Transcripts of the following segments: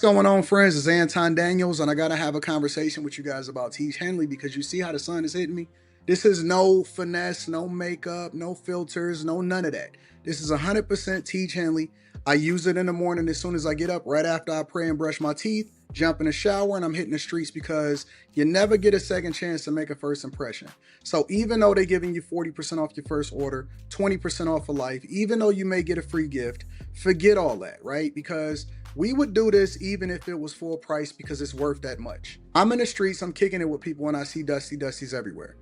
going on, friends? It's Anton Daniels, and I gotta have a conversation with you guys about Teach Henley because you see how the sun is hitting me. This is no finesse, no makeup, no filters, no none of that. This is 100% Teach Henley. I use it in the morning as soon as I get up, right after I pray and brush my teeth, jump in the shower, and I'm hitting the streets because you never get a second chance to make a first impression. So even though they're giving you 40% off your first order, 20% off for life, even though you may get a free gift, forget all that, right? Because we would do this even if it was full price because it's worth that much. I'm in the streets, I'm kicking it with people, and I see Dusties everywhere.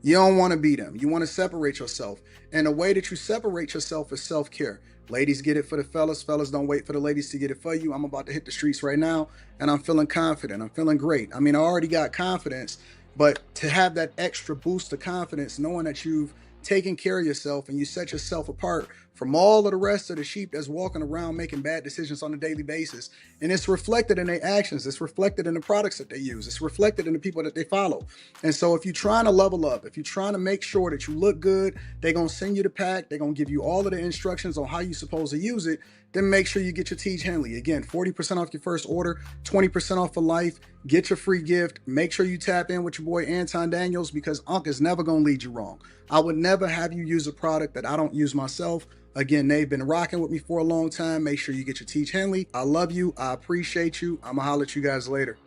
You don't want to be them. You want to separate yourself. And the way that you separate yourself is self-care. Ladies get it for the fellas. Fellas don't wait for the ladies to get it for you. I'm about to hit the streets right now, and I'm feeling confident. I'm feeling great. I mean, I already got confidence, but to have that extra boost of confidence, knowing that you've taken care of yourself and you set yourself apart from all of the rest of the sheep that's walking around making bad decisions on a daily basis. And it's reflected in their actions. It's reflected in the products that they use. It's reflected in the people that they follow. And so if you're trying to level up, if you're trying to make sure that you look good, they're going to send you the pack. They're going to give you all of the instructions on how you're supposed to use it. Then make sure you get your Teach Henley. Again, 40% off your first order, 20% off for life. Get your free gift. Make sure you tap in with your boy Anton Daniels because Unc is never going to lead you wrong. I would never have you use a product that I don't use myself. Again, they've been rocking with me for a long time. Make sure you get your Teach Henley. I love you. I appreciate you. I'm going to holler at you guys later.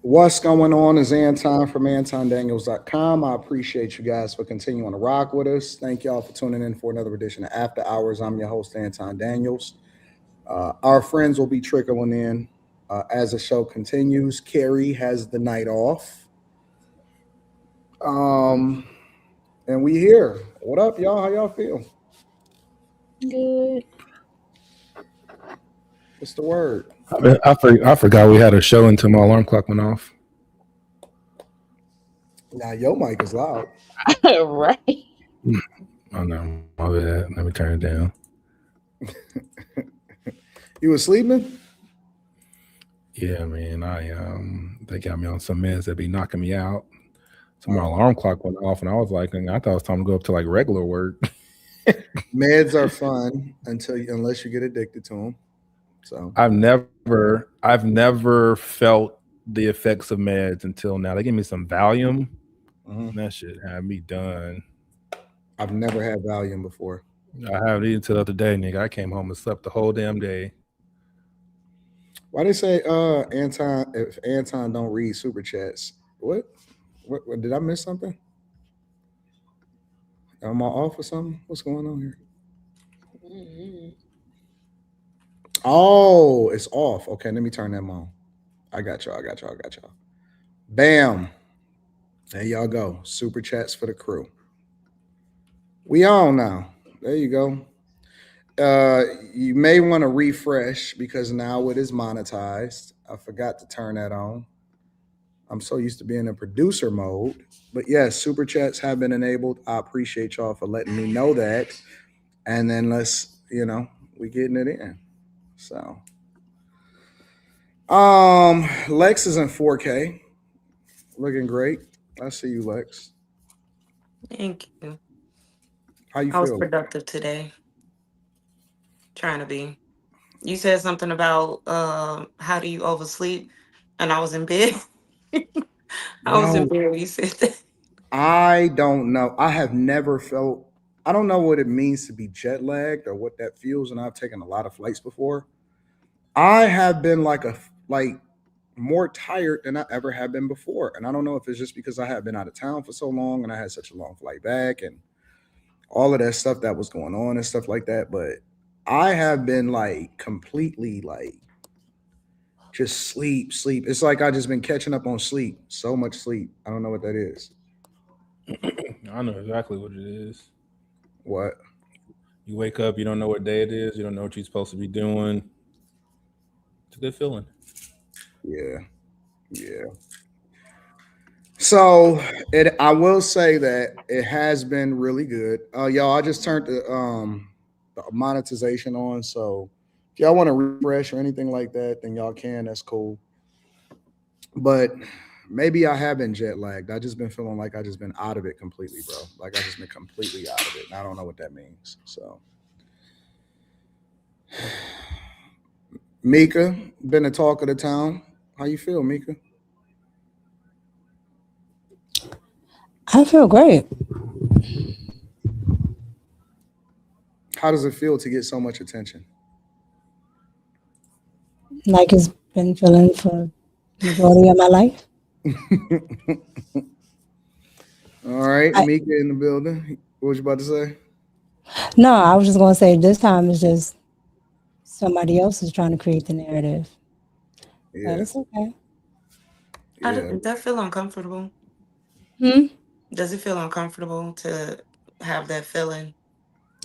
What's going on is Anton from AntonDaniels.com. I appreciate you guys for continuing to rock with us. Thank y'all for tuning in for another edition of After Hours. I'm your host, Anton Daniels. Our friends will be trickling in as the show continues. Carrie has the night off. And we here. What up, y'all? How y'all feel? Good. What's the word? I forgot we had a show until my alarm clock went off. Now your mic is loud. Right. Oh no, my bad. Let me turn it down. You was sleeping? Yeah, man. They got me on some meds that be knocking me out. So my alarm clock went off, and I was like, I thought it was time to go up to like regular work. Meds are fun unless you get addicted to them. So I've never felt the effects of meds until now. They gave me some Valium. And that shit had me done. I've never had Valium before. I haven't eaten until the other day, nigga. I came home and slept the whole damn day. Why they say Anton if Anton don't read super chats? What did I miss something? Am I off or something? What's going on here? Mm-hmm. Oh, it's off. Okay, let me turn them on. I got y'all. Bam. There y'all go. Super chats for the crew. We on now. There you go. You may want to refresh because now it is monetized. I forgot to turn that on. I'm so used to being in producer mode. But yes, super chats have been enabled. I appreciate y'all for letting me know that. And then we getting it in. So Lex is in 4K. Looking great. I see you, Lex. Thank you. How you I was feel? productive today. Trying to be. You said something about how do you oversleep, and I was in bed. I was in Yo, bed when you said that. I don't know. I don't know what it means to be jet lagged or what that feels, and I've taken a lot of flights before. I have been like more tired than I ever have been before. And I don't know if it's just because I have been out of town for so long and I had such a long flight back and all of that stuff that was going on and stuff like that. But I have been like completely like just sleep. It's like I just been catching up on sleep. So much sleep. I don't know what that is. I know exactly what it is. What? You wake up, you don't know what day it is, you don't know what you're supposed to be doing. It's a good feeling. Yeah. Yeah. So I will say that it has been really good. Y'all, I just turned the monetization on. So if y'all want to refresh or anything like that, then y'all can. That's cool. But maybe I have been jet lagged. I just been feeling like I just been out of it completely, bro. Like I just been completely out of it. And I don't know what that means. So Mika, been the talk of the town. How you feel, Mika? I feel great. How does it feel to get so much attention? Like it's been feeling for the majority of my life. All right, I, Mika in the building. What was you about to say? no, I was just gonna say this time is just somebody else is trying to create the narrative, but Yeah, it's okay. yeah. Does that feel uncomfortable? Hmm? Does it feel uncomfortable to have that feeling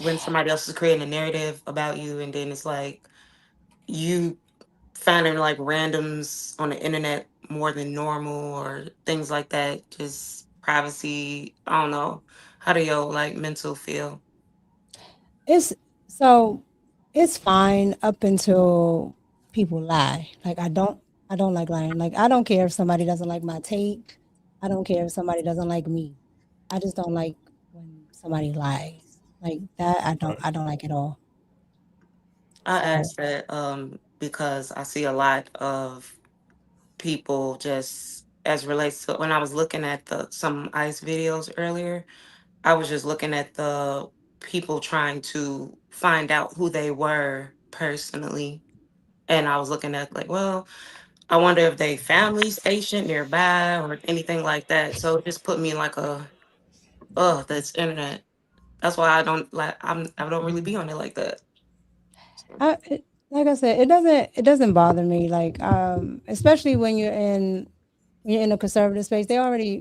when somebody else is creating a narrative about you, and then it's like you finding like randoms on the internet more than normal or things like that? Just privacy. I don't know. How do your like mental feel? It's so it's fine up until people lie. Like I don't like lying. Like I don't care if somebody doesn't like my take. I don't care if somebody doesn't like me. I just don't like when somebody lies. Like that I don't like at all. I So asked that because I see a lot of people just as relates to when I was looking at the some ice videos earlier, I was just looking at the people trying to find out who they were personally. And I was looking at like, well, I wonder if they family stationed nearby or anything like that. So it just put me in like a, oh, that's internet. That's why I don't like I don't really be on it like that. So, like I said, it doesn't bother me. Like especially when you're in a conservative space, they already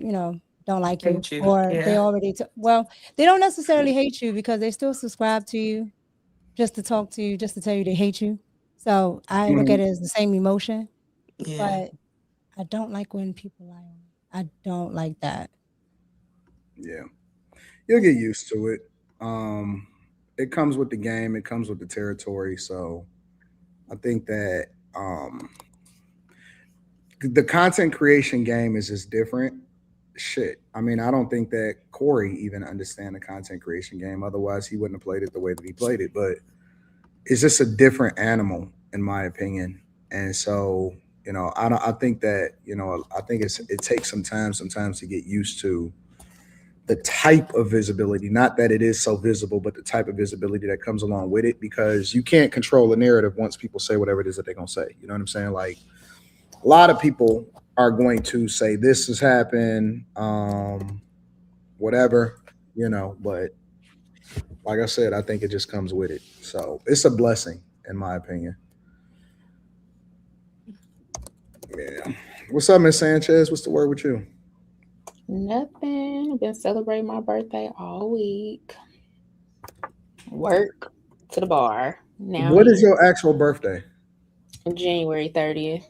don't like you, hate you. or they Yeah. already well, they don't necessarily hate you because they still subscribe to you just to talk to you, just to tell you they hate you. So I look at Mhm. it as the same emotion, Yeah. but I don't like when people lie on me. I don't like that. Yeah, you'll get used to it. It comes with the game. It comes with the territory. So I think that the content creation game is just different. Shit. I mean, I don't think that Corey even understand the content creation game. Otherwise, he wouldn't have played it the way that he played it. But it's just a different animal, in my opinion. And so, I don't. I think that I think it takes some time sometimes to get used to the type of visibility. Not that it is so visible, but the type of visibility that comes along with it. Because you can't control the narrative once people say whatever it is that they're gonna say. You know what I'm saying? Like a lot of people are going to say this has happened, whatever, but like I said, I think it just comes with it. So it's a blessing, in my opinion. Yeah. What's up, Miss Sanchez? What's the word with you? Nothing. I've been celebrating my birthday all week. Work to the bar. Now What is here. your actual birthday? January 30th.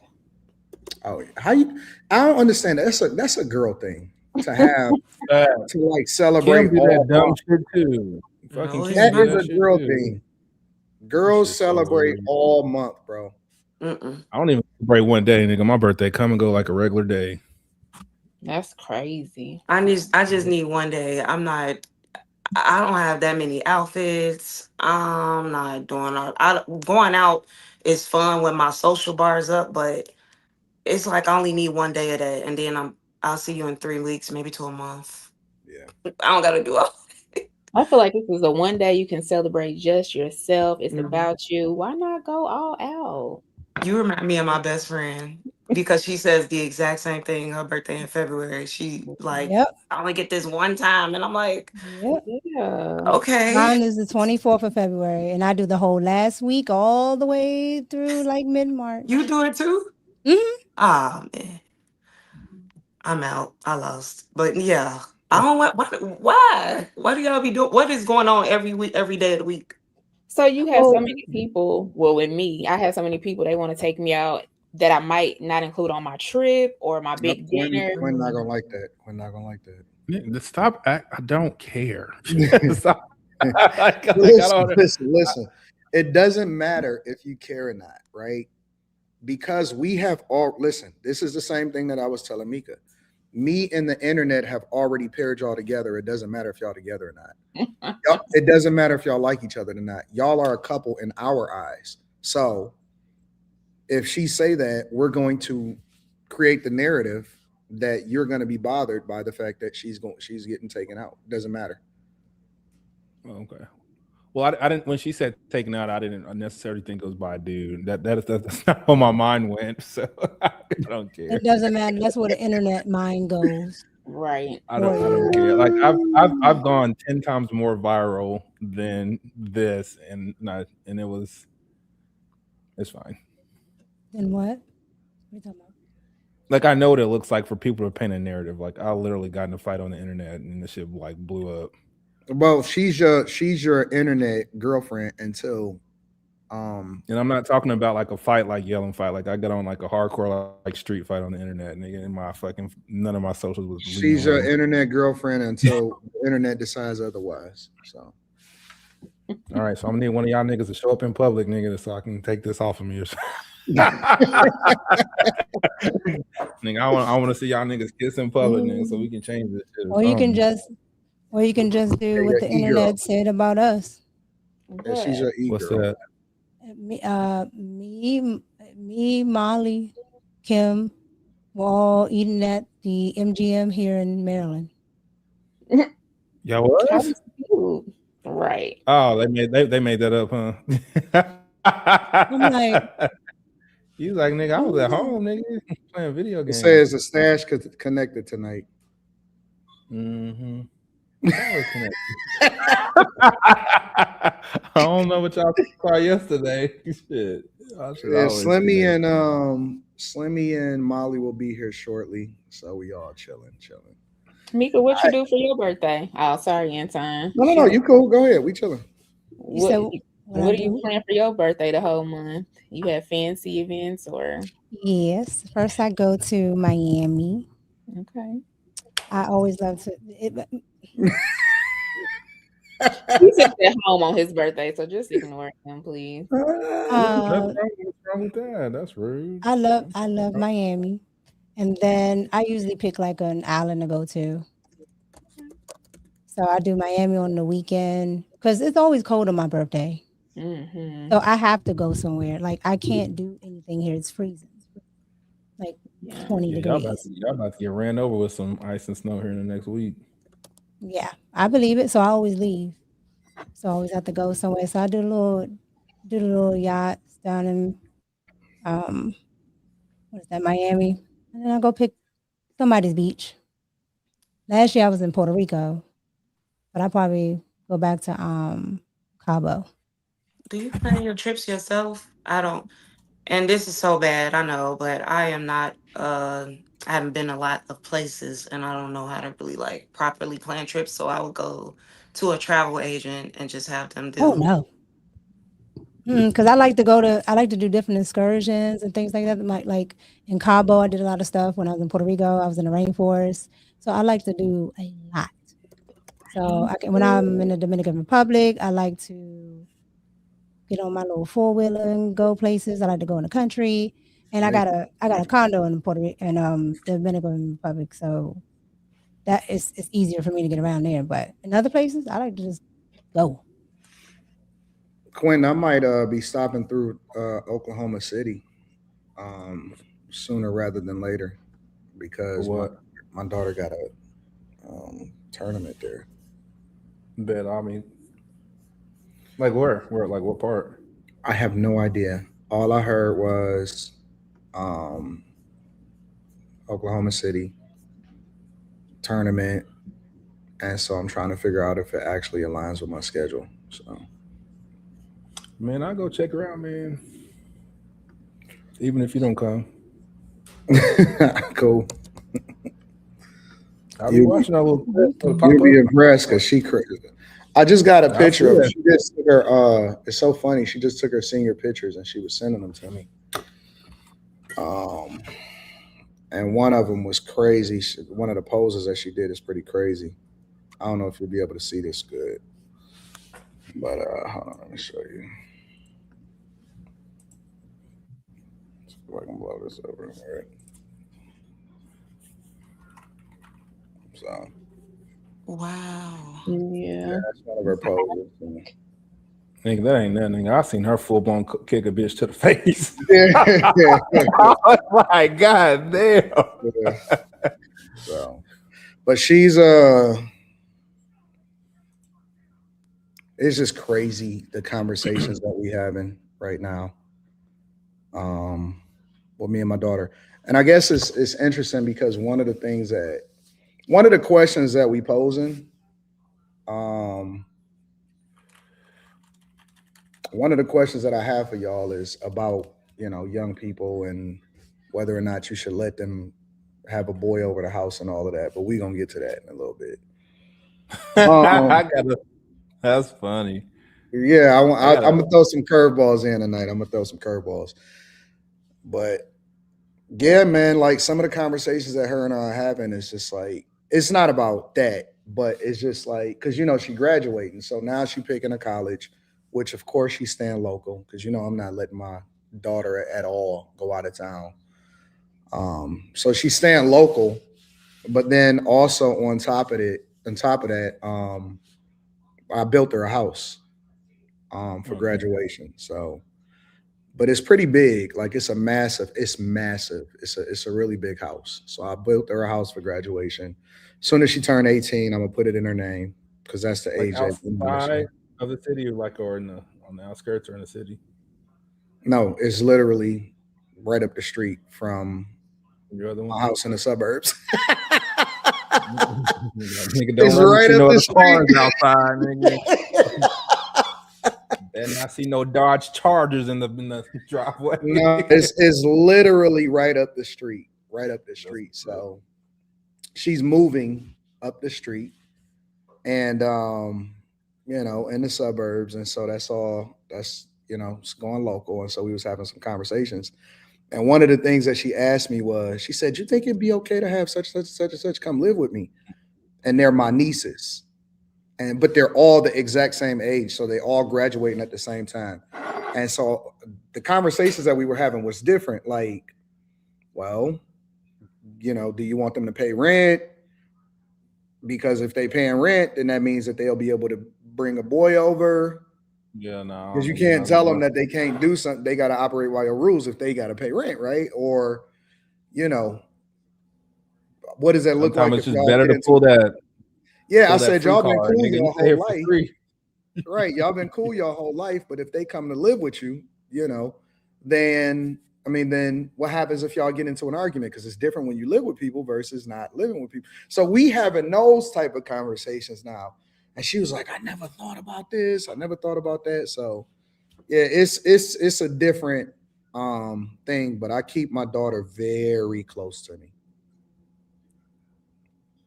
Oh, how you? I don't understand. That's a girl thing to have Uh, to like Kim celebrate do that all dumb month. shit too. Fucking No, it's Kim That do is not. that a shit girl too. thing. That Girls shit's so celebrate weird. all month, bro. Mm-mm. I don't even celebrate one day, nigga. My birthday come and go like a regular day. That's crazy. I just need one day. I don't have that many outfits. I'm not doing all. Going out is fun when my social bar's up, but it's like I only need one day of that, and then I'll see you in 3 weeks, maybe to a month. Yeah. I don't gotta do all. I feel like this is the one day you can celebrate just yourself. It's Mhm. about you. Why not go all out? You remind me of my best friend because she says the exact same thing. Her birthday in February. She like Yep. I only get this one time, and I'm like, Yep. Yeah. okay, Mine is the 24th of February, and I do the whole last week all the way through like mid you March. do it too. Hmm. Ah man. I'm out. I lost. But yeah, I don't want. Why? Why do y'all be doing? What is going on every week, every day of the week? So you have so Oh, many people. Well, with me, I have so many people they want to take me out that I might not include on my trip or my Nope, big Quinn, dinner. Quinn not gonna like that. Quinn not gonna like Nigga, stop. I don't care. that. Stop. I Listen, don't. listen, listen. It doesn't matter if you care or not, right? Because we have all listen. This is the same thing that I was telling Mika. Me and the internet have already paired y'all together. It doesn't matter if y'all together or not. It doesn't matter if y'all like each other or not. Y'all are a couple in our eyes. So if she say that, we're going to create the narrative that you're going to be bothered by the fact that she's getting taken out. Doesn't matter. Okay. Well, I didn't. When she said taken out, I didn't necessarily think it was by a dude. That's not where my mind went. So I don't care. It doesn't matter. That's where the internet mind goes. Right. I don't care. Like I've gone 10 times more viral than this, and it's fine. Then what? What are you talking about? Like I know what it looks like for people to paint a narrative. Like I literally got in a fight on the internet, and the shit like blew up. Well, she's your internet girlfriend until and I'm not talking about like a fight, like yelling fight. Like I got on like a hardcore like street fight on the internet, nigga. And my fucking none of my socials was. She's your internet girlfriend until the internet decides otherwise. So, all right. So I'm gonna need one of y'all niggas to show up in public, nigga, so I can take this off of me. Nigga, I want to see y'all niggas kiss in public, nigga, so we can change this shit. Or you can just do what the internet said about us. Yeah, she's your What's that? Me, Molly, Kim, we're all eating at the MGM here in Maryland. Yeah, what? Right. Oh, they made that up, huh? I'm like, you like, nigga, I was at home, nigga, playing video games. It says the stash connected tonight. Mm-hmm. I don't know what y'all saw yesterday. Shit. Yeah, Slimmy and Molly will be here shortly, so we all chilling. Mika, what you do for your birthday? Oh, sorry, Anton. No, you cool. Go ahead. We chilling. What are you planning for your birthday the whole month? You have fancy events or? Yes. First, I go to Miami. Okay. I always love to. He's just at home on his birthday, so just ignore him, please. What's wrong with that? That's rude. I love Miami, and then I usually pick like an island to go to. So I do Miami on the weekend because it's always cold on my birthday. Mm-hmm. So I have to go somewhere. Like I can't do anything here. It's freezing. Like 20 degrees. Y'all about to get ran over with some ice and snow here in the next week. Yeah, I believe it. So I always leave. So I always have to go somewhere. So I do the little yachts down in what is that, Miami? And then I go pick somebody's beach. Last year I was in Puerto Rico, but I probably go back to Cabo. Do you plan your trips yourself? I don't. And this is so bad, I know, but I am not. I haven't been a lot of places, and I don't know how to really like properly plan trips. So I would go to a travel agent and just have them do. Oh no, because I like to do different excursions and things like that. Like in Cabo, I did a lot of stuff. When I was in Puerto Rico, I was in the rainforest. So I like to do a lot. So when I'm in the Dominican Republic, I like to get on my little 4-wheeler and go places. I like to go in the country, and I got a condo in Puerto Rico and the Dominican Republic, so that it's easier for me to get around there. But in other places, I like to just go. Quinn, I might be stopping through Oklahoma City sooner rather than later because my daughter got a tournament there. Bet, I mean, like where, like what part? I have no idea. All I heard was Oklahoma City tournament, and so I'm trying to figure out if it actually aligns with my schedule. So, man, I'll go check her out, man. Even if you don't come. Cool. I'll be watching a little. You'll be impressed because she crazy. I just got a picture of her. She just took her. It's so funny. She just took her senior pictures and she was sending them to me. And one of them was crazy. One of the poses that she did is pretty crazy. I don't know if you'll be able to see this good, but hold on, let me show you. See if I can blow this over. All right. So Wow. Yeah. that's one of her poses. Nigga, that ain't nothing. Nigga, I seen her full blown kick a bitch to the face. Yeah. I was like, God damn. So, but she's it's just crazy the conversations that we having right now. With me and my daughter. And I guess it's interesting because one of the questions that we posing, um, one of the questions that I have for y'all is about, young people and whether or not you should let them have a boy over the house and all of that. But we're gonna get to that in a little bit. That's funny. Yeah, I'm gonna throw some curveballs in tonight. I'm gonna throw some curveballs. But yeah, man, like some of the conversations that her and I are having is just like it's not about that, but it's just like because she graduating, so now she picking a college, which of course she's staying local because I'm not letting my daughter at all go out of town. So she's staying local, but then also on top of that, I built her a house for graduation. So but it's pretty big. Like it's massive. It's a really big house. So I built her a house for graduation. As soon as she turned 18, I'm gonna put it in her name because that's the Like age that outside of the city, or on the outskirts or in the city. no, it's literally right up the street from Your other my one. house in the suburbs. Nigga, don't It's run right into up no the other street. cars outside, nigga. And I see no Dodge Chargers in the driveway. No, it's literally right up the street. Right up the street. So she's moving up the street and in the suburbs. And so it's going local. And so we was having some conversations. And one of the things that she asked me was, she said, "You think it'd be okay to have such, such, such, and such come live with me?" And they're my nieces. But they're all the exact same age. So they all graduating at the same time. And so the conversations that we were having was different. Like, well, do you want them to pay rent? Because if they paying rent, then that means that they'll be able to bring a boy over. Yeah, no. Because you can't tell them that they can't do something. They got to operate by your rules if they got to pay rent, right? Or, what does that look like? Sometimes it's just better to pull that. Yeah, I said y'all been cool nigga, your whole life. Free. Right, y'all been cool your whole life, but if they come to live with you, then what happens if y'all get into an argument? Because it's different when you live with people versus not living with people. So we having those type of conversations now. And she was like, "I never thought about this. I never thought about that." So yeah, it's a different thing, but I keep my daughter very close to me.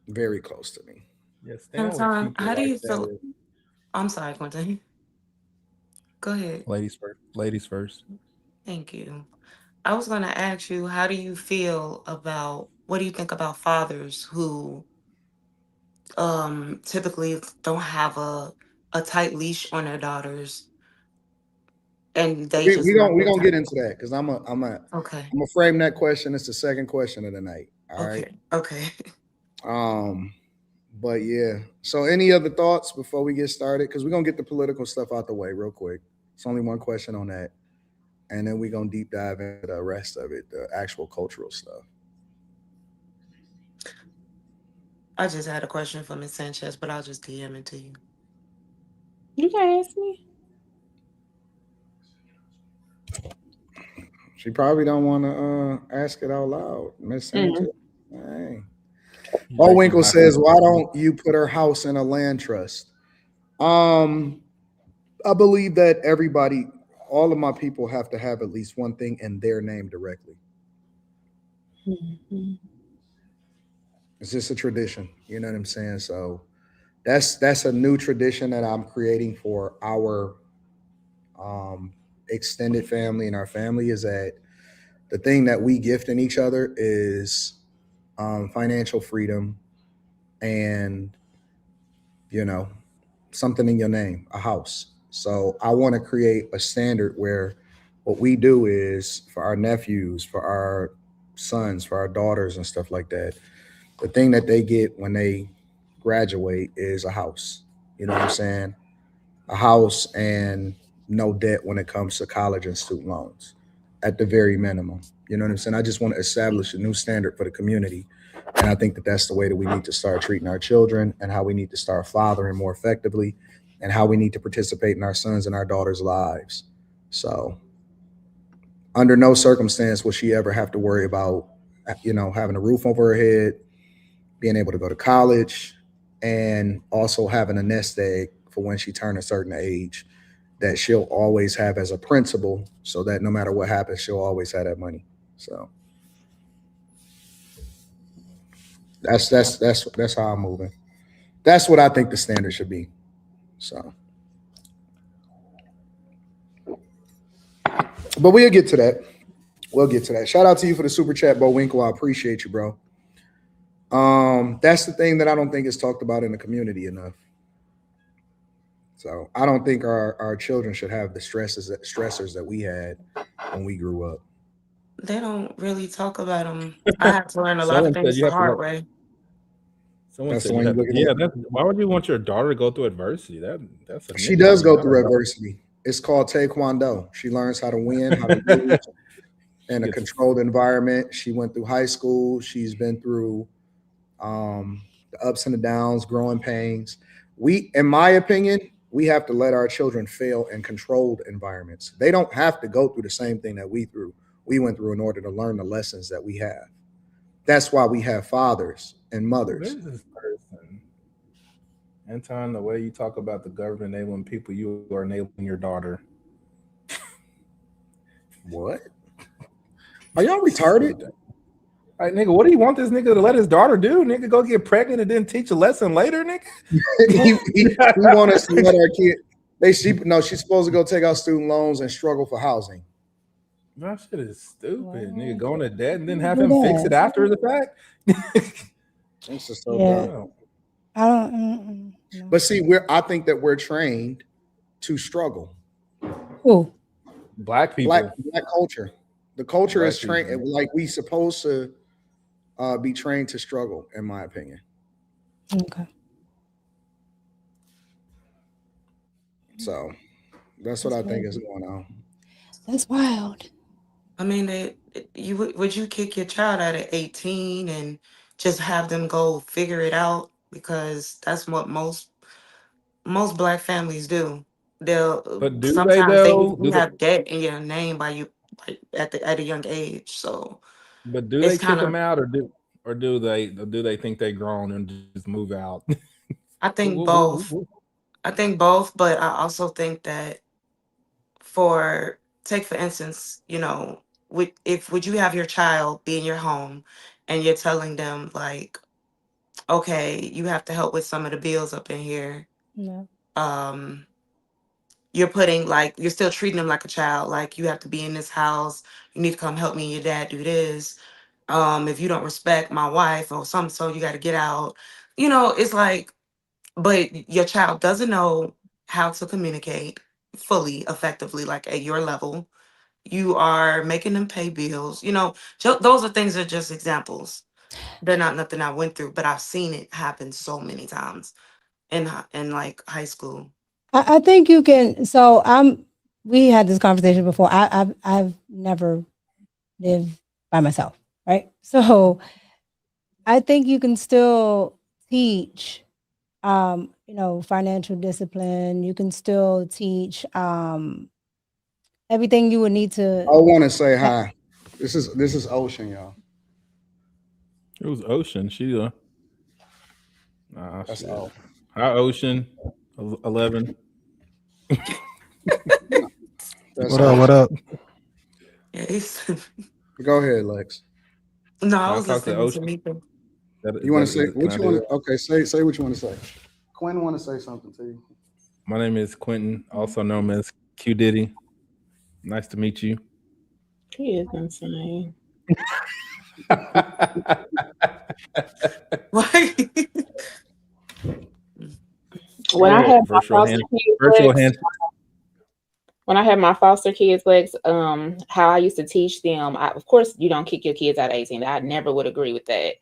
Very close to me. Yes. Anton, how do you feel? I'm sorry, Quentin. Go ahead. Ladies first. Ladies first. Thank you. I was going to ask you, how do you feel about what do you think about fathers who typically don't have a tight leash on their daughters and they just we gonna get into that because I'm okay. I'm gonna frame that question. It's the second question of the night. All right. Okay. But yeah. So any other thoughts before we get started? Because we're gonna get the political stuff out the way real quick. It's only one question on that. And then we're gonna deep dive into the rest of it, the actual cultural stuff. I just had a question for Ms. Sanchez, but I'll just DM it to you. You can ask me. She probably don't want to ask it out loud, Miss Sanchez. Hey. Winkle says, "Why don't you put her house in a land trust?" I believe that all of my people have to have at least one thing in their name directly. Mm-hmm. It's just a tradition. You know what I'm saying? So that's a new tradition that I'm creating for our extended family and our family, is that the thing that we gift in each other is financial freedom and, something in your name, a house. So I want to create a standard where what we do is for our nephews, for our sons, for our daughters and stuff like that, The thing that they get when they graduate is a house. You know what I'm saying? A house and no debt when it comes to college and student loans at the very minimum. You know what I'm saying? I just want to establish a new standard for the community. And I think that that's the way that we need to start treating our children and how we need to start fathering more effectively and how we need to participate in our sons and our daughters' lives. So, under no circumstance will she ever have to worry about, having a roof over her head, being able to go to college, and also having a nest egg for when she turns a certain age that she'll always have as a principal, so that no matter what happens, she'll always have that money. So that's how I'm moving. That's what I think the standard should be. So, but we'll get to that. We'll get to that. Shout out to you for the super chat, Bo Winkle. I appreciate you, bro. That's the thing that I don't think is talked about in the community enough. So I don't think our children should have the stressors that we had when we grew up. They don't really talk about them. I had to learn a lot of Someone said things you the have to hard look. way. Someone That's said the one you you have to, looking at? why would you want your daughter to go through adversity? That's a She does go through adversity. It's called Taekwondo. She learns how to win, how to lose in a controlled environment. She went through high school. She's been through the ups and the downs, growing pains. In my opinion, we have to let our children fail in controlled environments. They don't have to go through the same thing that we went through in order to learn the lessons that we have. That's why we have fathers and mothers. There's this person, Anton, the way you talk about the government enabling people, you are enabling your daughter. What? Are y'all retarded? Like, nigga, what do you want this nigga to let his daughter do? Nigga, go get pregnant and then teach a lesson later, nigga? he want us to let our kid. She's supposed to go take out student loans and struggle for housing. That shit is stupid. Nigga, go into debt and then have him fix it after the fact. This is so dumb. I don't. But see, I think that we're trained to struggle. Who? Black people. Black culture. The culture is trained like we supposed to be trained to struggle, in my opinion. Okay. So that's what I think is going on. That's wild. I mean, would you kick your child out at 18 and just have them go figure it out? Because that's what most Black families do. But do sometimes they though? they have debt in your name by you at a young age. So, but do they kick them out, or do they think they grown and just move out? I think both. I think both, but I also think that for instance, would you have your child be in your home and you're telling them like, okay, you have to help with some of the bills up in here. No. You're still treating them like a child, like you have to be in this house, you need to come help me and your dad do this. If you don't respect my wife or something, so you got to get out. It's like, but your child doesn't know how to communicate fully effectively, like at your level. You are making them pay bills. Those are things that are just examples. They're not nothing I went through, but I've seen it happen so many times in like high school. I think you can. So we had this conversation before. I've never lived by myself, right? So I think you can still teach, financial discipline. You can still teach everything you would need to. I want to say hi. This is Ocean, y'all. It was Ocean. She That's all. Hi, Ocean. 11. What up? Yeah, Go ahead, Lex. No, I was talk to listening to Ocean? Tamika. You want to say what you want to? Okay, say what you want to say. Quinn want to say something to you. My name is Quentin, also known as Q Diddy. Nice to meet you. He is insane. When I had virtual hand. When I had my foster kids, Lex, how I used to teach them, of course, you don't kick your kids out of 18. I never would agree with that.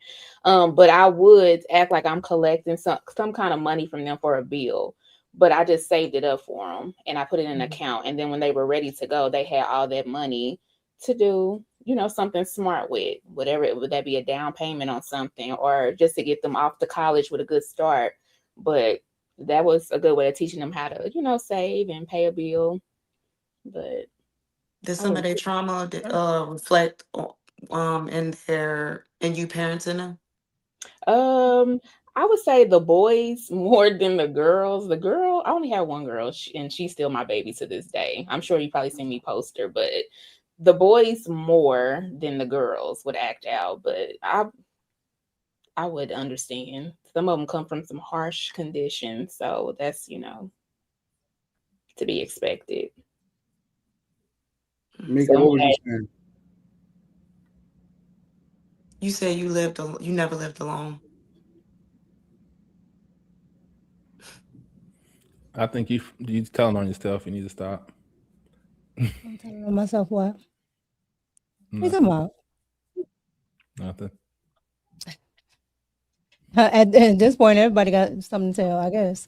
But I would act like I'm collecting some kind of money from them for a bill. But I just saved it up for them and I put it in an account. And then when they were ready to go, they had all that money to do, something smart with, whatever. Would that be a down payment on something or just to get them off to college with a good start? But that was a good way of teaching them how to, save and pay a bill. But Did some of their trauma reflect in you parenting them? I would say the boys more than the girls. The girl, I only have one girl, and she's still my baby to this day. I'm sure you probably seen me post her, but the boys more than the girls would act out. But I would understand. Some of them come from some harsh conditions, so that's to be expected. Mika, what was you saying? You said you never lived alone. I think you telling on yourself. You need to stop. I'm telling on myself what? What are you talking about? Nothing. At this point, everybody got something to tell, I guess.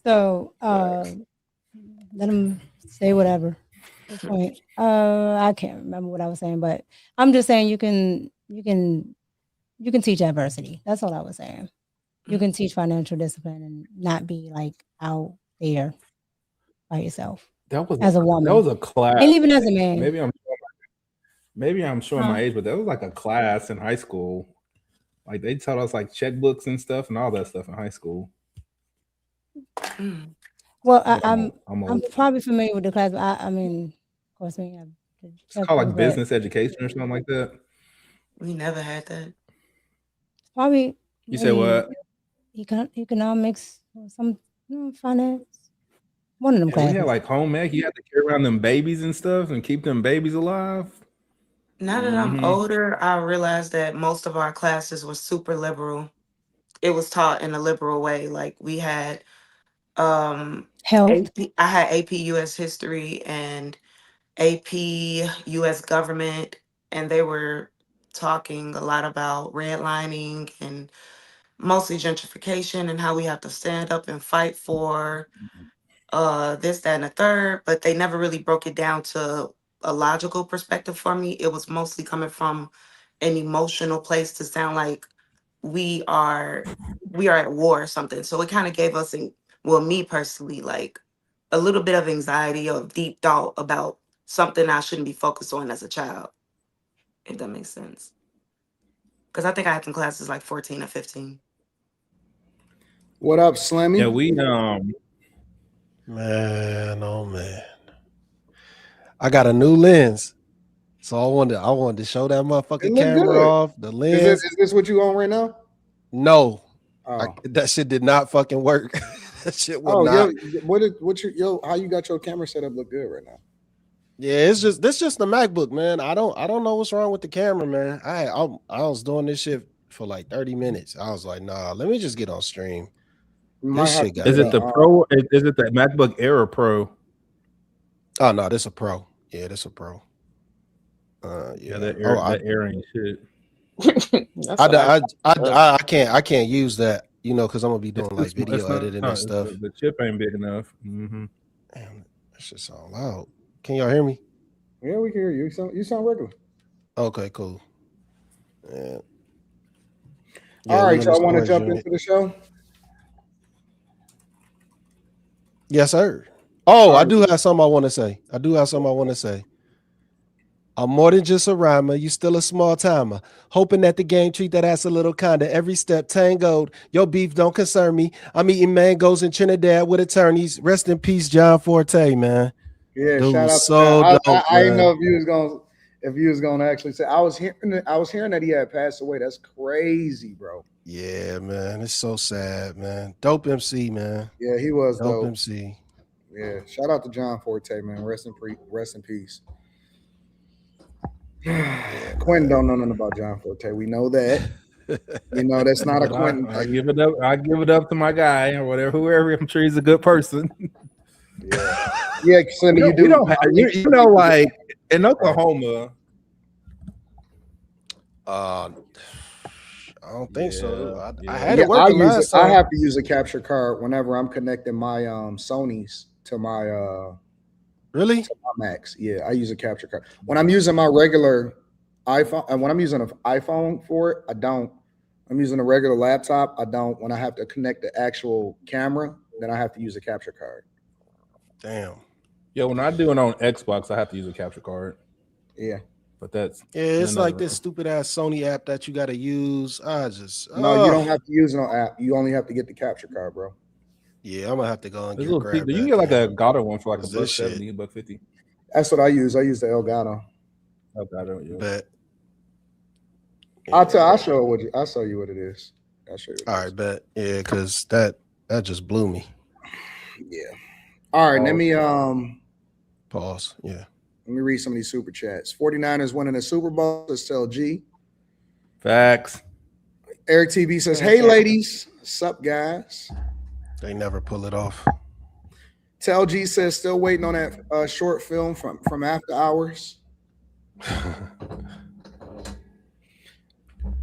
So let them say whatever. At this point, I can't remember what I was saying, but I'm just saying you can teach adversity. That's all I was saying. You can teach financial discipline and not be like out there by yourself. That was as a woman. That was a class. And even as a man. Maybe I'm showing my age, but that was like a class in high school. Like they taught us like checkbooks and stuff and all that stuff in high school. Well, I'm probably familiar with the class. But I mean, of course, we have. It's called like business education or something like that. We never had that. Probably. You say what? Economics or some finance. One of them classes. We had like home ec. You had to carry around them babies and stuff and keep them babies alive. Now that I'm older, I realized that most of our classes were super liberal. It was taught in a liberal way. Like we had health. I had AP US history and AP US government, and they were talking a lot about redlining and mostly gentrification and how we have to stand up and fight for this, that, and the third, but they never really broke it down to a logical perspective for me. It was mostly coming from an emotional place to sound like we are at war or something. So it kind of gave us, me personally, like a little bit of anxiety or deep thought about something I shouldn't be focused on as a child, if that makes sense. Because I think I had some classes like 14 or 15. What up, Slimmy? Yeah, we Man, oh man. I got a new lens. So I wanted to show that motherfucking camera off. The lens. Is this what you on right now? No. That shit did not fucking work. That shit would not. How you got your camera set up look good right now? Yeah, this just the MacBook, man. I don't know what's wrong with the camera, man. I was doing this shit for like 30 minutes. I was like, nah, let me just get on stream. This shit is it the Pro? Is it the MacBook Air or Pro? Oh no, this a Pro. Yeah, this a Pro. Yeah, the Air ain't shit. I can't use that, because I'm gonna be doing like video editing and stuff. The chip ain't big enough. Damn, that's just all loud. Can y'all hear me? Yeah, we can hear you. You sound regular. Okay, cool. Yeah. All right, y'all want to jump into the show? Yes, sir. Oh, I do have something I want to say. I'm more than just a rhymer. You still a small timer. Hoping that the game treat that ass a little kinda. Every step tangoed. Your beef don't concern me. I'm eating mangoes in Trinidad with attorneys. Rest in peace, John Forte, man. Yeah, dude, shout out. So dope, I didn't know if you was gonna actually say. I was hearing that he had passed away. That's crazy, bro. Yeah, man. It's so sad, man. Dope MC, man. Yeah, he was dope MC. Yeah, shout out to John Forte, man. Rest in peace. Quentin don't know nothing about John Forte. We know that. That's not a Quentin. I give it up to my guy or whatever, whoever. I'm sure he's a good person. Yeah. Yeah, Slimmy, you do. We don't have, you know, like in Oklahoma. I don't think so. I Yeah. had it working last I time. have to use a capture card whenever I'm connecting my Sony's to my Really? to my Macs. Yeah, I use a capture card. When I'm using my regular iPhone, and when I'm using an iPhone for it, I don't. I'm using a regular laptop. I don't. When I have to connect the actual camera, then I have to use a capture card. Damn. Yeah, when I do it on Xbox, I have to use a capture card. Yeah. But that's it's like this stupid ass Sony app that you got to use. No, you don't have to use no app. You only have to get the capture card, bro. Yeah, I'm gonna have to go and grab that. You can get like a Gato one for like $1.70, $1.50. That's what I use. I use the Elgato. Elgato, yeah. Bet. I'll show you what it is. I'll show you. All right, bet. Yeah, because that just blew me. Yeah. All right, let me pause. Yeah. Let me read some of these super chats. 49ers winning the Super Bowl. Let's tell G. Facts. Eric TV says, "Hey ladies, sup guys?" They never pull it off. Tell G says, "Still waiting on that short film from After Hours."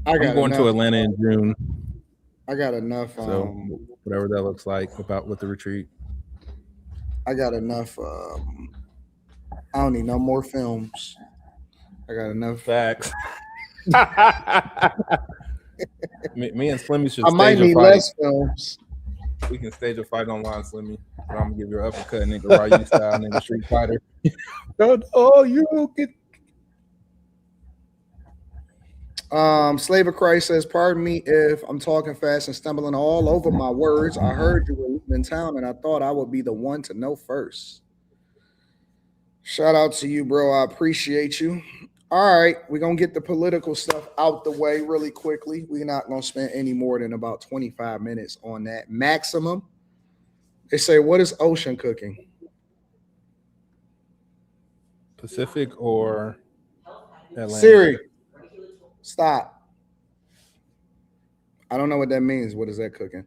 I'm going to Atlanta in June. I got enough. So whatever that looks like with the retreat. I got enough. I don't need no more films. I got enough. Facts. me and Slimmy should. I might need less films. We can stage a fight online, Slimmy. But I'm gonna give you an uppercut, nigga, Ryu style, nigga, Street Fighter. You get. Slave of Christ says, "Pardon me if I'm talking fast and stumbling all over my words. I heard you were in town, and I thought I would be the one to know first." Shout out to you, bro. I appreciate you. All right, we're going to get the political stuff out the way really quickly. We're not going to spend any more than about 25 minutes on that maximum. They say, what is ocean cooking? Pacific or Atlantic? Siri, stop. I don't know what that means. What is that cooking?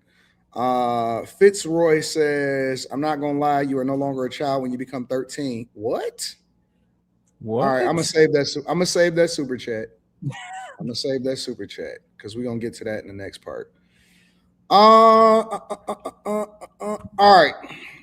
Fitzroy says, "I'm not gonna lie, you are no longer a child when you become 13." What? All right, I'm gonna save that. I'm gonna save that super chat. I'm gonna save that super chat because we're gonna get to that in the next part. All right,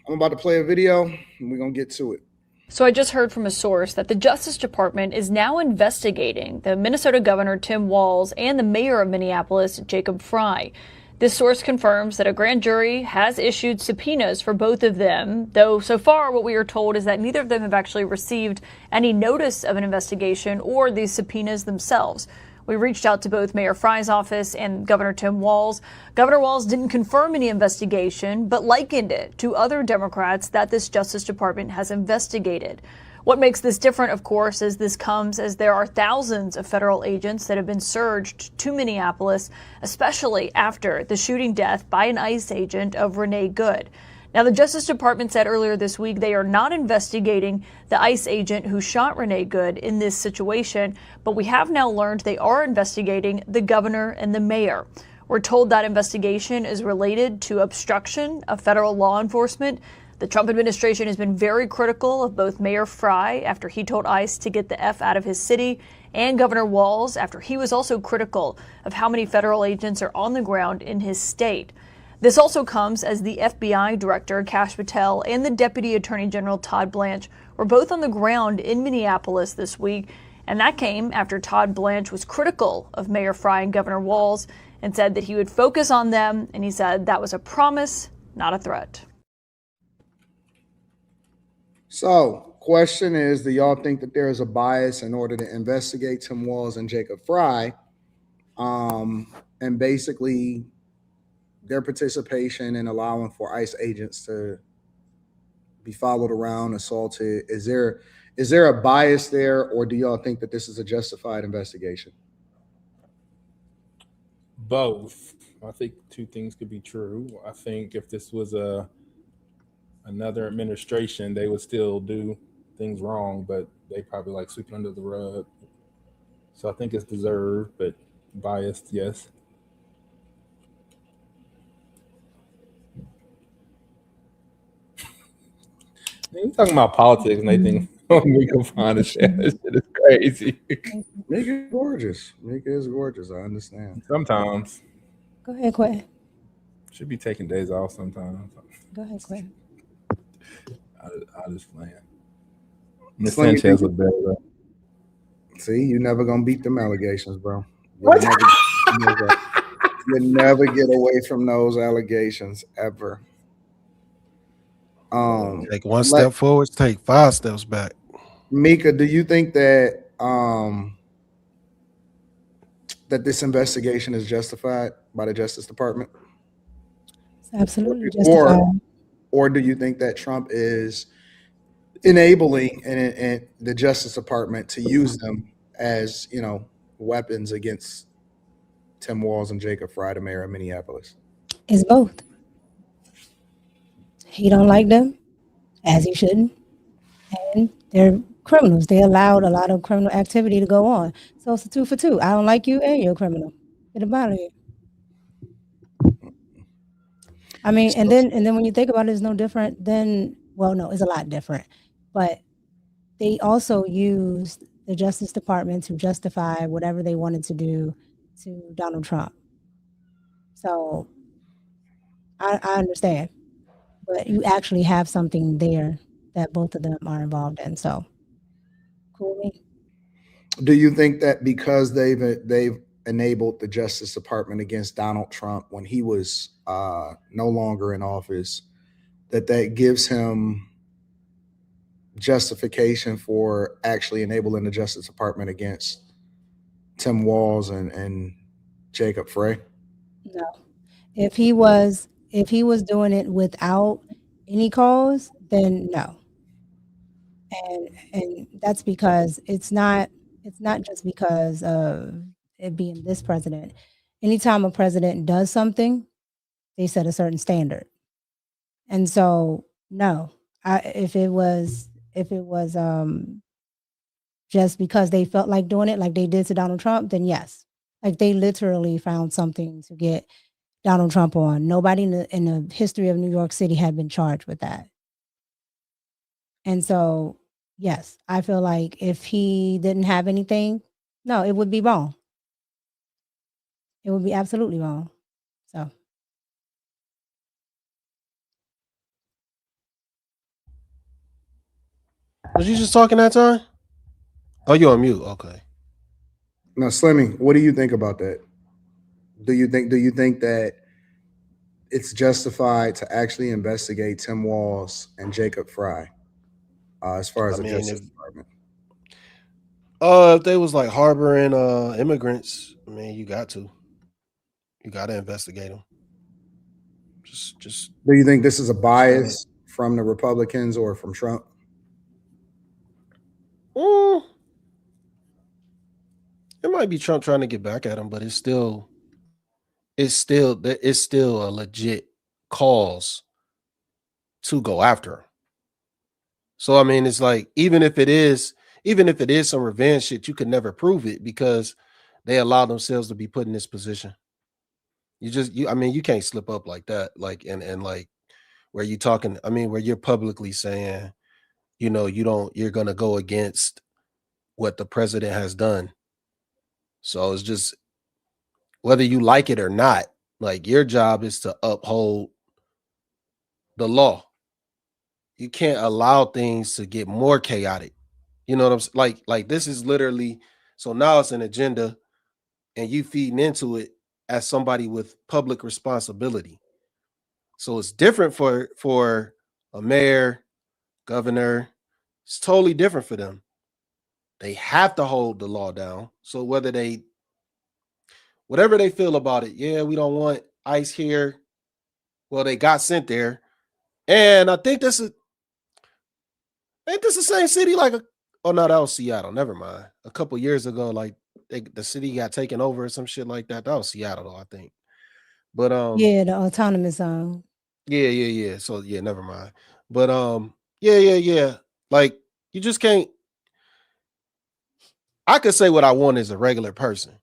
I'm about to play a video and we're gonna get to it. So I just heard from a source that the Justice Department is now investigating the Minnesota Governor Tim Walz and the mayor of Minneapolis, Jacob Frey. This source confirms that a grand jury has issued subpoenas for both of them, though so far what we are told is that neither of them have actually received any notice of an investigation or these subpoenas themselves. We reached out to both Mayor Frey's office and Governor Tim Walz. Governor Walz didn't confirm any investigation, but likened it to other Democrats that this Justice Department has investigated. What makes this different, of course, is this comes as there are thousands of federal agents that have been surged to Minneapolis, especially after the shooting death by an ICE agent of Renee Good. Now, the Justice Department said earlier this week they are not investigating the ICE agent who shot Renee Good in this situation, but we have now learned they are investigating the governor and the mayor. We're told that investigation is related to obstruction of federal law enforcement. The Trump administration has been very critical of both Mayor Frey after he told ICE to get the F out of his city, and Governor Walz after he was also critical of how many federal agents are on the ground in his state. This also comes as the FBI Director Kash Patel and the Deputy Attorney General Todd Blanche were both on the ground in Minneapolis this week, and that came after Todd Blanche was critical of Mayor Frey and Governor Walz and said that he would focus on them, and he said that was a promise, not a threat. So, question is, do y'all think that there is a bias in order to investigate Tim Walz and Jacob Frey, and basically their participation in allowing for ICE agents to be followed around, assaulted? Is there a bias there, or do y'all think that this is a justified investigation? Both. I think two things could be true. I think if this was another administration, they would still do things wrong, but they probably like sweep it under the rug. So I think it's deserved, but biased, yes. You talking about politics and they think Mika fine as shit. This shit is crazy. Mika is gorgeous. Mika is gorgeous. I understand. Sometimes Go ahead, Quinn. should be taking days off sometimes. Go ahead, Quinn. I just playing. Miss Slim, you think Sanchez look better though. See, you never gonna beat them allegations, bro. What? You never get away from those allegations ever. Take one Like step forward, take 5 steps back. Mika, do you think that that this investigation is justified by the Justice Department? It's absolutely justified. Or do you think that Trump is enabling and the Justice Department to use them as, you know, weapons against Tim Walz and Jacob Fry, the mayor of Minneapolis? It's both. He don't like them, as he shouldn't, and they're criminals. They allowed a lot of criminal activity to go on. So it's a 2 for 2. I don't like you, and you're a criminal. Get him out of here. I mean, and then when you think about it, it's no different than, well, no, it's a lot different. But they also used the Justice Department to justify whatever they wanted to do to Donald Trump. So I understand, but you actually have something there that both of them are involved in. So cool with me. Do you think that because they've enabled the Justice Department against Donald Trump when he was no longer in office, that gives him justification for actually enabling the Justice Department against Tim Walz and Jacob Frey? No. If he was doing it without any cause, then no. And that's because it's not just because of it being this president. Anytime a president does something, they set a certain standard. And so no, if it was just because they felt like doing it like they did to Donald Trump, then yes. Like they literally found something to get Donald Trump on. Nobody in the history of New York City had been charged with that. And so, yes, I feel like if he didn't have anything, no, it would be wrong. It would be absolutely wrong. So. Was you just talking that time? Oh, you're on mute. Okay. Now, Slimmy, what do you think about that? Do you think that it's justified to actually investigate Tim Walz and Jacob Fry as far as the Justice Department? If they was like harboring immigrants, I mean, you got to investigate them. Just. Do you think this is a bias from the Republicans or from Trump? It might be Trump trying to get back at him, but it's still a legit cause to go after him. So I mean, it's like even if it is some revenge shit, you could never prove it because they allow themselves to be put in this position. You can't slip up like that, like and like where you talking. I mean, where you're publicly saying, you know, you're gonna go against what the president has done. So it's just whether you like it or not, like your job is to uphold the law. You can't allow things to get more chaotic. You know what I'm saying? Like this is literally, so now it's an agenda and you feeding into it as somebody with public responsibility. So it's different for a mayor, governor. It's totally different for them. They have to hold the law down. So whatever they feel about it, yeah, we don't want ICE here. Well, they got sent there. And I think ain't this the same city like oh no, that was Seattle. Never mind. A couple years ago, like the city got taken over or some shit like that. That was Seattle, though, I think. But yeah, the autonomous zone. Yeah. So yeah, never mind. But yeah. Like you just can't. I could say what I want as a regular person.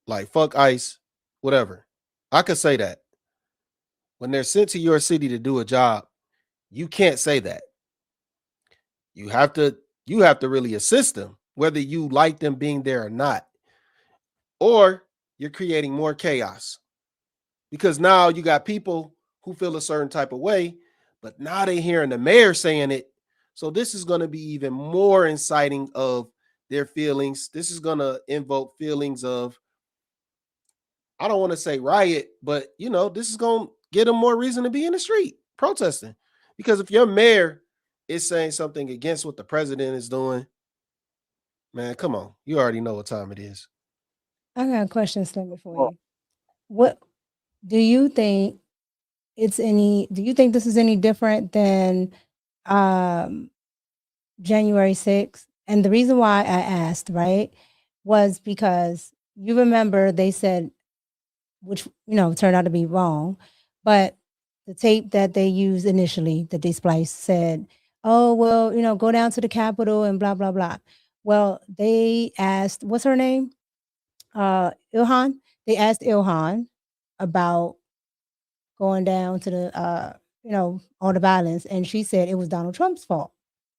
Like fuck ICE, whatever. I could say that. When they're sent to your city to do a job, you can't say that. you have to really assist them, whether you like them being there or not, or you're creating more chaos because now you got people who feel a certain type of way, but now they're hearing the mayor saying it. So this is going to be even more inciting of their feelings. This is going to invoke feelings of, I don't want to say riot, but this is going to get them more reason to be in the street protesting. Because if your mayor is saying something against what the president is doing, man, come on. You already know what time it is. I got a question, Slimmy, for you. What do you think do you think this is any different than January 6th? And the reason why I asked, right, was because you remember they said, which, turned out to be wrong, but the tape that they used initially, that they spliced, said, oh, well, go down to the Capitol and blah, blah, blah. Well, they asked, what's her name? Ilhan. They asked Ilhan about going down to the, all the violence. And she said it was Donald Trump's fault.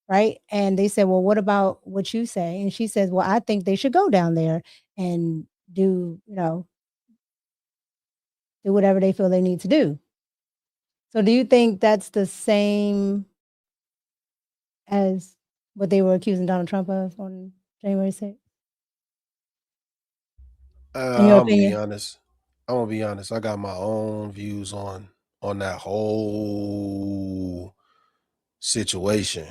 Right. And they said, well, what about what you say? And she says, well, I think they should go down there and do whatever they feel they need to do. So do you think that's the same as what they were accusing Donald Trump of on January 6th? In your I'm gonna be opinion? honest. I'm gonna be honest. I got my own views on that whole situation.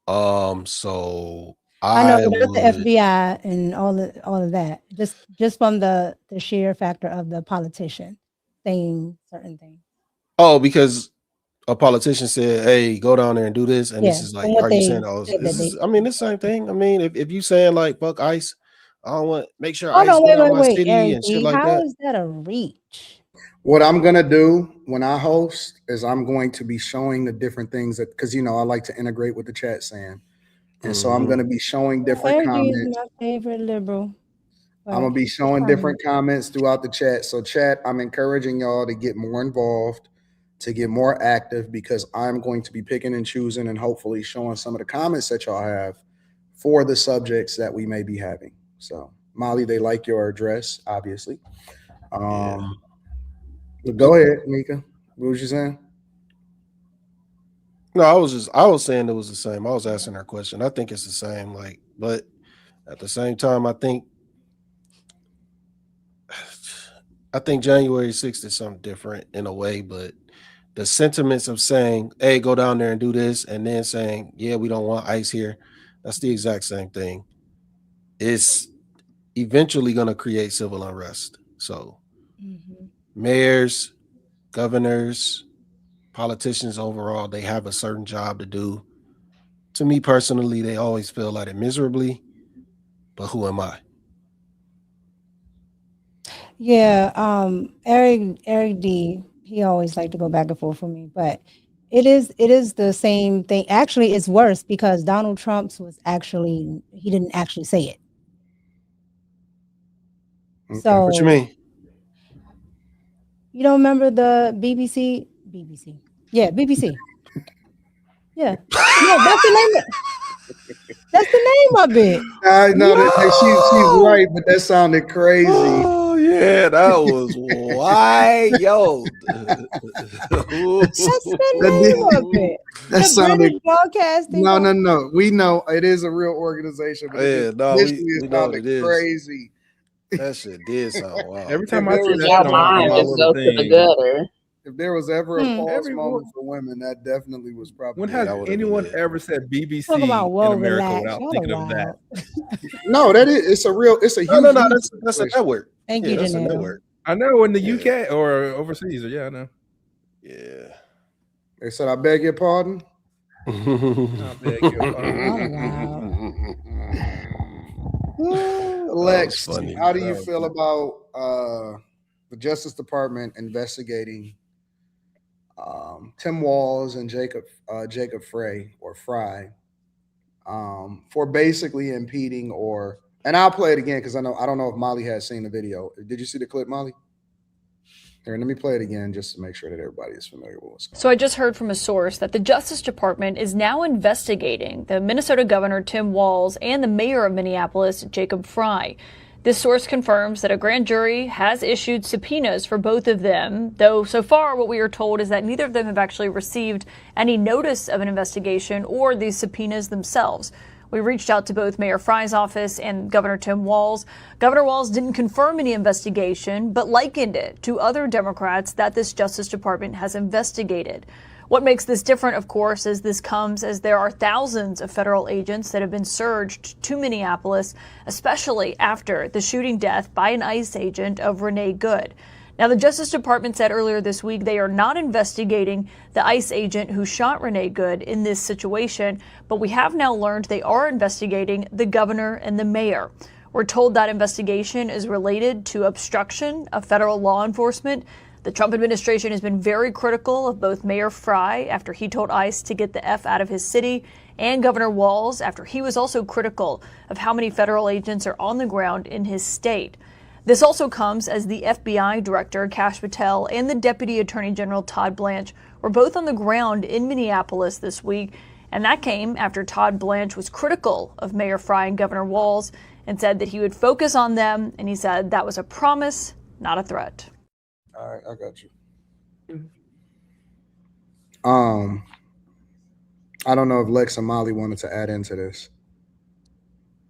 So I know I without the would. FBI and all of that, just from the sheer factor of the politician saying certain things. Oh, because a politician said, "Hey, go down there and do this," and this Yeah, is from like, what are you they saying, "Oh, said this that is"? they I mean, the same thing. I mean, if you saying like, "Fuck ICE," I don't want make sure Hold ICE on, get out my wait, city Eric and shit D. like How that. is that a reach? What I'm gonna do when I host is I'm going to be showing the different things that, because I like to integrate with the chat saying, and so I'm Mm-hmm. going to be showing different Eric D is comments. my favorite liberal. I'm But gonna be he's just showing fine. different comments throughout the chat. So chat, I'm encouraging y'all to get more involved, to get more active, because I'm going to be picking and choosing and hopefully showing some of the comments that y'all have for the subjects that we may be having. So Molly, they like your address, obviously. Yeah. But go ahead, Mika. What was you saying? No, I was saying it was the same. I was asking her question. I think it's the same. Like, but at the same time, I think January 6th is something different in a way, but the sentiments of saying, "Hey, go down there and do this," and then saying, "Yeah, we don't want ICE here," that's the exact same thing. It's eventually going to create civil unrest. So, mayors, governors, politicians overall, they have a certain job to do. To me personally, they always feel at it miserably, but who am I? Yeah, Eric D, he always like to go back and forth for me, but it is the same thing. Actually, it's worse because Donald Trump's was actually he didn't actually say it. Okay. What you So mean? you don't remember the BBC? BBC. Yeah, BBC. Yeah. No, that's the name that's the name of it. I know that she's Yo! right, but that sounded crazy. Oh yeah, that was why, yo. That's the name of That, it. that The sounded British Broadcasting no, no, Company. no. We know it is a real organization, but it just Yeah, no, initially it we know what sounded it is. crazy. That shit did sound Every wild. If time I there see was that Y'all ever on a mind my just pause, little go to the thing, gutter. if there was ever a Hmm. pause every moment for women, that definitely was when probably has That would have been anyone it. ever said Talk about BBC in whoa, America relax. without Y'all are thinking of that? wild. no. That is it's a No, huge no, media that's a situation. network. Thank Yeah, you, that's a Janelle. network. I know in the Yeah, UK or overseas. Yeah, I know. yeah. They said, "I beg your pardon." I beg your Y'all are pardon. wild. That was Lex, funny. how do That you was feel about the Justice Department investigating Tim Walz and Jacob Fry for basically impeding or, and I'll play it again because I don't know if Molly has seen the video. Did you see the clip, Molly? Here, let me play it again just to make sure that everybody is familiar with what's going on. So I just heard from a source that the Justice Department is now investigating the Minnesota Governor Tim Walz and the mayor of Minneapolis, Jacob Frey. This source confirms that a grand jury has issued subpoenas for both of them, though so far what we are told is that neither of them have actually received any notice of an investigation or these subpoenas themselves. We reached out to both Mayor Frey's office and Governor Tim Walz. Governor Walz didn't confirm any investigation, but likened it to other Democrats that this Justice Department has investigated. What makes this different, of course, is this comes as there are thousands of federal agents that have been surged to Minneapolis, especially after the shooting death by an ICE agent of Renee Good. Now, the Justice Department said earlier this week they are not investigating the ICE agent who shot Renee Good in this situation, but we have now learned they are investigating the governor and the mayor. We're told that investigation is related to obstruction of federal law enforcement. The Trump administration has been very critical of both Mayor Frey after he told ICE to get the F out of his city, and Governor Walz after he was also critical of how many federal agents are on the ground in his state. This also comes as the FBI Director, Kash Patel, and the Deputy Attorney General, Todd Blanche, were both on the ground in Minneapolis this week. And that came after Todd Blanche was critical of Mayor Frey and Governor Walz and said that he would focus on them. And he said that was a promise, not a threat. All right, I got you. I don't know if Lex and Molly wanted to add into this.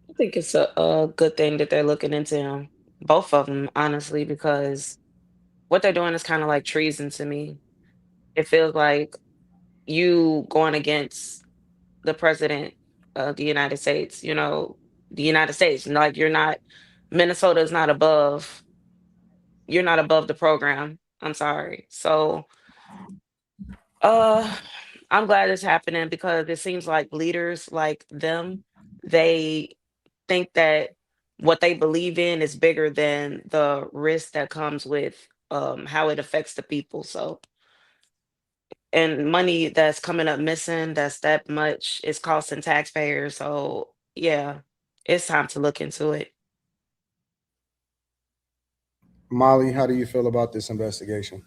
I think it's a good thing that they're looking into him, both of them, honestly, because what they're doing is kind of like treason to me. It feels like you going against the president of the United States, the United States. Like Minnesota is not above, you're not above the program. I'm sorry. So I'm glad it's happening because it seems like leaders like them, they think that what they believe in is bigger than the risk that comes with how it affects the people. So, and money that's coming up missing, that's that much is costing taxpayers. So yeah, it's time to look into it. Molly, how do you feel about this investigation?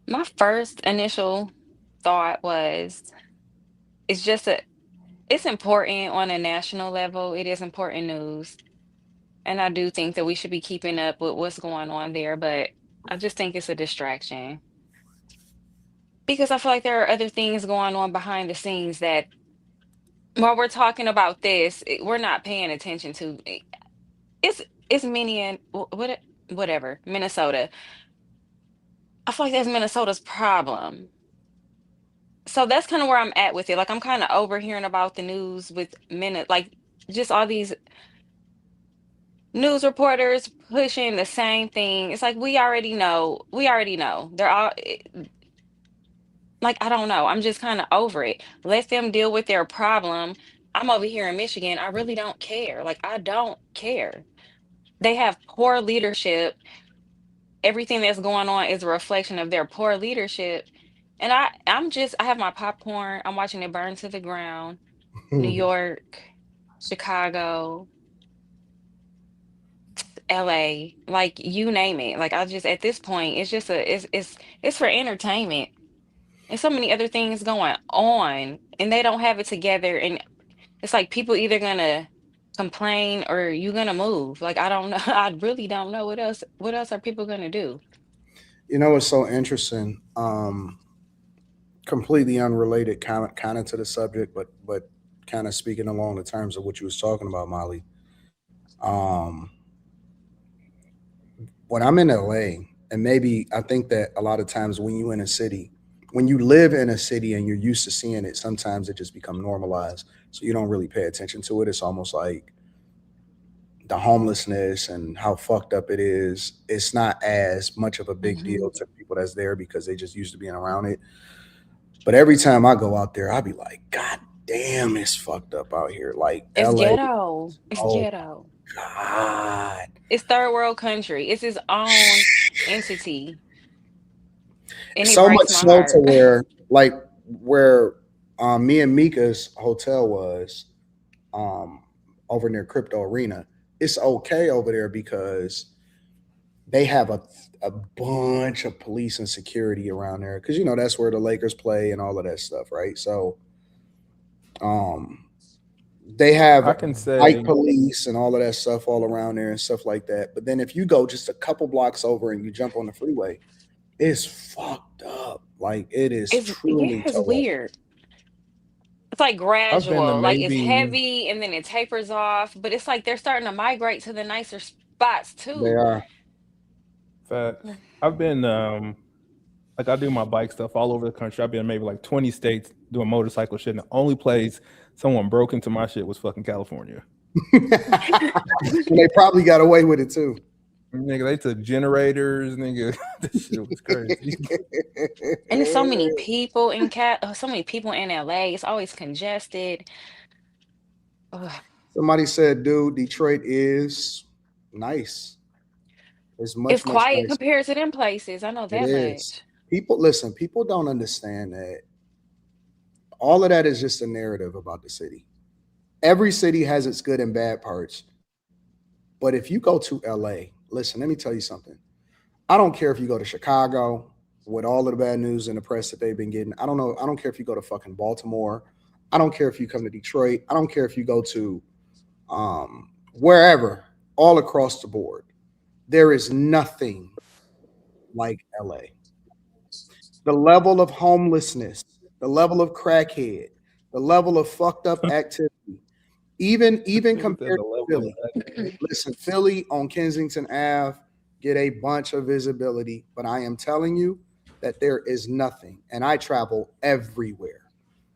My first initial thought was it's important on a national level. It is important news. And I do think that we should be keeping up with what's going on there, but I just think it's a distraction. Because I feel like there are other things going on behind the scenes that while we're talking about this, we're not paying attention to. It's many and whatever, Minnesota. I feel like that's Minnesota's problem. So that's kind of where I'm at with it. Like I'm kind of overhearing about the news with like just all these news reporters pushing the same thing. It's like we already know. We already know. They're all like I don't know. I'm just kind of over it. Let them deal with their problem. I'm over here in Michigan. I really don't care. Like I don't care. They have poor leadership. Everything that's going on is a reflection of their poor leadership. And I have my popcorn. I'm watching it burn to the ground. New York, Chicago, LA, like you name it. Like I just at this point, it's just it's for entertainment. And so many other things going on, and they don't have it together. And it's like people either gonna complain or you gonna move. Like I don't know. I really don't know what else. What else are people gonna do? You know what's so interesting? Completely unrelated, kind of to the subject, but kind of speaking along the terms of what you was talking about, Molly. Um, when I'm in LA, and maybe I think that a lot of times when you live in a city and you're used to seeing it, sometimes it just become normalized. So you don't really pay attention to it. It's almost like the homelessness and how fucked up it is. It's not as much of a big deal to people that's there because they just used to being around it. But every time I go out there, I be like, God damn, it's fucked up out here. Like It's LA, ghetto. It's oh ghetto. God. It's third world country. It's its own entity, and it So much breaks my so to heart. where me and Mika's hotel was over near Crypto Arena. It's okay over there because they have a bunch of police and security around there because that's where the Lakers play and all of that stuff, right? So, um, they have I can bike say police and all of that stuff all around there and stuff like that. But then if you go just a couple blocks over and you jump on the freeway, it's fucked up. Like it is truly It's toe up. weird. It's like I've been to gradual, like it's maybe heavy and then it tapers off, but it's like they're starting to migrate to the nicer spots They too. are. facts. I've been like I do my bike stuff all over the country. I've been in maybe like 20 states doing motorcycle shit. And the only place someone broke into my shit was fucking California. And they probably got away with it too. Nigga, they took generators, nigga. This shit was crazy. And there's so many people in so many people in LA. It's always congested. Ugh. Somebody said, dude, Detroit is nice. It's much, It's quiet nicer. compared to them places. I know It that is. much. People don't understand that all of that is just a narrative about the city. Every city has its good and bad parts. But if you go to LA, listen, let me tell you something. I don't care if you go to Chicago with all of the bad news in the press that they've been getting. I don't care if you go to fucking Baltimore. I don't care if you come to Detroit. I don't care if you go to wherever, all across the board. There is nothing like LA. The level of homelessness, the level of crackhead, the level of fucked up activity, even compared to Philly. Listen, Philly on Kensington Ave get a bunch of visibility, but I am telling you that there is nothing, and I travel everywhere.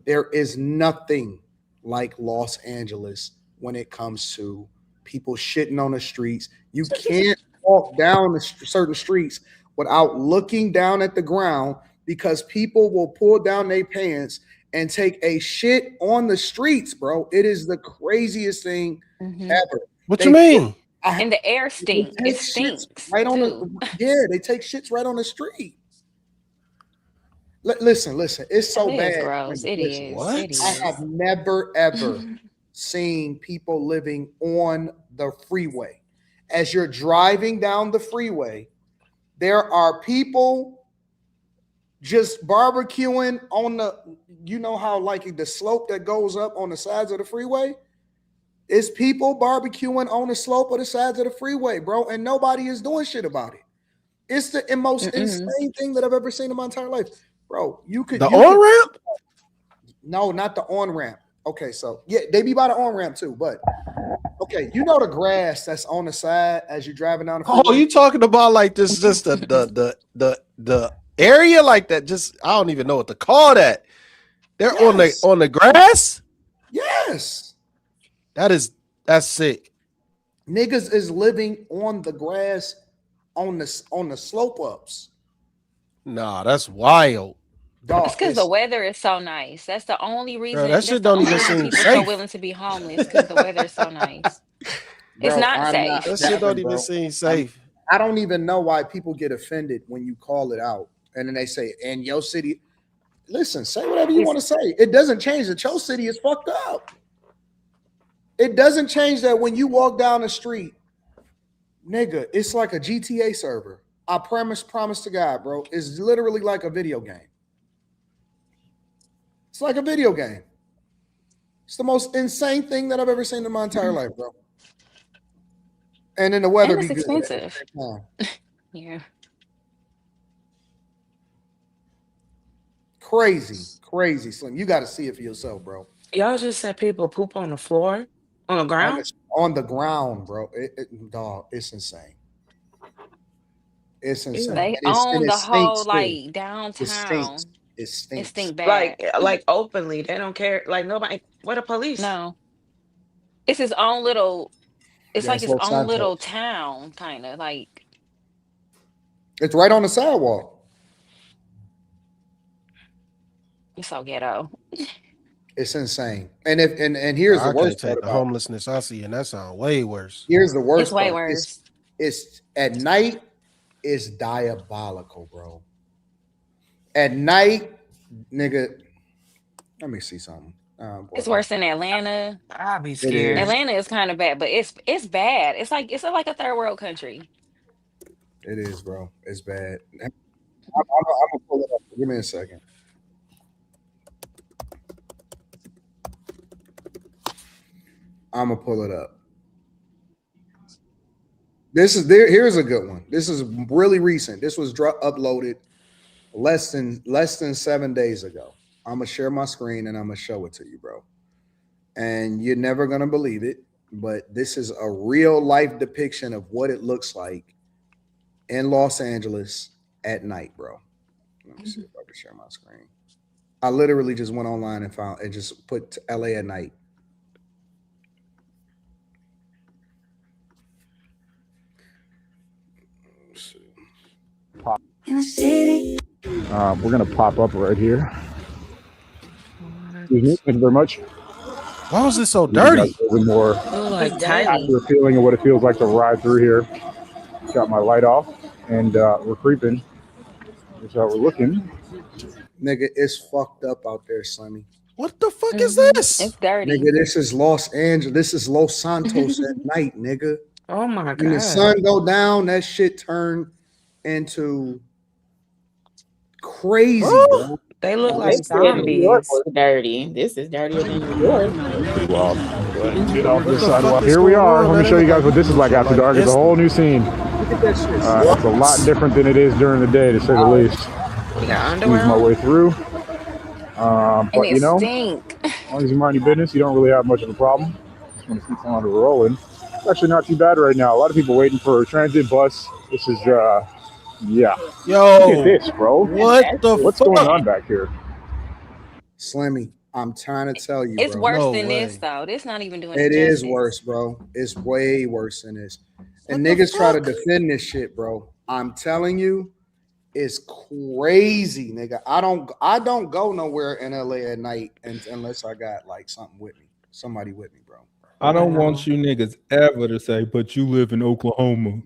There is nothing like Los Angeles when it comes to people shitting on the streets. You can't walk down the certain streets without looking down at the ground because people will pull down their pants and take a shit on the streets, bro. It is the craziest thing ever. What you mean? And the air stinks. They It take shits stinks right on too. they take shits right on the street. Listen, it's so It is bad. gross. It Listen, is. What? It I is. have never ever seen people living on the freeway. As you're driving down the freeway, there are people just barbecuing on how like the slope that goes up on the sides of the freeway? It's people barbecuing on the slope of the sides of the freeway, bro, and nobody is doing shit about it. It's the most insane thing that I've ever seen in my entire life. Bro, you could on-ramp? No, not the on-ramp. Okay, so yeah, they be by the on-ramp too, but okay, the grass that's on the side as you're driving down the freeway? Oh, you talking about like this just the area like that? Just I don't even know what to call that. They're on the grass? Yes. That's sick. Niggas is living on the grass on the slope ups. Nah, that's wild. Dog, It's because the weather is so nice. That's the only reason. Bro, that That's shit the don't only even reason seem people so safe. willing to be homeless because the weather is so nice. It's bro, not I'm safe. That shit don't even bro. seem safe. I don't even know why people get offended when you call it out. And then they say, in your city, listen, say whatever you want to say. It doesn't change that your city is fucked up. It doesn't change that when you walk down the street, nigga, it's like a GTA server. I promise to God, bro. It's literally like a video game. It's like a video game. It's the most insane thing that I've ever seen in my entire life, bro. And then the weather And be it's good. expensive. Yeah. Crazy, Slim. You got to see it for yourself, bro. Y'all just said people poop on the floor, on the ground? On the ground, bro. Dog, it's insane. It's insane. They own the whole like downtown. It stinks. It stink bad. Like openly. They don't care. Like nobody. What a police? No. It's his own little. It's Yeah, like it's his little own side little touch. town, kind of like. It's right on the sidewalk. It's so ghetto. It's insane. And here's the I can't worst take part the about it. homelessness I see, and that sounds way worse. Here's the worst It's way part. worse. It's at night. It's diabolical, bro. At night, nigga. Let me see something. It's worse than Atlanta. I'd be scared. Atlanta is kind of bad, but it's bad. It's like a third world country. It is, bro. It's bad. I'm gonna pull it up. Give me a second. I'm gonna pull it up. This is there. Here's a good one. This is really recent. This was uploaded less than 7 days ago. I'm gonna share my screen and I'm gonna show it to you, bro. And you're never gonna believe it, but this is a real life depiction of what it looks like in Los Angeles at night, bro. Let me see if I can share my screen. I literally just went online and found and just put LA at night. We're gonna pop up right here. Excuse me. Thank you very much. Why was this so dirty? More like tiny. accurate feeling of what it feels like to ride through here. Got my light off, and we're creeping. That's how we're looking. Nigga, it's fucked up out there, Sonny. What the fuck is this? It's dirty. Nigga, this is Los Angeles. This is Los Santos at night, nigga. Oh my god. When the sun go down, that shit turn into crazy, bro. They look like This is New York zombies. was dirty. This is dirtier than New York. Well, get off this side. Well, here we are. Let me show you guys what this is like after dark. It's a whole new scene. It's a lot different than it is during the day, to say the least. Yeah, Squeeze my way through. And But it you know, stink. as long as you mind your business, you don't really have much of a problem. Just want to keep on rolling. It's actually not too bad right now. A lot of people waiting for a transit bus. This is, yeah. Yo, Look at this, bro. What's going on back here? Slimmy, I'm trying to tell you, It's bro. worse No than way. this, though. This not even doing It it is justice. worse, bro. It's way worse than this. And What the niggas try to fuck? defend this shit, bro. I'm telling you, it's crazy, nigga. I don't go nowhere in LA at night unless I got like something with me, somebody with me, bro. I don't want you niggas ever to say, but you live in Oklahoma.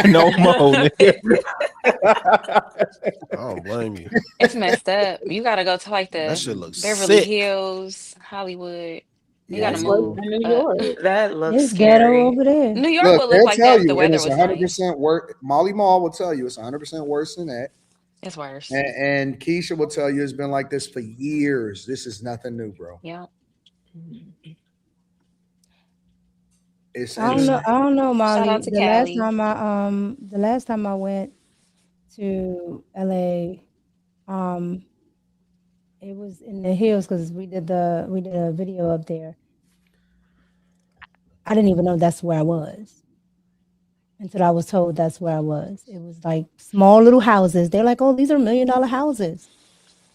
No more, nigga. I don't blame you. It's messed up. You gotta go to like That the shit looks Beverly sick. Hills, Hollywood. You Yeah, gotta It's move. worse than New York. That looks It's ghetto scary. over there. New York Look, would they'll look like tell that if you, the and weather it's was nice. 100% worse. Molly Mall will tell you it's 100% worse than that. It's worse. And Keisha will tell you it's been like this for years. This is nothing new, bro. Yeah. It's I don't know. insane. I don't know, Molly. out to The last Cali. time I went to LA, it was in the hills because we did a video up there. I didn't even know that's where I was until I was told that's where I was. It was like small little houses. They're like, oh, these are $1 million houses.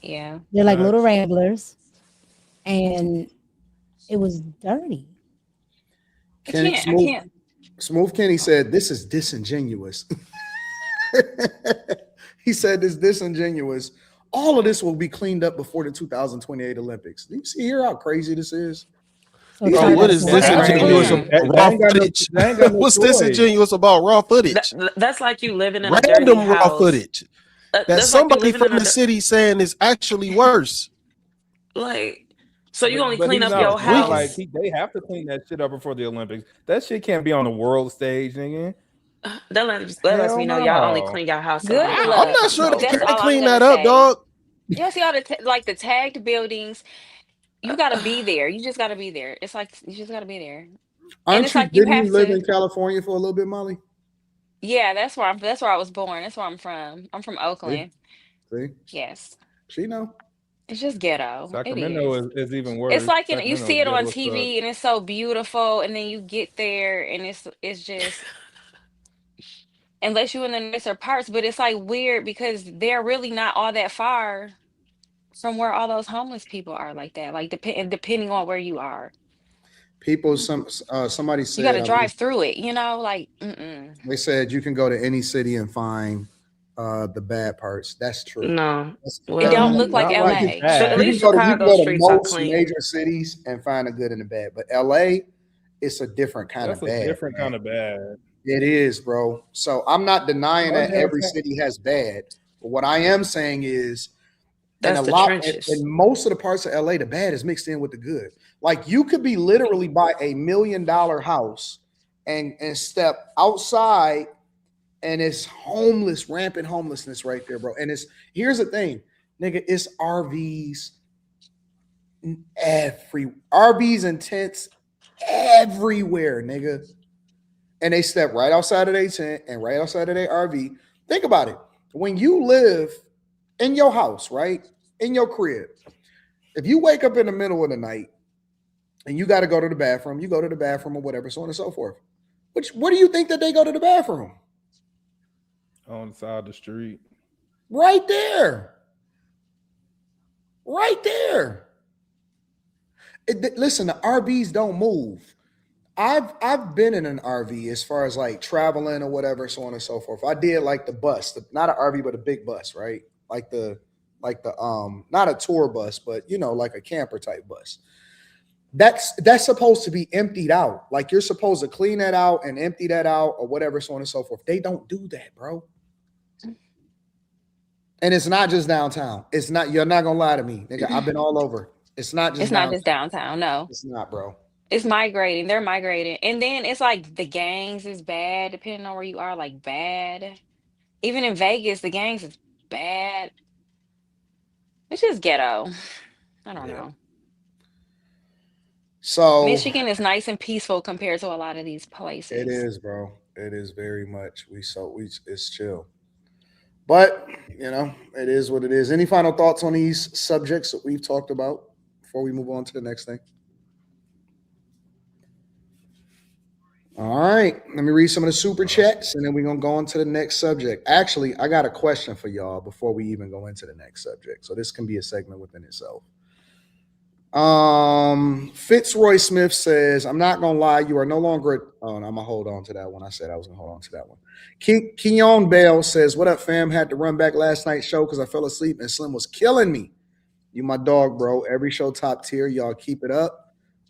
Yeah. They're like little ramblers, and it was dirty. I can't. Smooth Kenny said this is disingenuous. He said it's disingenuous. All of this will be cleaned up before the 2028 Olympics. Do you see here how crazy this is? So Bro, China what is doesn't want disingenuous that. about raw footage? What's disingenuous about raw footage? That's like you living in a dirty Random raw house. footage that That's like you somebody living from in the city saying is actually worse. like. So you only But clean he's up not your house. like they have to clean that shit up before the Olympics. That shit can't be on the world stage, nigga. That lets me know y'all only clean your house. Good up. luck. I'm not sure That's they all I'm clean gonna that up, say. dog. You see all the the tagged buildings. You gotta be there. You just gotta be there. It's like you just gotta be there. Aren't it's you? like you Didn't you have live to. in California for a little bit, Molly? Yeah, that's where I was born. That's where I'm from. I'm from Oakland. See, Yes. she know. It's just ghetto. It Sacramento is. is even worse. It's like you Sacramento see is it on ghetto as fuck. TV and it's so beautiful, and then you get there and it's just unless you in the nicer parts, but it's like weird because they're really not all that far from where all those homeless people are like that. Like depending on where you are. People, somebody You got said to drive through it, like they said you can go to any city and find the bad parts. That's true. No. It don't look like Not like LA. it's bad. At least you can Chicago go to streets are most clean. major cities and find the good and the bad, but LA, it's a different kind That's of a bad. different kind of bad. It is, bro. So I'm not denying that Okay. every city has bad, but what I am saying is, That's the trenches. in most of the parts of LA, the bad is mixed in with the good. Like you could be literally buy $1 million house and step outside and it's homeless, rampant homelessness right there, bro. And here's the thing, nigga, it's RVs RVs and tents everywhere, nigga. And they step right outside of their tent and right outside of their RV. Think about it. When you live in your house, right? In your crib, if you wake up in the middle of the night and you got to go to the bathroom, you go to the bathroom or whatever, so on and so forth. What do you think that they go to the bathroom? On the side of the street. Right there. Right there. Listen, the RVs don't move. I've been in an RV as far as like traveling or whatever, so on and so forth. I did like the bus, not an RV, but a big bus, right? Like the not a tour bus, but you know, like a camper type bus. That's supposed to be emptied out. Like you're supposed to clean that out and empty that out or whatever, so on and so forth. They don't do that, bro. And it's not just downtown. It's not, you're not gonna lie to me, nigga. I've been all over. It's not just downtown. No. It's not, bro. It's migrating. They're migrating. And then it's like the gangs is bad, depending on where you are, like bad. Even in Vegas, the gangs is bad. It's just ghetto. I don't know. So Michigan is nice and peaceful compared to a lot of these places. it is, bro. It is very much. It's chill. But you know, it is what it is. Any final thoughts on these subjects that we've talked about before we move on to the next thing? All right, let me read some of the super chats and then we're going to go on to the next subject. Actually, I got a question for y'all before we even go into the next subject. So this can be a segment within itself. Fitzroy Smith says, I'm not going to lie, you are no longer, I'm going to hold on to that one. I said I was going to hold on to that one. Kenyon Bell says, what up, fam? Had to run back last night's show because I fell asleep and Slim was killing me. You my dog, bro. Every show top tier. Y'all keep it up.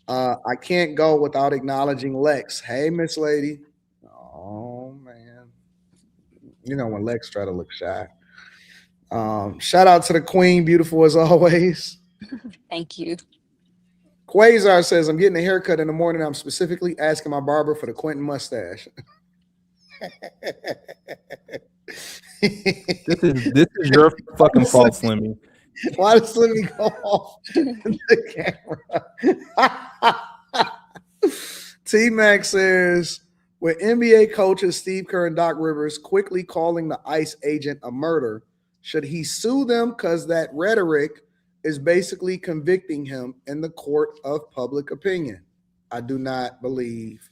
I can't go without acknowledging Lex. Hey, Miss Lady. Oh, man. You know when Lex try to look shy. Shout out to the queen. Beautiful as always. Thank you. Quasar says, I'm getting a haircut in the morning. I'm specifically asking my barber for the Quentin mustache. This is your fucking fault, Slimmy. Why does Slimmy go off the camera? T-Mac says, with NBA coaches Steve Kerr and Doc Rivers quickly calling the ICE agent a murder, should he sue them because that rhetoric is basically convicting him in the court of public opinion? I do not believe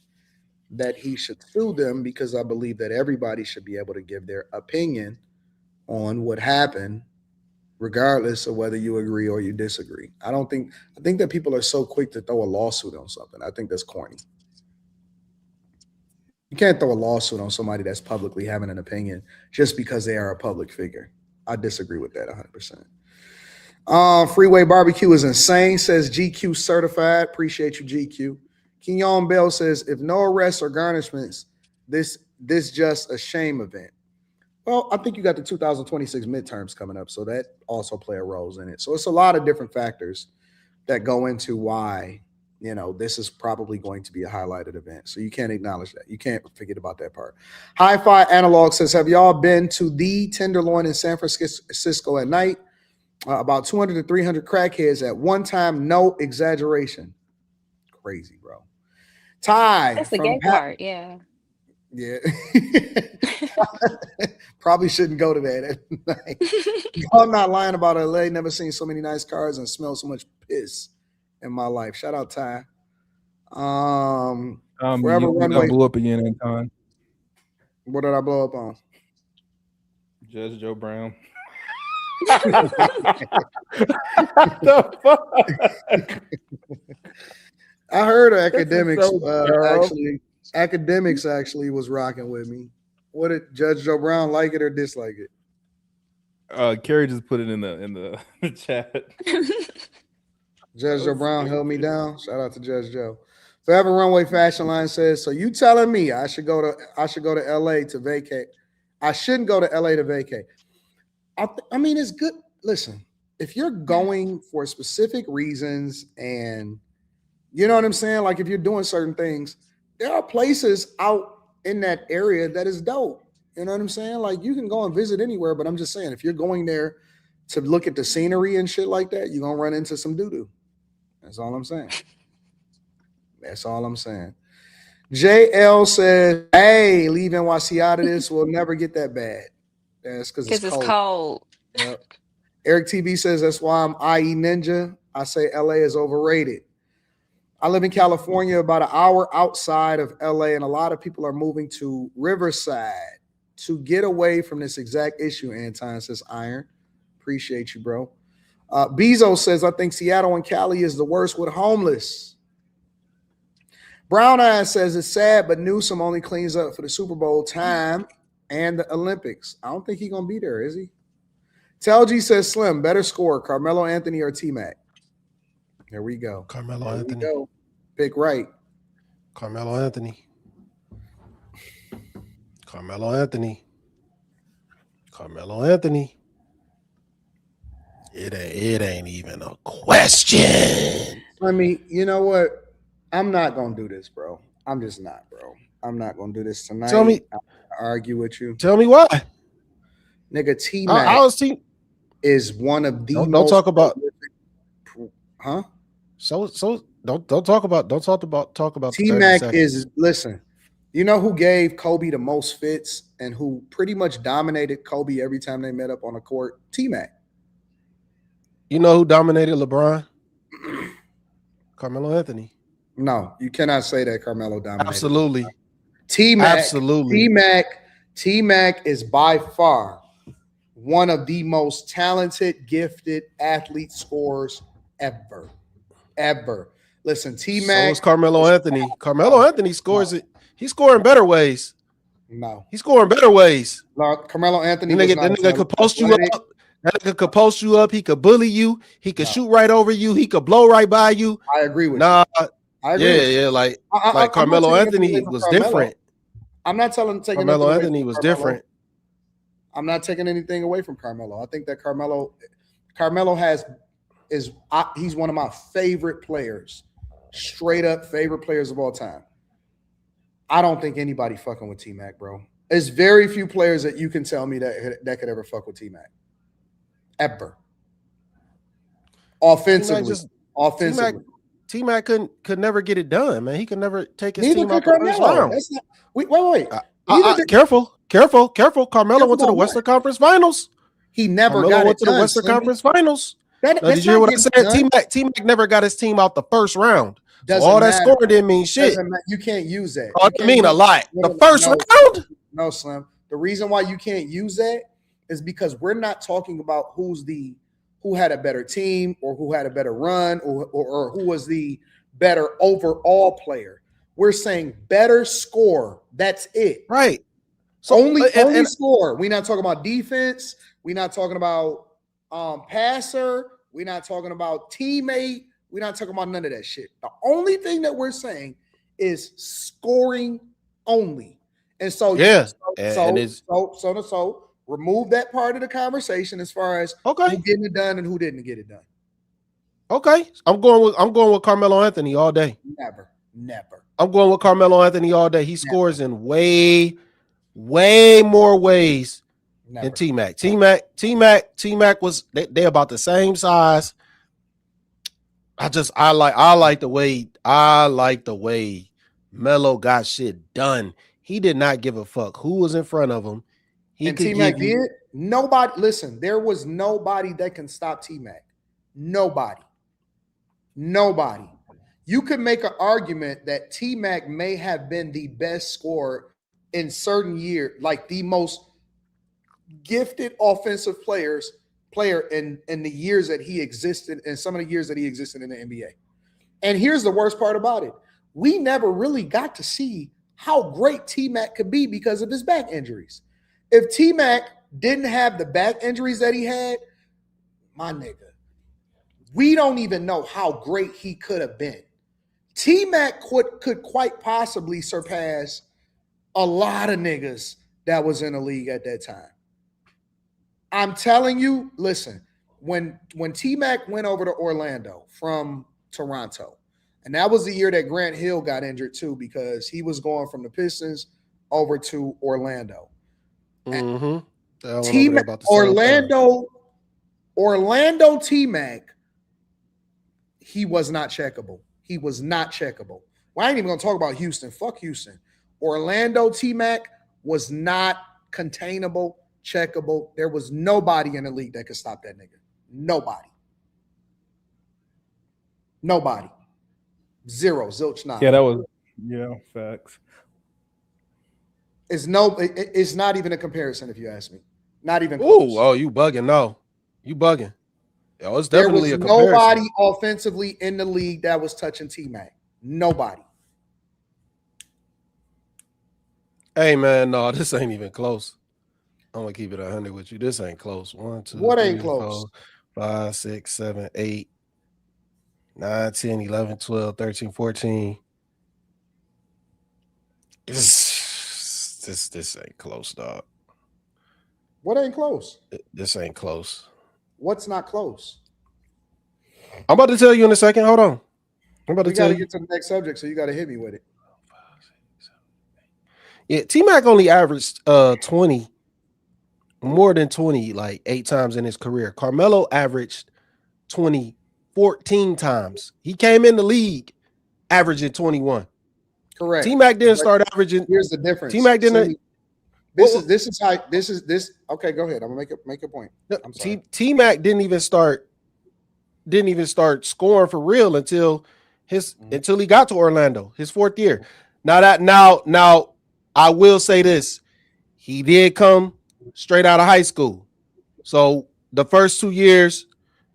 that he should sue them because I believe that everybody should be able to give their opinion on what happened, regardless of whether you agree or you disagree. I think that people are so quick to throw a lawsuit on something. I think that's corny. You can't throw a lawsuit on somebody that's publicly having an opinion just because they are a public figure. I disagree with that 100%. Freeway Barbecue is insane, says GQ certified. Appreciate you, GQ. Kenyon Bell says, if no arrests or garnishments, this just a shame event. Well, I think you got the 2026 midterms coming up, so that also play a role in it. So it's a lot of different factors that go into why, you know, this is probably going to be a highlighted event. So you can't acknowledge that. You can't forget about that part. Hi-Fi Analog says, have y'all been to the Tenderloin in San Francisco at night? About 200 to 300 crackheads at one time. No exaggeration. Crazy, bro. Ty. That's the gay part, yeah. Yeah. Probably shouldn't go to that at night. I'm not lying about LA. Never seen so many nice cars and smelled so much piss in my life. Shout out Ty. Forever Runway blew up again, Anton. What did I blow up on? Judge Joe Brown. The fuck? I heard Academics actually was rocking with me. What did Judge Joe Brown like it or dislike it? Carrie just put it in the chat. Judge Joe Brown held me down. Shout out to Judge Joe. Forever Runway Fashion Line says, so you telling me I should go to LA to vacate? I shouldn't go to LA to vacate. I mean, it's good. Listen, if you're going for specific reasons and you know what I'm saying? Like if you're doing certain things, there are places out in that area that is dope You know what I'm saying? Like, you can go and visit anywhere, but I'm just saying, if you're going there to look at the scenery and shit like that, you're going to run into some doo-doo. That's all I'm saying. That's all I'm saying. JL says, hey, leave NYC out of this. We'll never get that bad. That's because it's cold. Yep. Eric TV says, that's why I'm IE Ninja. I say LA is overrated. I live in California, about an hour outside of LA, and a lot of people are moving to Riverside to get away from this exact issue, Anton, says Iron. Appreciate you, bro. Bezos says, I think Seattle and Cali is the worst with homeless. Brown Eyes says, it's sad, but Newsom only cleans up for the Super Bowl time and the Olympics. I don't think he's going to be there, is he? Telg says, Slim, better score, Carmelo Anthony or T-Mac? There we go. Carmelo Anthony. Go. Pick right. Carmelo Anthony. Carmelo Anthony. Carmelo Anthony. It ain't even a question. I mean, you know what? I'm not going to do this, bro. I'm just not, bro. I'm not going to do this tonight. Tell me. I'll argue with you. Tell me why. Nigga, T-Mac is one of the don't talk about. Huh? So don't talk about T-Mac is, listen, you know who gave Kobe the most fits and who pretty much dominated Kobe every time they met up on the court? T-Mac. You know who dominated LeBron? Carmelo Anthony. No, you cannot say that Carmelo dominated. Absolutely. T-Mac. Absolutely. T-Mac is by far one of the most talented, gifted athlete scorers ever. Listen, T-Mac. So is Carmelo Anthony. Carmelo Anthony scores it. He's scoring better ways. No. He's scoring better ways. Carmelo Anthony. That nigga could post you up. That nigga could post you up. He could bully you. He could shoot right over you. He could blow right by you. I agree with you. I agree yeah. Like Carmelo Anthony was different. I'm not taking Carmelo Anthony was different. I'm not taking anything away from Carmelo. I think that Carmelo he's one of my favorite players, straight up favorite players of all time. I don't think anybody fucking with T-Mac, bro. There's very few players that you can tell me that could ever fuck with T-Mac. Ever. Offensively. T-Mac could never get it done, man. He could never take his team out the first round. Wait. Careful. Carmelo went to the Western Conference Finals. He never went to the Western Conference Finals. Did you hear what I said? T-Mac never got his team out the first round. So all that scoring didn't mean shit. You can't use that. It mean a lot. The first round? No, Slim. The reason why you can't use that is because we're not talking about who had a better team or who had a better run or who was the better overall player. We're saying better score. That's it. Right. So only score. We're not talking about defense. We're not talking about passer. We're not talking about teammate. We're not talking about none of that shit. The only thing that we're saying is scoring only. And so so remove that part of the conversation as far as who getting it done and who didn't get it done. Okay. I'm going with Carmelo Anthony all day. Never. I'm going with Carmelo Anthony all day. He scores in way more ways than T-Mac. T-Mac was they about the same size. I like the way Melo got shit done. He did not give a fuck who was in front of him. T-Mac did. Nobody, listen, there was nobody that can stop T-Mac. Nobody. You could make an argument that T-Mac may have been the best scorer in certain years, like the most gifted offensive player in the years that he existed, and some of the years that he existed in the NBA. And here's the worst part about it. We never really got to see how great T-Mac could be because of his back injuries. If T-Mac didn't have the back injuries that he had, my nigga, we don't even know how great he could have been. T-Mac could quite possibly surpass a lot of niggas that was in the league at that time. I'm telling you, listen, when T-Mac went over to Orlando from Toronto, and that was the year that Grant Hill got injured too because he was going from the Pistons over to Orlando. Mm-hmm. Orlando T-Mac, he was not checkable. He was not checkable. Well, I ain't even gonna talk about Houston. Fuck Houston. Orlando T-Mac was not containable, checkable. There was nobody in the league that could stop that nigga. Nobody. Zero. Zilch nine. Yeah, that was facts. It's not even a comparison if you ask me. Not even close. Oh, you bugging. No. You bugging. Yo, it's There definitely was a comparison. nobody offensively in the league that was touching T-Mac. Nobody. Hey, man, no, this ain't even close. I'm going to keep it 100 with you. This ain't close. 1, 2, What 3, ain't close? 4, 5, 6, 7, 8, 9, 10, 11, 12, 13, 14. This ain't close, dog. What ain't close? This ain't close. What's not close? I'm about to tell you in a second. Hold on. I'm about to tell you. We got to get to the next subject, so you got to hit me with it. Yeah, T-Mac only averaged 20, more than 20, like 8 times in his career. Carmelo averaged 20 14 times. He came in the league averaging 21. Correct. T-Mac didn't start averaging. Here's the difference. T-Mac didn't. Okay, go ahead. I'm gonna make a point. I'm sorry. T-Mac didn't even start scoring for real until he got to Orlando, his 4th year. Now I will say this. He did come straight out of high school. So the first 2 years,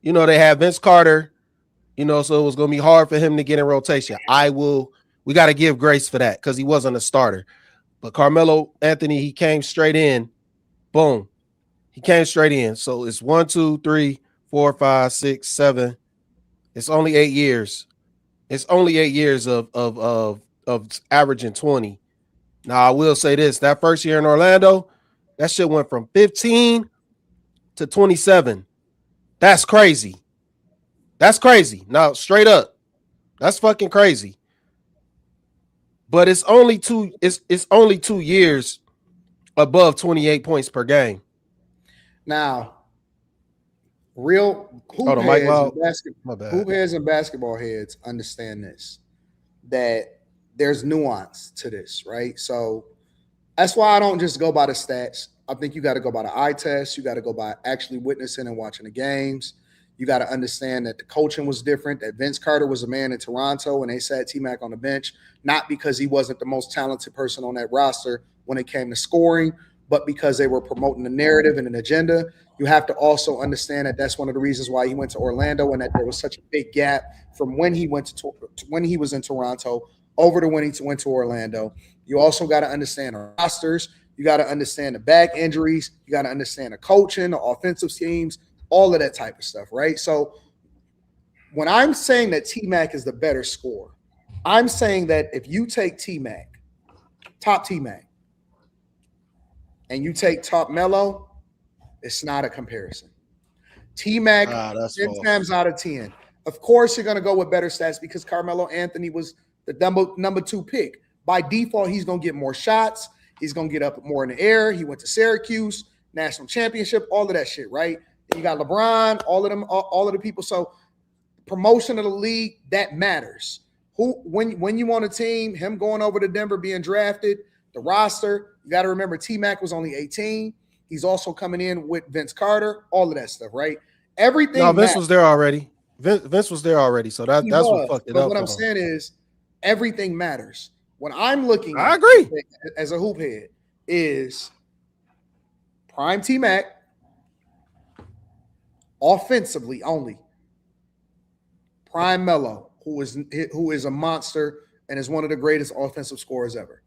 they had Vince Carter, so it was going to be hard for him to get in rotation. We got to give grace for that because he wasn't a starter. But Carmelo Anthony, he came straight in. Boom. He came straight in. So it's 1, 2, 3, 4, 5, 6, 7. It's only 8 years. It's only 8 years of averaging 20. Now, I will say this. That first year in Orlando, that shit went from 15 to 27. That's crazy. That's crazy. Now, straight up. That's fucking crazy. But it's only 2 years above 28 points per game. Now, real hoop heads and basketball heads understand this, that there's nuance to this, right? So that's why I don't just go by the stats. I think you got to go by the eye test. You got to go by actually witnessing and watching the games. You got to understand that the coaching was different, that Vince Carter was a man in Toronto and they sat T-Mac on the bench, not because he wasn't the most talented person on that roster when it came to scoring, but because they were promoting the narrative and an agenda. You have to also understand that that's one of the reasons why he went to Orlando and that there was such a big gap from when he went to when he was in Toronto over to when he went to Orlando. You also got to understand the rosters. You got to understand the back injuries. You got to understand the coaching, the offensive schemes, all of that type of stuff, right? So when I'm saying that T-Mac is the better scorer, I'm saying that if you take T-Mac, top T-Mac, and you take top Melo, it's not a comparison. T-Mac, 10 times out of 10. Of course, you're going to go with better stats because Carmelo Anthony was the number 2 pick. By default, he's going to get more shots. He's going to get up more in the air. He went to Syracuse, national championship, all of that shit, right? You got LeBron, all of them, all of the people. So promotion of the league, that matters. When you on a team, him going over to Denver, being drafted, the roster, you got to remember T-Mac was only 18. He's also coming in with Vince Carter, all of that stuff, right? Everything. No, Vince was there already. Vince was there already. So that's what fucked it up. But what I'm saying is everything matters. When I'm looking I agree. As a hoop head is prime T-Mac offensively only. Prime Melo, who is a monster and is one of the greatest offensive scorers ever.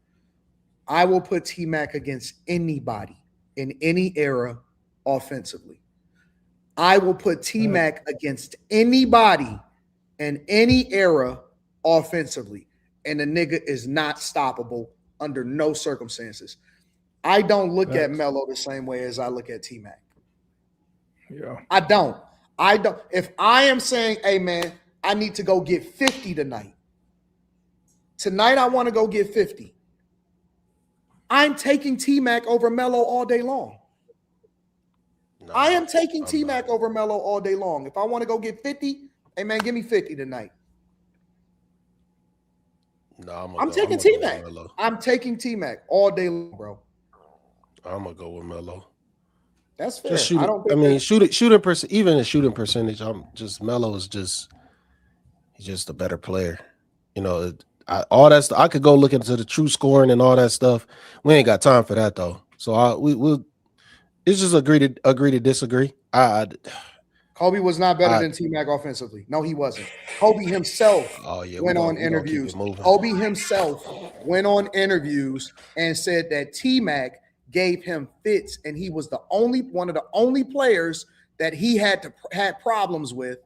I will put T-Mac against anybody in any era offensively. I will put T-Mac against anybody in any era offensively. And the nigga is not stoppable under no circumstances. I don't look at Melo the same way as I look at T-Mac. Yeah. I don't. If I am saying, hey, man, I need to go get 50 tonight. Tonight I want to go get 50. I'm taking T-Mac over Melo all day long. I am taking T-Mac over Melo all day long. If I want to go get 50, hey man, give me 50 tonight. No, I'm taking T-Mac. I'm taking T-Mac all day long, bro. I'm gonna go with Melo. That's fair. Just shooting percent, even a shooting percentage. Melo is just he's just a better player. You know, all that stuff. I could go look into the true scoring and all that stuff. We ain't got time for that though. So we'll it's just agree to disagree. Kobe was not better than T-Mac offensively. No, he wasn't. Kobe himself went on interviews. Kobe himself went on interviews and said that T-Mac gave him fits, and he was one of the only players that he had problems with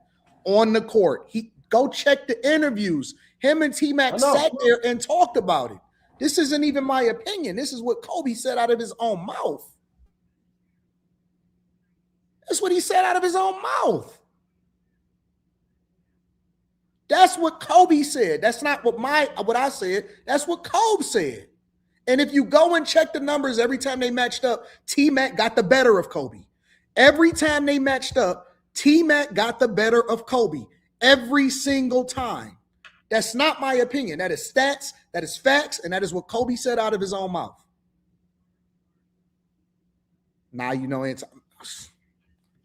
on the court. Go check the interviews. Him and T-Mac sat there and talked about it. This isn't even my opinion. This is what Kobe said out of his own mouth. That's what he said out of his own mouth. That's what Kobe said. That's not what I said. That's what Kobe said. And if you go and check the numbers, every time they matched up, T-Mac got the better of Kobe. Every time they matched up, T-Mac got the better of Kobe. Every single time. That's not my opinion. That is stats, that is facts, and that is what Kobe said out of his own mouth. Now you know it's...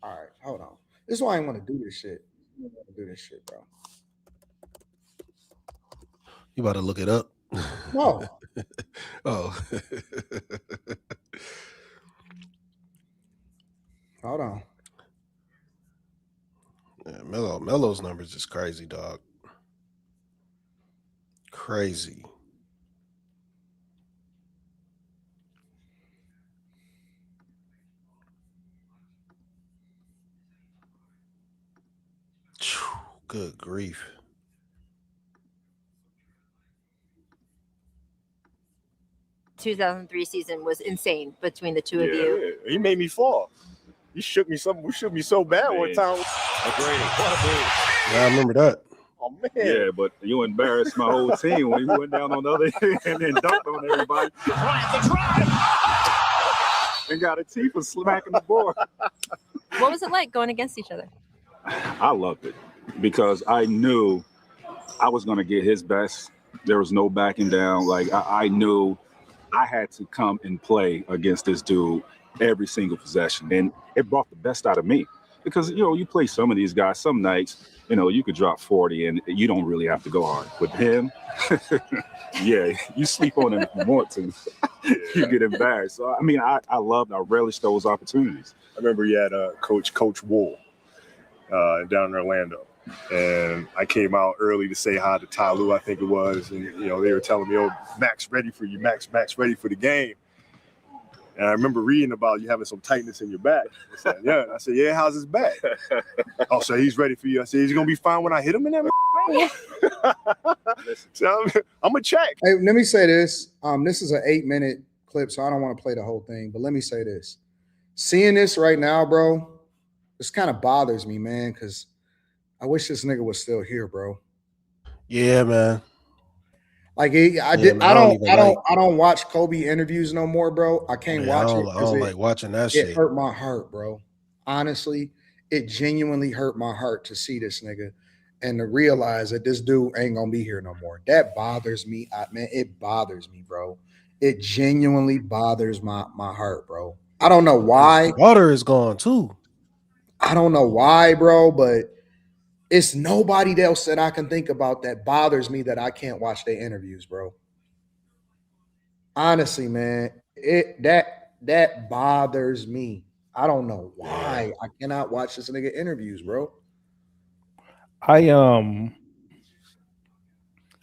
All right, hold on. This is why I want to do this shit. I want to do this shit, bro. You about to look it up? No. Oh. Hold on. Yeah, Melo's numbers just crazy, dog. Crazy. Good grief. The 2003 season was insane between the two of you. He made me fall. He shook me so bad one time. Yeah, I remember that. Oh man. Yeah, but you embarrassed my whole team when you went down on the other end and then dunked on everybody. And got a tee for smacking the board. What was it like going against each other? I loved it because I knew I was going to get his best. There was no backing down. Like I knew I had to come and play against this dude every single possession. And it brought the best out of me because, you play some of these guys, some nights, you could drop 40 and you don't really have to go hard. With him, yeah, you sleep on him if you want to. You get embarrassed. So, I relished those opportunities. I remember you had Coach Walz down in Orlando. And I came out early to say hi to Ty Lue, I think it was. And, they were telling me, Max ready for you. Max ready for the game. And I remember reading about you having some tightness in your back. I said, yeah, how's his back? Oh, so he's ready for you. I said, he's going to be fine when I hit him in that. So I'm going to check. Hey, let me say this. This is an 8-minute clip, so I don't want to play the whole thing. But let me say this. Seeing this right now, bro, this kind of bothers me, man, because I wish this nigga was still here, bro. Yeah, man. Like I don't watch Kobe interviews no more, bro. I can't watch it. I don't like watching that shit. It hurt my heart, bro. Honestly, it genuinely hurt my heart to see this nigga and to realize that this dude ain't gonna be here no more. That bothers me, man. It bothers me, bro. It genuinely bothers my heart, bro. I don't know why. Water is gone too. I don't know why, bro, but it's nobody else that I can think about that bothers me that I can't watch their interviews, bro. Honestly, man, that bothers me. I don't know why. I cannot watch this nigga interviews, bro. I don't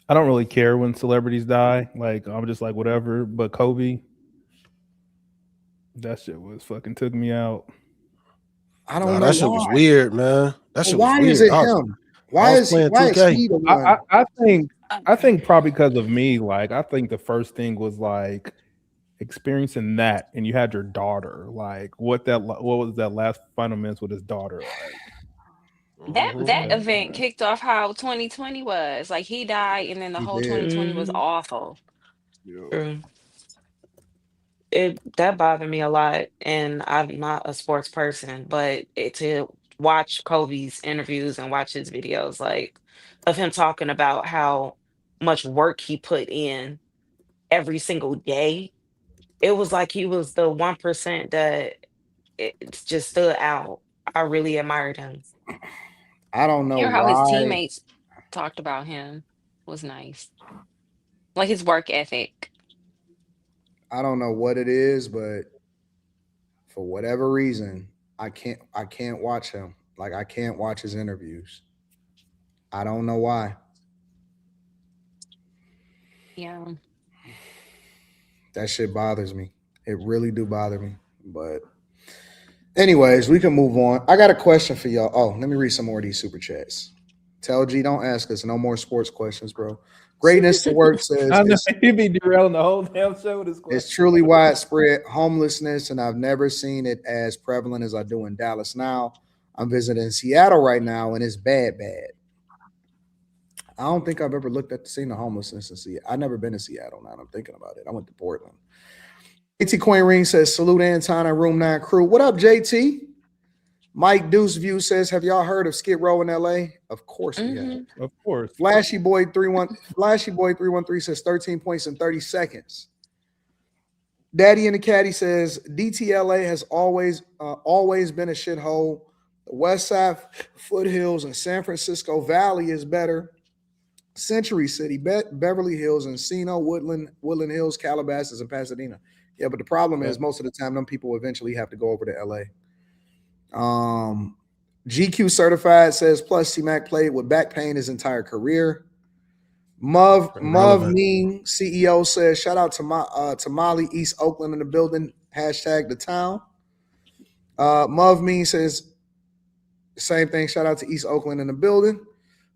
really care when celebrities die. Like, I'm just like, whatever. But Kobe, that shit fucking took me out. I don't know. That shit was weird, man. That shit was weird. Why is it him? Why is he the one? I think probably because of me. Like, I think the first thing was like experiencing that, and you had your daughter. Like, what was that last final minutes with his daughter like? That event kicked off how 2020 was. Like, he died, and then the whole 2020 was awful. Yeah. that bothered me a lot, and I'm not a sports person, but to watch Kobe's interviews and watch his videos, like of him talking about how much work he put in every single day, it was like he was the 1% that it just stood out. I really admired him. I don't know Hear how his why. teammates talked about him was nice. Like his work ethic. I don't know what it is, but for whatever reason, I can't watch him. Like I can't watch his interviews. I don't know why. Yeah. That shit bothers me. It really do bother me. But anyways, we can move on. I got a question for y'all. Oh, let me read some more of these super chats. Tell G, don't ask us no more sports questions, bro. Greatness to work says I know he'd be derailing the whole damn show with his it's question. truly widespread homelessness, and I've never seen it as prevalent as I do in Dallas now. I'm visiting Seattle right now, and it's bad, bad. I don't think I've ever seen the homelessness in Seattle. I've never been to Seattle now. I'm thinking about it. I went to Portland. JT Queen Ring says, salute Anton and Room 9 crew. What up, JT? Mike Deuce View says, have y'all heard of Skid Row in LA? Of course we have. Of course. Flashy Boy 313 says 13 points in 30 seconds. Daddy in the Caddy says DTLA has always been a shithole. The West Side foothills and San Francisco Valley is better. Century City, Beverly Hills, Encino, Woodland Hills, Calabasas, and Pasadena. Yeah, but the problem is most of the time, them people eventually have to go over to LA. GQ Certified says plus C-Mac played with back pain his entire career. Muv Mean CEO says shout out to Molly East Oakland in the building. Hashtag the town. Muv Mean says same thing. Shout out to East Oakland in the building.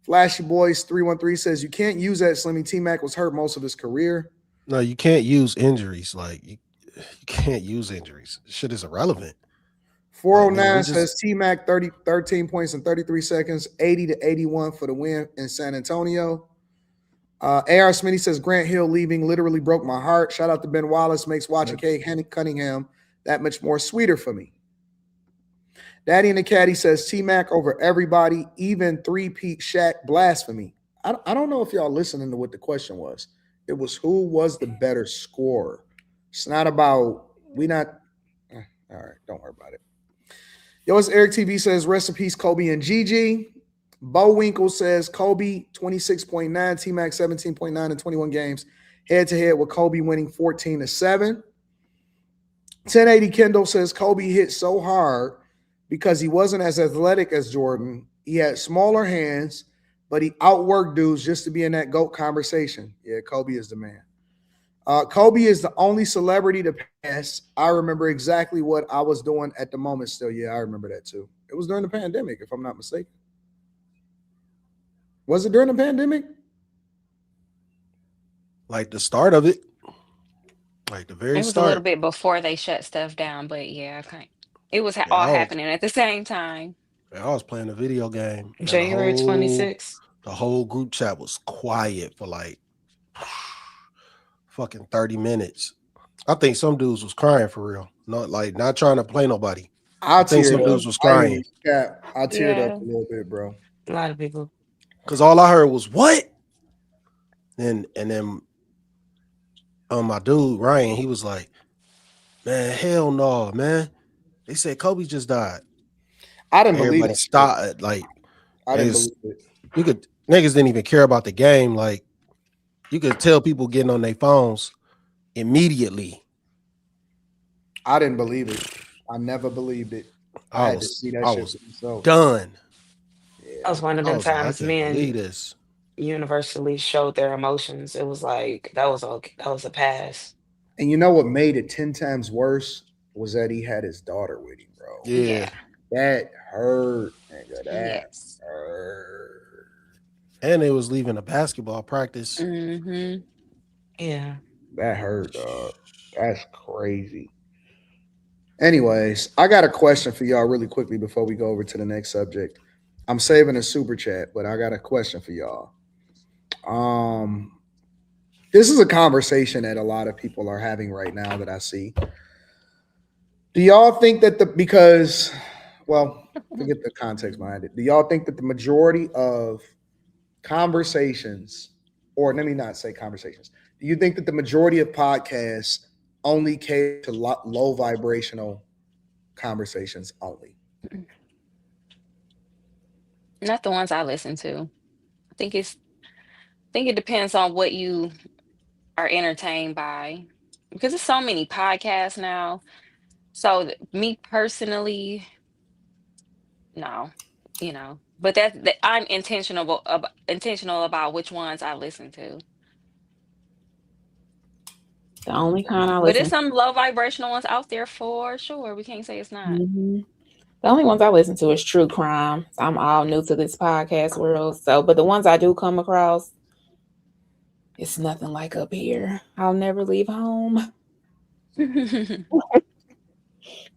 Flashy Boys 313 says you can't use that. Slimmy T-Mac was hurt most of his career. No, you can't use injuries. Like you can't use injuries. Shit is irrelevant. 409 says T-Mac 13 points in 33 seconds, 80-81 for the win in San Antonio. AR Smitty says Grant Hill leaving literally broke my heart. Shout out to Ben Wallace, makes watching Kate Cunningham that much more sweeter for me. Daddy in the Caddy says T-Mac over everybody, even three-peat Shaq blasphemy. I don't know if y'all listening to what the question was. It was who was the better scorer. It's not about all right, don't worry about it. Yo, it's Eric TV says rest in peace Kobe and Gigi. Bo Winkle says Kobe 26.9, T-Mac 17.9 in 21 games, head-to-head with Kobe winning 14-7. 1080 Kendall says Kobe hit so hard because he wasn't as athletic as Jordan. He had smaller hands, but he outworked dudes just to be in that GOAT conversation. Yeah, Kobe is the man. Kobe is the only celebrity to pass. I remember exactly what I was doing at the moment still. Yeah, I remember that too. It was during the pandemic, if I'm not mistaken. Was it during the pandemic? Like the start of it. Like the very It was start. a little bit before they shut stuff down, but yeah, it was all happening at the same time. I was playing a video game. January 26th. The whole group chat was quiet for like fucking 30 minutes. I think some dudes was crying for real. Not trying to play nobody. I think some dudes was crying. I teared up a little bit, bro. A lot of people. Because all I heard was what? And then my dude Ryan, he was like, man, hell no, man. They said Kobe just died. I didn't believe it. Stopped, like I didn't believe it. Niggas didn't even care about the game. Like you could tell people getting on their phones immediately. I didn't believe it. I never believed it. I had to see that shit for myself. Done. Yeah. That was one of them times men universally showed their emotions. It was like that was a pass. And you know what made it 10 times worse was that he had his daughter with him, bro. Yeah. That hurt, nigga. That hurt. And they was leaving a basketball practice. Mm-hmm. Yeah. That hurt, dog. That's crazy. Anyways, I got a question for y'all really quickly before we go over to the next subject. I'm saving a super chat, but I got a question for y'all. this is a conversation that a lot of people are having right now that I see. Do y'all think that forget the context behind it. Do y'all think that the majority of conversations, or let me not say conversations, do you think that the majority of podcasts only cater to low vibrational conversations only? Not the ones I listen to. I think it depends on what you are entertained by, because there's so many podcasts now. So me personally, no, but that I'm intentional about which ones I listen to. The only kind I But there's listen some low vibrational ones out there for sure. We can't say it's not. The only ones I listen to is true crime. I'm all new to this podcast world. But the ones I do come across, it's nothing like up here. I'll never leave home. I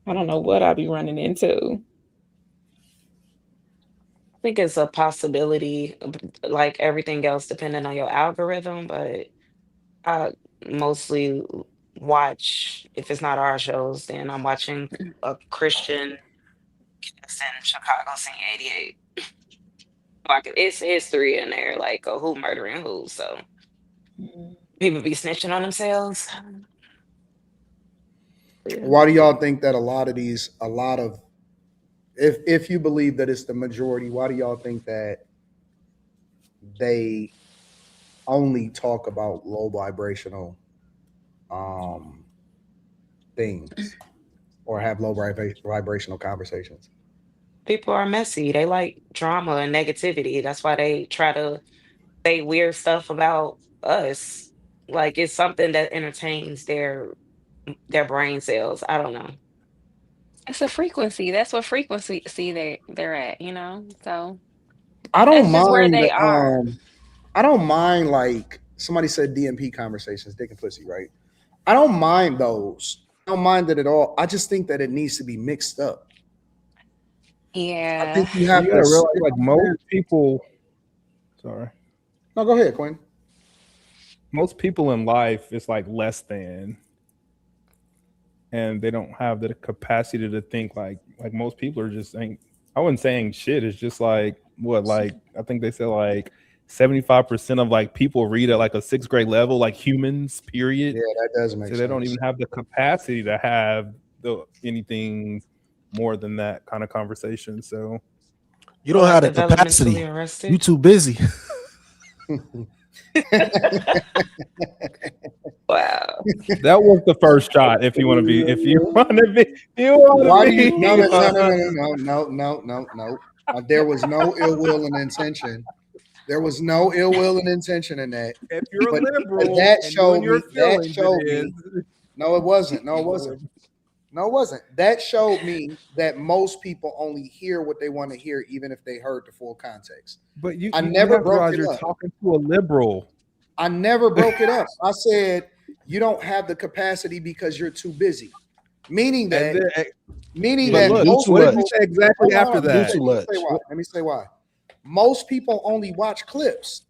don't know what I'll be running into. I think it's a possibility, like everything else, depending on your algorithm. But I mostly watch, if it's not our shows, then I'm watching a Christian cast in Chicago Scene 88. Like it's history in there, like who murdering who. So people be snitching on themselves. Yeah. Why do y'all think that if you believe that it's the majority, why do y'all think that they only talk about low vibrational things or have low vibrational conversations? People are messy. They like drama and negativity. That's why they try to say weird stuff about us. Like it's something that entertains their brain cells. I don't know. It's a frequency. That's what frequency they're at. So I don't that's just where mind they are. I don't mind, like somebody said, DMP conversations, dick and pussy, right? I don't mind those. I don't mind it at all. I just think that it needs to be mixed up. I Yeah. think you You have gotta to realize, like most people. Sorry. No, go ahead, Quinn. Most people in life is like less than, and they don't have the capacity to think like most people are just saying. I wasn't saying shit. It's just like what, like I think they said like 75% of like people read at like a 6th grade level, like humans, period. Yeah, that does make sense. So they don't even have the capacity to have anything more than that kind of conversation. So you don't have the capacity. You too busy. Wow. That was the first shot. If you want to be, Why do you? No. There was no ill will and intention. There was no ill will and intention in that. If you're but liberal, that showed me. That showed it me. No, it wasn't. No, it wasn't. No, it wasn't. That showed me that most people only hear what they want to hear, even if they heard the full context. But I never broke it you're up. talking to a liberal. I never broke it up. I said you don't have the capacity because you're too busy. Meaning that. Look, most what people, did you say exactly after that? Let me say why. Most people only watch clips.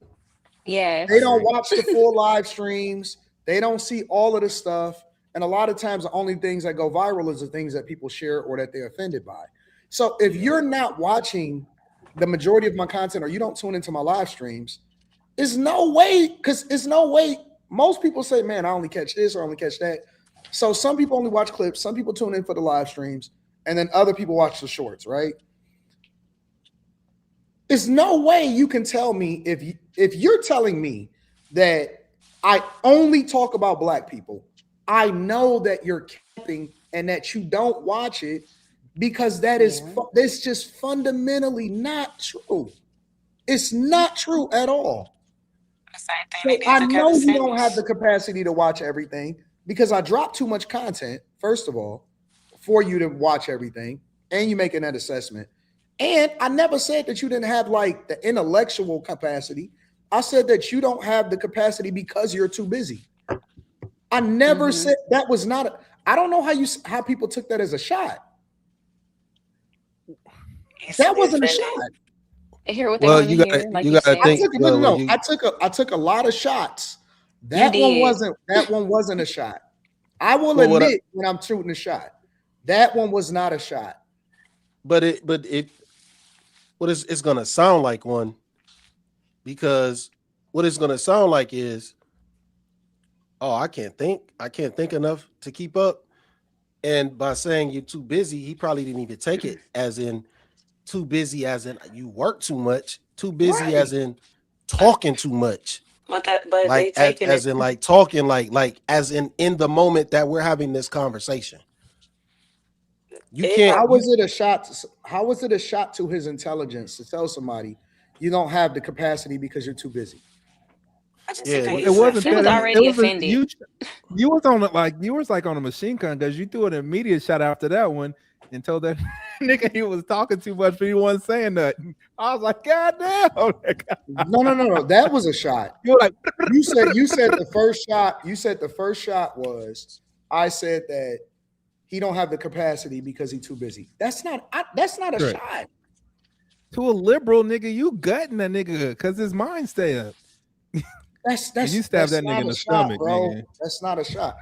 Yes. They don't watch the full live streams. They don't see all of the stuff. And a lot of times the only things that go viral is the things that people share or that they're offended by. So if you're not watching the majority of my content or you don't tune into my live streams, there's no way, because it's no way. Most people say, man, I only catch this or I only catch that. So some people only watch clips. Some people tune in for the live streams. And then other people watch the shorts, right? There's no way you can tell me if you're telling me that I only talk about black people, I know that you're capping and that you don't watch it because that's just fundamentally not true. It's not true at all. So I know you don't have the capacity to watch everything because I drop too much content, first of all, for you to watch everything, and you making that assessment. And I never said that you didn't have like the intellectual capacity. I said that you don't have the capacity because you're too busy. I never said that was not. I don't know how people took that as a shot. That wasn't a shot. I hear what they want to hear. Like you said. I took a lot of shots That You one did. wasn't a shot. I will Well, admit when I'm shooting a shot. That one was not a shot. but it's gonna sound like one, because what it's gonna sound like is, oh, I can't think enough to keep up. And by saying you're too busy, he probably didn't even take it as in too busy, as in you work too much, too busy as Right. in talking too much. But they Like taking as it. in like talking like as in the moment that we're having this conversation. You can't How was it a shot? How was it a shot to his intelligence to tell somebody you don't have the capacity because you're too busy? I just Yeah, think He that was, he it said he wasn't was that. fender. It already was a offended. you was on it like you was like on a machine gun because you threw an immediate shot after that one and told that nigga he was talking too much, but he wasn't saying nothing. I was like, God damn. No. That was a shot. You were like, You said the first shot. You said the first shot was. I said that he don't have the capacity because he's too busy. That's not a right. shot. To a liberal nigga, you gutting that nigga because his mind stay up. And you stab that nigga not in a the shot, stomach, bro. nigga. That's not a shot.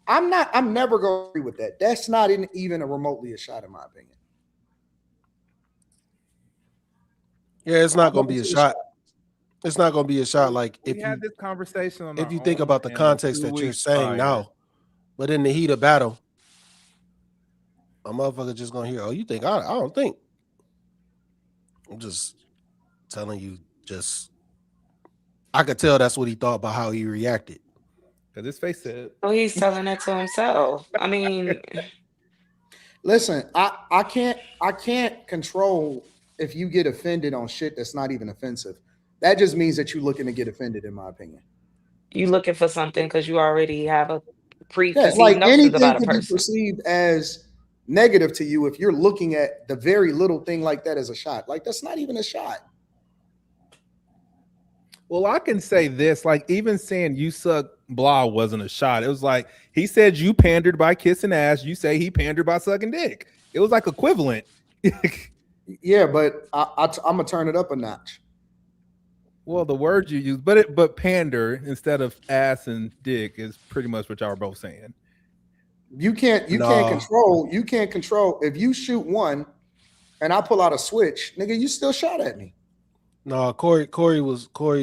I'm never gonna agree with that. That's not even a remotely a shot in my opinion. Yeah, it's I not gonna never be a see shot. It's not gonna be a shot. Like We had this conversation on if our you think own about the panel context 2 that you're weeks saying prior. now, but in the heat of battle, a motherfucker just gonna hear, oh, you think I don't think. I'm just telling you, I could tell that's what he thought about how he reacted. Because his face said, So he's telling that to himself. I mean, Listen, I can't control if you get offended on shit that's not even offensive. That just means that you're looking to get offended, in my opinion. you looking for something because you already have a Yeah, preconceived like notions anything about a could be person. perceived as negative to you if you're looking at the very little thing like that as a shot. Like that's not even a shot. well, I can say this, like even saying you suck blah wasn't a shot. It was like he said you pandered by kissing ass. You say he pandered by sucking dick. It was like equivalent. Yeah, but I'm gonna turn it up a notch. Well, the word you use, but pander instead of ass and dick is pretty much what y'all are both saying. You can't control if you shoot one and I pull out a switch, nigga, you still shot at me. No, Corey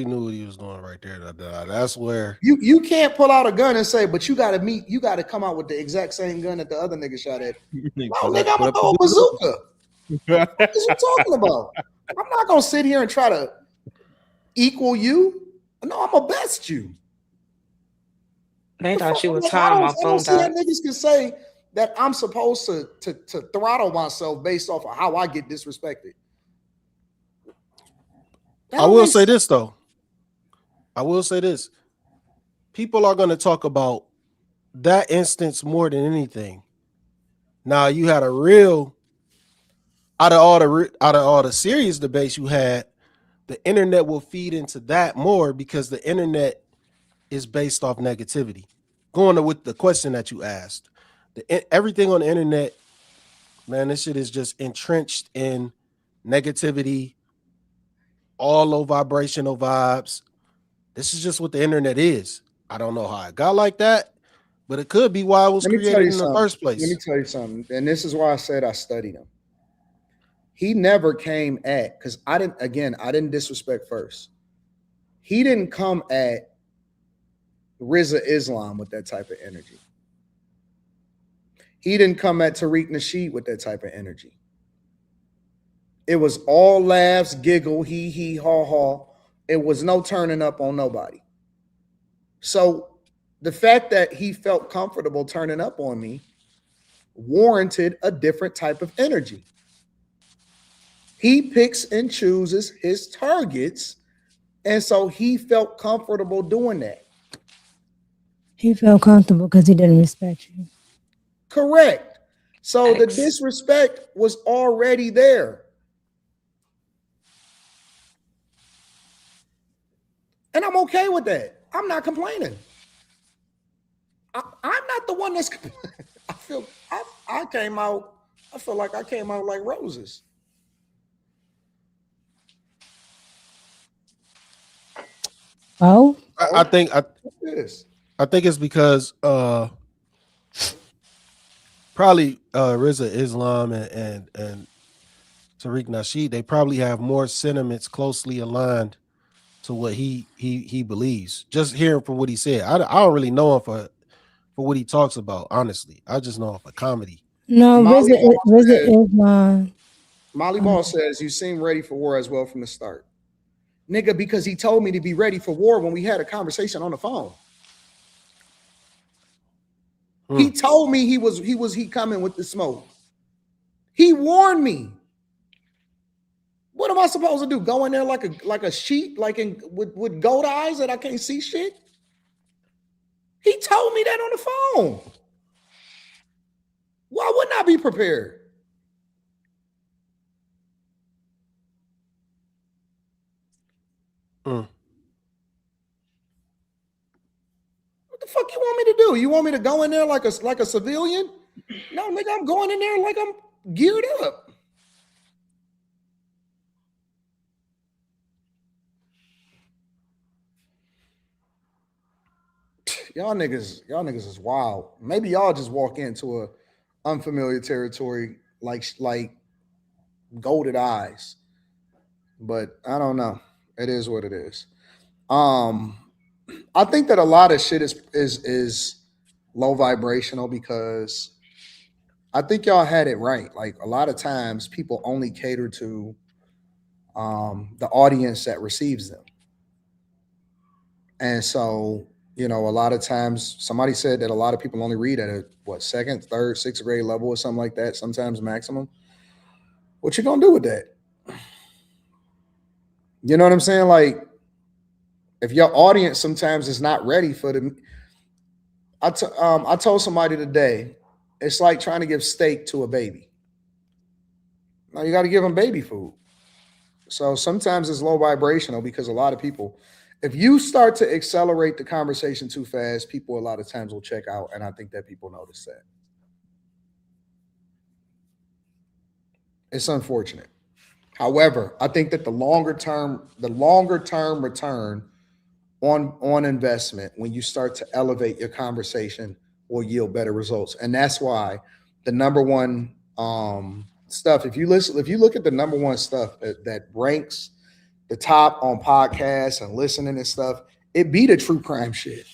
knew what he was doing right there. That's where You can't pull out a gun and say, but you gotta come out with the exact same gun that the other nigga shot at. No, nigga, I'm gonna throw a bazooka. What is you talking about? I'm not gonna sit here and try to equal you. No, I'm gonna best you. They thought you was Like, Tom on I don't phone see how doc. niggas can say that I'm supposed to throttle myself based off of how I get disrespected. I will say this though. People are going to talk about that instance more than anything. Now you had a real out of all the serious debates you had, the internet will feed into that more because the internet is based off negativity. Going to with the question that you asked, everything on the internet, man, this shit is just entrenched in negativity, all low vibrational vibes. This is just what the internet is. I don't know how it got like that, but it could be why it was created in the first place. Let me tell you something, and this is why I said I studied him. He never came at, because I didn't disrespect first. He didn't come at Rizza Islam with that type of energy. He didn't come at Tariq Nasheed with that type of energy. It was all laughs, giggle, hee, haw, haw. It was no turning up on nobody. So the fact that he felt comfortable turning up on me warranted a different type of energy. He picks and chooses his targets, and so he felt comfortable doing that. He felt comfortable because he didn't respect you. Correct. So the disrespect was already there. And I'm okay with that. I'm not complaining. I'm not the one that's complaining. I feel like I came out like roses. Oh, I think This. I think it's because probably Rizza Islam and Tariq Nasheed, they probably have more sentiments closely aligned to what he believes. Just hearing from what he said, I don't really know him for what he talks about. Honestly, I just know him for comedy. No, Molly Ball Rizza said- Islam. Molly Ball says you seem ready for war as well from the start. Nigga, because he told me to be ready for war when we had a conversation on the phone. He told me he coming with the smoke. He warned me. What am I supposed to do? Go in there like a sheep, with gold eyes that I can't see shit? He told me that on the phone. Why wouldn't I be prepared? What the fuck you want me to do? You want me to go in there like a civilian? No, nigga, I'm going in there like I'm geared up. Y'all niggas is wild. Maybe y'all just walk into a unfamiliar territory like golded eyes. But I don't know. It is what it is. I think that a lot of shit is low vibrational because I think y'all had it right. Like a lot of times people only cater to the audience that receives them. And so, a lot of times somebody said that a lot of people only read at a second, third, sixth grade level or something like that, sometimes maximum. What you gonna do with that? You know what I'm saying? Like, if your audience sometimes is not ready for the, I told somebody today, it's like trying to give steak to a baby. Now you got to give them baby food. So sometimes it's low vibrational because a lot of people, if you start to accelerate the conversation too fast, people a lot of times will check out, and I think that people notice that. It's unfortunate. However, I think that the longer term return on investment when you start to elevate your conversation will yield better results. And that's why the number one stuff, if you look at the number one stuff that ranks the top on podcasts and listening and stuff, it be the true crime shit.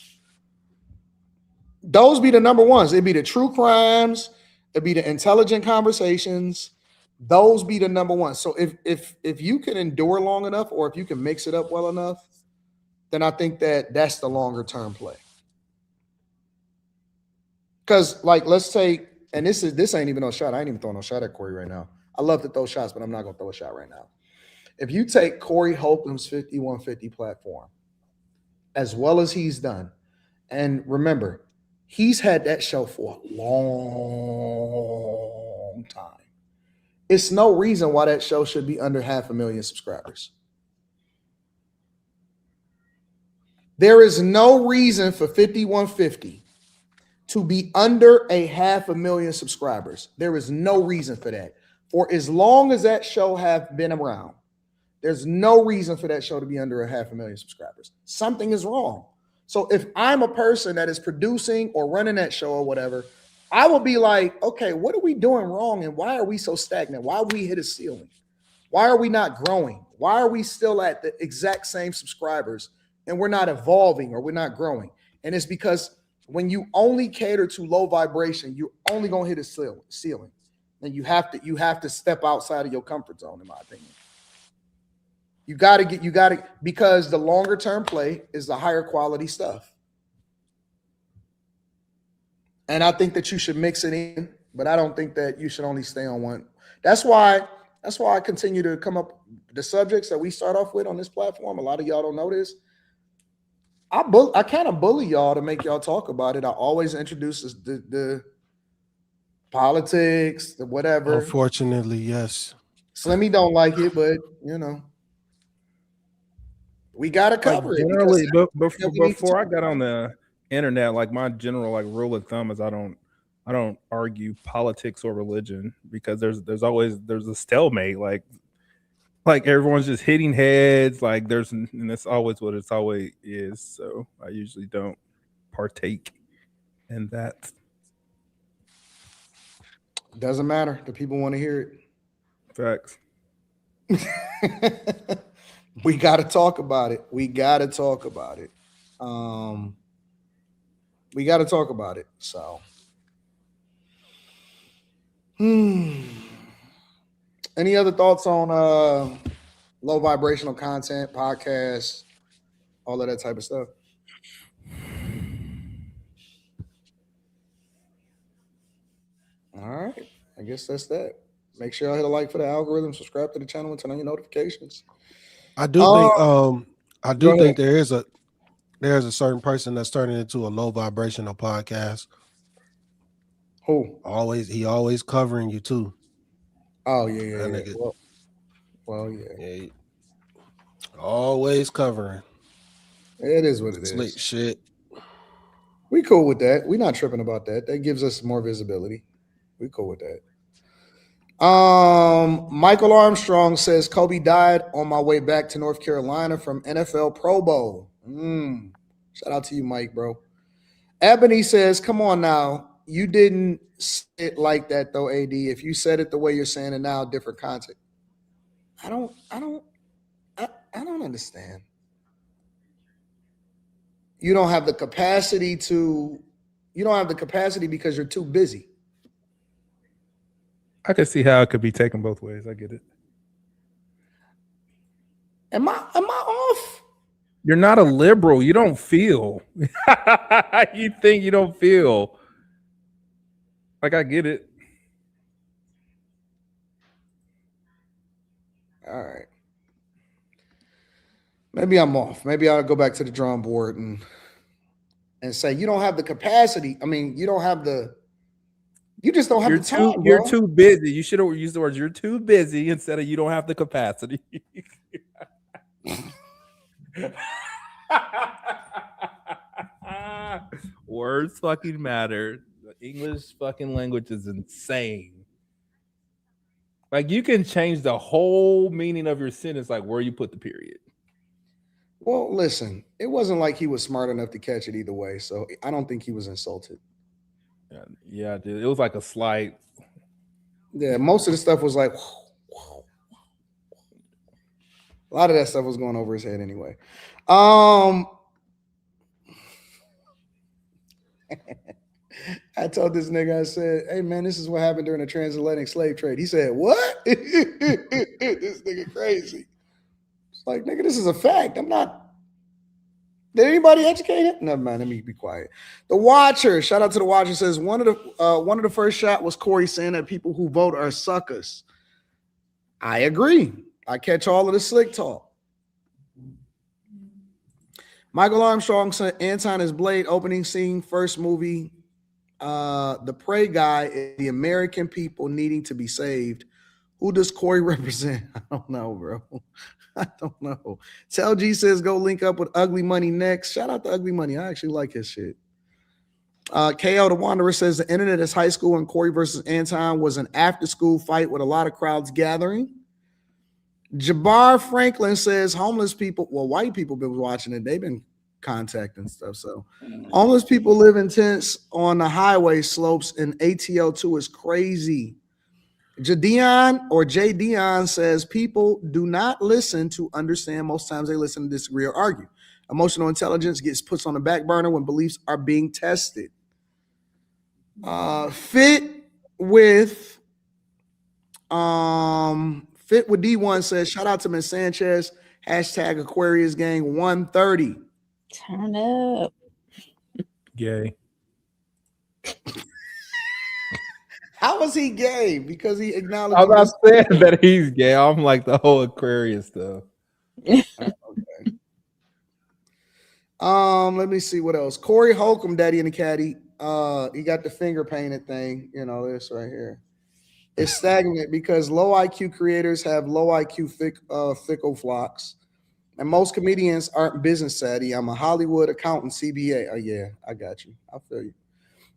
Those be the number ones. It be the true crimes, it be the intelligent conversations. Those be the number one. So if you can endure long enough, or if you can mix it up well enough, then I think that's the longer term play. Because let's take, and this ain't even no shot. I ain't even throwing no shot at Corey right now. I love to throw shots, but I'm not gonna throw a shot right now. If you take Corey Holcomb's 5150 platform, as well as he's done, and remember, he's had that show for a long time. It's no reason why that show should be under 500,000 subscribers. There is no reason for 5150 to be under 500,000 subscribers. There is no reason for that. For as long as that show have been around, there's no reason for that show to be under 500,000 subscribers. Something is wrong. So if I'm a person that is producing or running that show or whatever, I will be like, okay, what are we doing wrong? And why are we so stagnant? Why we hit a ceiling? Why are we not growing? Why are we still at the exact same subscribers and we're not evolving or we're not growing? And it's because when you only cater to low vibration, you're only going to hit a ceiling. And you have to step outside of your comfort zone, in my opinion. You got to, because the longer term play is the higher quality stuff. And I think that you should mix it in, but I don't think that you should only stay on one. That's why I continue to come up the subjects that we start off with on this platform. A lot of y'all don't know this. I kind of bully y'all to make y'all talk about it. I always introduce the politics, the whatever. Unfortunately, yes. Slimmy don't like it, but we gotta cover it. Generally, before I got on the internet, my general rule of thumb is I don't argue politics or religion because there's a stalemate. like everyone's just hitting heads. Like and that's always what it's always is. So I usually don't partake in that. Doesn't matter. The people want to hear Facts. it. We got to talk about it. We got to talk about it. We got to talk about it. So, any other thoughts on low vibrational content, podcasts, all of that type of stuff? All right. I guess that's that. Make sure y'all hit a like for the algorithm, subscribe to the channel, and turn on your notifications. I do think there's a certain person that's turning into a low vibrational podcast. Who? He always covering you too. Oh yeah. Well, yeah. Always covering. It is what it is. Slick shit. We cool with that. We're not tripping about that. That gives us more visibility. We cool with that. Michael Armstrong says Kobe died on my way back to North Carolina from NFL Pro Bowl. Shout out to you, Mike, bro. Ebony says, come on now. You didn't say it like that though, AD. If you said it the way you're saying it now, different context. I don't understand. You don't have the capacity because you're too busy. I can see how it could be taken both ways. I get it. Am I off? You're not a liberal. You don't feel. You think you don't feel. Like, I get it. All right. Maybe I'm off. Maybe I'll go back to the drawing board and say you don't have the capacity. I mean, you just don't have the time, bro. You're too busy. You should have used the words "you're too busy" instead of "you don't have the capacity." Words fucking matter. The English fucking language is insane. Like, you can change the whole meaning of your sentence, like where you put the period. Well, listen, it wasn't like he was smart enough to catch it either way, so I don't think he was insulted. Yeah, dude. It was like a slight. Yeah, most of the stuff was like, whoa. A lot of that stuff was going over his head anyway. I told this nigga, I said, hey, man, this is what happened during the transatlantic slave trade. He said, what? This nigga crazy. It's like, nigga, this is a fact. I'm not. Did anybody educate it? Never mind. Let me be quiet. The Watcher, shout out to the Watcher, says one of the first shot was Corey saying that people who vote are suckers. I agree. I catch all of the slick talk. Michael Armstrong said Anton is Blade opening scene, first movie. The Prey guy is the American people needing to be saved. Who does Corey represent? I don't know, bro. I don't know. Tell G says go link up with Ugly Money next. Shout out to Ugly Money. I actually like his shit. KO the Wanderer says the internet is high school and Corey versus Anton was an after school fight with a lot of crowds gathering. Jabbar Franklin says homeless people, well, white people been watching it. They've been contacting stuff. So homeless people live in tents on the highway slopes and ATO2 is crazy. Jadion or J. Dion says people do not listen to understand. Most times they listen to disagree or argue. Emotional intelligence gets put on the back burner when beliefs are being tested. Fit with D1 says shout out to Miss Sanchez. Hashtag Aquarius Gang 130. Turn up. Gay. How was he gay? Because he acknowledged. I'm not saying that he's gay. I'm like the whole Aquarius stuff. Okay. Let me see what else. Corey Holcomb, Daddy and the Caddy. He got the finger painted thing. You know this right here. It's stagnant because low IQ creators have low IQ fickle flocks, and most comedians aren't business savvy. I'm a Hollywood accountant, CBA. Oh yeah, I got you. I feel you.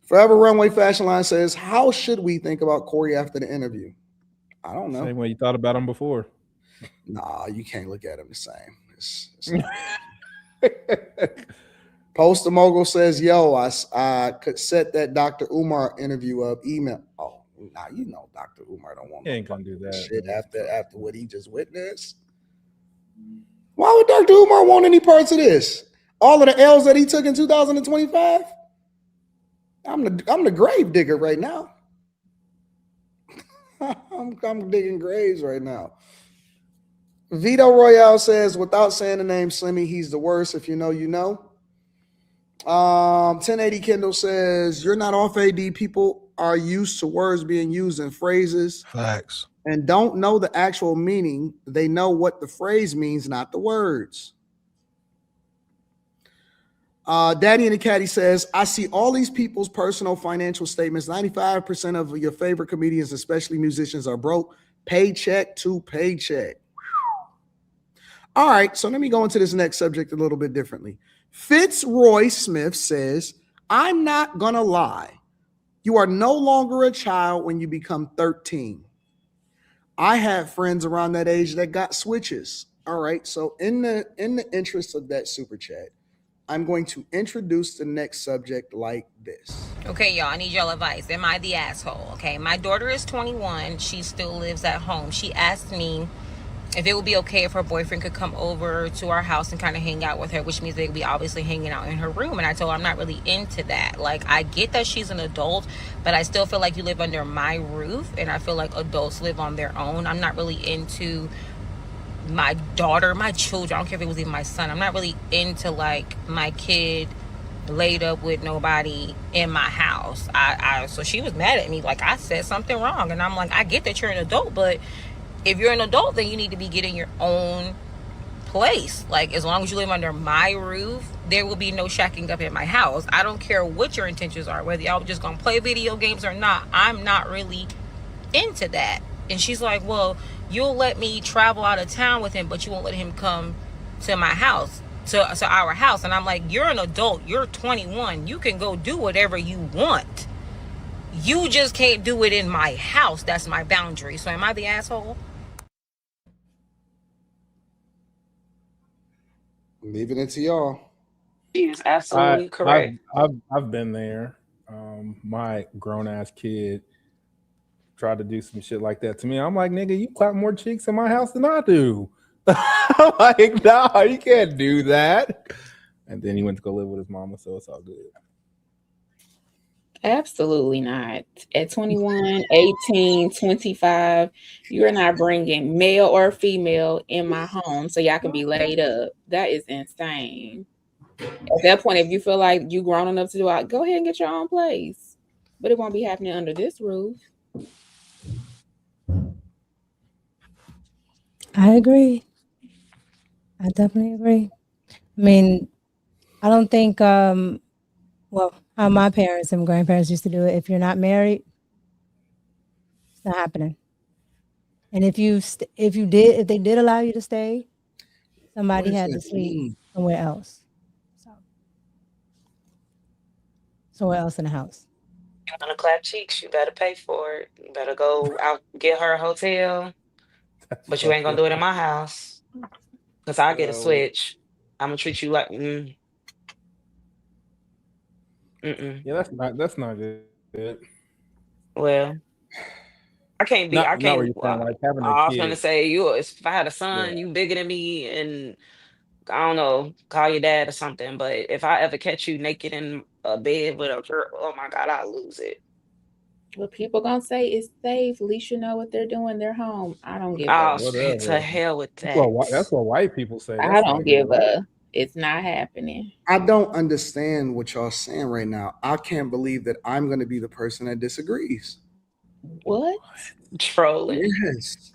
Forever Runway Fashion Line says, how should we think about Corey after the interview? I don't know. Same way you thought about him before. Nah, you can't look at them the same. It's Post the Mogul says, yo, I could set that Dr. Umar interview up. Email. Oh, nah, you know Dr. Umar don't want He ain't gonna do that shit after what he just witnessed. Why would Dr. Umar want any parts of this? All of the L's that he took in 2025? I'm the grave digger right now. I'm digging graves right now. Vito Royale says, without saying the name Slimmy, he's the worst. If you know, you know. 1080 Kindle says, you're not off, AD. People are used to words being used in phrases. Facts. And don't know the actual meaning. They know what the phrase means, not the words. Daddy and the Caddy says, I see all these people's personal financial statements. 95% of your favorite comedians, especially musicians, are broke paycheck to paycheck. All right, so let me go into this next subject a little bit differently. Fitzroy Smith says, I'm not going to lie. You are no longer a child when you become 13. I had friends around that age that got switches. All right, so in the interest of that super chat, I'm going to introduce the next subject like this. Okay, y'all, I need y'all advice. Am I the asshole? Okay, my daughter is 21. She still lives at home. She asked me if it would be okay if her boyfriend could come over to our house and kind of hang out with her, which means they would be obviously hanging out in her room. And I told her I'm not really into that. Like, I get that she's an adult, but I still feel like you live under my roof, and I feel like adults live on their own. I'm not really into my daughter, my children. I don't care if it was even my son. I'm not really into like my kid laid up with nobody in my house. So she was mad at me, like I said something wrong, and I'm like, I get that you're an adult, but if you're an adult, then you need to be getting your own place. Like, as long as you live under my roof, there will be no shacking up in my house. I don't care what your intentions are, whether y'all just gonna play video games or not. I'm not really into that. And she's like, well, you'll let me travel out of town with him, but you won't let him come to my house, to our house. And I'm like, you're an adult, you're 21, you can go do whatever you want. You just can't do it in my house. That's my boundary. So am I the asshole? I'm leaving it to y'all. She is absolutely correct. I've been there. My grown ass kid tried to do some shit like that to me. I'm like, nigga, you clap more cheeks in my house than I do. I'm like, no, you can't do that. And then he went to go live with his mama, so it's all good. Absolutely not. At 21, 18, 25, you're not bringing male or female in my home so y'all can be laid up. That is insane. At that point, if you feel like you grown enough to do it, go ahead and get your own place. But it won't be happening under this roof. I agree. I definitely agree. I mean, I don't think, well, how my parents and grandparents used to do it. If you're not married, it's not happening. And if they did allow you to stay, somebody had to sleep somewhere else. Somewhere else in the house. You want to clap cheeks, you better pay for it. You better go out, get her a hotel. But you ain't going to do it in my house. Because I get a switch. I'm going to treat you like... Yeah, that's not good. Well, I can't be... I can't... Like having I was going to say, if I had a son, you bigger than me, and I don't know, call your dad or something. But if I ever catch you naked in a bed with a girl, oh my God, I'll lose it. What people gonna say is safe. At least you know what they're doing. They're home. I don't give a to hell with that. That's what white people say. I don't give a. It's not happening. I don't understand what y'all saying right now. I can't believe that I'm going to be the person that disagrees. What? Trolling. Yes.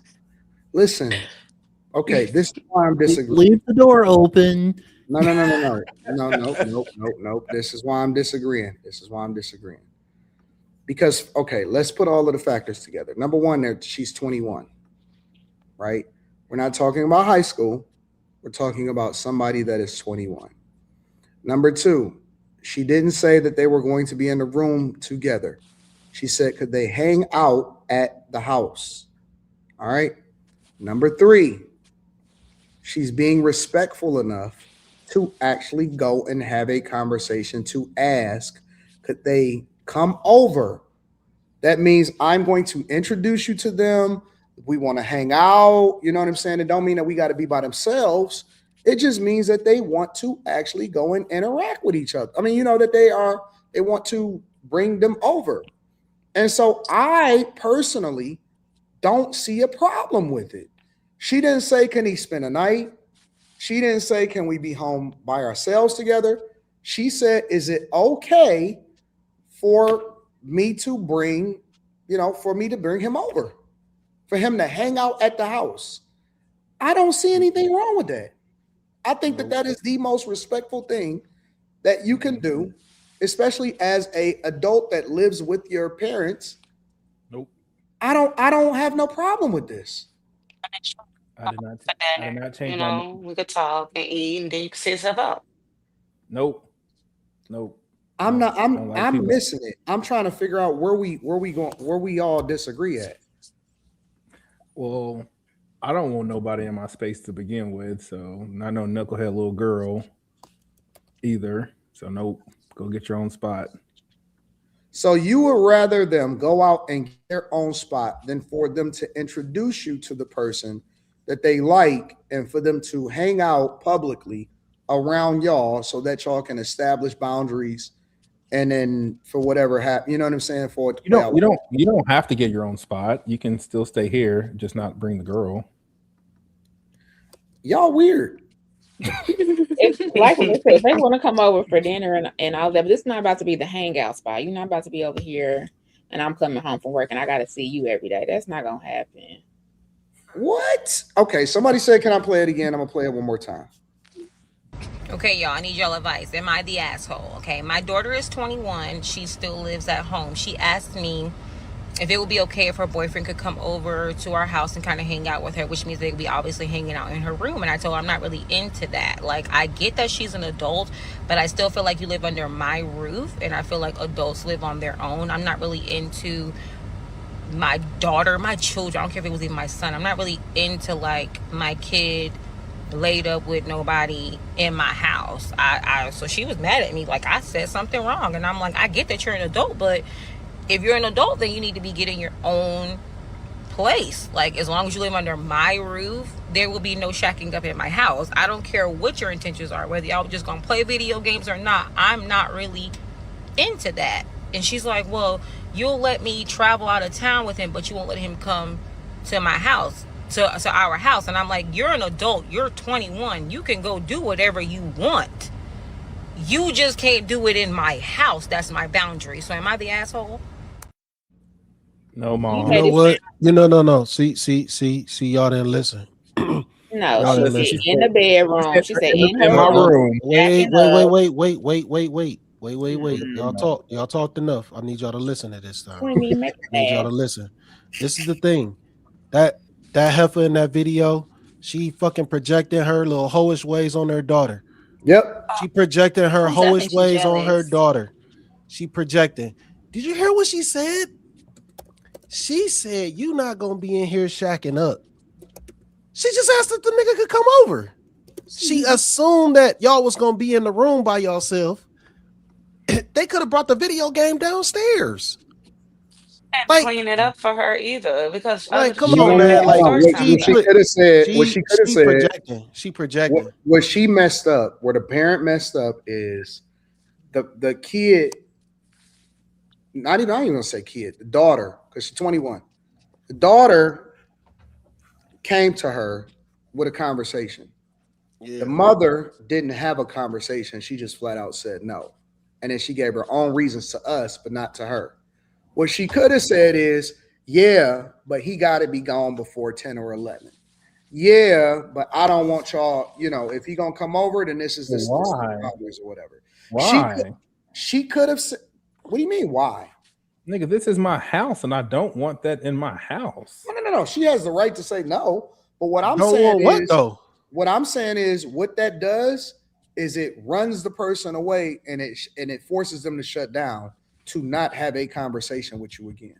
Listen. Okay, this is why I'm disagreeing. Leave the door open. No. This is why I'm disagreeing. Because, okay, let's put all of the factors together. Number one, she's 21, right? We're not talking about high school. We're talking about somebody that is 21. Number two, she didn't say that they were going to be in the room together. She said, could they hang out at the house? All right. Number three, She's being respectful enough to actually go and have a conversation to ask, could they come over? That means I'm going to introduce you to them. We want to hang out. You know what I'm saying? It don't mean that we got to be by themselves. It just means that they want to actually go and interact with each other. I mean, that they want to bring them over. And so I personally don't see a problem with it. She didn't say, can he spend a night? She didn't say, can we be home by ourselves together? She said, is it okay for me to bring him over, for him to hang out at the house? I don't see anything wrong with that. I think that is the most respectful thing that you can do, especially as a adult that lives with your parents. Nope. I don't have no problem with this. I did not change You my know, mind. we could talk and eat, and then you could sit yourself out. Nope. I'm people. missing it. I'm trying to figure out where we all disagree at. Well, I don't want nobody in my space to begin with, so not no knucklehead little girl either. So nope. Go get your own spot. So you would rather them go out and get their own spot than for them to introduce you to the person that they like and for them to hang out publicly around y'all so that y'all can establish boundaries, and then for whatever happens, you know what I'm saying? You don't have to get your own spot. You can still stay here, just not bring the girl. Y'all weird. It's like I said, they want to come over for dinner and all that, but this is not about to be the hangout spot. You're not about to be over here and I'm coming home from work and I got to see you every day. That's not going to happen. What? Okay, somebody said, can I play it again? I'm going to play it one more time. Okay, y'all, I need y'all advice. Am I the asshole? Okay, my daughter is 21. She still lives at home. She asked me if it would be okay if her boyfriend could come over to our house and kind of hang out with her, which means they would be obviously hanging out in her room. And I told her I'm not really into that. Like, I get that she's an adult, but I still feel like you live under my roof, and I feel like adults live on their own. I'm not really into my daughter, my children. I don't care if it was even my son. I'm not really into, like, my kid laid up with nobody in my house. So she was mad at me, like I said something wrong. And I'm like, I get that you're an adult, but if you're an adult, then you need to be getting your own place. Like, as long as you live under my roof, there will be no shacking up in my house. I don't care what your intentions are, whether y'all just gonna play video games or not. I'm not really into that. And she's like, well, you'll let me travel out of town with him, but you won't let him come to my house, to our house. And I'm like, you're an adult, you're 21, you can go do whatever you want. You just can't do it in my house. That's my boundary. So am I the asshole? No, Mom. You know what? No. See, y'all didn't listen. No, she said in the bedroom. She said in my room. Wait. Y'all talked enough. I need y'all to listen at this time. I need y'all to listen. This is the thing. That heifer in that video, she fucking projecting her little hoish ways on her daughter. Yep. She projecting her hoish ways on her daughter. She projecting. Did you hear what she said? She said, you not gonna be in here shacking up. She just asked if the nigga could come over. She assumed that y'all was gonna be in the room by yourself. They could have brought the video game downstairs. And clean it up for her either, because come on, man. Like what she could have said. She projecting. What she messed up, where the parent messed up, is the kid. I ain't even gonna say kid. The daughter, because she's 21. The daughter came to her with a conversation. Yeah. The mother didn't have a conversation. She just flat out said no. And then she gave her own reasons to us, but not to her. What she could have said is, yeah, but he got to be gone before 10 or 11. Yeah, but I don't want y'all, if he going to come over, then this is boundaries or whatever. Why? She could have said, what do you mean, why? Nigga, this is my house, and I don't want that in my house. No. She has the right to say no. But what I'm saying is what that does is it runs the person away, and it forces them to shut down, to not have a conversation with you again.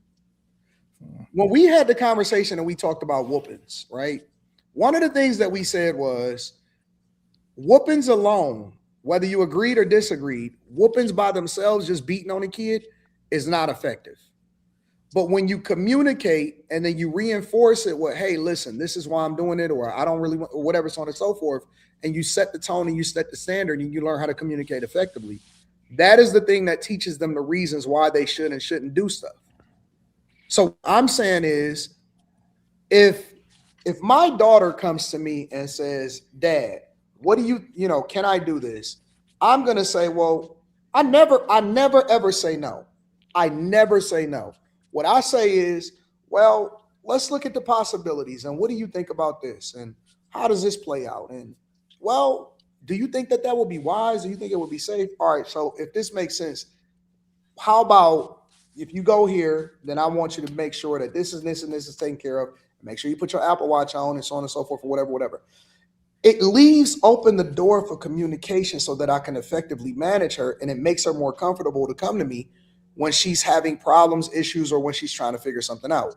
When we had the conversation and we talked about whoopings, right? One of the things that we said was whoopings alone, whether you agreed or disagreed, whoopings by themselves, just beating on a kid, is not effective. But when you communicate and then you reinforce it with, hey, listen, this is why I'm doing it, or I don't really want, or whatever, so on and so forth, and you set the tone and you set the standard and you learn how to communicate effectively, that is the thing that teaches them the reasons why they should and shouldn't do stuff. So what I'm saying is, if my daughter comes to me and says, Dad, what do you can I do this? I'm gonna say, well, I never ever say no. I never say no. What I say is, well, let's look at the possibilities and what do you think about this? And how does this play out? And well, do you think that would be wise? Do you think it would be safe? All right, so if this makes sense, how about if you go here, then I want you to make sure that this and this and this is taken care of. Make sure you put your Apple Watch on and so on and so forth, or whatever. It leaves open the door for communication so that I can effectively manage her, and it makes her more comfortable to come to me when she's having problems, issues, or when she's trying to figure something out.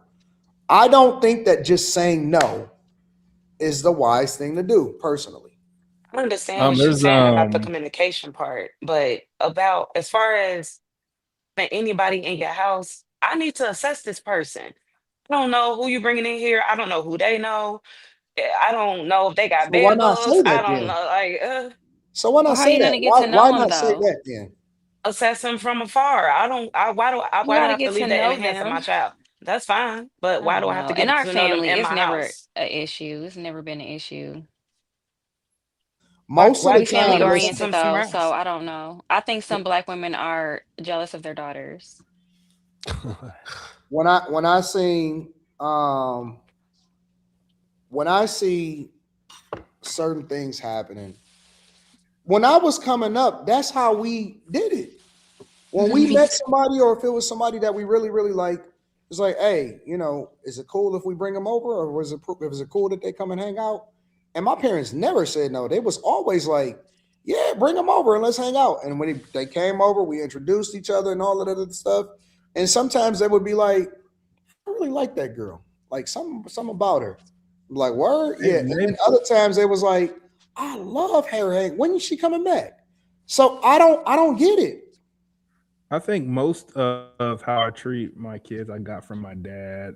I don't think that just saying no is the wise thing to do, personally. I understand what you're saying about the communication part, but about as far as anybody in your house, I need to assess this person. I don't know who you bringing in here. I don't know who they know. I don't know if they got So why bed not bugs. say I that don't then? know. Like, So why Well, not how you say that? gonna get to Why know them not say though? that then? assess them from afar. I don't. You Why do I gotta have to get to leave that in know the hands of my them. child? That's fine, but I why do don't I have know. to In get our to know them family, in it's my never house? an issue. It's never been an issue. Most of Why the We you can't family time, leave listen, oriented some though, somewhere so else? I don't know. I think some black women are jealous of their daughters. when I see certain things happening, when I was coming up, that's how we did it. When we Me met too. somebody, or if it was somebody that we really, really like, it's like, hey, is it cool if we bring them over, or was it cool that they come and hang out? And my parents never said no. They was always like, yeah, bring them over and let's hang out. And when they came over, we introduced each other and all of that other stuff. And sometimes they would be like, I really like that girl. Like something about her. I'm like, word? Yeah. And then other times they was like, I love her. Hey, when is she coming back? So I don't get it. I think most of how I treat my kids I got from my dad,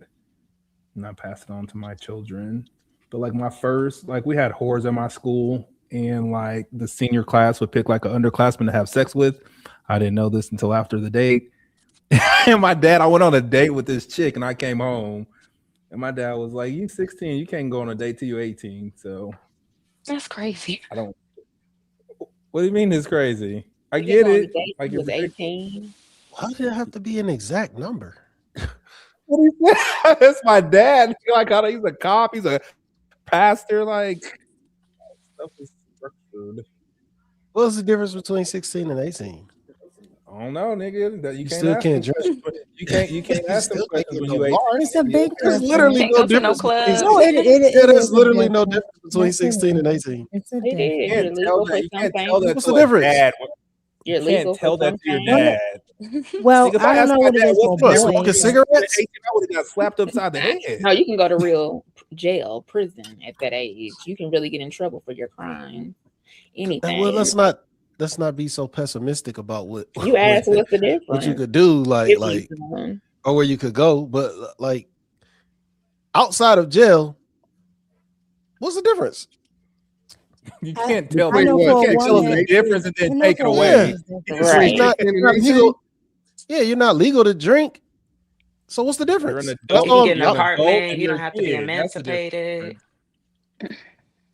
and I pass it on to my children. But like my first, like we had whores at my school, and like the senior class would pick like an underclassman to have sex with. I didn't know this until after the date. And my dad, I went on a date with this chick, and I came home, and my dad was like, "You 16, you can't go on a date till you're 18." So That's crazy. I don't. What do you mean it's crazy? I You get go on a it. date Like when he if was 18. Why did it have to be an exact number? that's my dad. Like he's a cop. He's a pastor. Like stuff is structured. What's the difference between 16 and 18? I don't know, nigga. That you can't still ask can't them drink. questions. You can't You ask them still can't questions get when no you 18. bars. It's a big There's difference. literally Can't no go to no difference between club. No, yeah, there's is a literally no difference. difference between Yes, it 16 and is. 18. It's a It difference. is. You You're can't tell legal that. for You some can't tell that things. What's to the a difference? dad. You You're can't legal for tell that some to your things. dad. Well, Nigga, if I I don't asked know my what it dad is what's for the What, difference smoking boys. between 16 and cigarettes? 18, I would have got slapped upside the head. No, you can go to real jail, prison at that age. You can really get in trouble for your crime. Well, Anything. let's not be so pessimistic about what You ask what's the what you difference could do, if you done. or where you could go. But like outside of jail, what's the difference? You can't tell I me. know You for a can't tell us woman, the difference and I then know take it for a woman away. it's different. You just say Right. Not, 16 you're and not 18? legal. Yeah, you're not legal to drink. So what's the You're difference? an You adult. can get an You're an adult apartment. and You you're don't a have to be kid. That's the emancipated. difference.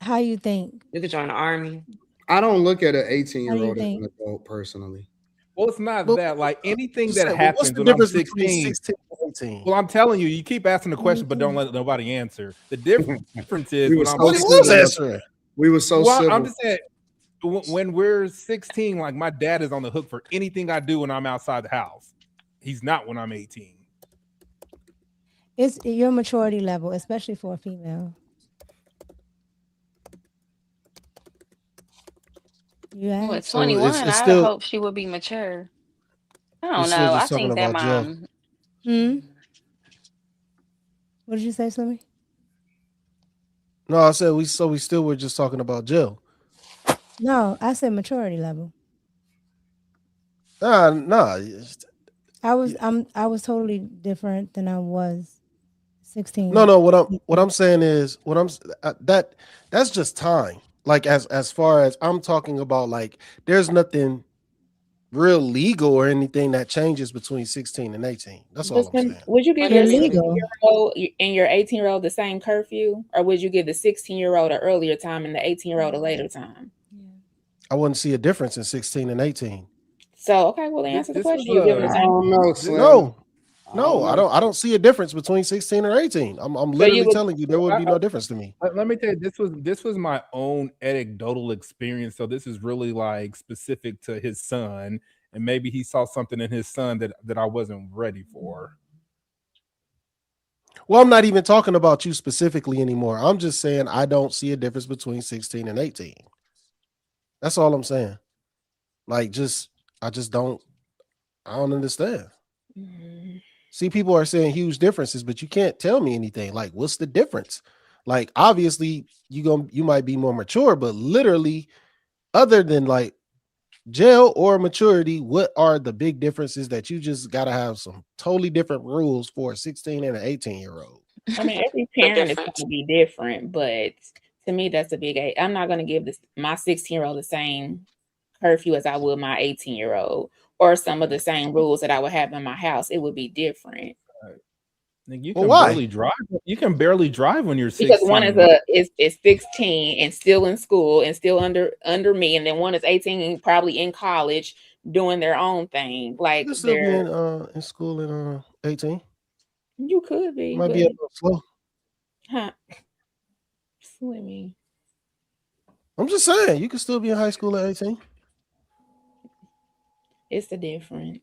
How you think? You could join the army. I don't look at an How do you 18-year-old as an think? adult personally. Well, it's not Well, that. Like anything just that say, well, what's happens the when I'm difference between 16. 16 and 18? Well, I'm telling you, you keep asking the question, but don't let nobody answer. The difference is We were when I'm so Well, he was 16. answering. We were so Well, I'm civil. just saying, when we're 16, like my dad is on the hook for anything I do when I'm outside the house. He's not when I'm 18. It's your maturity level, especially for a female. You Well, at ask. So 21, it's I still hope she would be mature. I you're don't still know. I just talking think that about jail. Hmm. What did you say, Slimmy? No, I said we still were just talking about Jill. No, I said maturity level. Nah. I was totally different than I was 16. No. What I'm saying is that's just time. Like as far as I'm talking about, like there's nothing real legal or anything that changes between 16 and 18. That's all I'm saying. Would you give They're your legal. 16-year-old and your 18-year-old the same curfew, or would you give the 16-year-old an earlier time and the 18-year-old a later time? I wouldn't see a difference in 16 and 18. So okay, well, answer the This was question. You give them the I same. don't know, Slim. No, I don't see a difference between 16 or 18. I'm literally telling you there would be no difference to me. Let me tell you, this was my own anecdotal experience. So this is really like specific to his son, and maybe he saw something in his son that I wasn't ready for. Well, I'm not even talking about you specifically anymore. I'm just saying I don't see a difference between 16 and 18. That's all I'm saying. Like, I don't understand. Mm-hmm. See, people are saying huge differences, but you can't tell me anything. Like, what's the difference? Like, obviously, you might be more mature, but literally, other than like jail or maturity, what are the big differences that you just got to have some totally different rules for a 16 and an 18-year-old? I mean, every parent is going to be different, but to me, that's a big age. I'm not going to give my 16-year-old the same curfew as I would my 18-year-old, or some of the same rules that I would have in my house. It would be different. You can barely drive. You can barely drive when you're 16. Because one is 16 and still in school and still under me, and then one is 18 and probably in college doing their own thing. Like You still be in school at 18. You could be. Might be a little slow. Huh? Swimming. I'm just saying you can still be in high school at 18. It's the difference.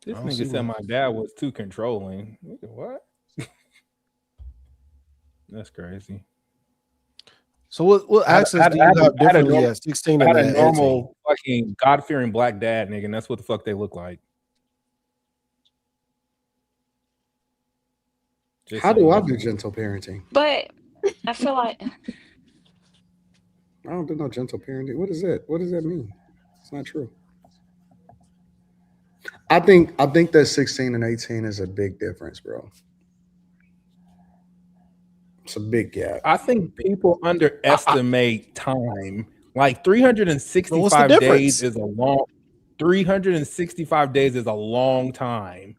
This nigga said my dad was too controlling. What? That's crazy. So what access do you have differently at 16 and at 18? Normal fucking God-fearing black dad, nigga, and that's what the fuck they look like. How do I do gentle parenting? But I feel like I don't do no gentle parenting. What is it? What does that mean? It's not true. I think that 16 and 18 is a big difference, bro. It's a big gap. I think people underestimate time. Like 365 days is a long 365 days is a long time.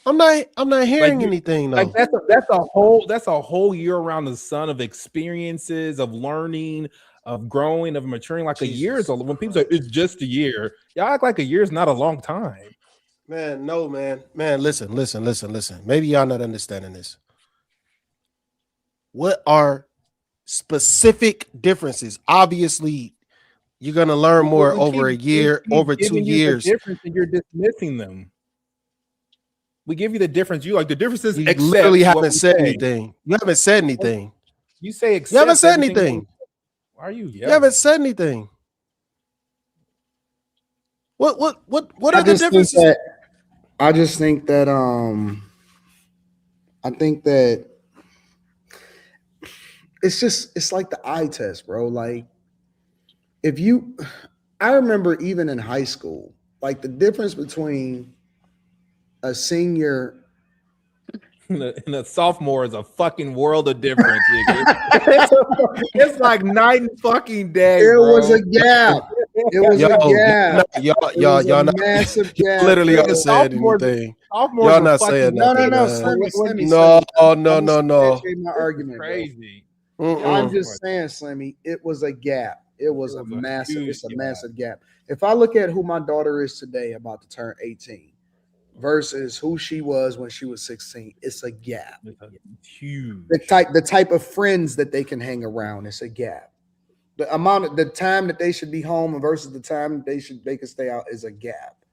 I'm not hearing anything though. Like that's a whole year around the sun of experiences, of learning, of growing, of maturing. Like a year is when people say it's just a year. Y'all act like a year is not a long time. Man, no, man. Man, listen. Maybe y'all not understanding this. What are specific differences? Obviously, you're gonna learn more over a year, over 2 years. Difference, and you're dismissing them. We give you the difference. You like the differences. You literally haven't said anything. You haven't said anything. You say you haven't said anything. Why are you yelling? You haven't said anything. What are the differences? I just think that it's like the eye test, bro. Like I remember even in high school, like the difference between a senior and a sophomore is a fucking world of difference. It's like night and fucking day. There was a gap. It was a gap. Y'all not massive gap. Literally not saying anything. Y'all not saying nothing. No. My argument, crazy. I'm just saying, Slimmy, it was a gap. It was a massive gap. If I look at who my daughter is today, about to turn 18, versus who she was when she was 16, it's a gap. Huge. The type of friends that they can hang around, it's a gap. The time that they should be home versus the time they can stay out is a gap.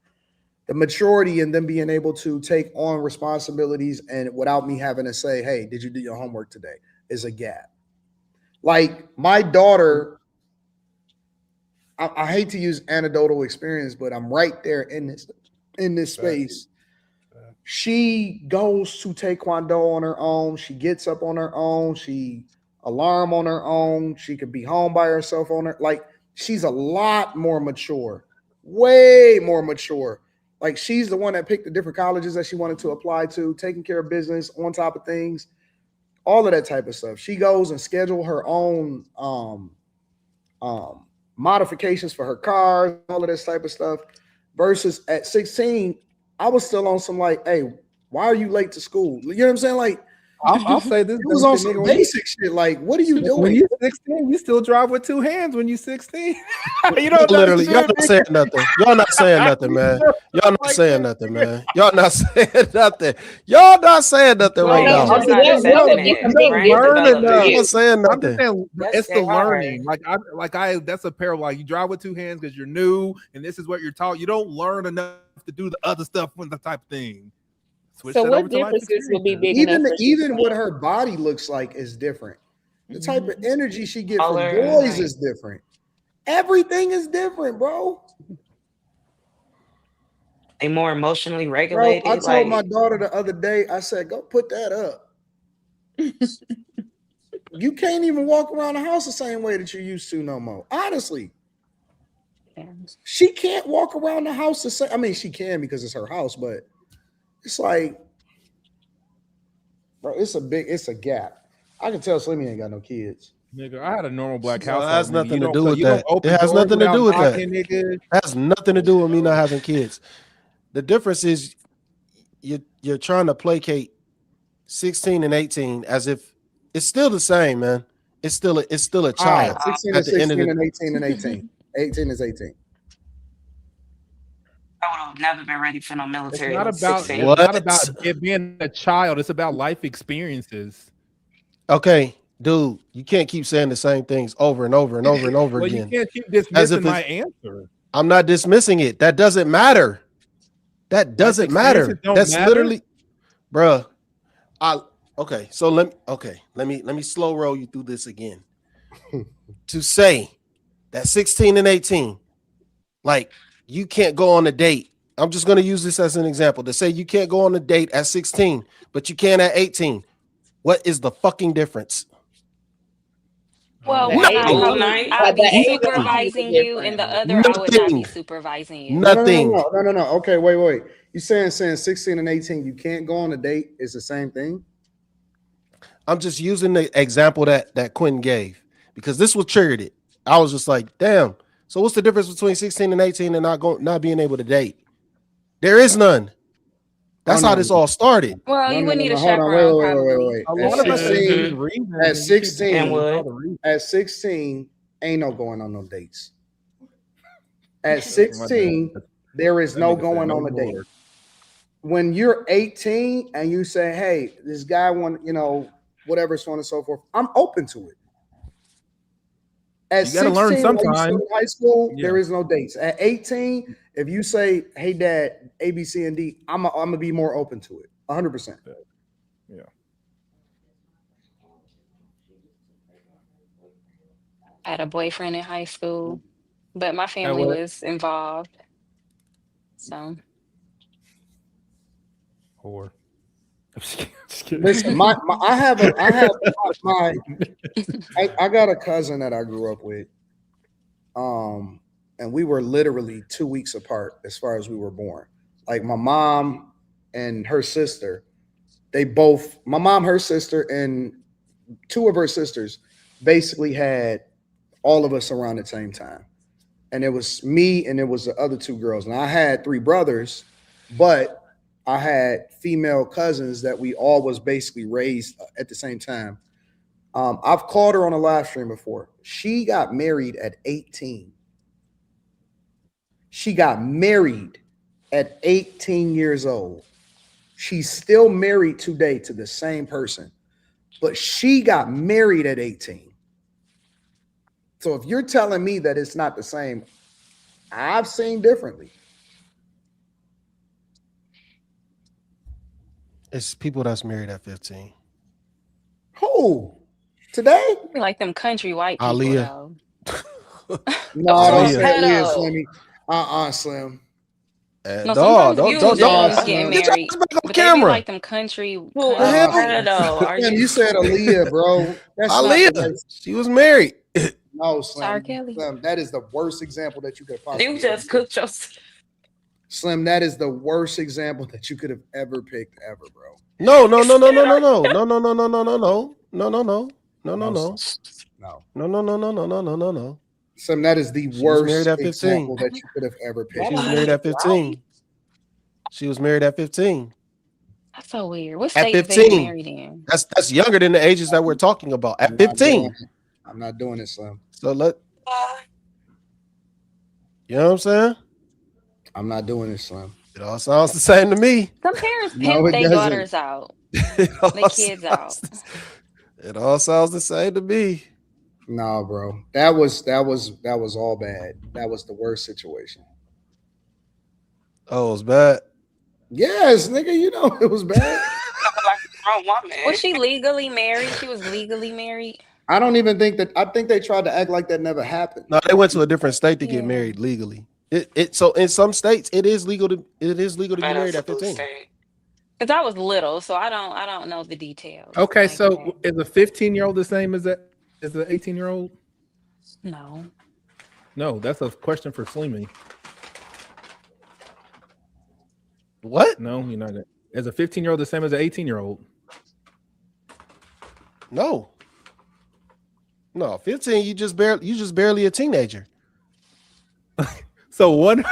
The maturity in them being able to take on responsibilities and without me having to say, hey, did you do your homework today, is a gap. Like my daughter, I hate to use anecdotal experience, but I'm right there in this. in this space. She goes to Taekwondo on her own. She gets up on her own. She alarm on her own. She could be home by herself on her. Like, she's a lot more mature, way more mature. Like, she's the one that picked the different colleges that she wanted to apply to, taking care of business, on top of things, all of that type of stuff. She goes and schedule her own modifications for her cars, all of this type of stuff. Versus at 16, I was still on some like, hey, why are you late to school? You know what I'm saying? Like, I'll say this. it was on some basic shit. Like, what are you doing? When you're 16, you still drive with two hands when you're 16. You know, literally, y'all not saying nothing. Y'all not saying nothing, man. Y'all not saying nothing, man. Y'all not saying nothing. Y'all not saying nothing right now. I'm saying it's the learning. That's a parable. Like, you drive with two hands because you're new, and this is what you're taught. You don't learn enough to do the other stuff when the type of thing. So what differences will be big even enough? Even what her body looks like is different. The type of energy she gets from boys is different. Everything is different, bro. They more emotionally regulated. Bro, I told my daughter the other day, I said, go put that up. You can't even walk around the house the same way that you used to no more. Honestly. She can't walk around the house the same. I mean, she can because it's her house, but it's like, bro, it's a gap. I can tell Slimmy ain't got no kids. Nigga, I had a normal black house. It has nothing to do with that. It has nothing to do with that. It has nothing to do with me not having kids. The difference is you're trying to placate 16 and 18 as if it's still the same, man. It's still a child. 16 and 16 and 18 and 18. 18 is 18. I would have never been ready for no military. It's not about it being a child. It's about life experiences. Okay, dude, you can't keep saying the same things over and over and over and over again. You can't keep dismissing my answer. I'm not dismissing it. That doesn't matter. That doesn't matter. That's literally, bruh. Okay, so let me slow roll you through this again. To say that 16 and 18, like, you can't go on a date. I'm just going to use this as an example. To say you can't go on a date at 16, but you can at 18. What is the fucking difference? Well, I'd be supervising you, and the other I would not be supervising you. Nothing. No. Okay, wait. You saying 16 and 18, you can't go on a date is the same thing? I'm just using the example that Quentin gave because this was triggered it. I was just like, damn. So what's the difference between 16 and 18 and not being able to date? There is none. That's how this all started. Well, you would need a chaperone. Wait. At 16, ain't no going on no dates. At 16, there is no going on a date. When you're 18 and you say, hey, this guy want, whatever, so on and so forth, I'm open to it. At 16, learn sometime. In high school, there is no dates. At 18, if you say, hey, dad, A, B, C, and D, I'm going to be more open to it. 100%. Yeah. I had a boyfriend in high school, but my family was involved. So. Whore. Listen, I got a cousin that I grew up with. And we were literally 2 weeks apart as far as we were born. Like, my mom and her sister, my mom, her sister, and two of her sisters basically had all of us around the same time. And it was me and it was the other two girls. And I had three brothers, but I had female cousins that we all was basically raised at the same time. I've called her on a live stream before. She got married at 18. She got married at 18 years old. She's still married today to the same person, but she got married at 18. So if you're telling me that it's not the same, I've seen differently. It's people that's married at 15. Who? Today? Like them country white people. Aaliyah. No, I don't say Aaliyah, Slimmy. Slim. No, sometimes you don't getting get your married, ass back on but they be camera. like them country. Well, country hell? so are Slim, you? you said Aaliyah, bro. That's not the Aaliyah, right. she was married. No, R. Slim. Kelly. Slim, that is the worst example that you could possibly. You just cooked yourself. Slim, that is the worst example that you could have ever picked, ever, bro. No. Slim, that is the She was married worst at 15. example that you could have ever picked. She was married at 15. She was married at 15. That's so weird. What At state is they 15. married in? That's younger than the ages that we're talking about. At 15. I'm not doing it, Slim. So you know what I'm saying? I'm not doing it, Slim. It all sounds the same to me. Some parents No, pimp it their doesn't. daughters out, It all their kids out. It all sounds the same to me. No, bro. That was all bad. That was the worst situation. Oh, it was bad. Yes, nigga, you know it was bad. Was she legally married? She was legally married. I don't even think that. I think they tried to act like that never happened. No, they went to a different state to get married legally. So in some states it is legal to be married at 15. Because I was little, so I don't know the details. Okay, like so that. is a 15-year-old the same as the 18-year-old? No. No, that's a question for Sleemy. What? No, you're not. Is a 15-year-old the same as an 18-year-old? No, 15. You just barely a teenager. So one.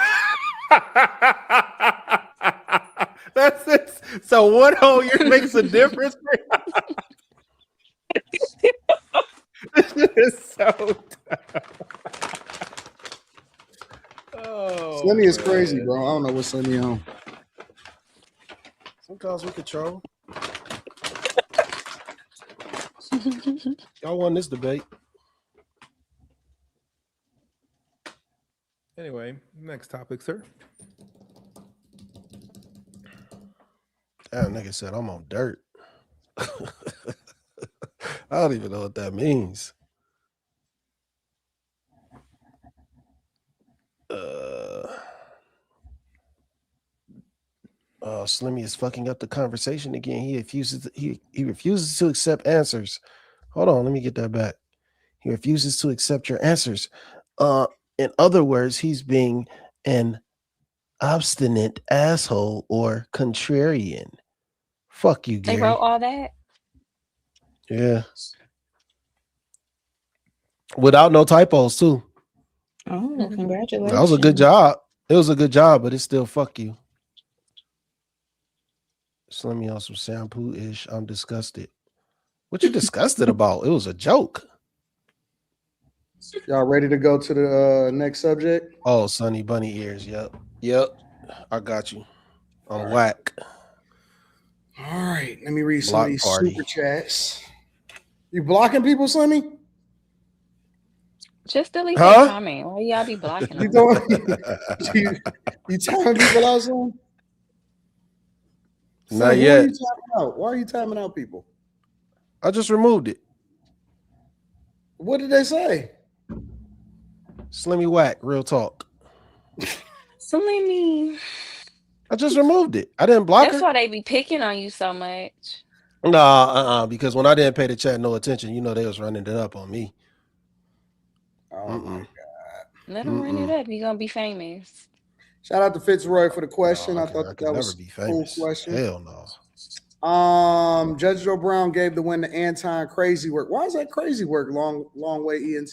That's it. So 1 whole year makes a difference. This is so tough. Slimmy is crazy, bro. I don't know what Slimmy on. Sometimes we control. Y'all won this debate. Anyway, next topic, sir. That nigga said I'm on dirt. I don't even know what that means. Slimmy is fucking up the conversation again. He refuses to accept answers. Hold on, let me get that back. He refuses to accept your answers. In other words, he's being an obstinate asshole or contrarian. Fuck you, Gary. They wrote all that? Yeah. Without no typos, too. Oh, congratulations. That was a good job. It was a good job, but it's still fuck you. Slimmy on some shampoo-ish. I'm disgusted. What you disgusted about? It was a joke. Y'all ready to go to the next subject? Oh, Sunny Bunny ears. Yep. I got you. On whack. All right. Let me read some Block of these party. super chats. You blocking people, Slimmy? Just delete Huh? that comment. Why y'all be blocking You them? you timing people out, Slim? Not Who yet. Are you timing out? Why are you timing out people? I just removed it. What did they say? Slimmy whack. Real talk. Slimmy. I just removed it. I didn't block That's her. why they be picking on you so much. Nah, because when I didn't pay the chat no attention, you know they was running it up on me. Oh my God. Let them run it up. You're going to be famous. Shout out to Fitzroy for the question. I thought I that could was never be a cool famous. question. Hell no. Judge Joe Brown gave the win to Anton Crazy Work. Why is that Crazy Work? Long way ENT.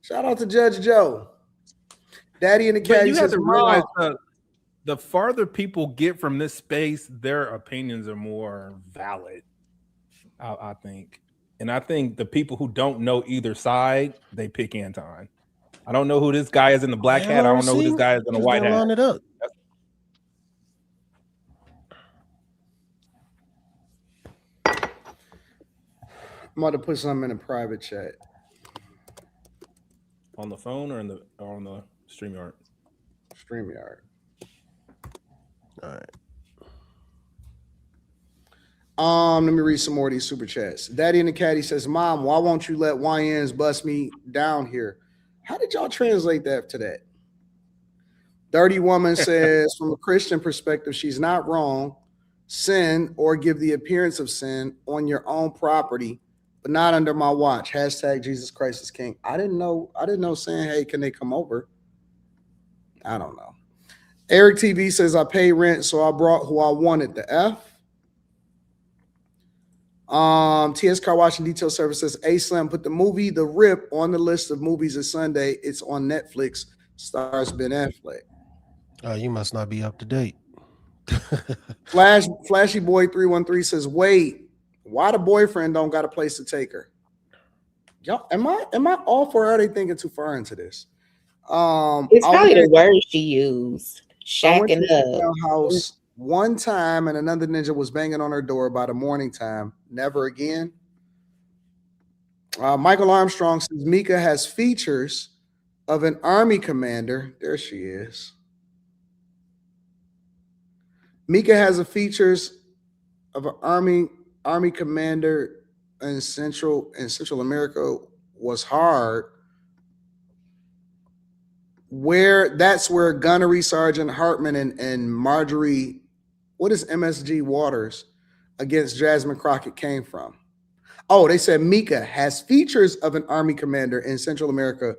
Shout out to Judge Joe. Daddy in the But cat. you He have says, to realize Mom. the farther people get from this space, their opinions are more valid, I think. And I think the people who don't know either side, they pick Anton. I don't know who this guy is in the black hat. I don't know who this guy is in the white hat. Line it up. I'm about to put something in a private chat. On the phone or on the StreamYard? StreamYard. All right. Let me read some more of these super chats. Daddy in the Caddy says, Mom, why won't you let YNs bust me down here? How did y'all translate that to that? Dirty Woman says, from a Christian perspective, she's not wrong. Sin or give the appearance of sin on your own property, but not under my watch. Hashtag Jesus Christ is King. I didn't know saying, hey, can they come over? I don't know. Eric TV says, I paid rent, so I brought who I wanted. The F. TS Car Wash and Detail Service says, A Slim, put the movie The Rip on the list of movies this Sunday. It's on Netflix. Stars Ben Affleck. Oh, you must not be up to date. Flashy Boy 313 says, wait, why the boyfriend don't got a place to take her? Y'all, am I off, or are they thinking too far into this? It's probably the word she used. Shacking up. House one time, and another ninja was banging on her door by the morning time. Never again. Michael Armstrong says Mika has features of an army commander. There she is. Mika has the features of an army commander in Central America. Was hard. That's where Gunnery Sergeant Hartman and Marjorie, what is MSG Waters against Jasmine Crockett came from. Oh, they said Mika has features of an army commander in Central America.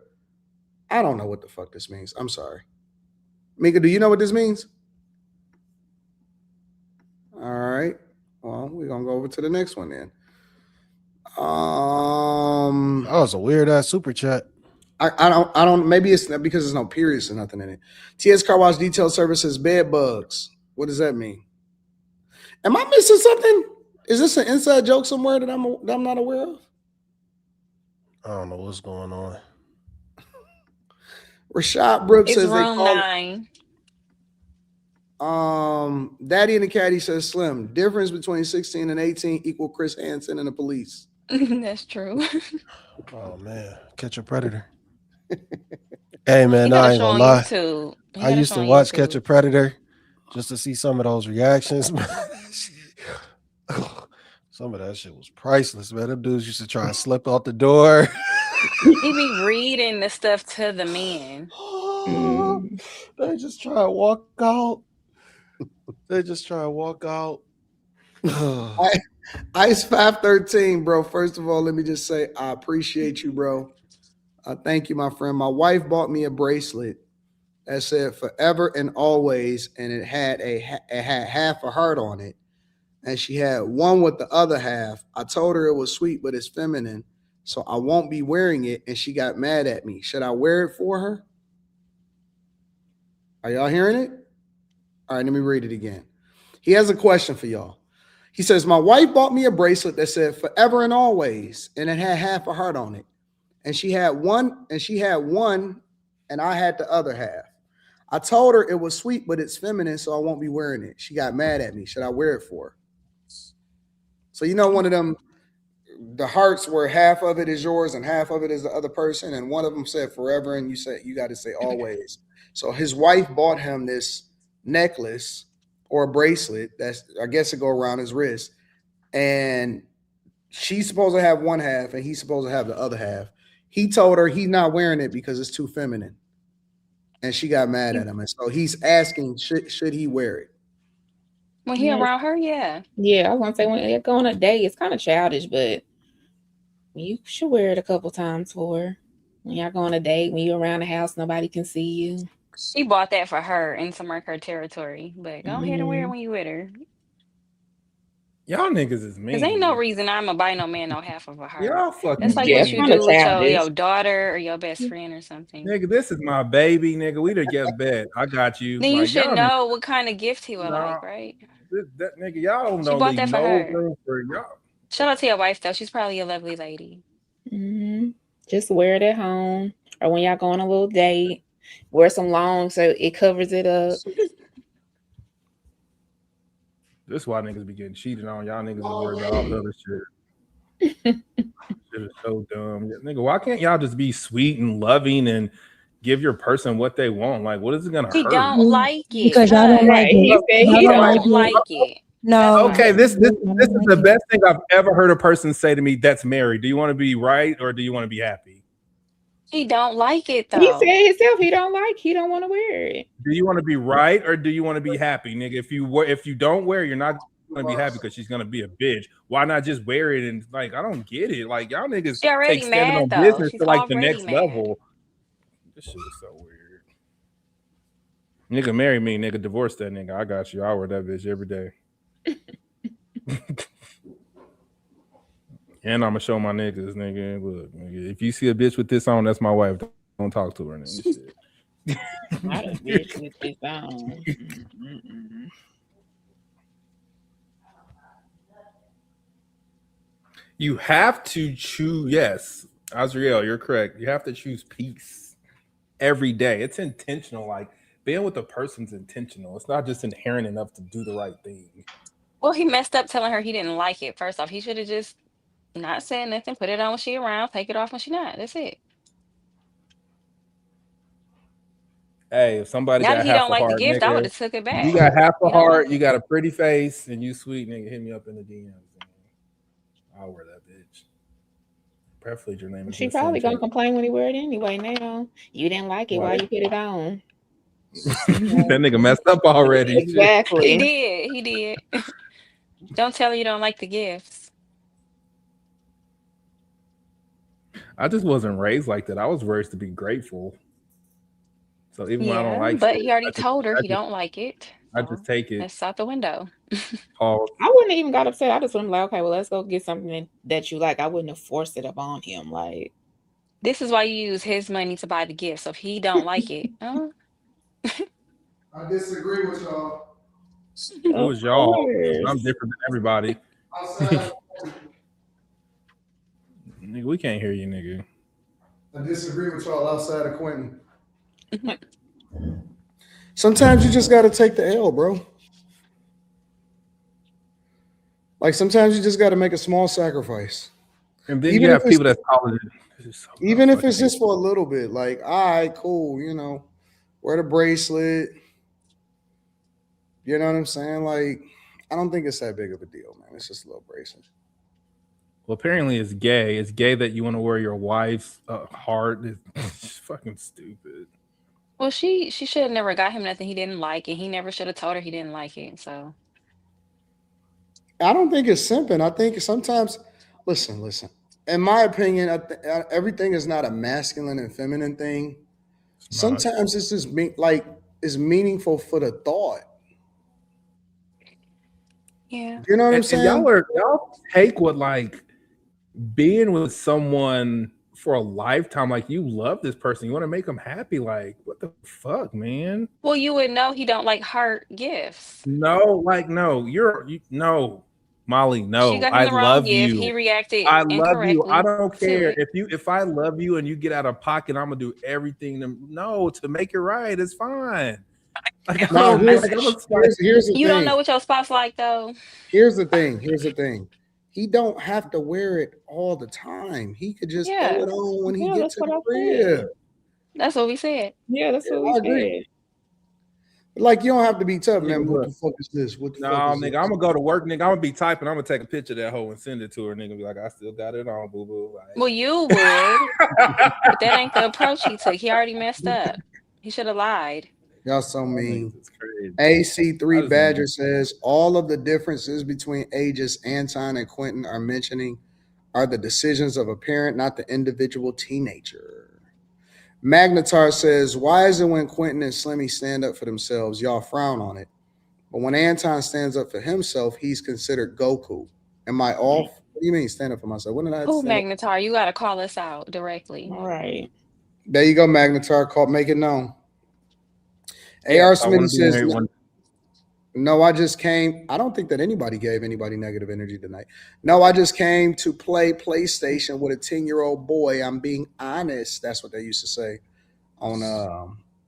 I don't know what the fuck this means. I'm sorry. Mika, do you know what this means? All right. Well, we're gonna go over to the next one then. That was a weird ass super chat. I don't. Maybe it's not because there's no periods or nothing in it. TS Car Wash Detail Services bed bugs. What does that mean? Am I missing something? Is this an inside joke somewhere that I'm not aware of? I don't know what's going on. Rashad Brooks It's says room 9. Daddy and the Caddy says Slim. Difference between 16 and 18 equal Chris Hansen and the police. That's true. Oh man, Catch a Predator. Hey man, I I ain't gonna lie. YouTube. I used to watch Catch a Predator just to see some of those reactions. Some of that shit was priceless, man. Them dudes used to try and slip out the door. He be reading the stuff to the men. They just try to walk out. Ice 513, bro. First of all, let me just say I appreciate you, bro. Thank you, my friend. My wife bought me a bracelet that said forever and always, and it had half a heart on it, and she had one with the other half. I told her it was sweet, but it's feminine, so I won't be wearing it, and she got mad at me. Should I wear it for her? Are y'all hearing it? All right, let me read it again. He has a question for y'all. He says, my wife bought me a bracelet that said forever and always, and it had half a heart on it. And she had one, and I had the other half. I told her it was sweet, but it's feminine, so I won't be wearing it. She got mad at me. Should I wear it for her? So you know one of them, the hearts where half of it is yours and half of it is the other person, and one of them said forever, and you said you got to say always. So his wife bought him this necklace or a bracelet that's, I guess, it go around his wrist, and she's supposed to have one half and he's supposed to have the other half. He told her he's not wearing it because it's too feminine, and she got mad at him, and so he's asking, should he wear it when he around her? Yeah, I was gonna say when they go on a date, it's kind of childish, but you should wear it a couple times for her. When y'all go on a date, when you're around the house, nobody can see you. she bought that for her and to mark her territory. But go ahead and wear it when you with her. Y'all niggas is mean. Because ain't no reason I'm gonna buy no man no half of a heart. Y'all fucking. That's like what you do with your daughter or your best friend or something. Nigga, this is my baby, nigga. We done get bet. I got you. Then you should know what kind of gift he would like, right? That nigga, y'all don't know. She bought that for her. Room for y'all. Shout out to your wife though. She's probably a lovely lady. Just wear it at home, or when y'all go on a little date, wear some long so it covers it up. This is why niggas be getting cheated on. Y'all niggas is worried about all the other shit. Shit is so dumb. Nigga, why can't y'all just be sweet and loving and give your person what they want? Like, what is it gonna hurt? He don't like it. Because y'all don't like it. He don't like it. No. Okay, this is the best thing I've ever heard a person say to me that's married. Do you want to be right or do you want to be happy? He don't like it He though. said himself he don't want to wear it. Do you want to be right or do you want to be happy, nigga? If you don't wear it, you're not gonna be happy because she's gonna be a bitch. Why not just wear it? And like, I don't get it. Like, y'all niggas She already take standing mad on though. business She's to like the already next mad. level. This shit is so weird. Nigga, marry me, nigga. Divorce that nigga. I got you. I wear that bitch every day. And I'm gonna show my niggas, nigga. Look, nigga, if you see a bitch with this on, that's my wife. Don't talk to her, nigga. Shit. Not a bitch with this on. You have to choose. Yes, Azriel, you're correct. You have to choose peace every day. It's intentional. Like, being with a person's intentional. It's not just inherent enough to do the right thing. Well, he messed up telling her he didn't like it. First off, he should have just not said nothing, put it on when she around, take it off when she not. That's it. Hey, if somebody Now that got he half don't a like the heart, gift, I would nigga, have took it if back. you got half a You don't heart, like you it? got a pretty face, and you sweet, nigga, hit me up in the DMs. I'll wear that bitch. Preferably your name is She Miss probably gonna Sanchez. complain when he wear it anyway. Now you didn't like it. Why Right. you put it on? That nigga messed up already. Shit. Exactly. He did. He did. Don't tell her you don't like the gifts. I just wasn't raised like that. I was raised to be grateful. So even when I don't Yeah, like but shit, he already told her he don't like it. I just take it. That's out the window. Pause. I wouldn't even got upset. I just wouldn't like, okay, well, let's go get something that you like. I wouldn't have forced it upon him. Like, This is why you use his money to buy the gift. So if he don't like it, I disagree with y'all. Who is y'all? I'm different than everybody. Nigga, we can't hear you, nigga. I disagree with y'all outside of Quentin. Sometimes you just got to take the L, bro. Like, sometimes you just got to make a small sacrifice. And then you have people that's calling it. Even if it's just for a little bit, like, all right, cool, you know, wear the bracelet. You know what I'm saying? Like, I don't think it's that big of a deal, man. It's just a little bracelet. Well, apparently it's gay. It's gay that you want to wear your wife's heart. It's fucking stupid. well, she should have never got him nothing he didn't like, and he never should have told her he didn't like it. So I don't think it's simping. I think sometimes, listen. In my opinion, everything is not a masculine and feminine thing. Sometimes it's just it's meaningful for the thought. yeah, You know what I'm And saying? y'all take what like being with someone for a lifetime, like you love this person, you want to make them happy. Like, what the fuck, man? well, you would know he don't like heart gifts. No, like no, no, Molly, She no. got him I the wrong love gift. you. He reacted I love you. I incorrectly don't to care it. if I love you and you get out of pocket. I'm gonna do everything to make it right. It's fine. Like, Now, here's the You thing. don't know what your spot's like though. Here's the thing. He don't have to wear it all the time. He could just throw it on when he gets to the crib. That's what we said. Yeah, that's what we I agree. Like, you don't have to be tough, man. What the fuck is this? What the No, fuck is nigga, this? I'm gonna go to work, nigga. I'm gonna be typing. I'm gonna take a picture of that hoe and send it to her, nigga. Be like, I still got it on, boo boo. Like, Well, you would, but that ain't the approach he took. He already messed up. He should have lied. Y'all so mean. crazy. AC3 Badger says all of the differences between ages Anton and Quentin are mentioning are the decisions of a parent, not the individual teenager. Magnetar says, why is it when Quentin and Slimmy stand up for themselves, y'all frown on it? But when Anton stands up for himself, he's considered Goku. Am I off? What do you mean stand up for myself? When did I Who, stand up? Magnetar? You got to call us out directly. All right. There you go, Magnetar. Make it known. AR Smitty says, no, I just came. I don't think that anybody gave anybody negative energy tonight. No, I just came to play PlayStation with a 10-year-old boy. I'm being honest. That's what they used to say on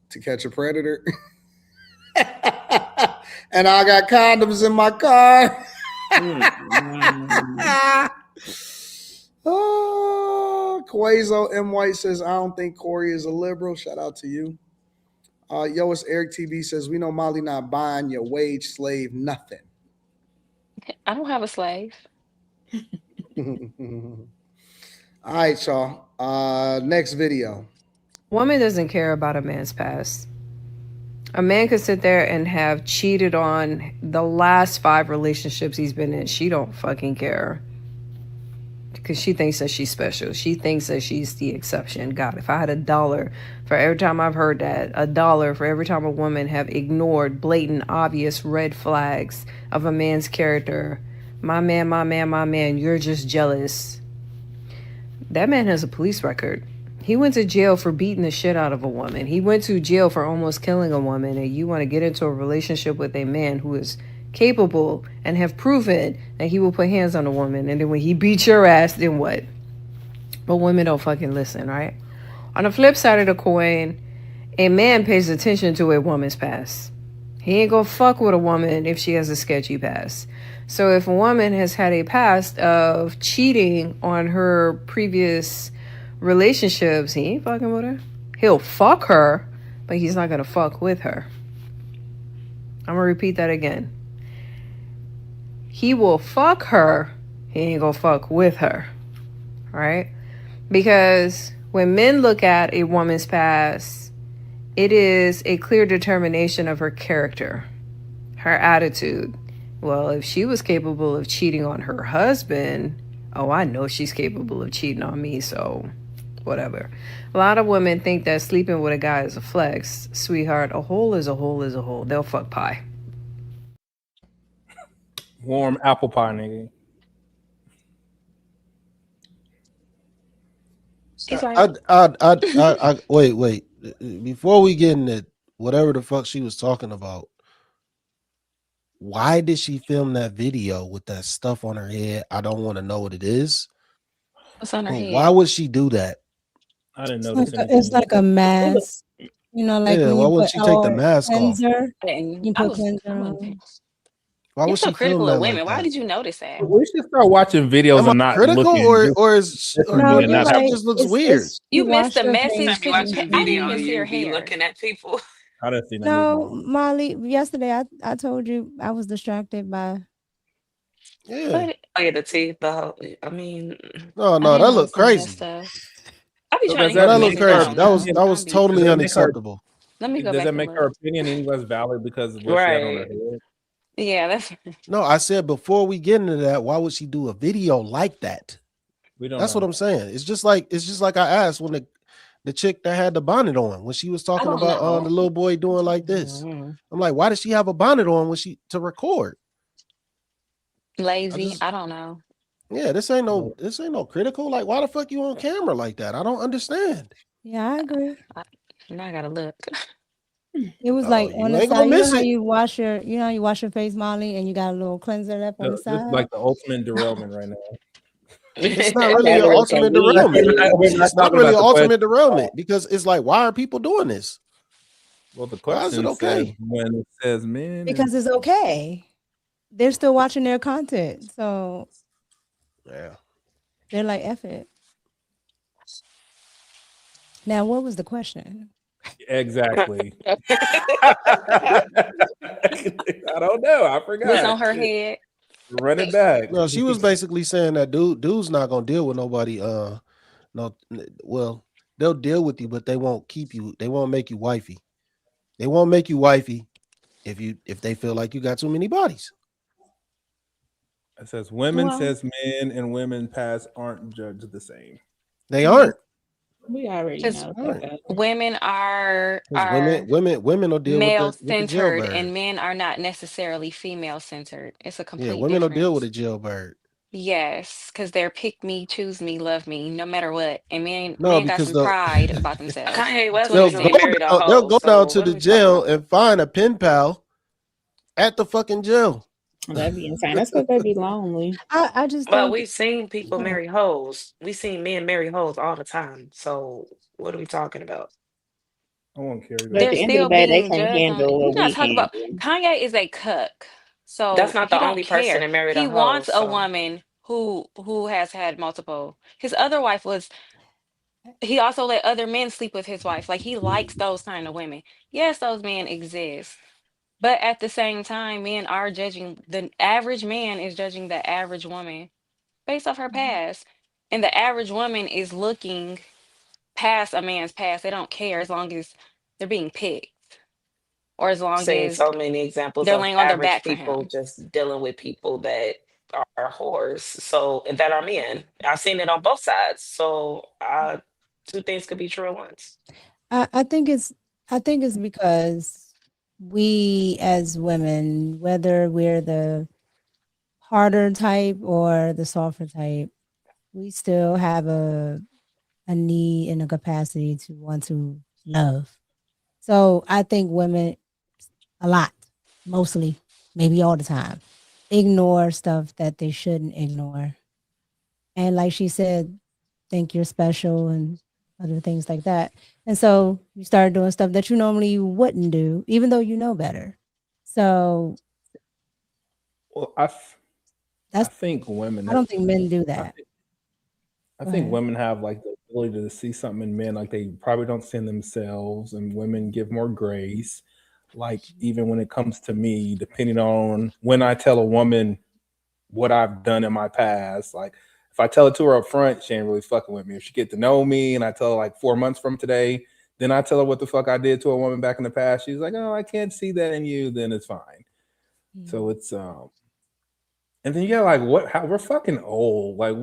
To Catch a Predator. And I got condoms in my car. Oh, Quazo M. White says, I don't think Corey is a liberal. Shout out to you. Yo, it's Eric TV says, we know Molly not buying your wage slave nothing. I don't have a slave. All right, y'all. Next video. Woman doesn't care about a man's past. A man could sit there and have cheated on the last 5 relationships he's been in. She don't fucking care. Because she thinks that she's special. She thinks that she's the exception. God, if I had $1 for every time I've heard that, $1 for every time a woman have ignored blatant, obvious red flags of a man's character. My man, my man, my man, you're just jealous. That man has a police record. He went to jail for beating the shit out of a woman. He went to jail for almost killing a woman. And you want to get into a relationship with a man who is capable and have proven that he will put hands on a woman. And then when he beats your ass, then what? But women don't fucking listen, right? On the flip side of the coin, a man pays attention to a woman's past. He ain't gonna fuck with a woman if she has a sketchy past. So if a woman has had a past of cheating on her previous relationships, he ain't fucking with her. He'll fuck her, but he's not gonna fuck with her. I'm gonna repeat that again. He will fuck her, he ain't gonna fuck with her. Right? Because when men look at a woman's past, it is a clear determination of her character, her attitude. Well, if she was capable of cheating on her husband, oh, I know she's capable of cheating on me, so whatever. A lot of women think that sleeping with a guy is a flex. Sweetheart, a hole is a hole is a hole. They'll fuck pie. Warm apple pie, nigga. Wait. Before we get into whatever the fuck she was talking about, why did she film that video with that stuff on her head? I don't want to know what it is. What's on her head? Why would she do that? I didn't notice anything. It's like a mask. You know, like when why you would put she take the mask off? You put cleanser on. Why You're would so she critical film of that women. like Why that? did you notice that? We should start watching videos Am I and not critical, looking. or is No, or you're that right. just looks It's weird? You missed wash the your message face. because I didn't even see her hair. Looking at people. I didn't see that. No, Molly, yesterday I told you I was distracted by. Yeah. Oh yeah, the teeth. The whole. I mean, No, I that didn't looked notice none of that crazy. stuff. I be So trying does to hear that That what make looked she's her crazy. saying, That though. was totally does unacceptable. Let me go does back that and make look. her opinion any less valid because of what she had on her right. head? Yeah, that's No, I said before we get into that, why would she do a video like that? We don't That's know. what I'm saying. It's just like I asked when the chick that had the bonnet on when she was talking don't about know. the little boy doing like this. Mhm. I'm like, why does she have a bonnet on when she to record? lazy. I don't know. Yeah, this ain't no critical. Like, why the fuck you on camera like that? I don't understand. Yeah, I agree. Now I gotta look. It was like on You the ain't side. gonna You know miss how it. you know how you wash your face, Molly, and you got a little cleanser left on the This is side. like the ultimate derailment right now. It's not really an ultimate derailment. It's not really an ultimate derailment because it's like, why are people doing this? Well, the Why is it question okay? says when it says men. Because it's okay. They're still watching their content, so yeah, they're like, F it. Now, what was the question? Exactly. I don't know. I forgot. What's on her head? Run it back. No, she was basically saying that dude's not gonna deal with nobody. Well, they'll deal with you, but they won't keep you. They won't make you wifey. They won't make you wifey if they feel like you got too many bodies. It says women Well- says men and women past aren't judged the same. They aren't. We already know that. Women are Women will deal male with the centered, jailbird. and men are not necessarily female centered. It's a complete Yeah, women difference. will deal with a jailbird. Yes, because they're pick me, choose me, love me, no matter what. And men got because some pride about themselves. Kanye West to an was extent. married a hoe. They'll go so down to what the are we talking jail about? and find a pen pal at the fucking jail. That'd be insane. That's because they'd be lonely. I just Well, think we've seen people marry hoes. We seen men marry hoes all the time. So what are we talking about? I won't carry But at They're the end of the still day, they being can't judged on it. handle We what gotta we talk about handle. Kanye is a cuck. So That's not he the don't only person care. that married He a hoe. wants a So woman who has had multiple. His other wife was he also let other men sleep with his wife. Like he likes those kind of women. Yes, those men exist. But at the same time, men are judging the average man is judging the average woman based off her past. And the average woman is looking past a man's past. They don't care as long as they're being picked or as long Seeing as so many examples they're of laying on their average back for people him. just dealing with people that are whores, so and that are men. I've seen it on both sides. So two things could be true at once. I think it's because we as women, whether we're the harder type or the softer type, we still have a need and a capacity to want to love. So I think women a lot, mostly, maybe all the time, ignore stuff that they shouldn't ignore. And like she said, think you're special and other things like that. And so you start doing stuff that you normally wouldn't do, even though you know better. So Well, I that's think women. I don't think men do I that. think, I Go think ahead. women have like the ability to see something in men like they probably don't see in themselves, and women give more grace. Like even when it comes to me, depending on when I tell a woman what I've done in my past, like if I tell it to her up front, she ain't really fucking with me. If she get to know me and I tell her like 4 months from today, then I tell her what the fuck I did to a woman back in the past. She's like, oh, I can't see that in you. Then it's fine. So it's and then yeah, like how we're fucking old. Like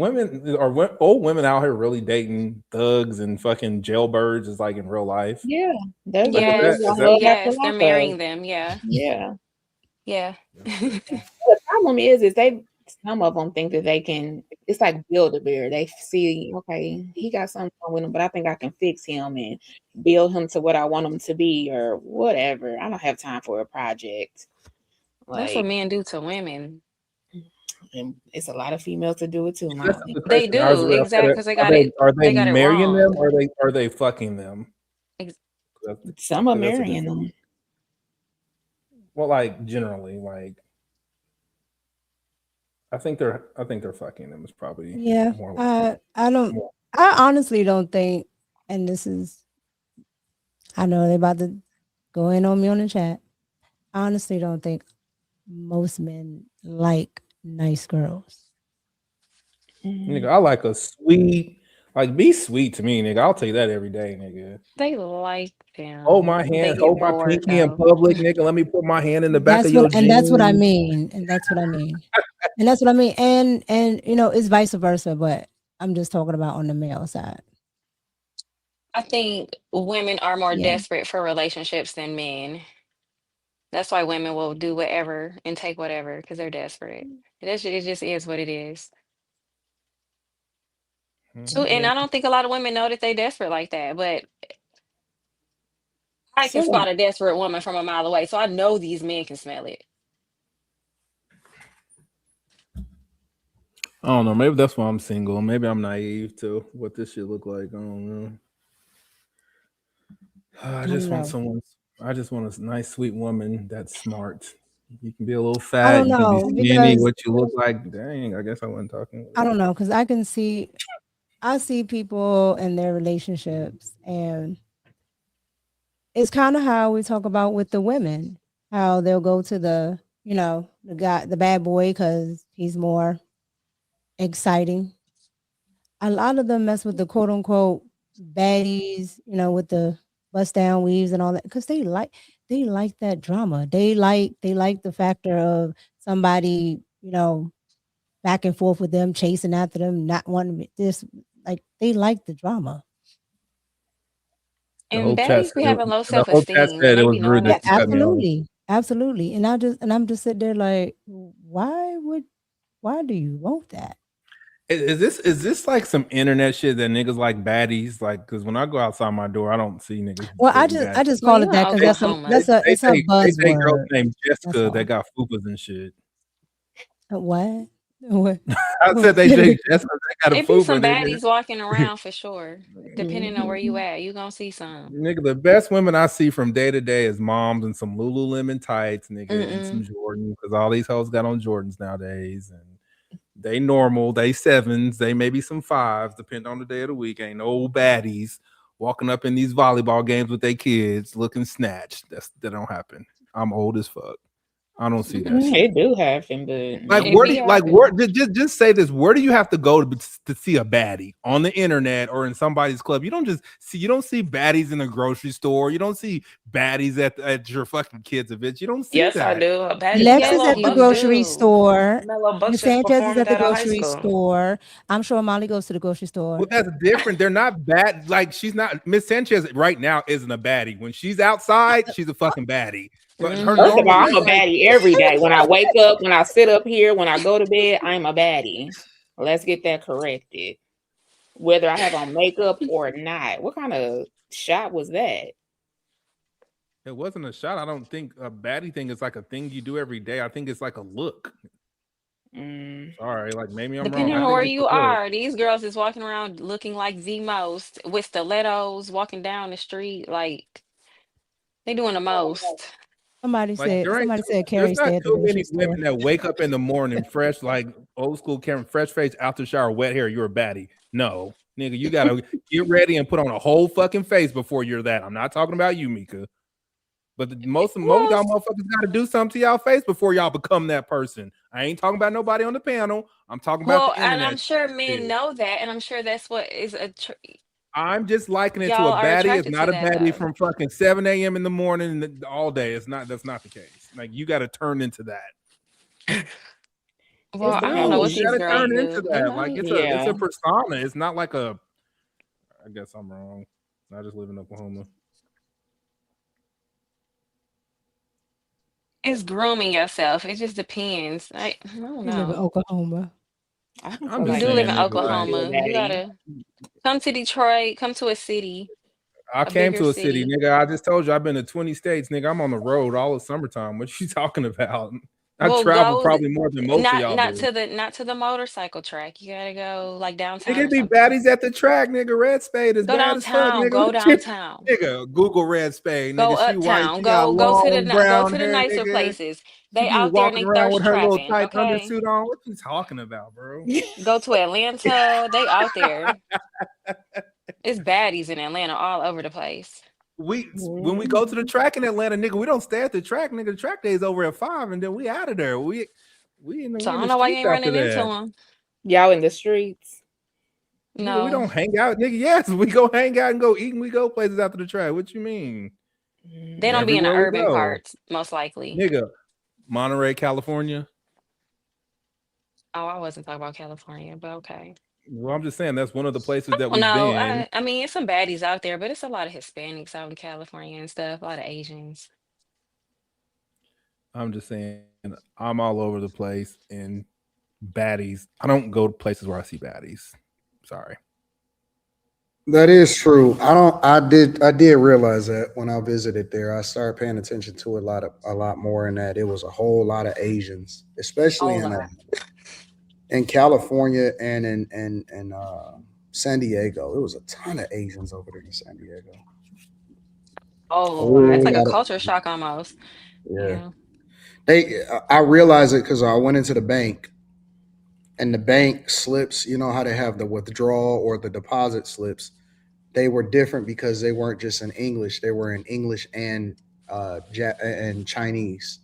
old women out here really dating thugs and fucking jailbirds is like in real life. Yeah, that's Like Yes, is that after yes, they're lockup. marrying them. Yeah, Yeah. yeah. The problem is they some of them think that they can. It's like build a bear. They see, okay, he got something wrong with him, but I think I can fix him and build him to what I want him to be, or whatever. I don't have time for a project. That's what Like, men do to women. and it's a lot of females to do it too, that's Molly. the They question. do exactly because Are they they got it marrying them wrong. or are they fucking them? Ex- Some are That's a marrying different. them. Well, like generally, like I think they're fucking them is probably Yeah. more. I honestly don't think, and this is I know they're about to go in on me on the chat. I honestly don't think most men like nice girls. Nigga, I like a sweet, like be sweet to me, nigga. I'll take that every day, nigga. They like them. Hold my They hand, get hold my bored pinky in though. public, nigga. Let me put my hand in the back of your That's what I jeans. mean. And that's what I mean. And that's what I mean. And it's vice versa, but I'm just talking about on the male side. I think women are more Yeah. desperate for relationships than men. That's why women will do whatever and take whatever because they're desperate. It just is what it is. So, and Yeah. I don't think a lot of women know that they desperate like that, but I can Some spot a desperate woman from a mile away. So I know these men can smell it. I don't know. Maybe that's why I'm single. Maybe I'm naive to what this shit look like. I don't know. I just want someone. I just want a nice, sweet woman that's smart. You can be a little I fat. don't You can be know skinny. because What you look like? Dang, I guess I wasn't talking. I don't know because I see people in their relationships, and it's kind of how we talk about with the women, how they'll go to the the bad boy because he's more exciting. A lot of them mess with the quote unquote baddies, with the bust down weaves and all that, because they like that drama. They like the factor of somebody, back and forth with them, chasing after them, not wanting this. Like they like the drama. The And whole chat baddies said be having low the whole chat self-esteem and said it they was be rude knowing that Yeah, not you cut me to. off. absolutely. And I'm just sitting there like, why do you want that? Is this like some internet shit that niggas like baddies? Like, because when I go outside my door, I don't see niggas Well, I dating just baddies. I just Well, call you it in that because Oklahoma. it's a They date girls buzzword. named That's Jessica that all. got fupas and shit. What? What? I said they date Jessica that got a It be some fupa, nigga. baddies walking around for sure. Depending on where you at, you gonna see some. Nigga, the best women I see from day to day is moms and some Lululemon tights, nigga, and some Mm-mm. Jordan, because all these hoes got on Jordans nowadays, and they normal, they sevens, they maybe some fives, depending on the day of the week. Ain't no baddies walking up in these volleyball games with their kids looking snatched. That don't happen. I'm old as fuck. I don't see that shit. It do happen, but Like, no. where do you, like where just say this? Where do you have to go to see a baddie on the internet or in somebody's club? You don't see baddies in the grocery store. You don't see baddies at your fucking kids' events. You don't see Yes, I that. do. Lex is Mellow at the Bucks grocery do. store. Mellow Bucks Miss just Sanchez is performed at the at a high grocery school. store. I'm sure Molly goes to the grocery store. Well, that's different. They're not bad. Like, she's not. Miss Sanchez right now isn't a baddie. When she's outside, she's a fucking baddie. But her First of normal, all, I'm a baddie every day. When I wake up, when I sit up here, when I go to bed, I'm a baddie. Let's get that corrected. Whether I have on makeup or not. What kind of shot was that? It wasn't a shot. I don't think a baddie thing is like a thing you do every day. I think it's like a look. Sorry, like maybe I'm Depending wrong. on where you are, these girls is walking around looking like the most with stilettos, walking down the street like they doing the most. Somebody Like, said Carrie there's not stayed at the too grocery many store. women that wake up in the morning fresh, like old school Karen, fresh face, out the shower, wet hair. You're a baddie. No, nigga, you gotta get ready and put on a whole fucking face before you're that. I'm not talking about you, Mika. But most of y'all motherfuckers gotta do something to y'all face before y'all become that person. I ain't talking about nobody on the panel. I'm talking about Well, the and internet. I'm sure men know that, and I'm sure that's what is I'm just likening it to y'all a are baddie. It's attracted not to a that, baddie though. from fucking 7 a.m. in the morning and all day. That's not the case. Like, you got to turn into that. Well, I don't know what You these got to girls turn do. into They that. might. Like, it's a persona. It's not like a. I guess I'm wrong. I just live in Oklahoma. It's grooming yourself. It just depends. I don't You live in know. Oklahoma. You do live in Oklahoma. You gotta come to Detroit. Come to a city. I came bigger to a city, nigga. I just told you I've been to 20 states, nigga. I'm on the road all the summertime. What you talking about? I Well, travel go probably more than most of y'all not do. to the motorcycle track. You gotta go like downtown. Nigga or be something. baddies at the track, nigga. Red Spade is Go bad as fuck, downtown. nigga. Go downtown. Nigga, Google Red Spade, Go nigga. She white, uptown. she got Go to the long brown hair, nicer nigga. places. She They be out there and walking they around with thirst her little trapping. tight Okay. undersuit on. What you talking about, bro? Go to Atlanta. They out there. It's baddies in Atlanta all over the place. When we go to the track in Atlanta, nigga, we don't stay at the track, nigga. The track day is over at 5, and then we out of there. We in the So I don't the know why you streets ain't after running into that. them. Y'all in the streets? Nigga, we No. don't hang out, nigga. Yes, we go hang out and go eat, and we go places after the track. What you mean? They don't be in the Everywhere we urban go. parts, most likely. Nigga, Monterey, California. Oh, I wasn't talking about California, but okay. Well, I'm just saying that's one of the places that Oh we've no, been. I mean it's some baddies out there, but it's a lot of Hispanics out in California and stuff, a lot of Asians. I'm just saying I'm all over the place, and baddies. I don't go to places where I see baddies. Sorry. That is true. I did realize that when I visited there. I started paying attention to a lot more, and that it was a whole lot of Asians, especially in California and in San Diego. It was a ton of Asians over there in San Diego. Oh, that's like a culture shock almost. Yeah. I realized it because I went into the bank, and the bank slips, you know how they have the withdrawal or the deposit slips. They were different because they weren't just in English; they were in English and Chinese.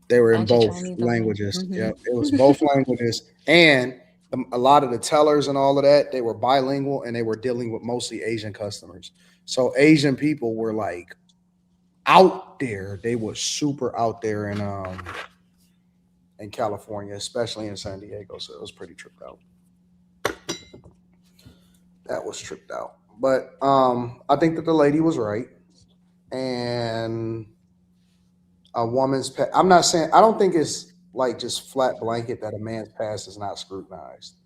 They were in both languages. Yep, it was both languages, and a lot of the tellers and all of that, they were bilingual, and they were dealing with mostly Asian customers. So Asian people were like out there. They were super out there in California, especially in San Diego. So it was pretty tripped out. That was tripped out. But I think that the lady was right. And a woman's past, I'm not saying, I don't think it's like just flat blanket that a man's past is not scrutinized.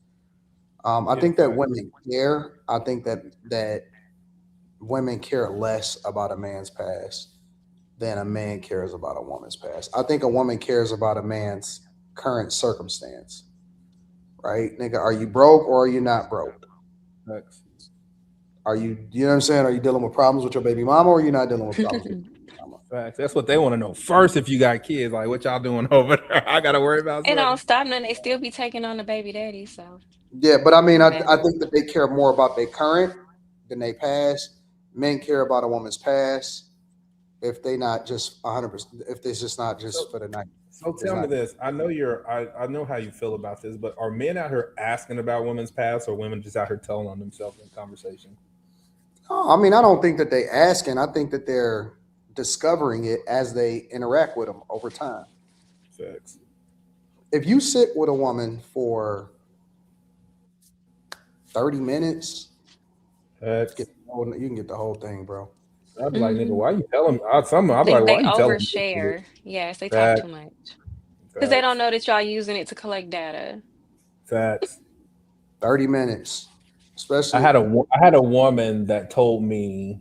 I think that women care. I think that women care less about a man's past than a man cares about a woman's past. I think a woman cares about a man's current circumstance. Right? Nigga, are you broke or are you not broke? Thanks. Are you know what I'm saying? Are you dealing with problems with your baby mama or are you not dealing with problems with your baby mama? Facts. That's what they want to know first. If you got kids, like what y'all doing over there? I gotta worry about It something. don't stop none. They still be taking on the baby daddy. So Yeah, but I mean, I think that they care more about their current than they past. Men care about a woman's past. if they not just 100%, if it's just not just for the night. So tell me this. I know I know how you feel about this, but are men out here asking about women's past, or women just out here telling on themselves in conversation? Oh, I mean, I don't think that they asking. I think that they're discovering it as they interact with them over time. Facts. If you sit with a woman for 30 minutes, Facts. you can get the whole thing, bro. I'd be like, nigga, why you telling me? I'd be like, They why you telling me? overshare. Yes, they talk Facts. too much. Because they don't know that y'all using it to collect data. Facts. 30 minutes. Especially I had a woman that told me,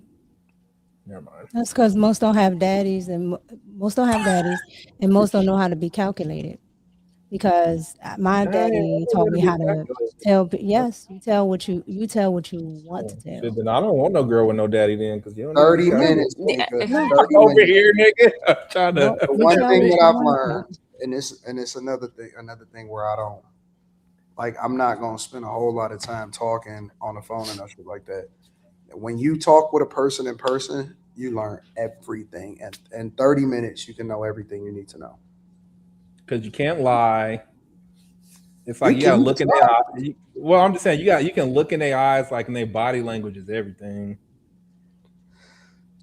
never mind. That's because most don't have daddies, and most don't know how to be calculated. Because my daddy taught me how to tell. Yes, you tell what you want to tell. Shit, then I don't want no girl with no daddy then, because you don't 30 minutes. Over here, nigga. I'm trying to. The one thing that I've learned, and it's another thing where I don't like. I'm not gonna spend a whole lot of time talking on the phone and shit like that. When you talk with a person in person, you learn everything, and in 30 minutes, you can know everything you need to know. Because you can't lie. It's like you gotta look in their eyes. Well, I'm just saying you can look in their eyes, like in their body language is everything.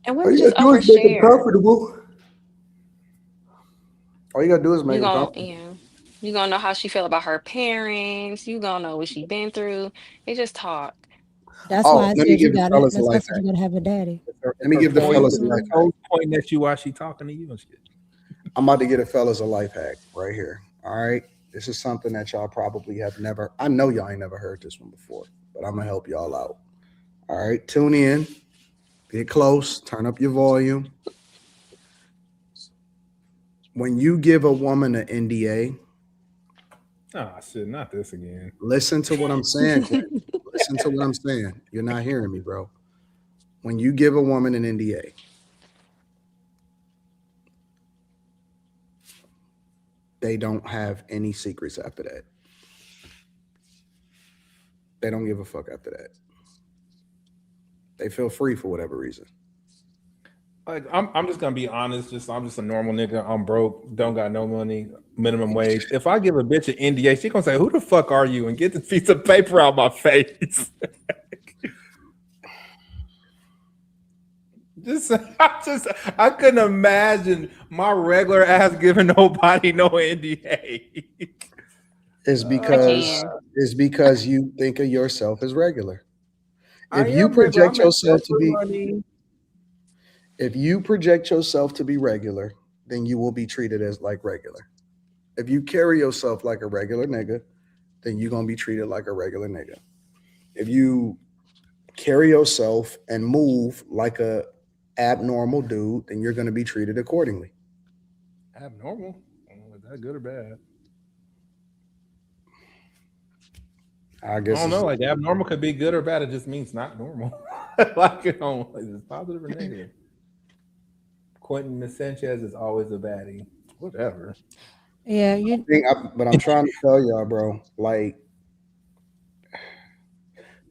And women just overshare. Comfortable. All you gotta do is make them comfortable. Yeah. You gonna know how she feel about her parents. You gonna know what she been through. They just talk. That's why I said you gotta have a daddy. Let me give the fellas a life hack. Pointing at you while she talking to you and shit. I'm about to get a fellas a life hack right here. All right. This is something that y'all probably have never, I know y'all ain't never heard this one before, but I'm gonna help y'all out. All right, tune in, get close, turn up your volume. When you give a woman an NDA, oh shit, not this again. Listen to what I'm saying. Listen to what I'm saying. You're not hearing me, bro. When you give a woman an NDA, they don't have any secrets after that. They don't give a fuck after that. They feel free for whatever reason. Like I'm just gonna be honest. I'm just a normal nigga. I'm broke. Don't got no money. Minimum wage. If I give a bitch an NDA, she gonna say, "Who the fuck are you?" and get this piece of paper out my face. I couldn't imagine my regular ass giving nobody no NDA. It's because you think of yourself as regular. If you project yourself to be regular, then you will be treated as like regular. If you carry yourself like a regular nigga, then you're gonna be treated like a regular nigga. If you carry yourself and move like a abnormal dude, then you're gonna be treated accordingly. Abnormal? Is that good or bad? I guess I don't know. Like abnormal could be good or bad. It just means not normal. Like it's positive or negative. Quentin Sanchez is always a baddie. Whatever. Yeah, but I'm trying to tell y'all, bro. Like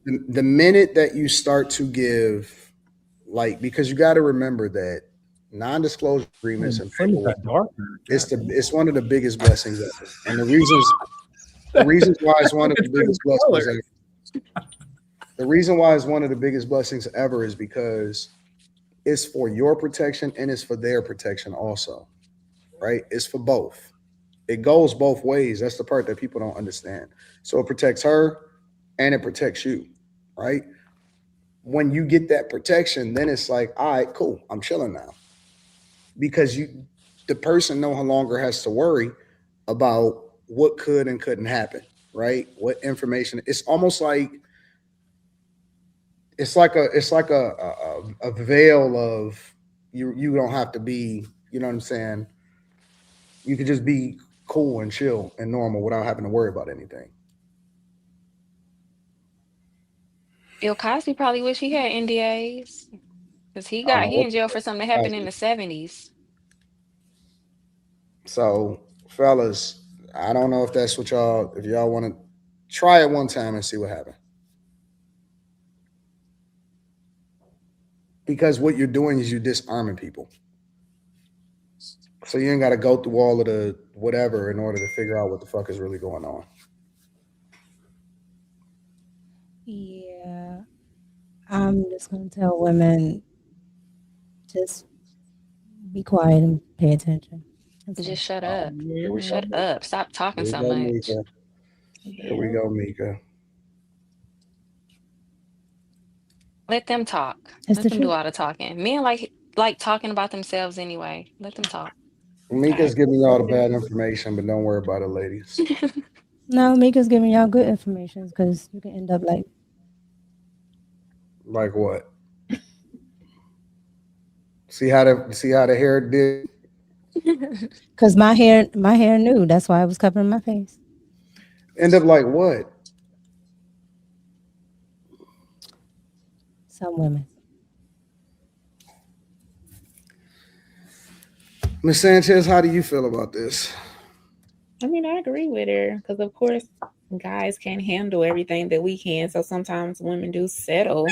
the minute that you start to give, like, because you got to remember that non-disclosure agreements and paperwork, it's one of the biggest blessings ever. And the reasons why it's one of the biggest blessings ever. The reason why it's one of the biggest blessings ever is because it's for your protection and it's for their protection also, right? It's for both. It goes both ways. That's the part that people don't understand. So it protects her and it protects you, right? When you get that protection, then it's like, all right, cool, I'm chilling now. Because the person no longer has to worry about what could and couldn't happen, right? What information. It's almost like it's like a veil of you don't have to be, you know what I'm saying? You could just be cool and chill and normal without having to worry about anything. Bill Cosby probably wish he had NDAs because he in jail for something that happened in the 70s. So, fellas, I don't know if that's what if y'all want to try it one time and see what happens. Because what you're doing is you're disarming people. So you ain't got to go through all of the whatever in order to figure out what the fuck is really going on. Yeah. I'm just gonna tell women, just be quiet and pay attention. Just shut up. Here we go, Shut up. Stop talking Here we so go, much. Mika. Here we go, Mika. Let them talk. It's Let the them do truth. all the talking. Men like talking about themselves anyway. Let them talk. Mika's giving y'all the bad information, but don't worry about it, ladies. No, Mika's giving y'all good information because you can end up like what? See how the hair did? because my hair knew. That's why I was covering my face. End up like what? Some women. Ms. Sanchez, how do you feel about this? I mean, I agree with her because, of course, guys can't handle everything that we can. So sometimes women do settle.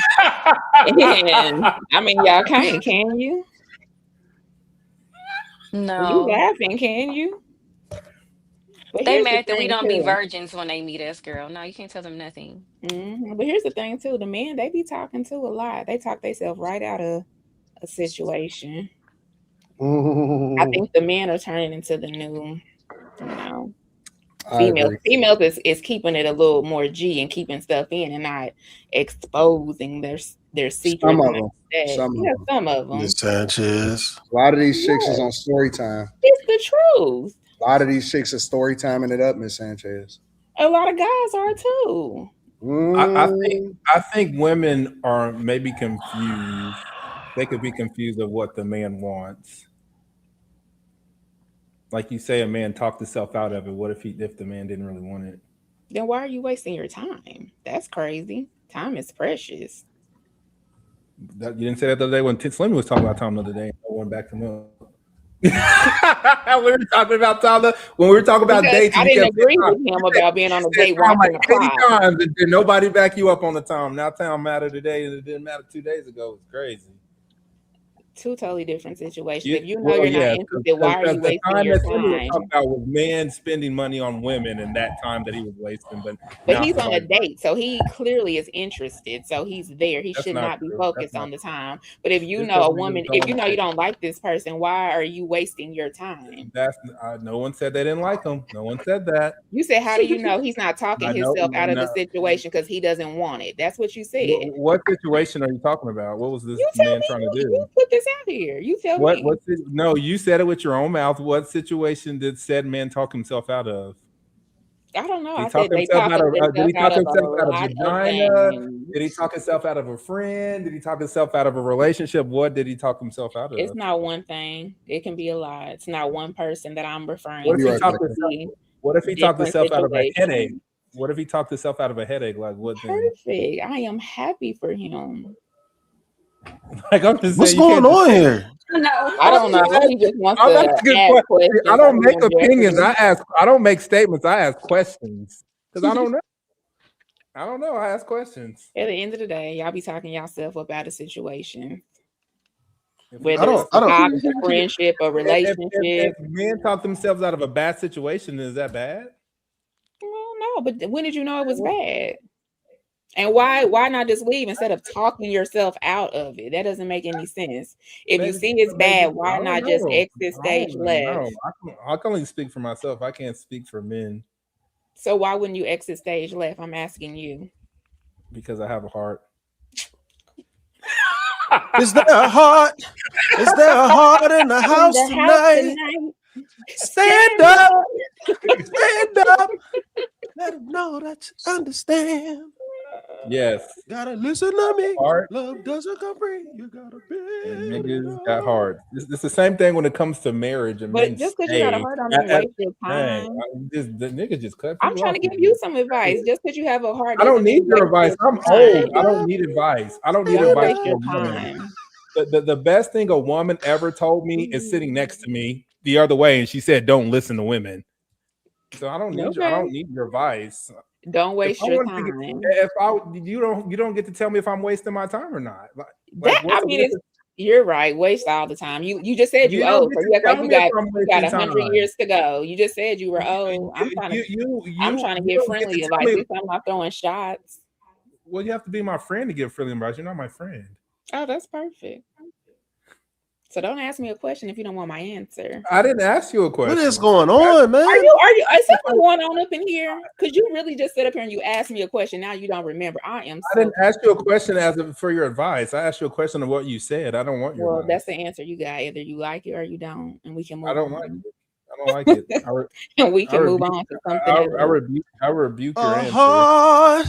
And I mean, y'all can't, can you? No. You laughing, can you? But They here's the mad that we thing, don't be too. virgins when they meet us, girl. No, you can't tell them nothing. But here's the thing, too. The men, they be talking, too, a lot. They talk themselves right out of a situation. I think the men are turning into the new, females. Females is keeping it a little more G and keeping stuff in and not exposing their secrets. Some of them. Some of them. Ms. Sanchez. A lot of these chicks is on story time. It's the truth. A lot of these chicks are story timing it up, Miss Sanchez. A lot of guys are too. I think women are maybe confused. They could be confused of what the man wants. Like you say, a man talked himself out of it. What if the man didn't really want it? Then why are you wasting your time? That's crazy. Time is precious. You didn't say that the other day when Slim was talking about time the other day. I went back to him. We were talking about Tyler when we were talking about dates. I didn't agree with him about being on a date watching like the clock. 80 times and did nobody back you up on the time. Now time matter today and it didn't matter 2 days ago. It's crazy. Two totally different situations. If you know you're not interested, why are you wasting your time? About was man spending money on women and that time that he was wasting, but he's on a date, so he clearly is interested. So he's there. He should not be focused on the time. But if you know a woman, if you know you don't like this person, why are you wasting your time? No one said they didn't like him. No one said that. You said, how do you know he's not talking himself out of the situation because he doesn't want it? That's what you said. What situation are you talking about? What was this man trying to do? You put this out here. You tell me. No, you said it with your own mouth. What situation did said man talk himself out of? I don't know. Did he talk himself out of a vagina? Did he talk himself out of a friend? Did he talk himself out of a relationship? What did he talk himself out of? It's not one thing. It can be a lot. It's not one person that I'm referring to. What if he talked himself out of a headache? What if he talked himself out of a headache? Like what? Perfect. I am happy for him. Like I'm just what's going on here? No, I don't know. He just wants to ask questions. I don't make opinions. I don't make statements. I ask questions because I don't know. I don't know. I ask questions. At the end of the day, y'all be talking yourself up out of situation. Whether it's a friendship or relationship. If men talk themselves out of a bad situation, is that bad? Well, no, but when did you know it was bad? And why not just leave instead of talking yourself out of it? That doesn't make any sense. If you see it's bad, why not just exit stage left? I can only speak for myself. I can't speak for men. So why wouldn't you exit stage left? I'm asking you. Because I have a heart. Is there a heart? Is there a heart in the house tonight? Stand up. Stand up. Let them know that you understand. Yes. Gotta listen to me. Heart. Love doesn't come free. You gotta be. Niggas got heart. It's the same thing when it comes to marriage. And but just because you got a heart on me, waste your time. The nigga just cut. I'm trying to give you some advice. Just because you have a heart. I don't need your advice. I'm old. I don't need advice. I don't need advice. Your time. The best thing a woman ever told me is sitting next to me the other way, and she said, "Don't listen to women." So I don't need I don't need your advice. Don't waste your time. You don't get to tell me if I'm wasting my time or not. You're right. Waste all the time. You just said you You don't old, get so to you act like tell you me if got I'm you got wasting 100 time. years to go. You just said you were old. I'm trying to You get don't get friendly to tell advice. me. At least I'm not throwing shots. Well, you have to be my friend to give friendly advice. You're not my friend. Oh, that's perfect. So don't ask me a question if you don't want my answer. I didn't ask you a question. What is going on, man? Is something going on up in here? Because you really just sit up here and you asked me a question. Now you don't remember. I didn't ask you a question for your advice. I asked you a question of what you said. I don't want your advice. That's the answer you got. Either you like it or you don't, and we can move on. I don't like it. I don't like it. And we can move on to something else. I rebuke your answer. Heart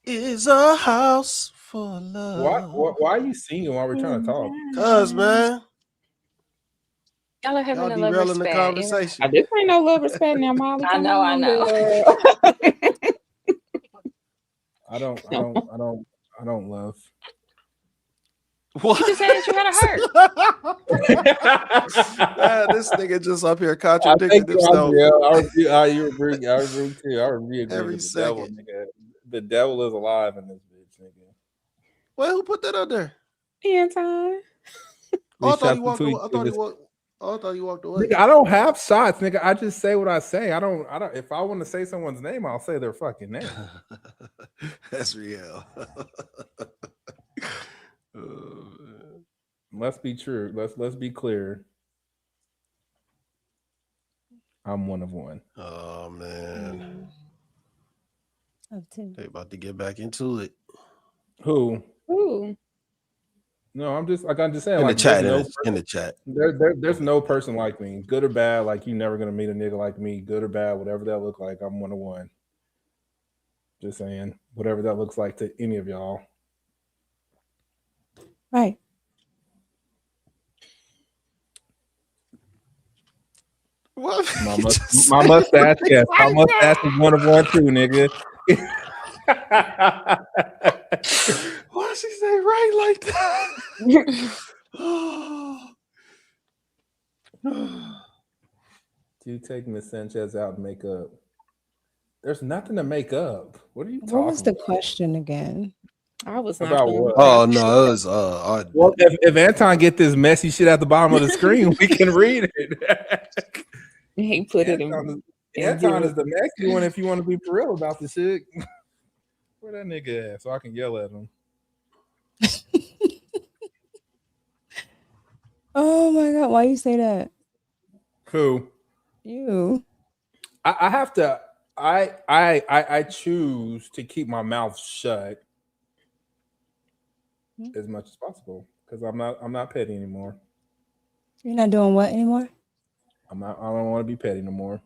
is a house for love. Why are you singing while we're trying to talk? Cause, man, Y'all are having y'all a love derailing the respect. conversation. This ain't no love respect now, Molly. I know. I don't love. What? You just said you had a heart. Man, this nigga just up here contradicting himself. You rebuke too. I rebuke every the devil, second. nigga. The devil is alive in this bitch, nigga. Well, who put that up there? Anton. I thought he walked away. I thought he walked away. Nigga, I don't have shots, nigga. I just say what I say. I don't. If I want to say someone's name, I'll say their fucking name. That's real. Let's be true. Let's be clear. I'm one of one. Oh man. Of two. They about to get back into it. Who? No, I'm just saying. In like, the chat. in the chat. There's no person like me, good or bad. Like, you're never gonna meet a nigga like me, good or bad, whatever that look like. I'm one of one. Just saying, whatever that looks like to any of y'all. Right. What? My mustache, yes. My mustache is one of one too, nigga. Why does he say right like that? Do you take Miss Sanchez out and make up? There's nothing to make up. What are you talking What was the about? question again? I was not About what? Oh no, it was well, if Anton get this messy shit at the bottom of the screen, we can read it. He put it in. Anton is the messy one if you want to be for real about the shit. Where that nigga at? So I can yell at him. Oh my god, why you say that? Who? You. I have to. I choose to keep my mouth shut as much as possible because I'm not petty anymore. You're not doing what anymore? I don't want to be petty no more.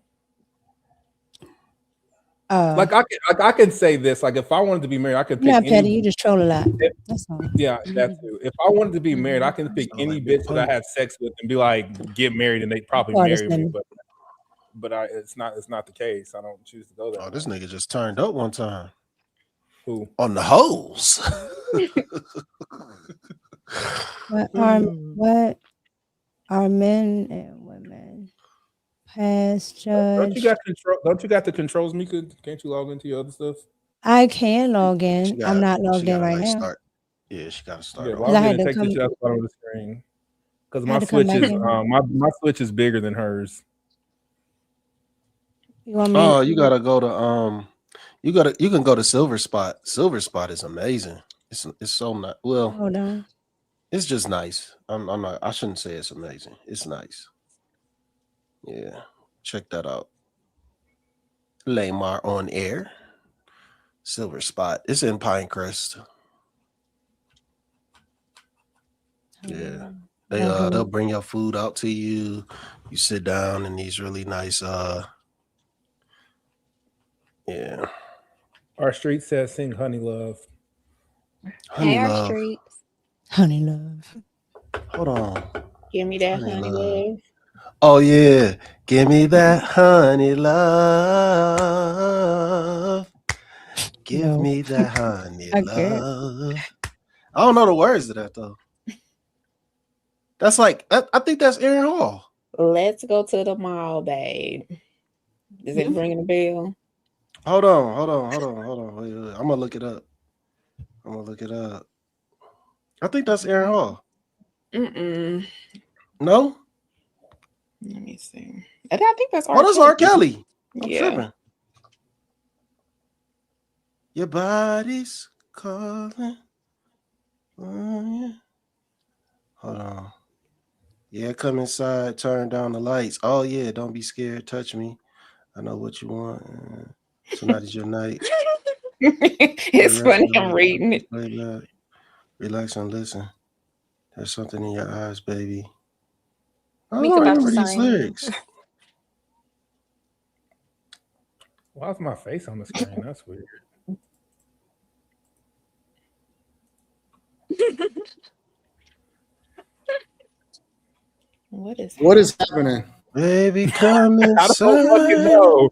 Oh. Like I can say this. Like, if I wanted to be married, I could pick You're not petty, any. you just troll a lot. That's all. Yeah, that's true. If I wanted to be married, I can pick any bitch that I have sex with and be like, get married, and they probably marry me. But it's not the case. I don't choose to go there. Oh, this nigga just turned up one time. Who? On the hoes. What are men and women? Past, judge. Don't you got control? Don't you got the controls, Mika? Can't you log into your other stuff? I can log in. I'm not logged in right now. Yeah, she got to start. Yeah, log in and take the shit out the bottom of the screen. Because my switch is my switch is bigger than hers. You want me? Oh, you gotta go to you can go to Silver Spot. Silver Spot is amazing. It's so nice. Well, hold on. It's just nice. I'm not. I shouldn't say it's amazing. It's nice. Yeah, check that out. Lamar on air. Silver Spot. It's in Pinecrest. Yeah, they'll bring your food out to you. You sit down in these really nice. Yeah. Our street says sing Honey Love. Honey Hey, Love. our streets. Honey Love. Hold on. Give me that honey love. Oh yeah. Give me that honey love. Give me that honey love. I don't know the words to that though. That's like I think that's Aaron Hall. Let's go to the mall, babe. Is it ringing a bell? Hold on. Wait. I'm gonna look it up. I think that's Aaron Hall. Mm-mm. No? Let me see. I think that's What is R. Kelly? I'm Yeah. tripping. Your body's calling. Oh, yeah. Hold on. Yeah, come inside, turn down the lights. Oh, yeah, don't be scared. Touch me. I know what you want. Tonight is your night. It's funny. I'm reading it. Relax and listen. There's something in your eyes, baby. I Mika don't about to remember these sign in. lyrics. Why is my face on the screen? That's weird. What is happening? Baby, come inside. I don't fucking know.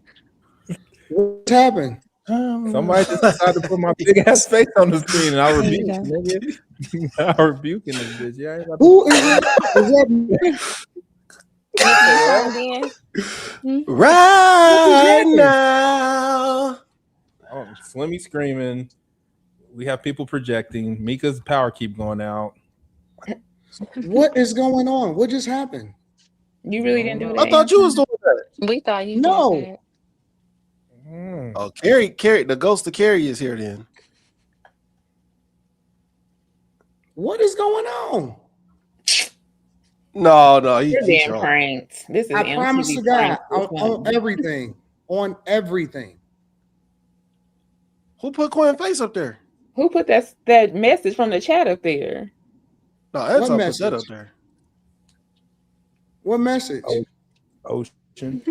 What's happened? Somebody just decided to put my big ass face on the screen, and I rebuke nigga. I rebuking this bitch. Yeah, I ain't about to- Who is Mika, you signed in? Right now. Oh, Slimmy screaming. We have people projecting. Mika's power keep going out. What is going on? What just happened? You really didn't do that. I thought you was doing that. We thought you No. did that. Oh, Carrie, the ghost of Carrie is here then. What is going on? No, You're he's being pranked. This is I promise MTV to God, prank. on everything. On everything. Who put Quinn face up there? Who put that message from the chat up there? No, Anton put that up there. What message? Ocean.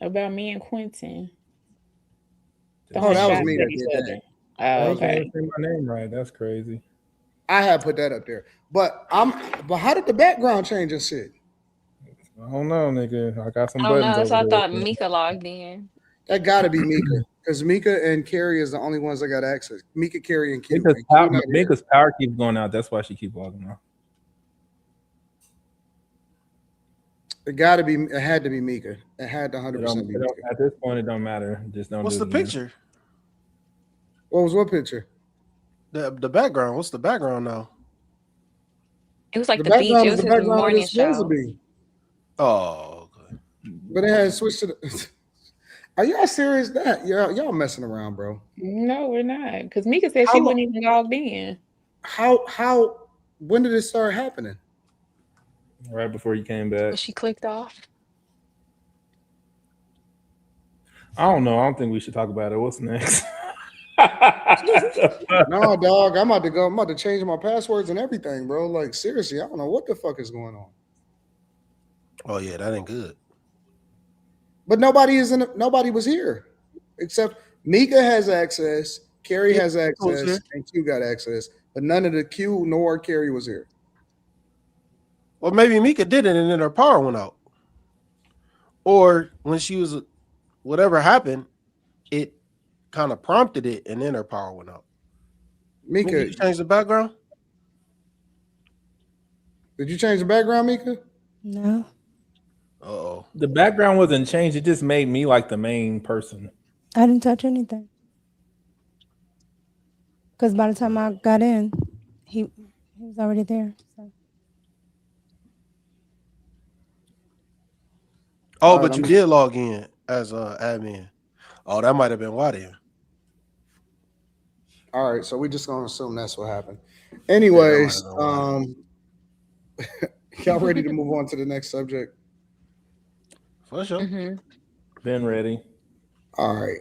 About me and Quentin. Oh, that was me that did that. Oh, I can't okay. say my name right. That's crazy. I had put that up there. But how did the background change and shit? I don't know, nigga. I got some Oh buttons no, so I over thought there. Mika logged in. That gotta be Mika. Because Mika and Carrie is the only ones that got access. Mika, Carrie, and Q. Mika's power keeps going out. That's why she keep logging out. It had to be Mika. It had to 100% be Mika. At this point, it don't matter. Just don't. What's do the it again. picture? What picture? The background. What's the background now? It was like the beach. background It is was the his background morning it's supposed to show. be. Oh, okay. But it had switched to the. Are y'all serious? That y'all messing around, bro? No, we're not. Because Mika said she wouldn't even logged in. How? When did it start happening? Right before you came back. She clicked off. I don't know. I don't think we should talk about it. What's next? No, dog. I'm about to go. I'm about to change my passwords and everything, bro. Like seriously, I don't know what the fuck is going on. Oh yeah, that ain't good. But nobody was here except Mika has access, Carrie has access, and Q got access. But none of the Q nor Carrie was here. Well, maybe Mika did it and then her power went out. Or when she was, whatever happened, it kind of prompted it and then her power went out. Mika, did you change the background? Did you change the background, Mika? No. Uh-oh. The background wasn't changed. It just made me like the main person. I didn't touch anything. Because by the time I got in, he was already there. So. Oh, but you did log in as admin. Oh, that might have been why then. All right, so we're just gonna assume that's what happened. Anyways, y'all ready to move on to the next subject? For sure. Been ready. All right.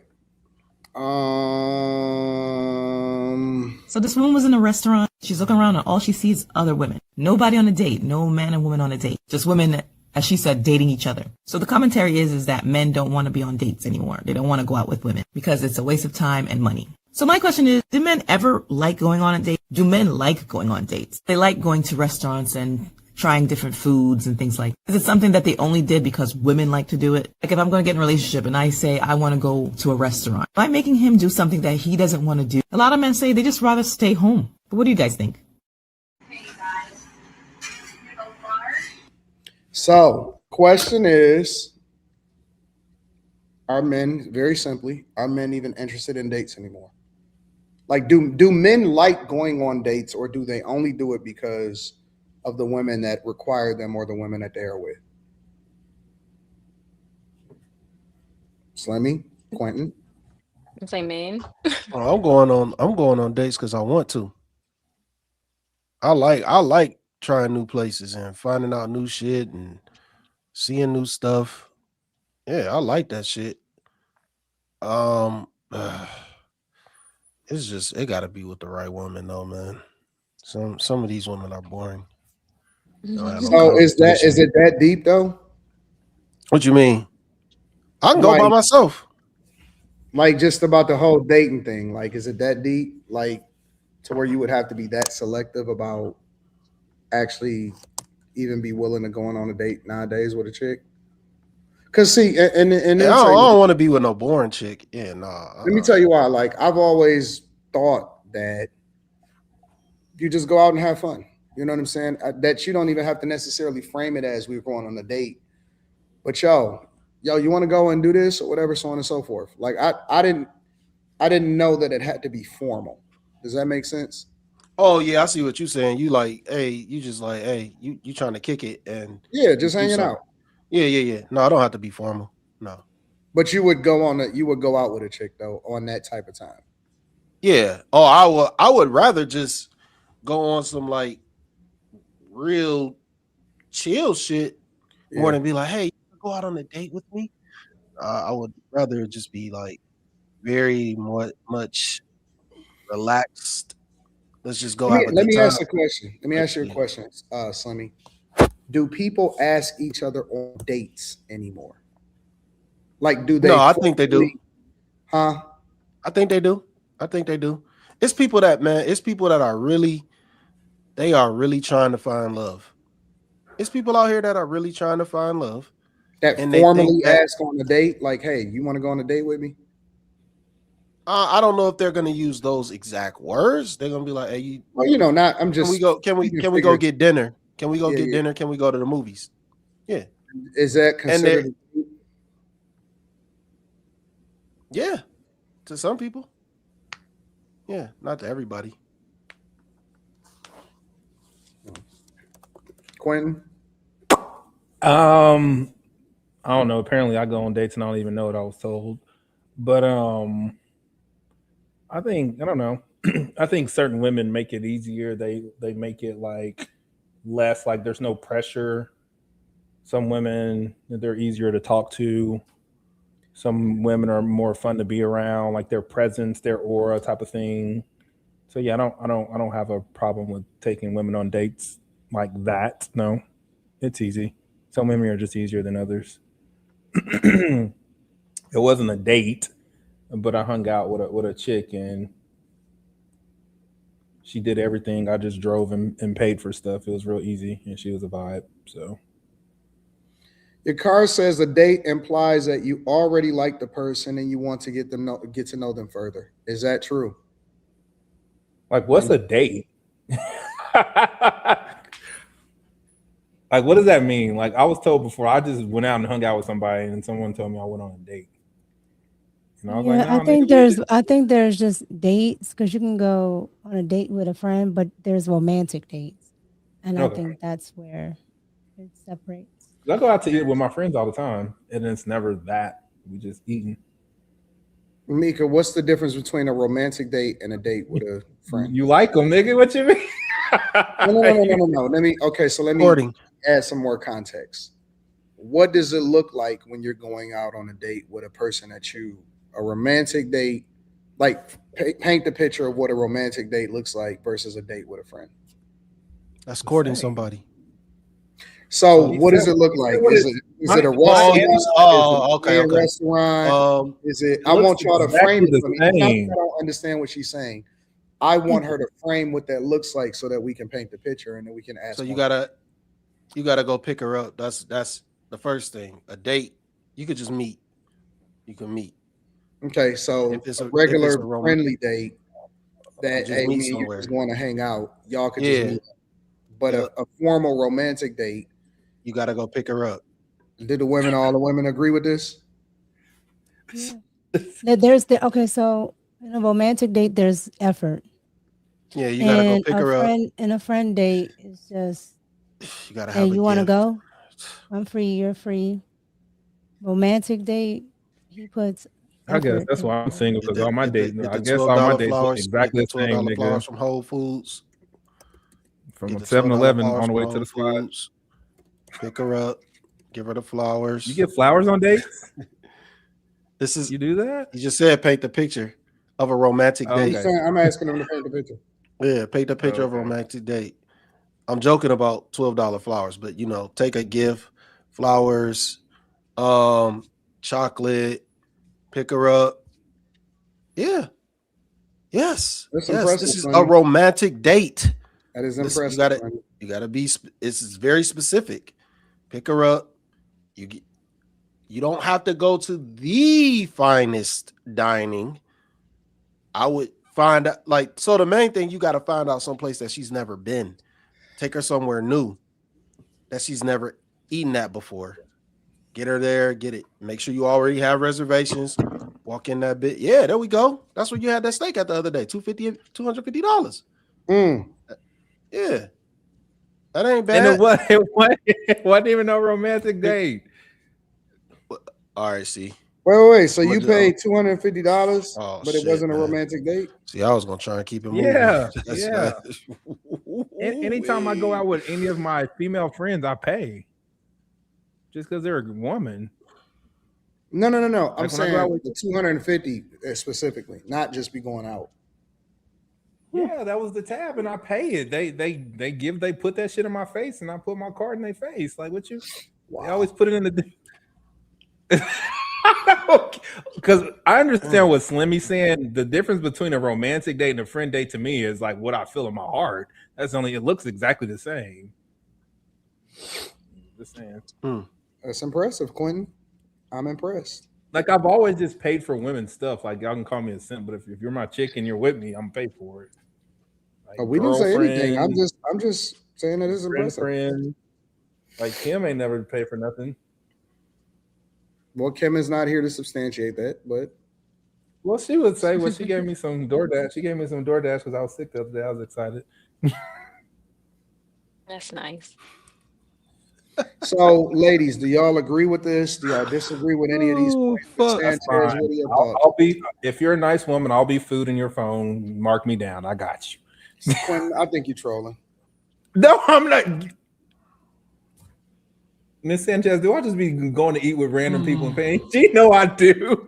So this woman was in a restaurant. She's looking around and all she sees other women. Nobody on a date. No man and woman on a date. Just women, as she said, dating each other. So the commentary is that men don't want to be on dates anymore. They don't want to go out with women because it's a waste of time and money. So my question is, do men ever like going on a date? Do men like going on dates? They like going to restaurants and trying different foods and things like that. Is it something that they only did because women like to do it? Like if I'm going to get in a relationship and I say I want to go to a restaurant, am I making him do something that he doesn't want to do? A lot of men say they just rather stay home. But what do you guys think? So, question is, are men, very simply, are men even interested in dates anymore? Like, do men like going on dates, or do they only do it because of the women that require them or the women that they are with? Slimmy, Quentin. I say men. Oh, I'm going on dates because I want to. I like trying new places and finding out new shit and seeing new stuff. Yeah, I like that shit. It's just it gotta be with the right woman though, man. Some of these women are boring. Don't have no So is conversation. it that deep though? What you mean? I can go by Like, myself. like just about the whole dating thing. Like, is it that deep? Like, to where you would have to be that selective about actually even be willing to going on a date nowadays with a chick? Cause see, and Yeah, let I me tell you, don't want to be with no boring chick. Yeah, nah. let me tell you why. Like, I've always thought that you just go out and have fun. You know what I'm saying? That you don't even have to necessarily frame it as we're going on a date. But yo, you want to go and do this or whatever, so on and so forth. Like I didn't know that it had to be formal. Does that make sense? Oh yeah, I see what you're saying. You like, hey, you just like, hey, you trying to kick it and Yeah, just do hanging something. out. Yeah. No, I don't have to be formal. No. But you would go out with a chick though on that type of time. Yeah. Oh, I would rather just go on some like real chill shit more than be like, hey, you go out on a date with me. I would rather just be like very much relaxed. Let's just go have a Let good me time. ask a question. Let me ask you a question, Slimmy. Do people ask each other on dates anymore? Like, do they? No, I think they do. Huh? I think they do. It's people that are really trying to find love. It's people out here that are really trying to find love. That And they think formally that ask on a date, like, "Hey, you want to go on a date with me?" I don't know if they're gonna use those exact words. They're gonna be like, "Hey, Well, you know, not. I'm can we just. go? Can we go get dinner? Can we go Yeah, get yeah. dinner? Can we go to the movies?" Yeah. Is that And they considered? yeah, to some people. Yeah, not to everybody. Quentin? I don't know. Apparently, I go on dates and I don't even know what I was told. But I don't know. I think certain women make it easier. They make it like less like there's no pressure. Some women they're easier to talk to. Some women are more fun to be around, like their presence, their aura type of thing. So yeah, I don't have a problem with taking women on dates like that. No, it's easy. Some women are just easier than others. It wasn't a date, but I hung out with a chick and she did everything. I just drove and paid for stuff. It was real easy and she was a vibe. So Your card says a date implies that you already like the person and you want to get to know them further. Is that true? like what's a date? Like what does that mean? Like I was told before I just went out and hung out with somebody and someone told me I went on a date. And I was like, nah, I think there's just dates because you can go on a date with a friend, but there's romantic dates, and I think that's where it separates. I go out to eat with my friends all the time, and it's never that. We just eating. Mika, what's the difference between a romantic date and a date with a friend? You like them, nigga? What you mean? No. Let me add some more context. What does it look like when you're going out on a date with a person that a romantic date, like paint the picture of what a romantic date looks like versus a date with a friend? That's courting somebody. So what does it look like? Is it a restaurant? Okay. Restaurant? Is it? I want y'all to frame it for me. I don't understand what she's saying. I want her to frame what that looks like so that we can paint the picture and then we can ask. So you gotta go pick her up. That's the first thing. A date, you could just meet. You can meet. Okay, so if a regular friendly date that hey, me and you just want to hang out, y'all could just meet. But a formal romantic date, you got to go pick her up. Did all the women agree with this? Yeah. So in a romantic date, there's effort. Yeah, you got to go pick her up. And a friend date is just You gotta Hey, have a you want to gift. go? I'm free. You're free. Romantic date. He puts I guess effort that's why I'm into it. single because all my dates, Get I the guess all my $12 dates look flowers. Get exactly the the same, $12 flowers nigga. from Whole Foods. From Get the 7-Eleven flowers on the from way to Whole the spot. Foods. Pick her up. Give her the flowers. You get flowers on dates? This is You do that? You just said paint the picture of a romantic date. Okay. I'm asking him to paint the picture. Yeah, paint the picture of a romantic date. I'm joking about $12 flowers, but take a gift, flowers, chocolate, pick her up. Yeah. Yes. That's yes. impressive, This is Sonny. a romantic date. That is Listen, impressive. you gotta be. It's very specific. Pick her up. You don't have to go to the finest dining. I would find out, so the main thing, you got to find out someplace that she's never been. Take her somewhere new that she's never eaten at before. Get her there, get it. Make sure you already have reservations. Walk in that bit. Yeah, there we go. That's where you had that steak at the other day. $250. Yeah. That ain't bad. And it wasn't even a romantic date. All right, see. Wait. So you paid $250, but it wasn't a romantic date? See, I was gonna try and keep it moving. Yeah. Anytime I go out with any of my female friends, I pay. Just because they're a woman. No. I'm saying the 250 specifically, not just be going out. Yeah, that was the tab, and I pay it. They put that shit in my face, and I put my card in their face. Like, what you? Wow. They always put it in the. Because I understand what Slimmy's saying. The difference between a romantic date and a friend date to me is like what I feel in my heart. It looks exactly the same. Just saying. That's impressive, Quentin. I'm impressed. Like, I've always just paid for women's stuff. Like, y'all can call me a simp, but if you're my chick and you're with me, I'm gonna pay for it. Like, we didn't say anything. I'm just saying that it's impressive. Friend. Like, Kim ain't never paid for nothing. Well, Kim is not here to substantiate that, but well, she would say, she gave me some DoorDash. She gave me some DoorDash because I was sick the other day. I was excited. That's nice. So, ladies, do y'all agree with this? Do y'all disagree with any of these points? That's fine. I'll be. If you're a nice woman, I'll be food in your phone. Mark me down. I got you. Quentin, I think you're trolling. No, I'm not. Miss Sanchez, do I just be going to eat with random people and paying? She know I do.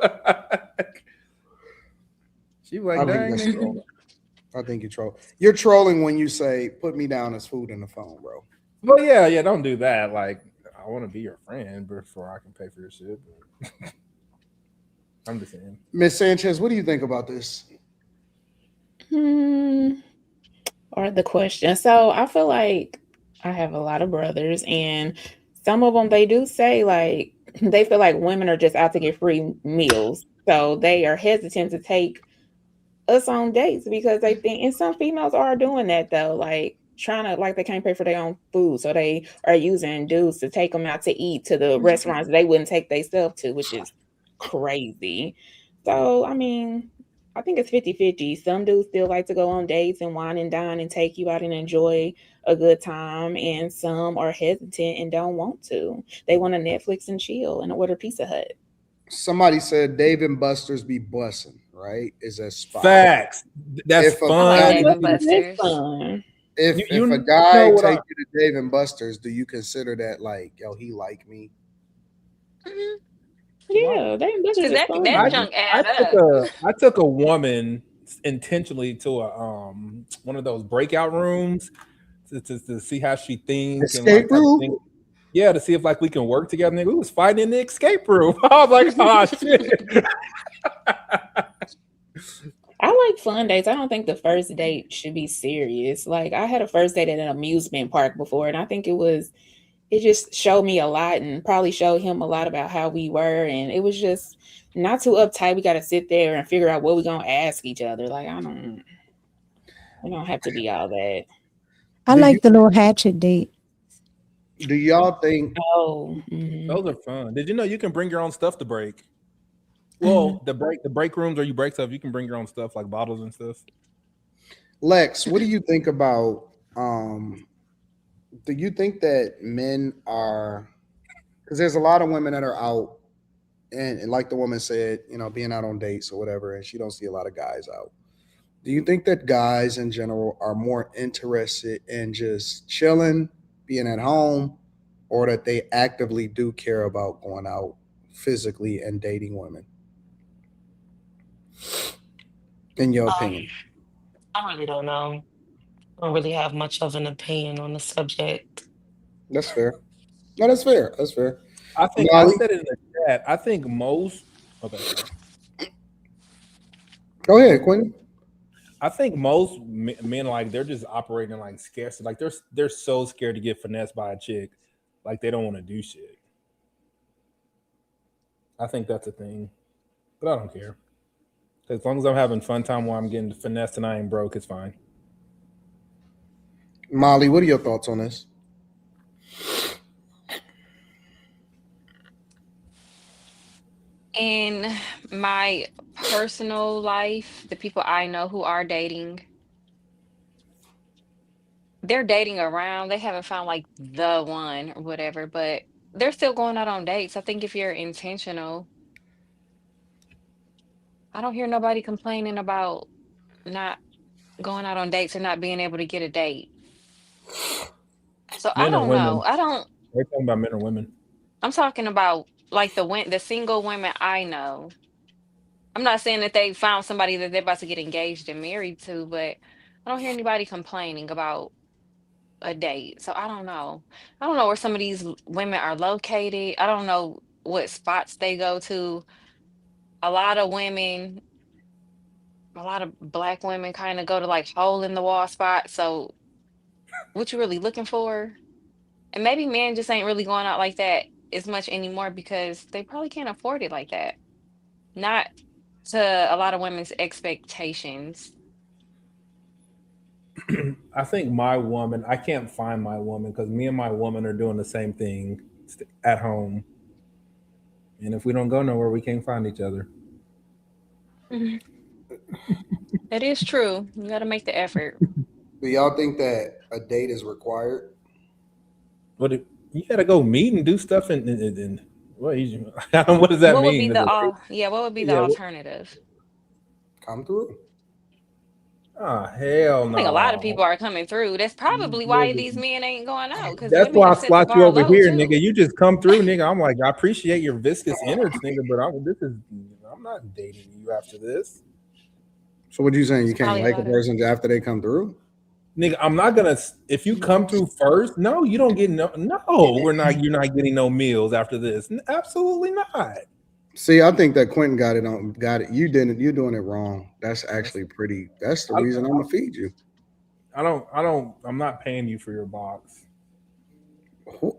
She like, dang. I think you're trolling. You're trolling when you say, put me down as food in the phone, bro. Well, yeah, don't do that. Like, I want to be your friend before I can pay for your shit. But I'm just saying. Miss Sanchez, what do you think about this? Or the question. So I feel like I have a lot of brothers, and some of them, they do say like they feel like women are just out to get free meals. So they are hesitant to take us on dates because they think, and some females are doing that though, like trying to, like, they can't pay for their own food. So they are using dudes to take them out to eat to the restaurants they wouldn't take themselves to, which is crazy. So, I mean, I think it's 50-50. Some dudes still like to go on dates and wine and dine and take you out and enjoy a good time. And some are hesitant and don't want to. They want to Netflix and chill and order Pizza Hut. Somebody said Dave and Buster's be bussing, right? Is a spot. Facts. That's fun. If a guy take you to Dave and Buster's, do you consider that like, yo, he like me? Yeah, Dave and Buster's. That junk add up. I took a woman intentionally to a one of those breakout rooms to see how she thinks. Escape room. Yeah, to see if like we can work together. Nigga, we was fighting in the escape room. I was like, oh shit. I like fun dates. I don't think the first date should be serious. Like, I had a first date at an amusement park before, and I think it just showed me a lot and probably showed him a lot about how we were. And it was just not too uptight. We got to sit there and figure out what we're going to ask each other. Like, we don't have to be all that. I like the little hatchet date. Do y'all think? Those are fun. Did you know you can bring your own stuff to break? Well, the break rooms, or you break stuff, you can bring your own stuff like bottles and stuff. Lex, what do you think about Do you think that men are, because there's a lot of women that are out, and like the woman said, being out on dates or whatever, and she don't see a lot of guys out. Do you think that guys in general are more interested in just chilling, being at home, or that they actively do care about going out physically and dating women? In your Um, opinion? I really don't know. I don't really have much of an opinion on the subject. That's fair. No, that's fair. That's fair. I think I Molly, said it in the chat. I think most. Okay, sorry. go ahead, Quentin. I think most men like they're just operating like scarcity. Like they're so scared to get finessed by a chick, like they don't want to do shit. I think that's a thing, but I don't care. As long as I'm having fun time while I'm getting finessed and I ain't broke, it's fine. Molly, what are your thoughts on this? In my personal life, the people I know who are dating, they're dating around. They haven't found like the one or whatever, but they're still going out on dates. I think if you're intentional, I don't hear nobody complaining about not going out on dates or not being able to get a date. So I Men or don't know. women? We're talking about men or women. I'm talking about like the single women I know. I'm not saying that they found somebody that they're about to get engaged and married to, but I don't hear anybody complaining about a date. So I don't know. I don't know where some of these women are located. I don't know what spots they go to. A lot of women, a lot of black women kind of go to like hole in the wall spots. So what you really looking for? And maybe men just ain't really going out like that as much anymore because they probably can't afford it like that. Not to a lot of women's expectations. I think my woman, I can't find my woman because me and my woman are doing the same thing at home. And if we don't go nowhere, we can't find each other. Mhm. That is true. You got to make the effort. Do y'all think that a date is required? But you got to go meet and do stuff and what does that What would be mean? what would be the Yeah. alternative? Come through. Oh, hell I think a lot of no. people are coming through. That's probably why these men ain't going out because That's women why I have set the slot you bar over low here, too. nigga. You just come through, nigga. I'm like, I appreciate your viscous innards, nigga, but I'm not dating you after this. So what you saying? You It's can't probably a like a lot of person after they come through? Nigga, I'm not gonna. If you come through first, no, you don't get no. We're not. You're not getting no meals after this. Absolutely not. See, I think that Quentin got it. You didn't. You're doing it wrong. That's actually pretty. That's the reason I'm gonna feed you. I'm not paying you for your box.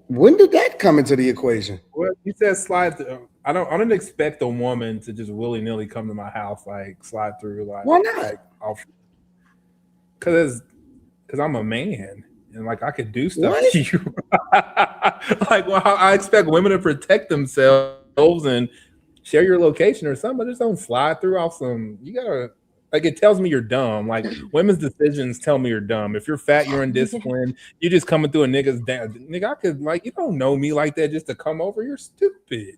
When did that come into the equation? Well, you said slide through. I don't expect a woman to just willy nilly come to my house like slide through like. Why not? Because I'm a man and like I could do stuff What? to you. Like, well, I expect women to protect themselves and share your location or something. But just don't slide through off some. You gotta. Like, it tells me you're dumb. Like, women's decisions tell me you're dumb. If you're fat, you're undisciplined. You just coming through a nigga's nigga. I could like, you don't know me like that just to come over. You're stupid.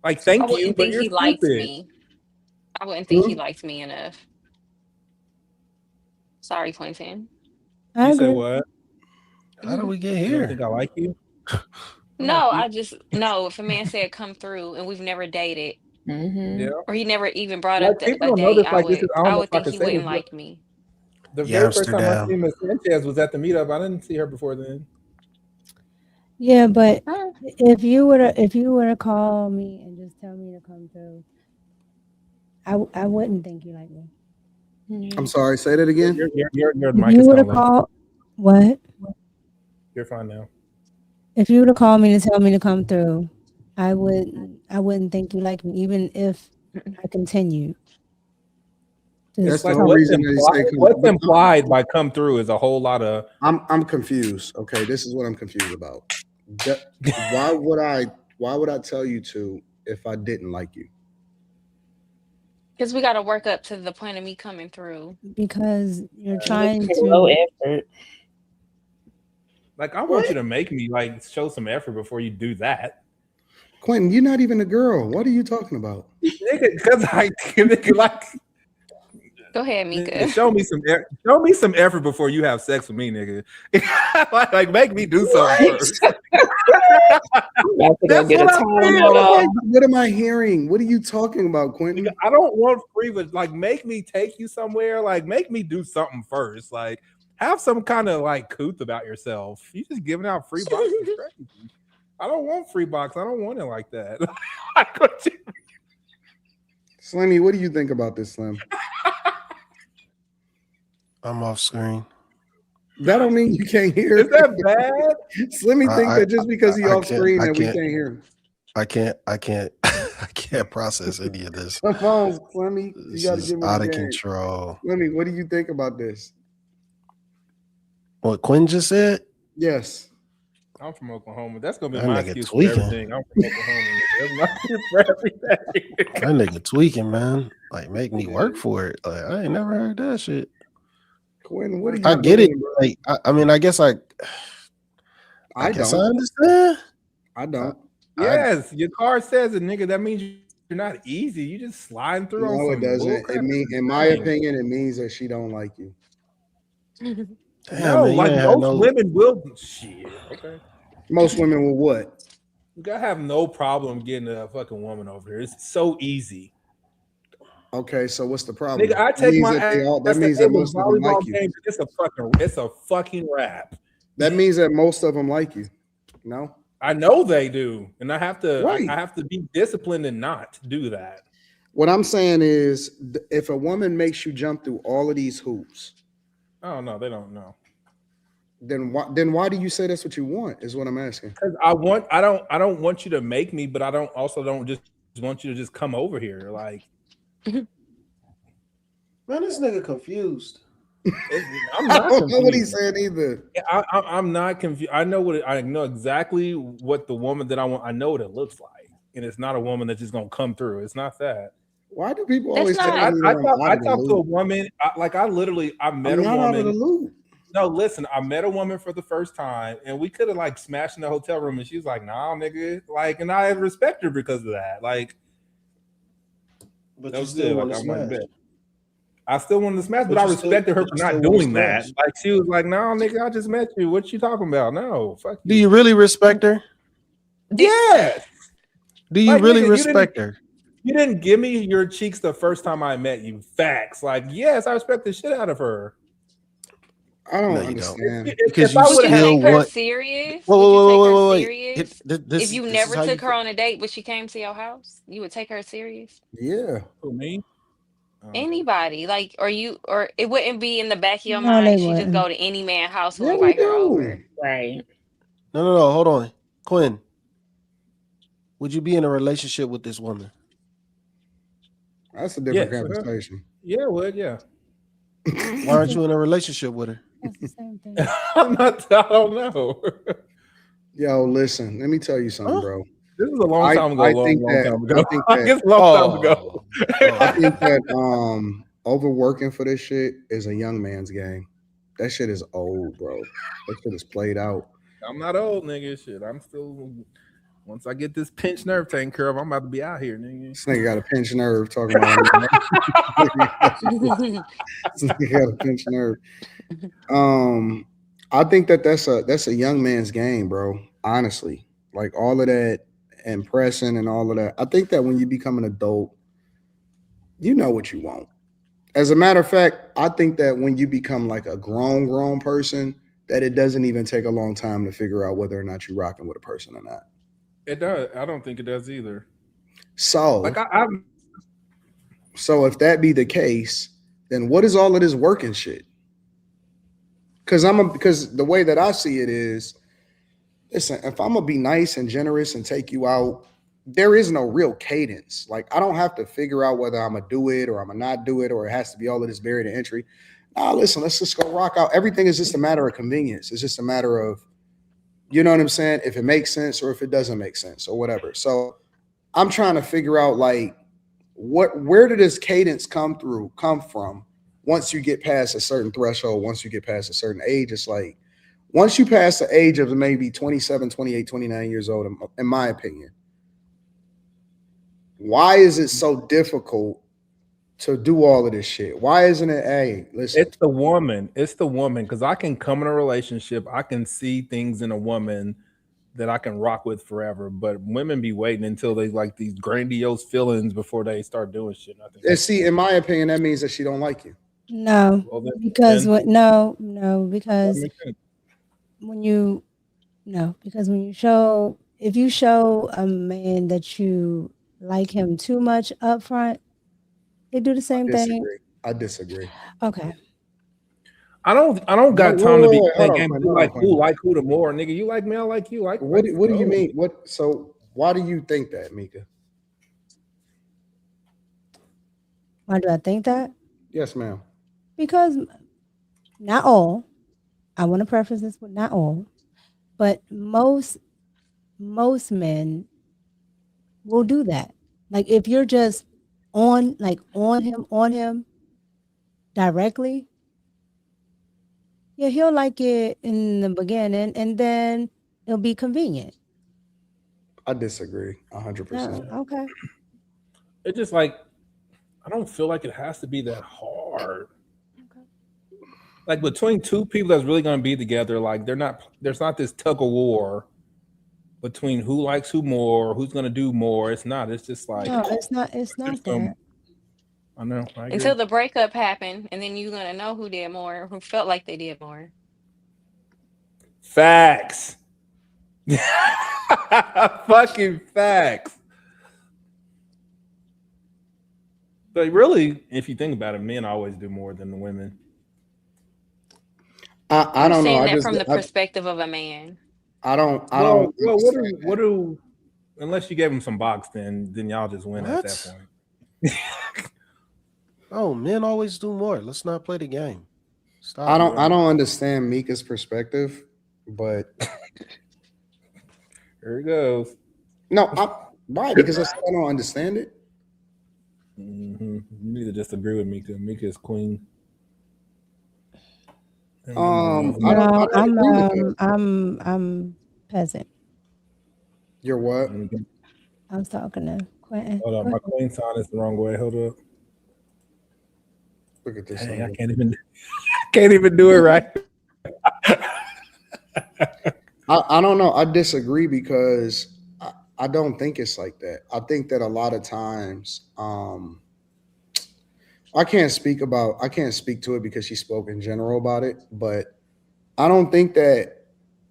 Like, I thank you, wouldn't but think you're he liked stupid. me. I wouldn't think he liked me enough. Sorry, Quentin. You said what? How do we get You don't here? think I like you? No, I just no. If a man said come through and we've never dated, Yeah. or he never even brought Like, up people a don't know date, this. Like, this is. I don't I know would if I think could he say this. wouldn't like me. The very first time I Amsterdam. seen Miss Sanchez was at the meetup. I didn't see her before then. Yeah, but Huh? if you were to call me and just tell me to come through, I wouldn't think you like me. I'm sorry. Say that again. Your If mic you is were kind to of low. call what? You're fine now. If you were to call me to tell me to come through, I wouldn't think you like me, even if I continued. That's the Like, whole reason they say come. what's But implied by come through is a whole lot of. I'm confused. Okay, this is what I'm confused about. Why would I tell you to if I didn't like you? Because we got to work up to the point of me coming through. Because you're It's trying low to. effort. Like, I want you to make me like show some effort before you do that. Quentin, you're not even a girl. What are you talking about? Because nigga, like, Go ahead, Mika. show me some effort before you have sex with me, nigga. like make me do something first. What am I hearing? What are you talking about, Quentin? Nigga, I don't want free, but like make me take you somewhere. Like make me do something first. Like have some kind of like couth about yourself. You just giving out free boxes. Crazy. I don't want free box. I don't want it like that. Slimmy, what do you think about this, Slim? I'm off screen. That don't mean you can't hear. Is that bad? Slimmy think that just because he's off screen that we can't hear him. I can't process any of this. Come on, Slimmy. You gotta give me out of control. Slimmy, what do you think about this? What Quinn just said? Yes. I'm from Oklahoma. That's gonna be that my nigga excuse tweaking. for everything. I'm from Oklahoma. That's my excuse for everything. That nigga tweaking, man. Like make me work for it. Like I ain't never heard that shit. Quinn, what are you I get doing, it. bro? Like I mean, I guess I guess don't. I understand. I don't. Yes, your card says it, nigga. That means you're not easy. You just sliding through on No, some it doesn't. bullcrap. It mean, in my opinion, it means that she don't like you. Damn, No, man, like most women will. Shit. Okay. Most women will what? You gotta have no problem getting a fucking woman over here. It's so easy. Okay, so what's the problem? Nigga, I take my ass. That means that most of them like you. Game, it's a fucking rap. That means that most of them like you. No, I know they do, and I have to. Right. I have to be disciplined and not do that. what I'm saying is, if a woman makes you jump through all of these hoops, Oh no, they don't know. then why do you say that's what you want? Is what I'm asking. Because I don't want you to make me, but I don't just want you to just come over here. Like, Man, this nigga confused. I'm not I don't know what he's confused. saying either. I'm not confused. I know exactly what the woman that I want. I know what it looks like, and it's not a woman that's just gonna come through. It's not that. Why do people That's always not- tell me I that I'm out of the talked to a loop? woman. I met I'm a not out of the woman. loop. No, listen, I met a woman for the first time, and we could have like smashed in the hotel room, and she was like, "Nah, nigga," like, and I respect her because of that. Like, But that you was still good. want Like, to I'm like, smash. bet. I still wanted to smash, but But I you still- respected her but for you not still wanna doing that. smash. Like, she was like, "No, nigga, I just met you. What you talking about? No, fuck Do you." you really respect her? Yes. Do you Like, really nigga, you respect her? You didn't give me your cheeks the first time I met you. Facts. Like, yes, I respect the shit out of her. I don't No, you don't. understand. Because If you I Would would've you had- still take her want. serious? Whoa, Would whoa, you whoa, take whoa, her whoa, wait. serious? This, If you this never is how took you her on a date, but she came to your house, you would take her serious? Yeah. Who, me? Anybody, like, or it wouldn't be in the back of your No, they mind. She just go wouldn't. to any man house who Yeah, we invite her do. over. Right. No. Hold on, Quinn. Would you be in a relationship with this woman? That's a different Yes. conversation. Yeah, well, yeah. Why aren't you in a relationship with her? That's the same thing. I'm not. I don't know. Yo, listen, let me tell you something, bro. This is a long time ago. I Long think time ago. that It's a long time ago. I think that overworking for this shit is a young man's game. That shit is old, bro. That shit is played out. I'm not old, nigga. Shit, I'm still. Once I get this pinched nerve taken care of, I'm about to be out here, nigga. This nigga got a pinched nerve talking about this nigga got a pinched nerve. I think that's a young man's game, bro. Honestly, like all of that impressing and all of that. I think that when you become an adult, you know what you want. As a matter of fact, I think that when you become like a grown person, that it doesn't even take a long time to figure out whether or not you're rocking with a person or not. It does. I don't think it does either. So, Like so if that be the case, then what is all of this working shit? Because the way that I see it is, listen, if I'm gonna be nice and generous and take you out, there is no real cadence. Like I don't have to figure out whether I'm gonna do it or I'm gonna not do it, or it has to be all of this barrier to entry. Nah, listen, let's just go rock out. Everything is just a matter of convenience. It's just a matter of, you know what I'm saying? If it makes sense or if it doesn't make sense or whatever. So I'm trying to figure out like where did this cadence come from once you get past a certain threshold, once you get past a certain age. It's like, Once you pass the age of maybe 27, 28, 29 years old, in my opinion, why is it so difficult to do all of this shit? Why isn't it, hey, listen. It's the woman. It's the woman. Because I can come in a relationship, I can see things in a woman that I can rock with forever. But women be waiting until they like these grandiose feelings before they start doing shit. I think And see, in my opinion, that means that she don't like you. No, Well, because then- no, that because makes sense. if you show a man that you like him too much up front, they do the same thing. I disagree. Okay. I don't got time to be playing games. Quinn, Who hold on, like who the more, nigga? You like me, I like you. Like What do you mean? So why do you think that, Mika? Why do I think that? Yes, ma'am. Because not all. I want to preface this with not all, but most men will do that. Like if you're just on him directly, yeah, he'll like it in the beginning and then it'll be convenient. I disagree 100%. Okay. It's just like I don't feel like it has to be that hard. Okay. Like between two people that's really gonna be together, like there's not this tug of war between who likes who more, who's gonna do more. It's not. It's just like No, it's not that. I know. I agree. Until the breakup happened, and then you're gonna know who did more, who felt like they did more. Facts. Fucking facts. But really, if you think about it, men always do more than the women. I don't know. Saying I that just from the perspective of a man. I don't. Well, what do? Unless you gave him some box, then y'all just win at that point. Oh, men always do more. Let's not play the game. Stop. I don't understand Mika's perspective, but here it goes. No, why? Because I still don't understand it. Mm-hmm. You need to just agree with Mika. Mika is queen. I'm peasant. You're what? I was talking to Quentin. Hold up, my queen sign is the wrong way. Hold up. Look at this. Dang, I can't even do it right. I don't know. I disagree because I don't think it's like that. I think that a lot of times, I can't speak to it because she spoke in general about it, but I don't think that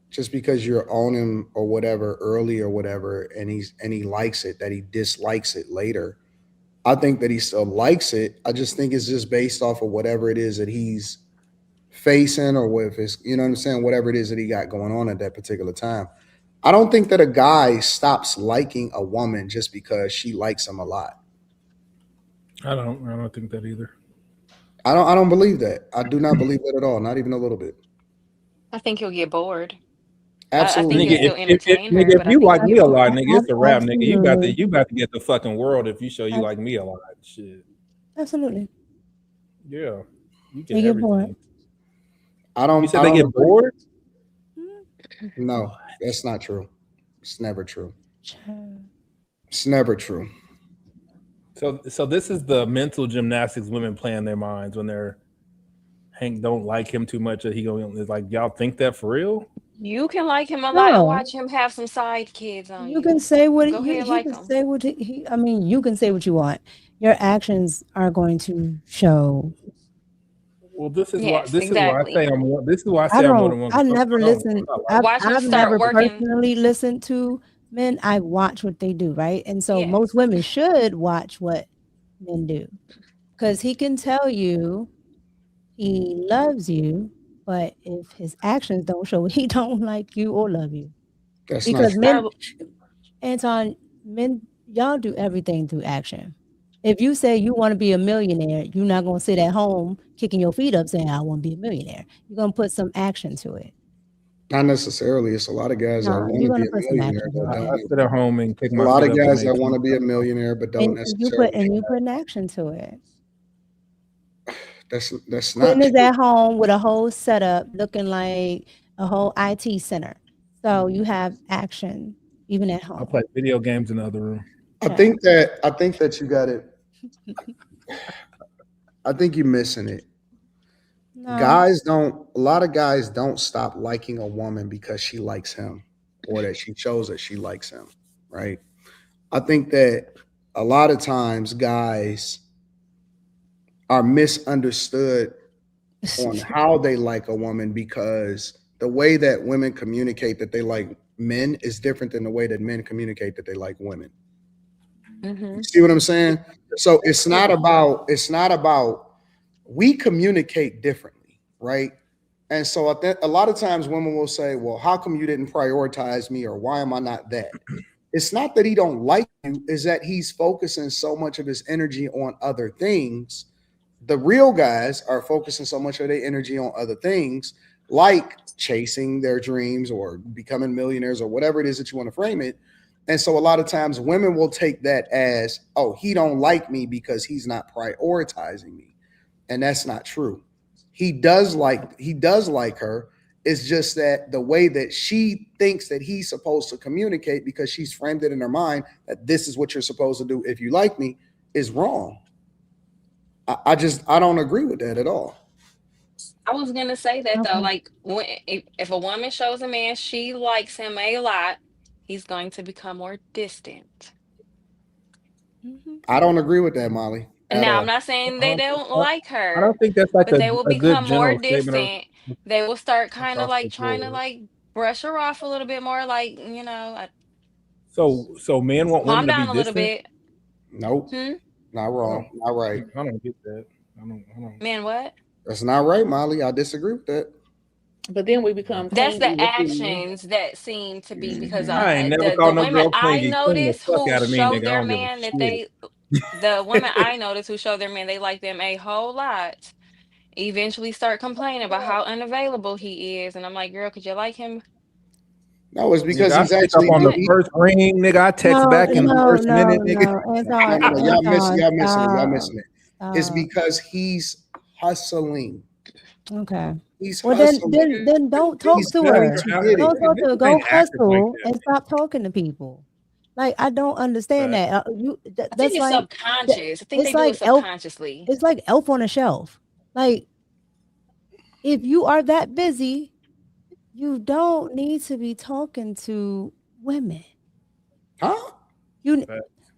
just because you're on him or whatever early or whatever, and he likes it, that he dislikes it later. I think that he still likes it. I just think it's just based off of whatever it is that he's facing, or if it's, you know what I'm saying, whatever it is that he got going on at that particular time. I don't think that a guy stops liking a woman just because she likes him a lot. I don't think that either. I don't believe that. I do not believe that at all. Not even a little bit. I think you'll get bored. Absolutely. I think you'll still entertain her, Nigga, but if you like me a lot, think- nigga, it's a wrap, nigga. You about Absolutely. to get the fucking world if you show you like me a lot. Shit. Absolutely. Yeah. You They get bored. everything. I don't. You said I they don't get agree. bored? No, that's not true. It's never true. It's never true. So this is the mental gymnastics women play in their minds when they're Hank don't like him too much. He going is like, y'all think that for real? You can like him a lot and No. watch him have some side kids on you. You can say what Go ahead, he like can him. say what he. I mean, you can say what you want. Your actions are going to show. Well, this is Yes, why exactly. I say I'm more than one. I never listen. Watch him I've start never working. personally listened to men. I watch what they do, right? And so Yes. most women should watch what men do, because he can tell you he loves you, but if his actions don't show he don't like you or love you. That's Because not true. men, Anton, men, y'all do everything through action. If you say you want to be a millionaire, you're not going to sit at home kicking your feet up saying, I want to be a millionaire. You're going to put some action to it. Not necessarily. It's a lot of guys that No, want you're to going be to a put some millionaire action but to it. I don't. sit at home and kick A my lot feet of up guys and that make want to be a millionaire but don't And necessarily. you put an action to it. That's not Quentin is true. at home with a whole setup looking like a whole IT center. So you have action even at I home. play video games in the other room. I think that you got it. I think you're missing it. No. A lot of guys don't stop liking a woman because she likes him or that she shows that she likes him, right? I think that a lot of times guys are misunderstood on how they like a woman because the way that women communicate that they like men is different than the way that men communicate that they like women. You see what I'm saying? So it's not about we communicate differently, right? And so a lot of times women will say, well, how come you didn't prioritize me or why am I not that? It's not that he don't like you, is that he's focusing so much of his energy on other things. The real guys are focusing so much of their energy on other things, like chasing their dreams or becoming millionaires or whatever it is that you want to frame it. And so a lot of times women will take that as, oh, he don't like me because he's not prioritizing me. And that's not true. He does like her. It's just that the way that she thinks that he's supposed to communicate, because she's framed it in her mind that this is what you're supposed to do if you like me, is wrong. I don't agree with that at all. I was gonna say that though, like if a woman shows a man she likes him a lot, he's going to become more distant. I don't agree with that, Molly. Now, I'm not saying they don't like I her, don't think that's like but they will a good become more general statement distant. They will start kind of across the like trying to board. like brush her off a little bit more, like, So men want calm women to be down a little distant? bit. Nope. Not wrong. Not right. I don't get that. I don't. Man, what? That's not right, Molly. I disagree with that. But then we become That's clingy the with the actions that seem to be because I ain't never the called no women girl I clingy. Cling the notice fuck who out of me, show nigga. I their don't give a man that shit. the women I notice who show their man they like them a whole lot, eventually start complaining about how unavailable he is. And I'm like, girl, could you like him? No, it's because Nigga, I he's pick up actually on the first ring, nigga. I text back in the first minute, nigga. No. Y'all missing it. Stop. It's because he's hustling. Okay. He's Well, hustling. then don't talk He's to going her. to get it. Don't talk to her. Niggas Go ain't active like hustle that. and stop talking to people. Like, I don't understand that. I think That's it's like subconscious. I think they it's do like it subconsciously. It's like Elf on a Shelf. Like, if you are that busy, you don't need to be talking to women. Huh?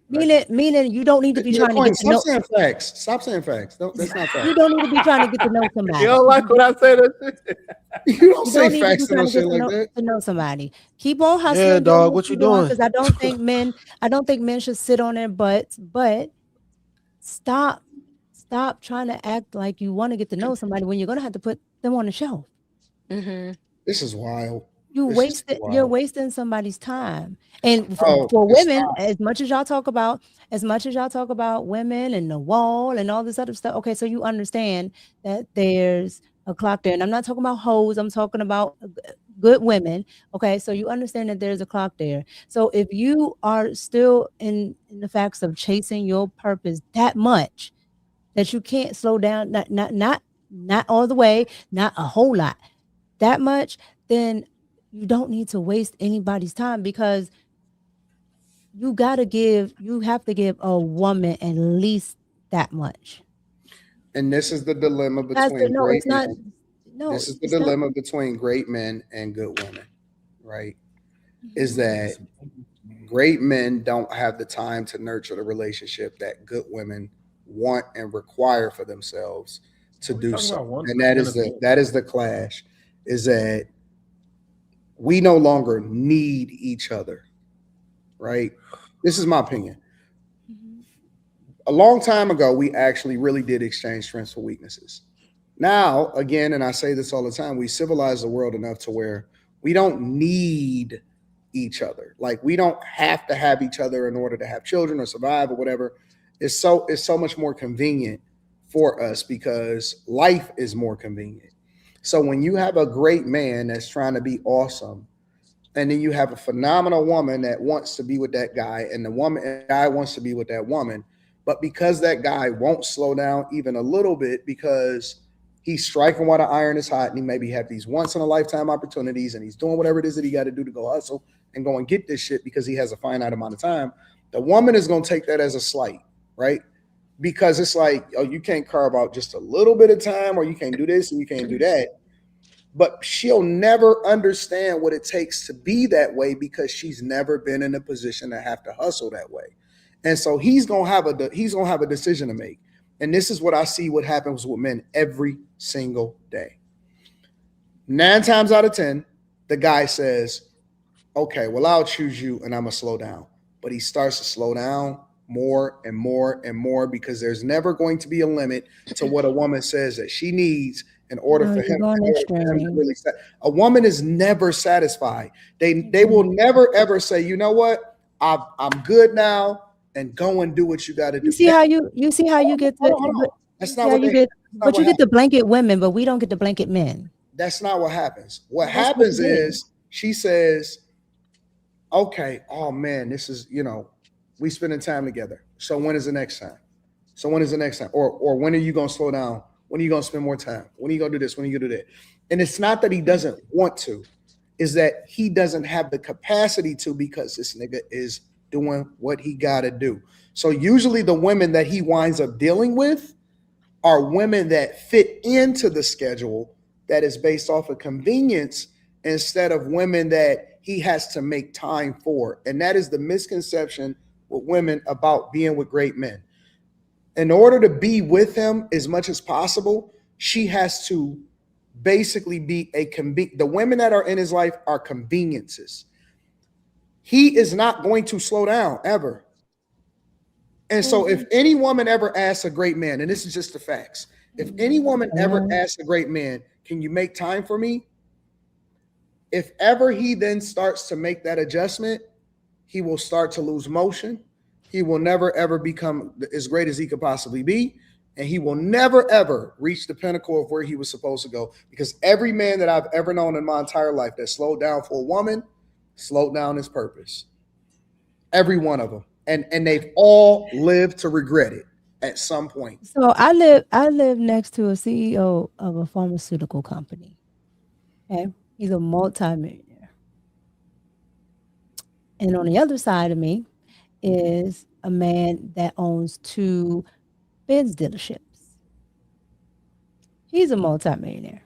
Meaning you don't need to be trying to get to know. Stop saying facts. Stop saying facts. That's not facts. You don't need to be trying to get to know somebody. You don't like what I say? You don't You say don't need to facts be to no trying to shit get like that. to know somebody. Keep on hustling. Yeah, doing dog. What you doing? Because I don't think men should sit on their butts. But stop trying to act like you want to get to know somebody when you're gonna have to put them on the shelf. This is wild. You're wasting somebody's time. And for Oh, women, as much as y'all talk about women and the wall and all this other stuff, okay, so you understand that there's a clock there. And I'm not talking about hoes, I'm talking about good women. Okay, so you understand that there's a clock there. So if you are still in the facts of chasing your purpose that much that you can't slow down, not all the way, not a whole lot, that much, then you don't need to waste anybody's time, because you have to give a woman at least that much. And this is the dilemma between between great men and good women, right? Is that great men don't have the time to nurture the relationship that good women want and require for themselves to do so. And that is the clash, is that we no longer need each other, right? This is my opinion. A long time ago, we actually really did exchange strengths for weaknesses. Now, again, and I say this all the time, we civilize the world enough to where we don't need each other. Like, we don't have to have each other in order to have children or survive or whatever. It's so much more convenient for us because life is more convenient. So when you have a great man that's trying to be awesome, and then you have a phenomenal woman that wants to be with that guy, and the guy wants to be with that woman, but because that guy won't slow down even a little bit because He's striking while the iron is hot, and he maybe have these once in a lifetime opportunities, and he's doing whatever it is that he got to do to go hustle and go and get this shit because he has a finite amount of time. The woman is going to take that as a slight, right? Because it's like, oh, you can't carve out just a little bit of time, or you can't do this and you can't do that. But she'll never understand what it takes to be that way because she's never been in a position to have to hustle that way. And so he's gonna have a decision to make. And this is what I see what happens with men every single day. 9 times out of 10, the guy says, okay, well, I'll choose you and I'm gonna slow down. But he starts to slow down more and more and more because there's never going to be a limit to what a woman says that she needs in order for him to really set. A woman is never satisfied. They will never ever say, you know what, I'm good now, and go and do what you got to do. You see how you get the that's not what you get. But you get the blanket women, but we don't get the blanket men. That's not what happens. What happens is she says, okay, oh man, this is, we spending time together. So when is the next time? So when is the next time? Or when are you going to slow down? When are you going to spend more time? When are you going to do this? When are you going to do that? And it's not that he doesn't want to, is that he doesn't have the capacity to because this nigga is doing what he got to do. So usually the women that he winds up dealing with are women that fit into the schedule that is based off of convenience instead of women that he has to make time for. And that is the misconception with women about being with great men. In order to be with him as much as possible, she has to basically be the women that are in his life are conveniences. He is not going to slow down ever. And so if any woman ever asks a great man, and this is just the facts, if any woman ever asks a great man, can you make time for me? If ever he then starts to make that adjustment, he will start to lose motion. He will never, ever become as great as he could possibly be. And he will never, ever reach the pinnacle of where he was supposed to go. Because every man that I've ever known in my entire life that slowed down for a woman, slowed down his purpose. Every one of them. And they've all lived to regret it at some point. So I live next to a CEO of a pharmaceutical company. Okay. He's a multimillionaire. And on the other side of me is a man that owns 2 Benz dealerships. He's a multimillionaire.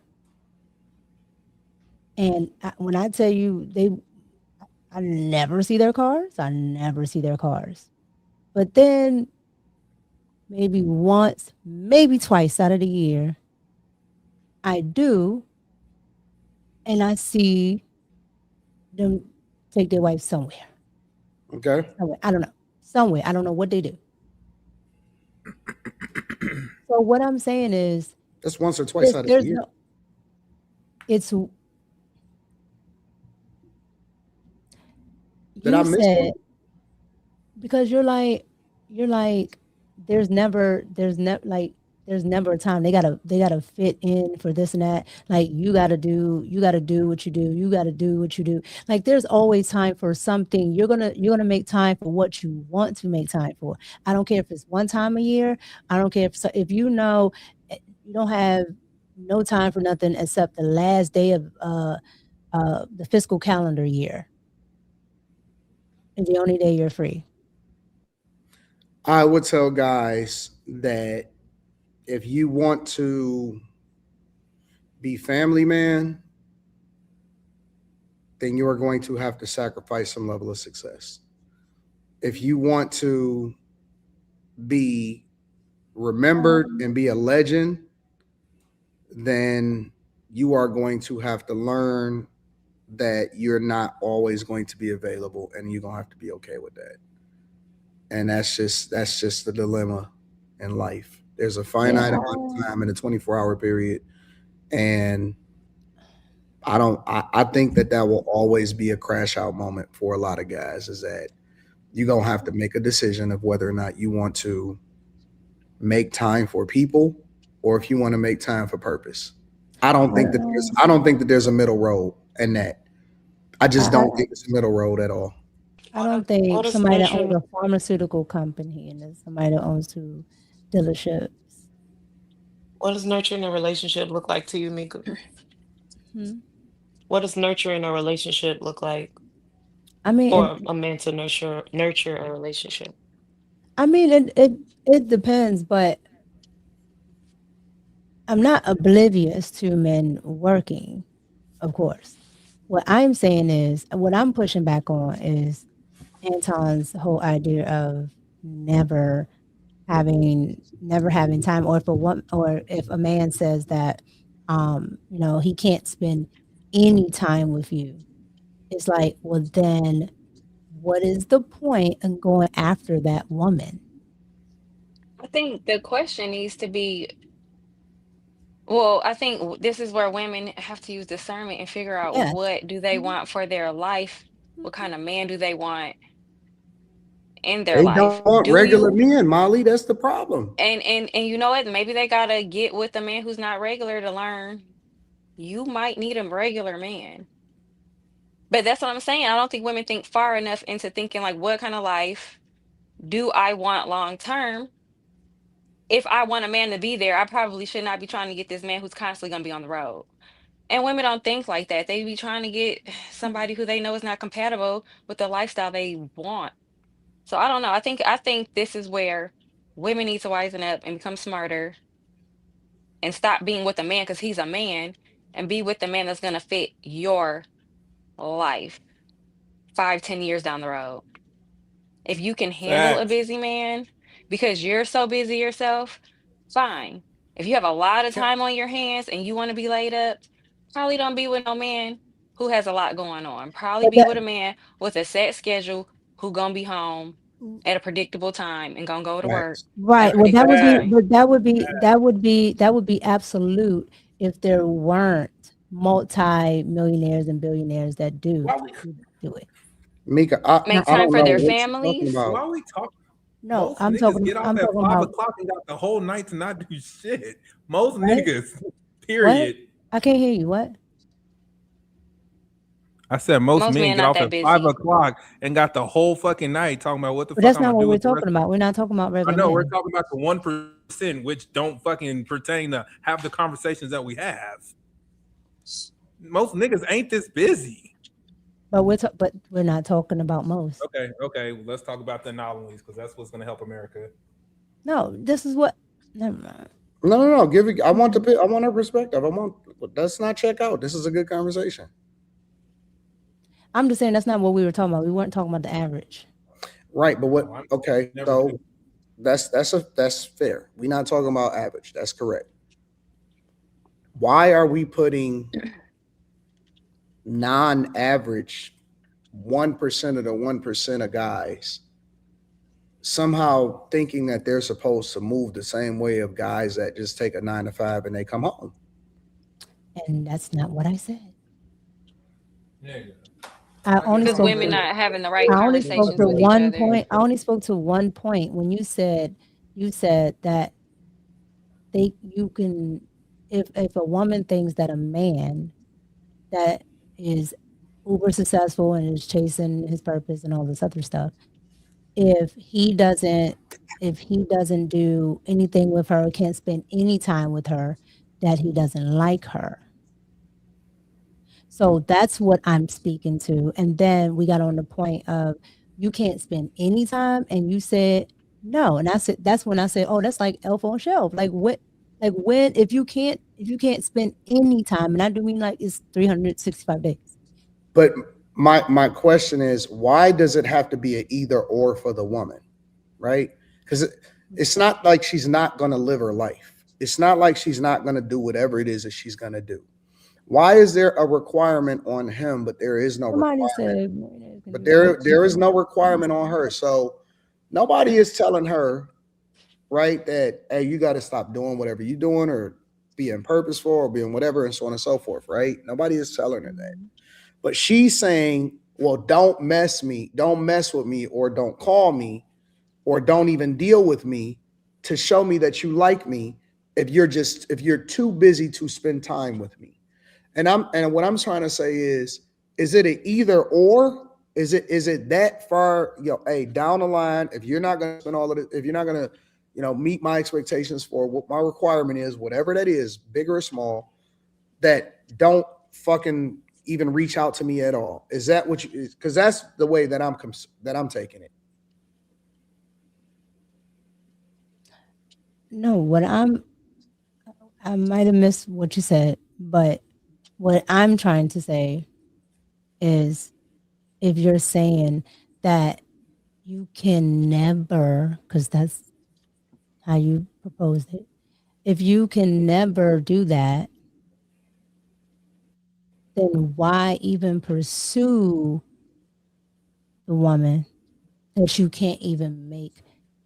And when I tell you, I never see their cars. But then maybe once, maybe twice out of the year, I do. And I see them take their wife somewhere. Okay. I don't know. Somewhere. I don't know what they do. So what I'm saying is, that's once or twice out of the year. Did I miss it? Because you're like, there's never a time they gotta fit in for this and that. Like you gotta do what you do. You gotta do what you do. Like there's always time for something. You're gonna make time for what you want to make time for. I don't care if it's one time a year. I don't care if you know you don't have no time for nothing except the last day of the fiscal calendar year. It's the only day you're free. I would tell guys that if you want to be family man, then you are going to have to sacrifice some level of success. If you want to be remembered and be a legend, then you are going to have to learn that you're not always going to be available, and you're gonna have to be okay with that. And that's just the dilemma in life. There's a finite amount of time in a 24-hour period, and I think that will always be a crash out moment for a lot of guys, is that you're gonna have to make a decision of whether or not you want to make time for people or if you want to make time for purpose. I don't think that there's a middle road in that. I just don't think it's a middle road at all. I don't think somebody that owns a pharmaceutical company and then somebody that owns 2 dealerships. What does nurturing a relationship look like to you, Mika? What does nurturing a relationship look like I mean, for a man to nurture a relationship? it depends, but I'm not oblivious to men working, of course. What I'm saying is, what I'm pushing back on is Anton's whole idea of never having time, or if a man says that, he can't spend any time with you, it's like, well, then what is the point in going after that woman? I think the question needs to be, well, I think this is where women have to use discernment and figure out Yes. what do they want for their life? What kind of man do they want in their They life? don't want Do regular you? men, Molly. That's the problem. And you know what? Maybe they gotta get with a man who's not regular to learn. You might need a regular man. But that's what I'm saying. I don't think women think far enough into thinking like, what kind of life do I want long term? If I want a man to be there, I probably should not be trying to get this man who's constantly gonna be on the road. And women don't think like that. They be trying to get somebody who they know is not compatible with the lifestyle they want. So I don't know. I think this is where women need to wisen up and become smarter and stop being with a man because he's a man and be with the man that's gonna fit your life 5, 10 years down the road. If you can handle a Facts. busy man because you're so busy yourself, fine. If you have a lot of time on your hands and you want to be laid up, probably don't be with no man who has a lot going on. Probably But be that, with a man with a set schedule who gonna be home at a predictable time and gonna go to work Facts. at a right. Well, that predictable would be, time. but that would be absolute if there weren't multi-millionaires and billionaires that do it. Mika, Make I time don't for know their what you're talking families. Why about. are we talking? No, Most niggas get off I'm at talking 5 about o'clock and got the whole night to not do shit. Most what? niggas, What? period. I can't hear you. What? I said most Most men men get not off that at 5 busy. o'clock and got the whole fucking night talking about what the But fuck that's I'm not gonna what do we're with the rest talking of about. We're not talking about I regular know we're men. talking about the 1%, which don't fucking pertain to have the conversations that we have. Most niggas ain't this busy. But we're not talking about most. Okay. Well, let's talk about the anomalies because that's what's gonna help America. No, this is what. Never mind. No. Give it. I want her perspective. Let's not check out. This is a good conversation. I'm just saying that's not what we were talking about. We weren't talking about the average. Right, but what? Okay, Never so do. that's fair. We're not talking about average. That's correct. Why are we putting non-average 1% of the 1% of guys somehow thinking that they're supposed to move the same way of guys that just take a 9 to 5 and they come home? And that's not what I said. Nigga. I only Because spoke women to not having the right I only spoke conversations to with each one other. point. I only spoke to one point when you said that you can, if a woman thinks that a man that is uber successful and is chasing his purpose and all this other stuff, if he doesn't do anything with her, can't spend any time with her, that he doesn't like her. So that's what I'm speaking to. And then we got on the point of you can't spend any time, and you said no. And I said that's when I said, oh, that's like elf on shelf. Like what? Like when if you can't spend any time, and I do mean like it's 365 days. But my question is, why does it have to be an either or for the woman, right? Because it's not like she's not going to live her life. It's not like she's not going to do whatever it is that she's going to do. Why is there a requirement on him, but there is no requirement? But there is no requirement on her. So nobody is telling her, right, that, hey, you got to stop doing whatever you're doing or being purposeful or being whatever and so on and so forth, right? Nobody is telling her that. But she's saying, well, don't mess with me, or don't call me, or don't even deal with me to show me that you like me if you're too busy to spend time with me. And what I'm trying to say is it an either or? Is it that far, hey, down the line, if you're not going to spend all of it, if you're not going to, meet my expectations for what my requirement is, whatever that is, big or small, that don't fucking even reach out to me at all. Is that what you? Because that's the way that I'm taking it. No, I might have missed what you said, but what I'm trying to say is, if you're saying that you can never, because that's how you proposed it, if you can never do that, then why even pursue the woman that you can't even make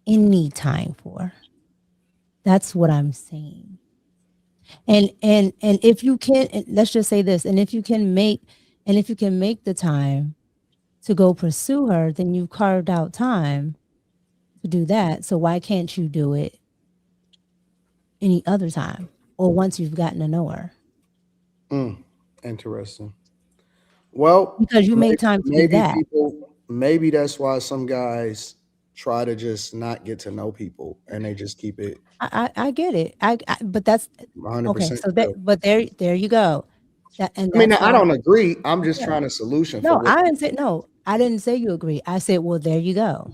any time for? That's what I'm saying. And if you can, let's just say this, and if you can make the time to go pursue her, then you carved out time to do that. So why can't you do it any other time or once you've gotten to know her? Interesting. Well, because you made time to do that. Maybe that's why some guys try to just not get to know people and they just keep it. I get it. But that's 100%. Okay. So but there you go. I don't agree. I'm just trying a solution. I didn't say you agree. I said, well, there you go.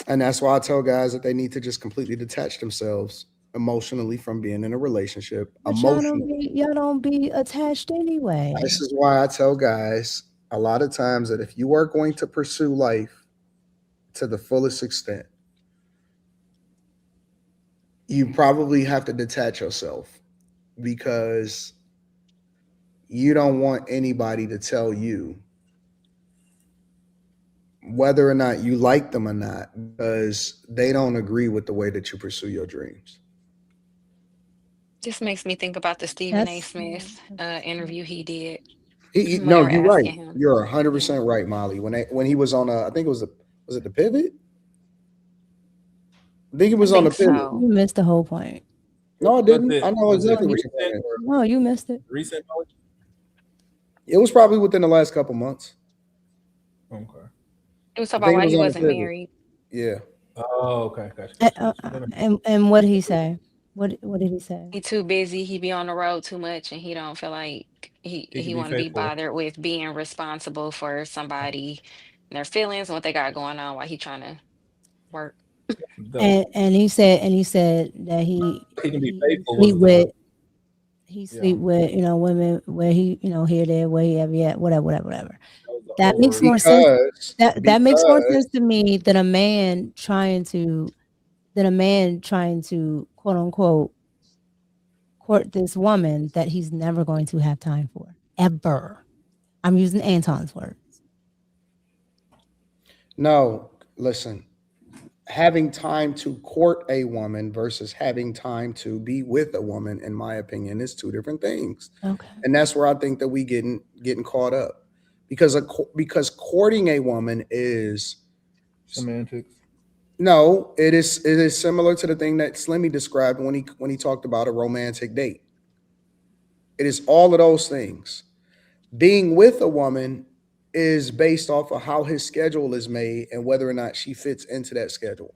And that's why I tell guys that they need to just completely detach themselves emotionally from being in a relationship. But y'all don't be attached anyway. This is why I tell guys a lot of times that if you are going to pursue life to the fullest extent, you probably have to detach yourself, because you don't want anybody to tell you whether or not you like them or not, because they don't agree with the way that you pursue your dreams. Just makes me think about the Stephen A. Smith interview he did. No, you're right. You're 100% right, Molly. When he was on I think it was it the Pivot? I think it was on the Pivot. You missed the whole point. No, I didn't. I know exactly what you're saying. No, you missed it. Recent knowledge? It was probably within the last couple months. Okay. It was about why he wasn't married. Yeah. Oh, okay. Gotcha. And what did he say? What did he say? He too busy. He be on the road too much, and he don't feel like he want to be bothered with being responsible for somebody and their feelings and what they got going on while he trying to work. And he said that he can be faithful sleep with women where he here there where he ever yet whatever. That makes more sense. That makes more sense to me than a man trying to quote unquote court this woman that he's never going to have time for, ever. I'm using Anton's words. No, listen. Having time to court a woman versus having time to be with a woman, in my opinion, is two different things. Okay. And that's where I think that we getting caught up, because courting a woman is semantics. No, it is similar to the thing that Slimmy described when he talked about a romantic date. It is all of those things. Being with a woman is based off of how his schedule is made and whether or not she fits into that schedule.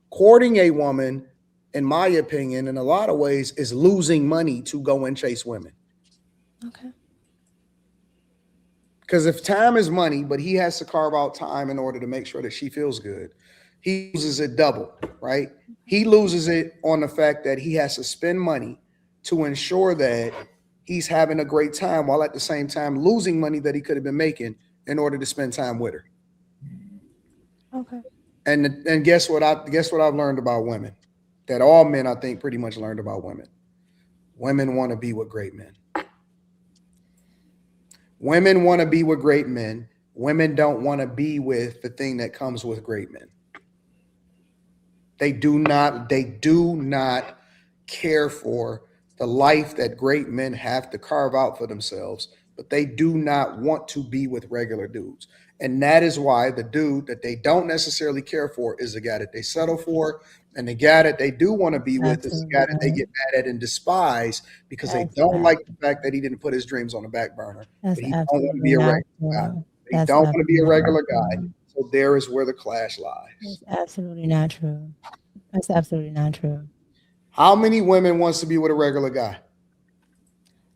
Courting a woman, in my opinion, in a lot of ways, is losing money to go and chase women. Okay. Because if time is money, but he has to carve out time in order to make sure that she feels good, he loses it double, right? He loses it on the fact that he has to spend money to ensure that he's having a great time, while at the same time losing money that he could have been making in order to spend time with her. Okay. And guess what I've learned about women? That all men, I think, pretty much learned about women. Women want to be with great men. Women want to be with great men. Women don't want to be with the thing that comes with great men. They do not care for the life that great men have to carve out for themselves, but they do not want to be with regular dudes. And that is why the dude that they don't necessarily care for is the guy that they settle for. And the guy that they do want to be with is the guy that they get mad at and despise because they don't like the fact that he didn't put his dreams on the back burner. But he don't want to be a regular guy. They don't want to be a regular guy. So there is where the clash lies. It's absolutely not true. That's absolutely not true. How many women wants to be with a regular guy?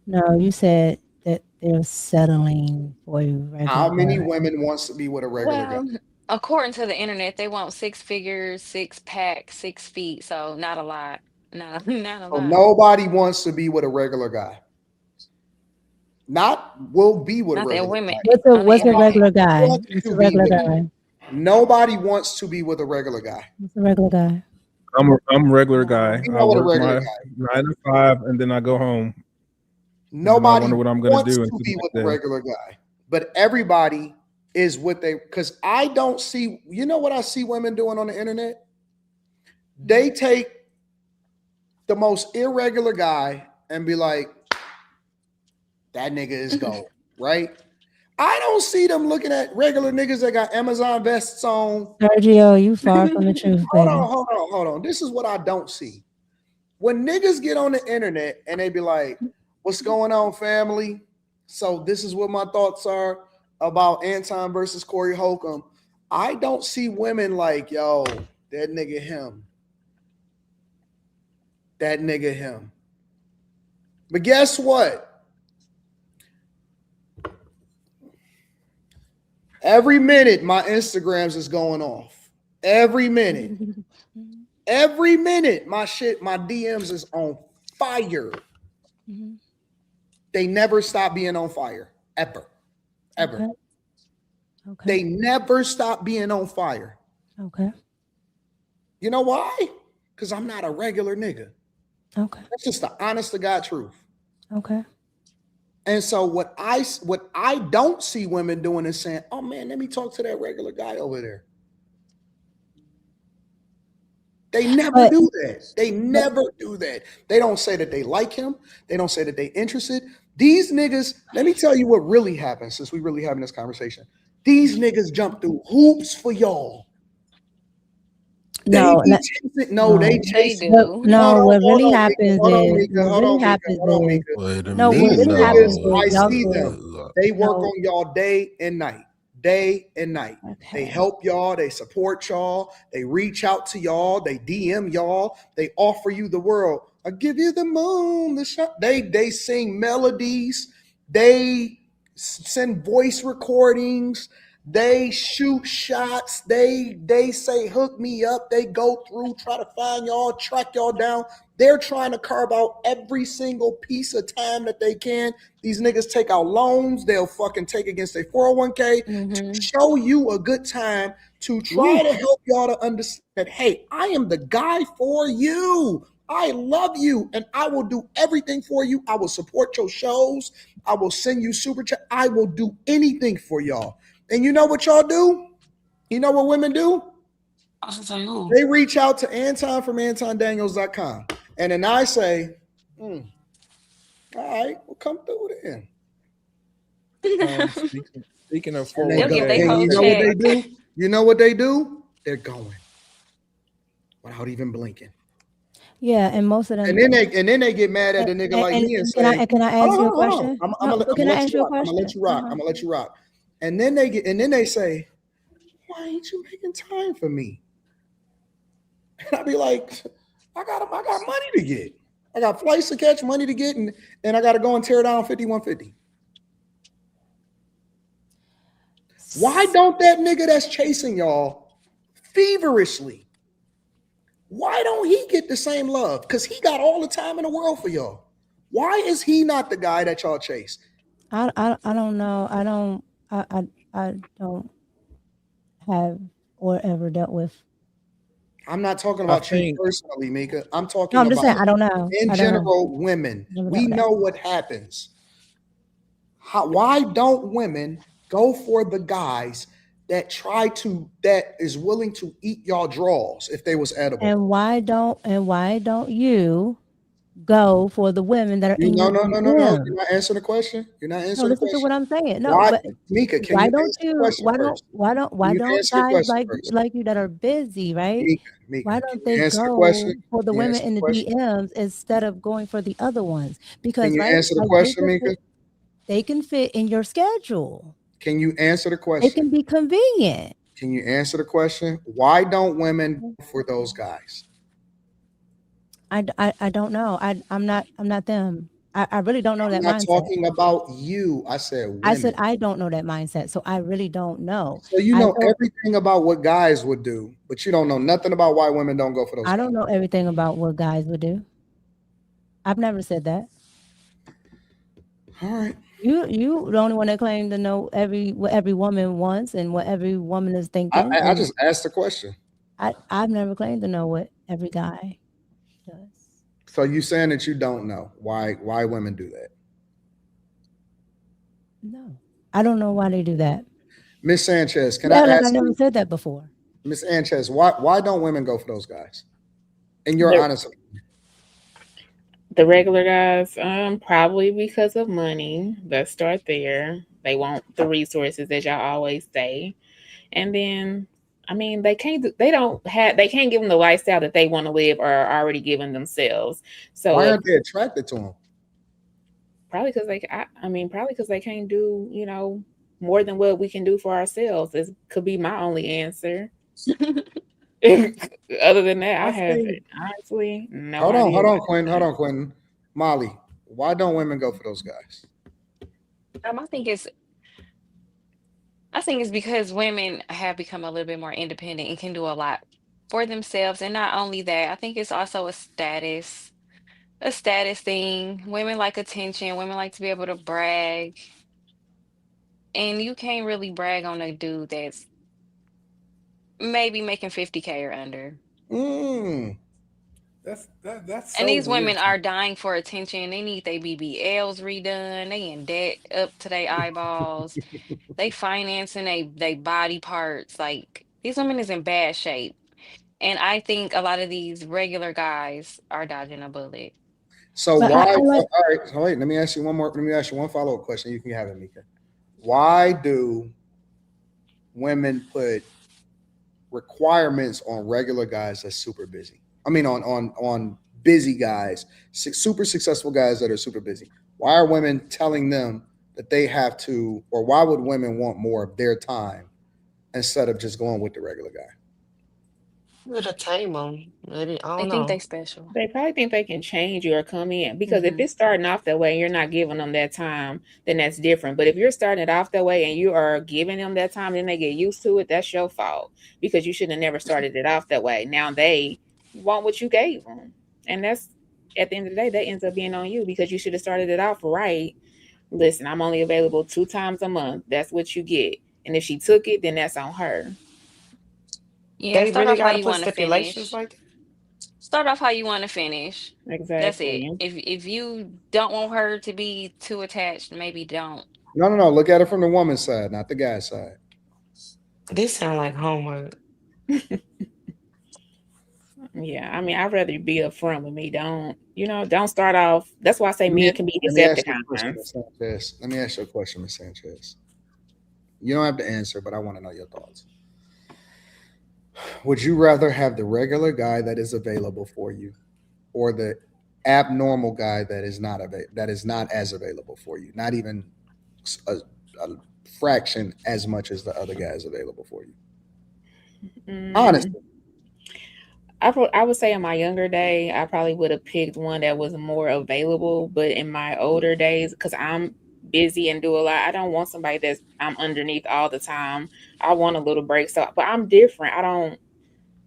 No, you said that they're settling for a regular How many guy. women wants to be with a regular guy? Well, according to the internet, they want 6 figures, 6 pack, 6 feet. So not a lot. No, not a So lot. nobody wants to be with a regular guy. Not will be with a Not that regular women guy. on the What's a internet. regular guy? Wants What's to a be regular with- guy? Nobody wants to be with a regular guy. What's a regular guy? I'm a regular guy. You I know what a work regular my guy. 9 to 5, and then I go home. Nobody wonder what I'm gonna wants do to until be the with next a day. regular guy, but everybody is what they. Because I don't see. You know what I see women doing on the internet? They take the most irregular guy and be like, "That nigga is gold," right? I don't see them looking at regular niggas that got Amazon vests on. Sergio, you far from the truth, baby. Hold on. This is what I don't see. When niggas get on the internet and they be like, "What's going on, family?" So this is what my thoughts are about Anton versus Corey Holcomb. I don't see women like, "Yo, that nigga him. That nigga him." But guess what? Every minute my Instagrams is going off. Every minute. Every minute my DMs is on fire. They never stop being on fire. Ever. Okay. They never stop being on fire. Okay. You know why? Because I'm not a regular nigga. Okay. That's just the honest to God truth. Okay. And so what I don't see women doing is saying, "Oh man, let me talk to that regular guy over there." They never do that. They never do that. They don't say that they like him. They don't say that they interested. These niggas, let me tell you what really happens since we really having this conversation. These niggas jump through hoops for y'all. No, they chase. No, what really happens is I see them. They work on y'all day and night. Day and night. They help y'all, they support y'all, they reach out to y'all, they DM y'all, they offer you the world. I give you the moon, the shot. They sing melodies, they send voice recordings, they shoot shots, they say hook me up, they go through, try to find y'all, track y'all down. They're trying to carve out every single piece of time that they can. These niggas take out loans. They'll fucking take against their 401k to show you a good time, to try to help y'all to understand that, hey, I am the guy for you. I love you and I will do everything for you. I will support your shows. I will send you super chat. I will do anything for y'all. And you know what y'all do? You know what women do? They reach out to Anton from AntonDaniels.com. And then I say, all right, well, come through then. Speaking of They'll give their and whole you know check. what they do? You know what they do? They're going without even blinking. Yeah, and most of them. And then they get mad at the nigga like me and say, can I ask you a question? I'm gonna let you rock. And then they say, why ain't you making time for me? And I'd be like, I got money to get. I got flights to catch, money to get, and I got to go and tear down 5150. Why don't that nigga that's chasing y'all feverishly, why don't he get the same love? Because he got all the time in the world for y'all. Why is he not the guy that y'all chase? I don't know. I don't have or ever dealt with. I'm not talking about you personally, Mika. I'm talking No, I'm about just saying, I don't know. In general, women. We know what happens. Why don't women go for the guys that is willing to eat y'all draws if they was edible? And why don't you go for the women that are in your No. You're not answering the question. You're not answering the question. Listen to what I'm saying. No, why, but Mika, can why you don't answer the you? question first? Why don't guys like you that are busy, right? Mika, why don't they go for the women in the DMs instead of going for the other ones? Because can you answer the question, Mika? They can fit in your schedule. Can you answer the question? It can be convenient. Can you answer the question? Why don't women go for those guys? I don't know. I'm not them. I really don't know I'm that not mindset. talking about you. I said women. I said I don't know that mindset, so I really don't know. So you I know know everything about what guys would do, but you don't know nothing about why women don't go for those I guys. don't know everything about what guys would do. I've never said that. All right. You the only one that claimed to know what every woman wants and what every woman is thinking. I And just asked the question. I've never claimed to know what every guy does. So you saying that you don't know why women do that? No, I don't know why they do that. Miss Sanchez, can Yeah, I like I ask never you, said that before. Miss Sanchez, why don't women go for those guys? In your honest opinion. The regular guys, probably because of money. Let's start there. They want the resources, as y'all always say, and then, I mean, they can't give them the lifestyle that they want to live or are already giving themselves. So Why aren't they attracted to them? probably because probably because they can't do, more than what we can do for ourselves. This could be my only answer. Other than that, I have honestly no idea. Hold on, Quentin. Molly, why don't women go for those guys? I think it's because women have become a little bit more independent and can do a lot for themselves. And not only that, I think it's also a status thing. Women like attention, women like to be able to brag. And you can't really brag on a dude that's maybe making 50K or under. That's And so these weird. women are dying for attention. They need their BBLs redone. They in debt up to their eyeballs. They financing they body parts. Like these women is in bad shape. And I think a lot of these regular guys are dodging a bullet. So why? All right. So wait. Let me ask you one more. Let me ask you one follow-up question. You can have it, Mika. Why do women put requirements on regular guys that's super busy? I mean, on busy guys, super successful guys that are super busy. Why are women telling them that they have to, or why would women want more of their time instead of just going with the regular guy? To tame them. Maybe I They don't think know. they special. They probably think they can change you or come in, because if it's starting off that way and you're not giving them that time, then that's different. But if you're starting it off that way and you are giving them that time, then they get used to it. That's your fault, because you should have never started it off that way. Now they want what you gave them, and that's, at the end of the day, that ends up being on you, because you should have started it off right. Listen, I'm only available 2 times a month. That's what you get. And if she took it, then that's on her. Yeah, They start really off how got to you put want to stipulations finish. like that. Start off how you want to finish. That's it. Exactly. If you don't want her to be too attached, maybe don't. No. Look at it from the woman's side, not the guy's side. This sound like homework. Yeah, I mean, I'd rather you be upfront with me. Don't start off. That's why I say men can be Let me ask you a Decepticons. question, Ms. Sanchez. Let me ask you a question, Ms. Sanchez. You don't have to answer, but I want to know your thoughts. Would you rather have the regular guy that is available for you, or the abnormal guy that is not as available for you? Not even a fraction as much as the other guy is available for you. Honestly. I would say in my younger day, I probably would have picked one that was more available. But in my older days, because I'm busy and do a lot, I don't want somebody that's I'm underneath all the time. I want a little break. So, but I'm different. I don't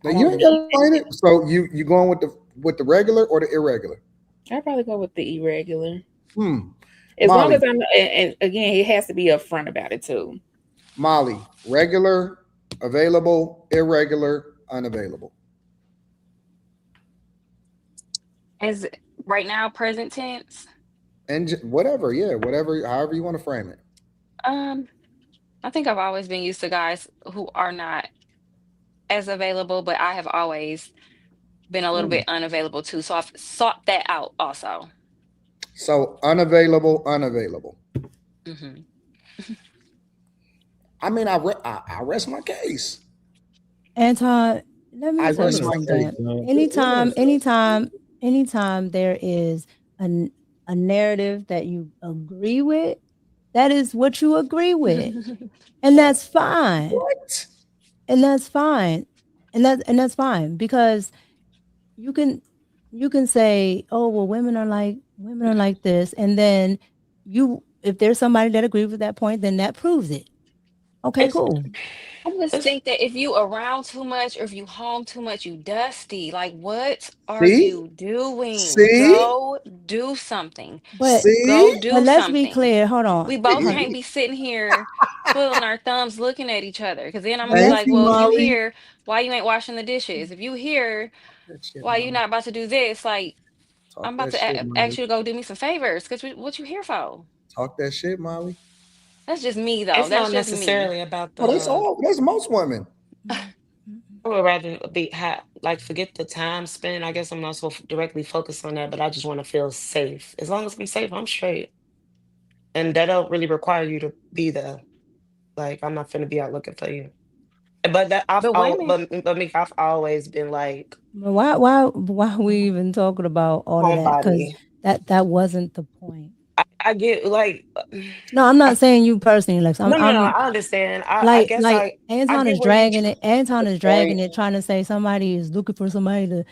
You ain't gotta find it. So you going with the regular or the irregular? I'd probably go with the irregular. As Molly, long as I'm, and again, it has to be upfront about it too. Molly, regular, available, irregular, unavailable. As right now, present tense. And whatever, however you want to frame it. I think I've always been used to guys who are not as available, but I have always been a little bit unavailable too. So I've sought that out also. So unavailable. I mean, I rest my case. Anton, let me tell you something. Anytime there is a narrative that you agree with, that is what you agree with. And that's fine. What? And that's fine. And that's fine, because you can you can say, oh, well, women are like this. And then if there's somebody that agrees with that point, then that proves it. Okay, It's cool. I just it's think that if you around too much or if you home too much, you dusty. Like, what are See? you doing? See? Go do something. But Go See? but do let's be something. clear. Hold on. We both Hold- can't be sitting here twiddling our thumbs looking at each other. Because then I'm gonna be Thank let's like, you, well, if you Molly. here, why you ain't washing the dishes? If you here, That shit, why you Molly. not about to do this? Like, I'm Talk about that to shit, ask Molly. you to go do me some favors. Because what you here for? Talk that shit, Molly. That's just me, though. it's That's not just me. necessarily about Oh, that's the. all. That's most women. I would rather like forget the time spent. I guess I'm not so directly focused on that, but I just want to feel safe. As long as I'm safe, I'm straight, and that don't really require you to be there. Like I'm not finna be out looking for you. But that But women, but me, I've always been like But why are we even talking about all of that? Because homebody. that wasn't the point. I get like No, I'm not saying you personally, Lex. no. I'm I understand. I like guess like I Anton get is where you dragging it. Anton The is point. dragging it, trying to say somebody is looking for somebody to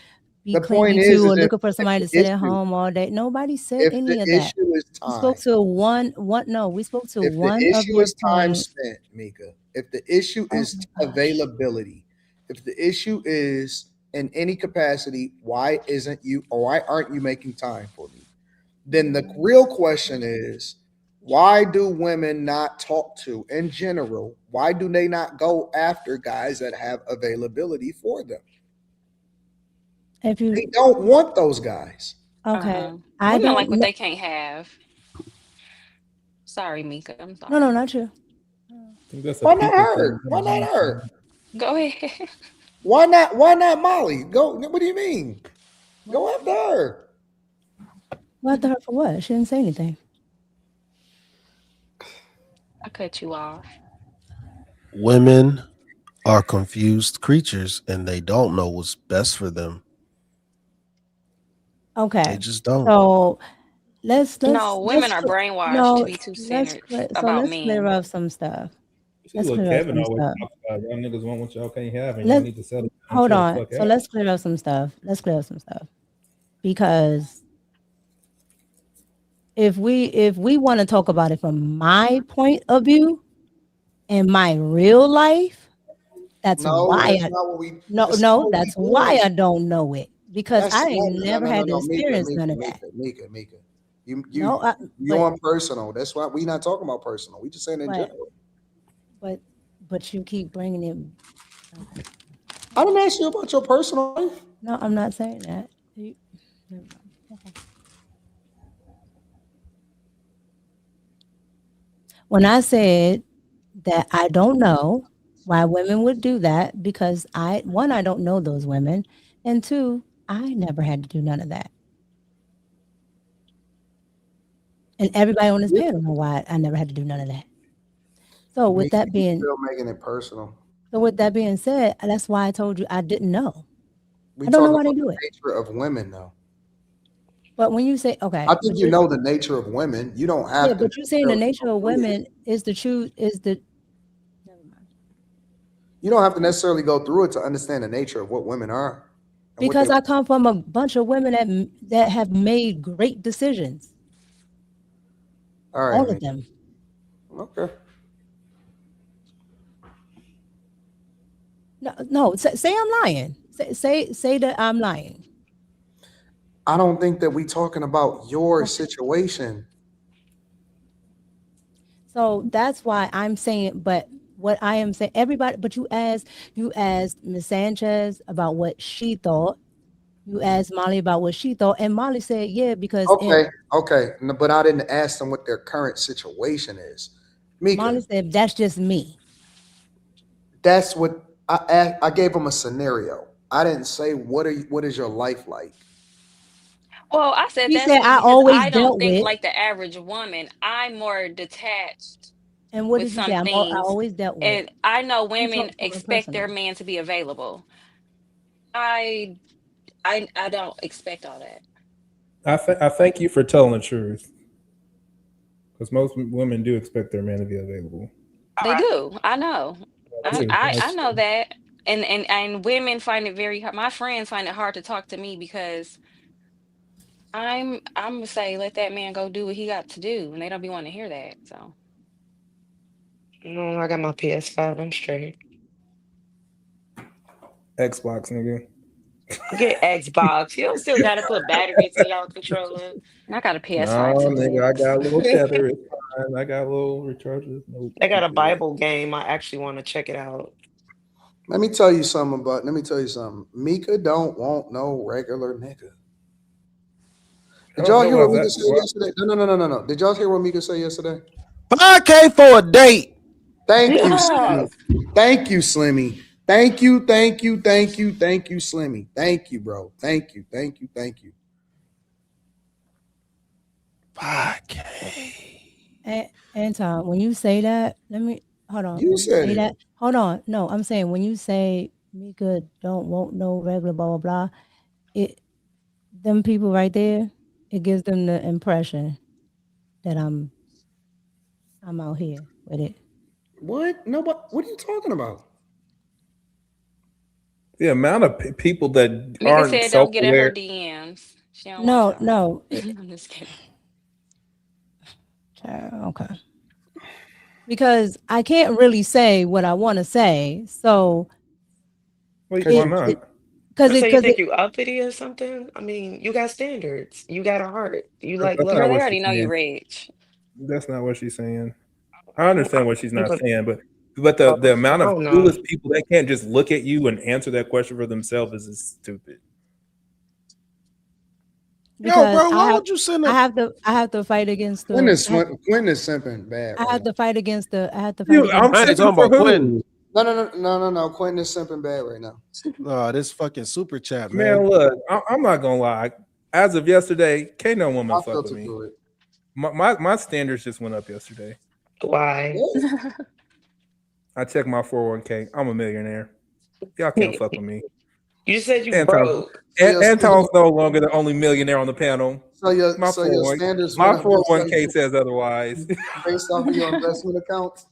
be The point clingy to, is or if looking for if somebody the to sit at issue home all day. Nobody said if the any of that. issue is We spoke time, to one. No, we spoke to if the one of issue your is time points. spent, Mika, if the issue Oh is my gosh. availability, if the issue is in any capacity, why isn't you or why aren't you making time for me? Then the real question is, why do women not talk to in general? Why do they not go after guys that have availability for them? If They you don't want those guys. okay, I women like don't what know. they can't have. Sorry, Mika. I'm No, sorry. not you. I think that's a Why not people her? thing. Why not her? Go ahead. Why not? Why not Molly? Go. What do you mean? Go after her. What after her for what? She didn't say anything. I cut you off. Women are confused creatures and they don't know what's best for them. They Okay, just don't. so No, women are brainwashed to no, be too centered about let's clear men. up some stuff. See, Let's look, clear up Kevin some always stuff. talks about y'all niggas want what y'all can't have, and y'all Let's need to settle down, hold chill the on. fuck So out. let's clear up some stuff. Because if we want to talk about it from my point of view in my real life, that's No, why that's I not what we. no That's not no what we that's why doing. I don't know it, because That's I not. ain't No, never no, no, had to no. Mika, experience Mika, none of that. Mika, Mika, Mika. No, You on personal. That's why we not talking about personal. We just saying in but general. but but you keep bringing it. Okay. I didn't ask you about your personal life. No, I'm not saying that. Never mind. Okay. When I said that I don't know why women would do that, because I don't know those women, and two, I never had to do none of that. And everybody on this panel know why I never had to do none of that. So with Mika, that you being still making it personal. said, that's why I told you I didn't know. We I don't know talking why they about the do it. nature of women, though. But when you say okay, I think you know the nature of women. You don't yeah, have to but you're saying the necessarily nature of go through it. women is the truth is the never mind. You don't have to necessarily go through it to understand the nature of what women are and what they. Because I come from a bunch of women that have made great decisions. All right, All of Mika. them. Okay. No, say I'm lying. Say that I'm lying. I don't think that we talking about your situation. So that's why I'm saying, but what I am saying, everybody, but you asked Ms. Sanchez about what she thought. You asked Molly about what she thought, and Molly said, yeah, because Okay. No, but I didn't ask them what their current situation is. Mika, Molly said, that's just me. that's what I gave them a scenario. I didn't say what is your life like. Well, I said She that's said, me I because always I don't dealt think with, like the average woman. I'm more detached and what with did you say? some I things. always dealt with. And I know You women talk to her expect their personally. man to be available. I I don't expect all that. I thank you for telling the truth, because most women do expect their man to be available. They do. I know. That's I know exhausting. that. And women find it very hard. My friends find it hard to talk to me because I'm gonna say let that man go do what he got to do, and they don't be wanting to hear that. So No, I got my PS5. I'm straight. Xbox, nigga. Get Xbox. You don't still gotta put batteries in y'all controller. I got a No, PS5 nigga, I got a little too. tether. It's fine. I got a little recharges. Nope, They got you a good. Bible game. I actually want to check it out. Let me tell you something. Mika don't want no regular nigga. Did y'all hear what Mika said yesterday? No. Did y'all hear what Mika said yesterday? $5K for a date. Thank you, Slimmy. Thank you, Slimmy. Thank you, Slimmy. Thank you, bro. Thank you. 5K. Anton, when you say that, hold on. You said it. That, hold on. No, I'm saying when you say Mika don't want no regular blah blah blah, them people right there, it gives them the impression that I'm out here with it. What? No, what are you talking about? The amount of people that Mika aren't said don't get in her self-aware. DMs. She don't want No. I'm just kidding. Okay. Because I can't really say what I want to say, so. Why not? So you think you uppity or something? I mean, you got standards. You got a heart. You like That's love. not Girl, they what already she's know you're saying. rich. That's not what she's saying. I understand what she's not saying, but Oh, the amount of oh, no. clueless people that can't just look at you and answer that question for themselves is stupid. Because Yo, bro, why would you send I have to fight against the. Quinn is simping bad. I had to fight against the. I'm talking about Quinn. No. Quentin is simping bad right now. No, this fucking super chat, man. Man, look, I'm not gonna lie. As of yesterday, can't no woman I fuck with filtered me. through it. My standards just went up yesterday. Why? I checked my 401k. I'm a millionaire. Y'all can't fuck with me. You said you broke. Anton's no longer the only millionaire on the panel. Your My standards. My 401k says otherwise. Based off of your investment accounts.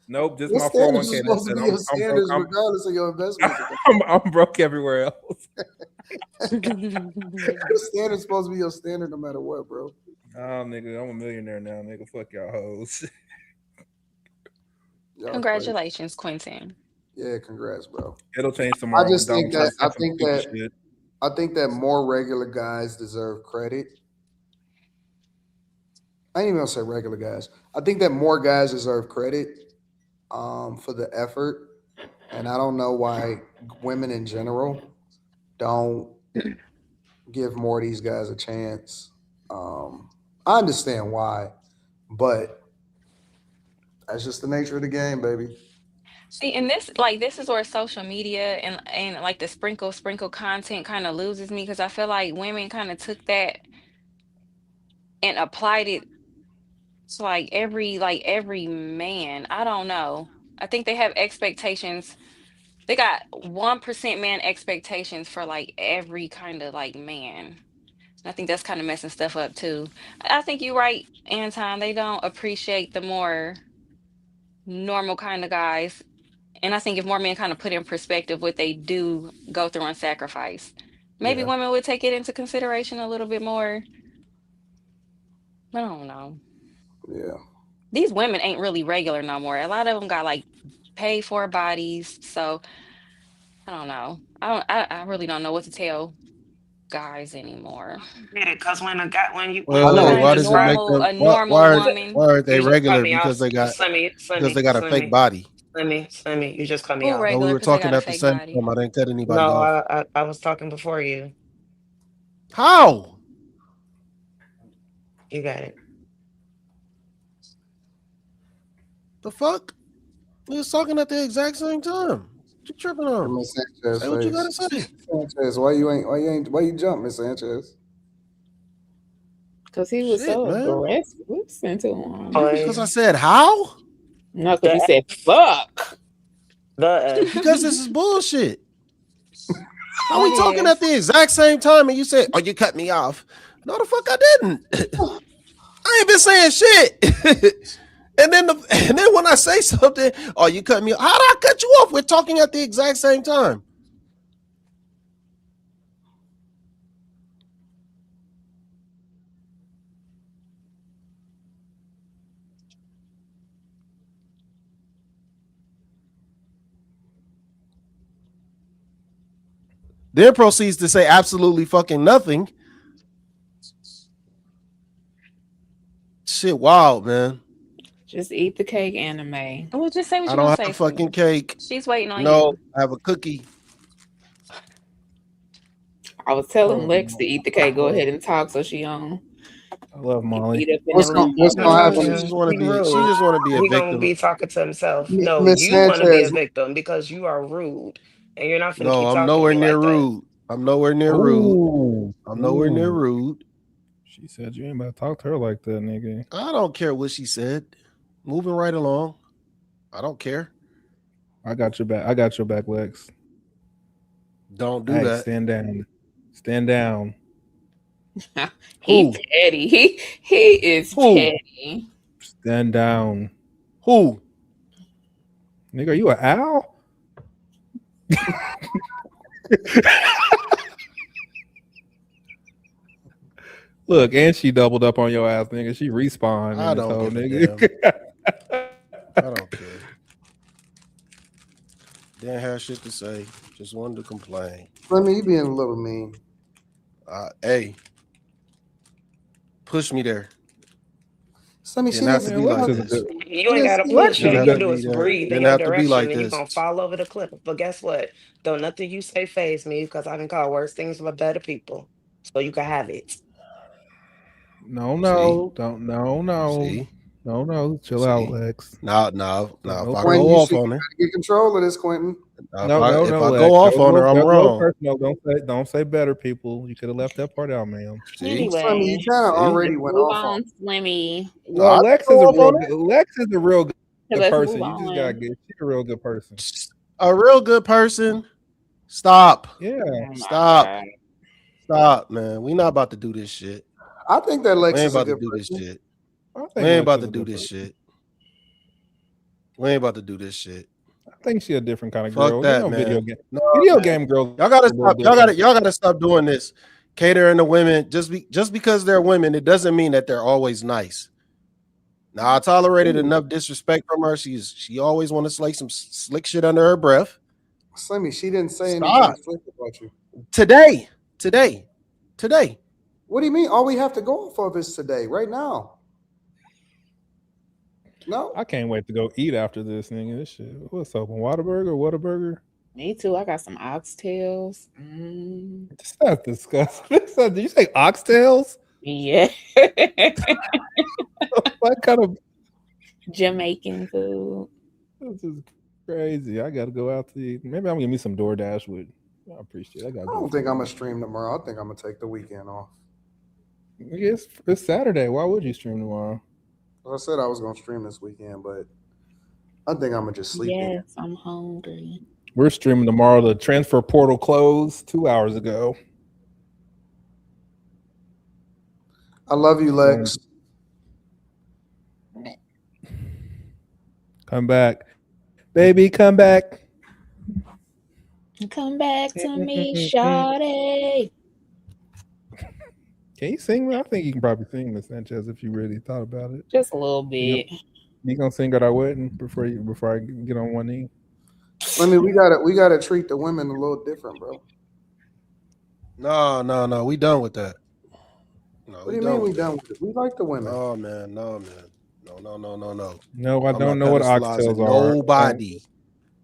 Nope, just Your my standards 401k. are supposed to be your standards regardless of your investment. I'm broke everywhere else. Your standard's supposed to be your standard no matter what, bro. Oh, nigga, I'm a millionaire now, nigga. Fuck y'all hoes. Congratulations, Quentin. Yeah, congrats, bro. It'll change tomorrow. I think that more regular guys deserve credit. I ain't even gonna say regular guys. I think that more guys deserve credit for the effort. And I don't know why women in general don't give more of these guys a chance. I understand why, but that's just the nature of the game, baby. See, and this is where social media and like the sprinkle content kind of loses me, because I feel like women kind of took that and applied it to every man. I don't know. I think they have expectations. They got 1% man expectations for like every kind of like man. I think that's kind of messing stuff up too. I think you're right, Anton. They don't appreciate the more normal kind of guys. And I think if more men kind of put in perspective what they do go through and sacrifice, maybe women would take it into consideration a little bit more. I don't know. Yeah. These women ain't really regular no more. A lot of them got like paid for bodies. So I don't know. I really don't know what to tell guys anymore. Get it? Because when you Why does it make them? A normal woman. Why aren't they you just cut regular? me Because off. they got a fake Slimmy. body. Slimmy, you just cut me Who off. No, we regular were because they talking got a at the fake same body? time. I didn't cut anybody No, off. I was talking before you. How? You got it. The fuck? We was talking at the exact same time. What you tripping on? Say what you gotta say. Sanchez, why you jump, Miss Sanchez? Because he was so aggressive. Listen to him. Because I said how? No, because you said fuck. Because this is bullshit. Are we talking at the exact same time and you said, "Oh, you cut me off"? No, the fuck I didn't. I ain't been saying shit. And then when I say something, "Oh, you cut me off." How did I cut you off? We're talking at the exact same time. then proceeds to say absolutely fucking nothing. Shit, wild, man. Just eat the cake, Anime. Well, just say what I you're don't gonna have say. fucking Slim. cake. She's waiting on No, you. I have a cookie. I was telling Lex to eat the cake. Go ahead and talk so she I love eat Molly. up in What's the gonna limbo. happen? She just want to He be. She rude. just want to be a He gonna victim. be talking to himself. No, Miss you want to be a Sanchez, victim because you are rude, and you're not finna No, keep I'm talking to nowhere me near like that. rude. I'm nowhere near rude. I'm nowhere near rude. She said you ain't about to talk to her like that, nigga. I don't care what she said. Moving right along. I don't care. I got your back. I got your back, Lex. Don't do Hey, that. stand down. Stand down. He's petty. He is petty. Stand down. Who? Nigga, are you an owl? Look, and she doubled up on your ass, nigga. She respawned I in this don't whole give a nigga. I don't care. Didn't have shit to say. Just wanted to complain. Let me being a little mean. Hey, push me there. Slimmy, Didn't have to be like this. You ain't gotta push. All you can do is Didn't breathe in have your to be like direction, and you're this. gonna fall over the cliff. But guess what? Don't nothing you say faze me because I can call worse things for better people. So you can have it. No. See? No. Chill out, Lex. No. If I Quentin, go you off should on her. get control of this, Quentin. No, If I Lex. go off on her, I'm wrong. Personal. Don't say better people. You could have left that part out, man. See? Anyway, Slimmy, you kind of already let's went move off on, Slimmy. Well, Lex is a real good Let's person. move You just on. gotta get. She's a real good person. A real good person. Stop. Yeah. Stop, man. We not about to do this shit. I think that Lex We ain't is a about to good do this person. shit. think We ain't Lex about is to a do good this person. shit. We ain't about to do this shit. I think she's a different kind of Fuck girl. that, You know, man. video game. No, Video man. game girls. Y'all gotta a little stop. different. Y'all gotta stop doing this. Catering to women. Just because they're women, it doesn't mean that they're always nice. Now I tolerated enough disrespect from her. She always want to slay some slick shit under her breath. Slimmy, she didn't say Stop. anything slick about you. Today. What do you mean? All we have to go off of is today, right now. No, I can't wait to go eat after this, nigga. This shit. What's open? Whataburger? Me too. I got some oxtails. That's disgusting. Did you say oxtails? Yeah. What kind of Jamaican food? This is crazy. I gotta go out to eat. Maybe I'm gonna me some DoorDash with. I appreciate it. I don't think I'm gonna stream tomorrow. I think I'm gonna take the weekend off. It's Saturday. Why would you stream tomorrow? I said I was gonna stream this weekend, but I think I'm gonna just sleep in. Yes, I'm hungry. We're streaming tomorrow. The transfer portal closed 2 hours ago. I love you, Lex. Come back. Baby, come back. Come back to me, shawty. Can you sing? I think you can probably sing, Miss Sanchez, if you really thought about it. Just a little bit. You gonna sing that I wouldn't before I get on one knee? I mean, we gotta treat the women a little different, bro. No. We done with that. No, What do you mean we done with it? We like the women. Oh man. No. No, I don't know what oxtails are.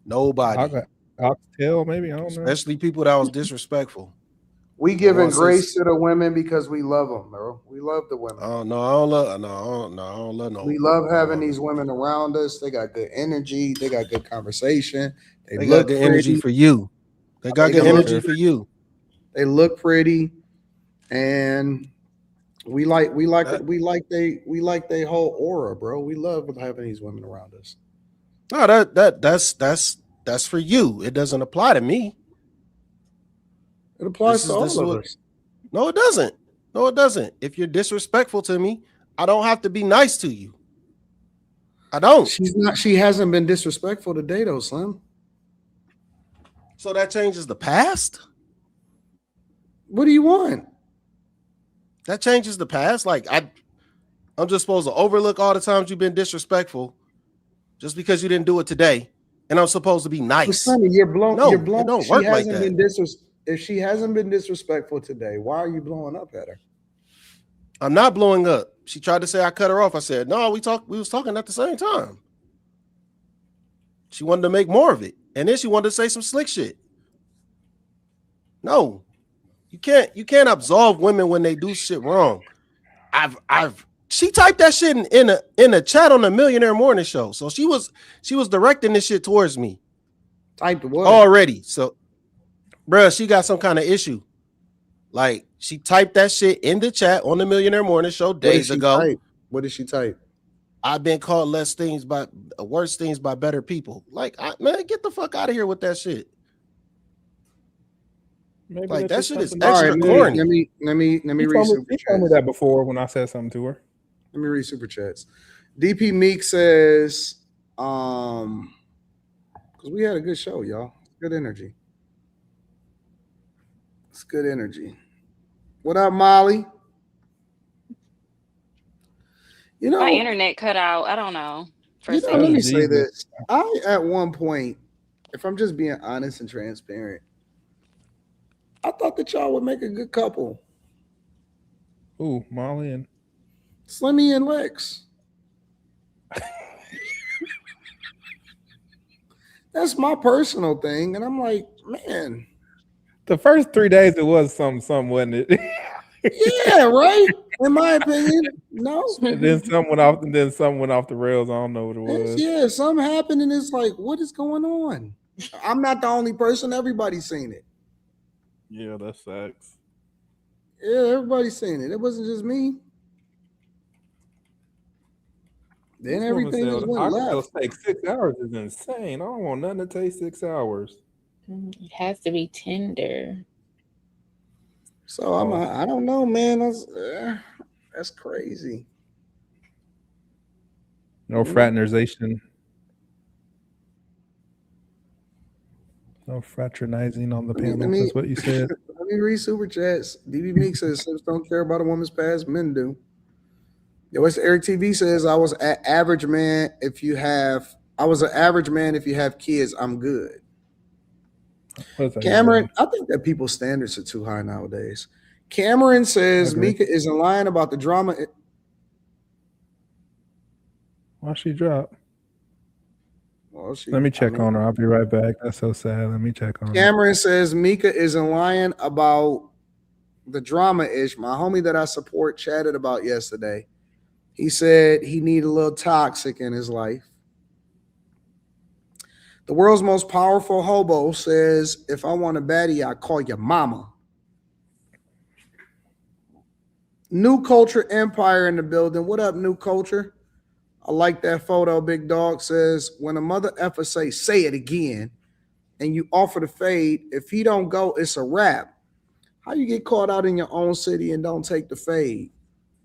Nobody. Oxtail, maybe? I don't know. Especially people that was disrespectful. We giving grace to the women because we love them, bro. We love the women. Oh no, I don't love no. We love having these women around us. They got good energy. They got good conversation. They got good energy for you. They got good energy for you. They look pretty, and we like they whole aura, bro. We love having these women around us. No, that's for you. It doesn't apply to me. It applies to all of us. No, it doesn't. No, it doesn't. If you're disrespectful to me, I don't have to be nice to you. I don't. She's not. She hasn't been disrespectful today, though, Slim. So that changes the past? What do you want? That changes the past. Like I'm just supposed to overlook all the times you've been disrespectful just because you didn't do it today, and I'm supposed to be nice. Well, Sonny, you're blown. No, You're blown. it don't She work like hasn't that. been if she hasn't been disrespectful today, why are you blowing up at her? I'm not blowing up. She tried to say I cut her off. I said, no, we was talking at the same time. She wanted to make more of it. And then she wanted to say some slick shit. No, you can't absolve women when they do shit wrong. She typed that shit in a chat on the Millionaire Morning Show. So she was directing this shit towards me. Typed what? Already. So, bruh, she got some kind of issue. Like, she typed that shit in the chat on the Millionaire Morning Show days ago. What did she type? I've been called worse things by better people. Like, man, get the fuck out of here with that shit. Maybe like, that shit is extra extra corny. Let me read super chats. You told me that before when I said something to her. Let me read super chats. DP Meek says, because we had a good show, y'all. Good energy. It's good energy. What up, Molly? You know, my internet cut out. I don't know. Let me say this. At one point, if I'm just being honest and transparent, I thought that y'all would make a good couple. Ooh, Molly and Slimmy and Lex. That's my personal thing. And I'm like, man. The first 3 days it was something, wasn't it? Yeah, right. In my opinion, no. And then some went off the rails. I don't know what it was. Yeah, something happened, and it's like, what is going on? I'm not the only person. Everybody's seen it. Yeah, that sucks. Yeah, everybody's seen it. It wasn't just me. Then everything just went left. Take 6 hours is insane. I don't want nothing to take 6 hours. It has to be tender. So I don't know, man. That's crazy. No fraternization. No fraternizing on the panel. That's what you said. Let me read super chats. DB Meek says Sims don't care about a woman's past, men do. Yo, it's Eric TV says I was an average man if you have kids, I'm good. Cameron, I think that people's standards are too high nowadays. Cameron says Mika isn't lying about the drama. Why she drop? Well, let me check on her. I'll be right back. That's so sad. Let me check on her. Cameron says Mika isn't lying about the drama ish. My homie that I support chatted about yesterday. He said he needed a little toxic in his life. The world's most powerful hobo says, if I want a baddie, I call your mama. New Culture Empire in the building. What up, New Culture? I like that photo. Big Dog says, when a mother effer say it again, and you offer to fade, if he don't go, it's a wrap. How you get caught out in your own city and don't take the fade?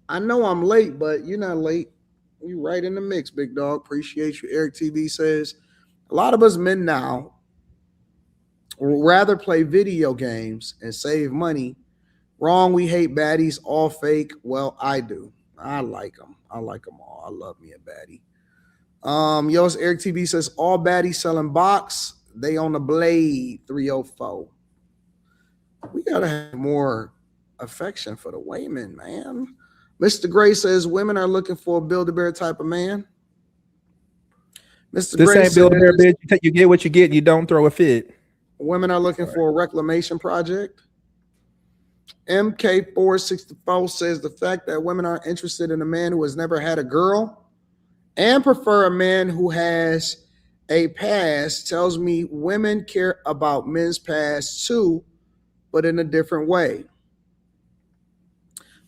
I know I'm late, but you're not late. You right in the mix, Big Dog. Appreciate you. Eric TV says, a lot of us men now would rather play video games and save money. Wrong, we hate baddies, all fake. Well, I do. I like them. I like them all. I love me a baddie. Yo, Eric TV says, all baddies selling box. They on the blade 304. We got to have more affection for the women, man. Mr. Gray says, women are looking for a Build-A-Bear type of man. Mr. This Gray ain't Build-A-Bear, bitch. You get what you get and you don't throw a fit. Women are looking for a reclamation project. MK464 says the fact that women are interested in a man who has never had a girl and prefer a man who has a past tells me women care about men's past too, but in a different way.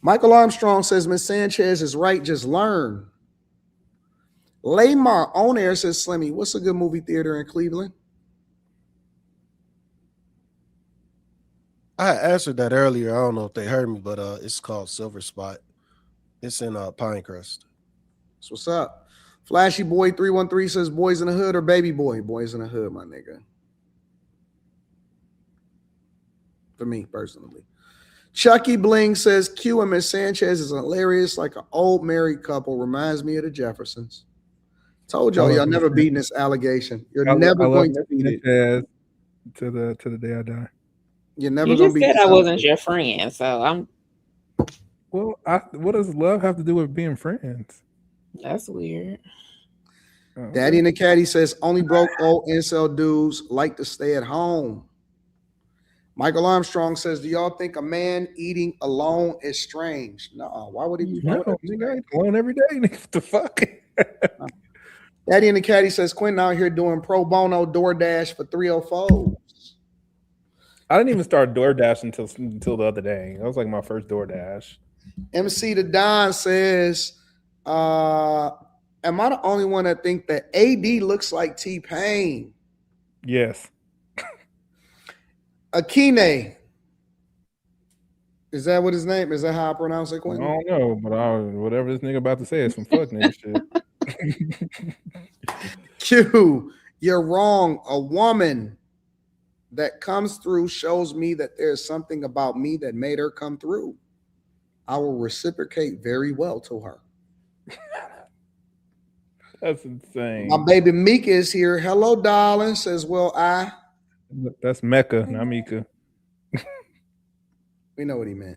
Michael Armstrong says Miss Sanchez is right, just learn. Laymar on air says, Slimmy, what's a good movie theater in Cleveland? I answered that earlier. I don't know if they heard me, but it's called Silver Spot. It's in Pinecrest. That's what's up. Flashy Boy 313 says Boys in the Hood or Baby Boy? Boys in the Hood, my nigga. For me, personally. Chucky Bling says Q and Miss Sanchez is hilarious, like an old married couple. Reminds me of the Jeffersons. Told y'all never beating this allegation. You're never going to beat it. To the day I die. You're never You gonna just be said I accepted. wasn't your friend, so I'm. Well, what does love have to do with being friends? That's weird. Daddy in the Caddy says only broke old incel dudes like to stay at home. Michael Armstrong says, do y'all think a man eating alone is strange? No, why would he be? No, nigga, I eat alone every day. Nigga, what the fuck? Daddy in the Caddy says Quentin out here doing pro bono DoorDash for 304s. I didn't even start DoorDash until the other day. That was like my first DoorDash. MC the Don says, am I the only one that think that AD looks like T-Pain? Yes. Akine. Is that what his name? Is that how I pronounce it, Quentin? I don't know, but whatever this nigga about to say is some fuck nigga shit. Q, you're wrong. A woman that comes through shows me that there's something about me that made her come through. I will reciprocate very well to her. That's insane. My baby Mika is here. Hello, darling. Says, well, That's Mecca, not Mika. We know what he meant.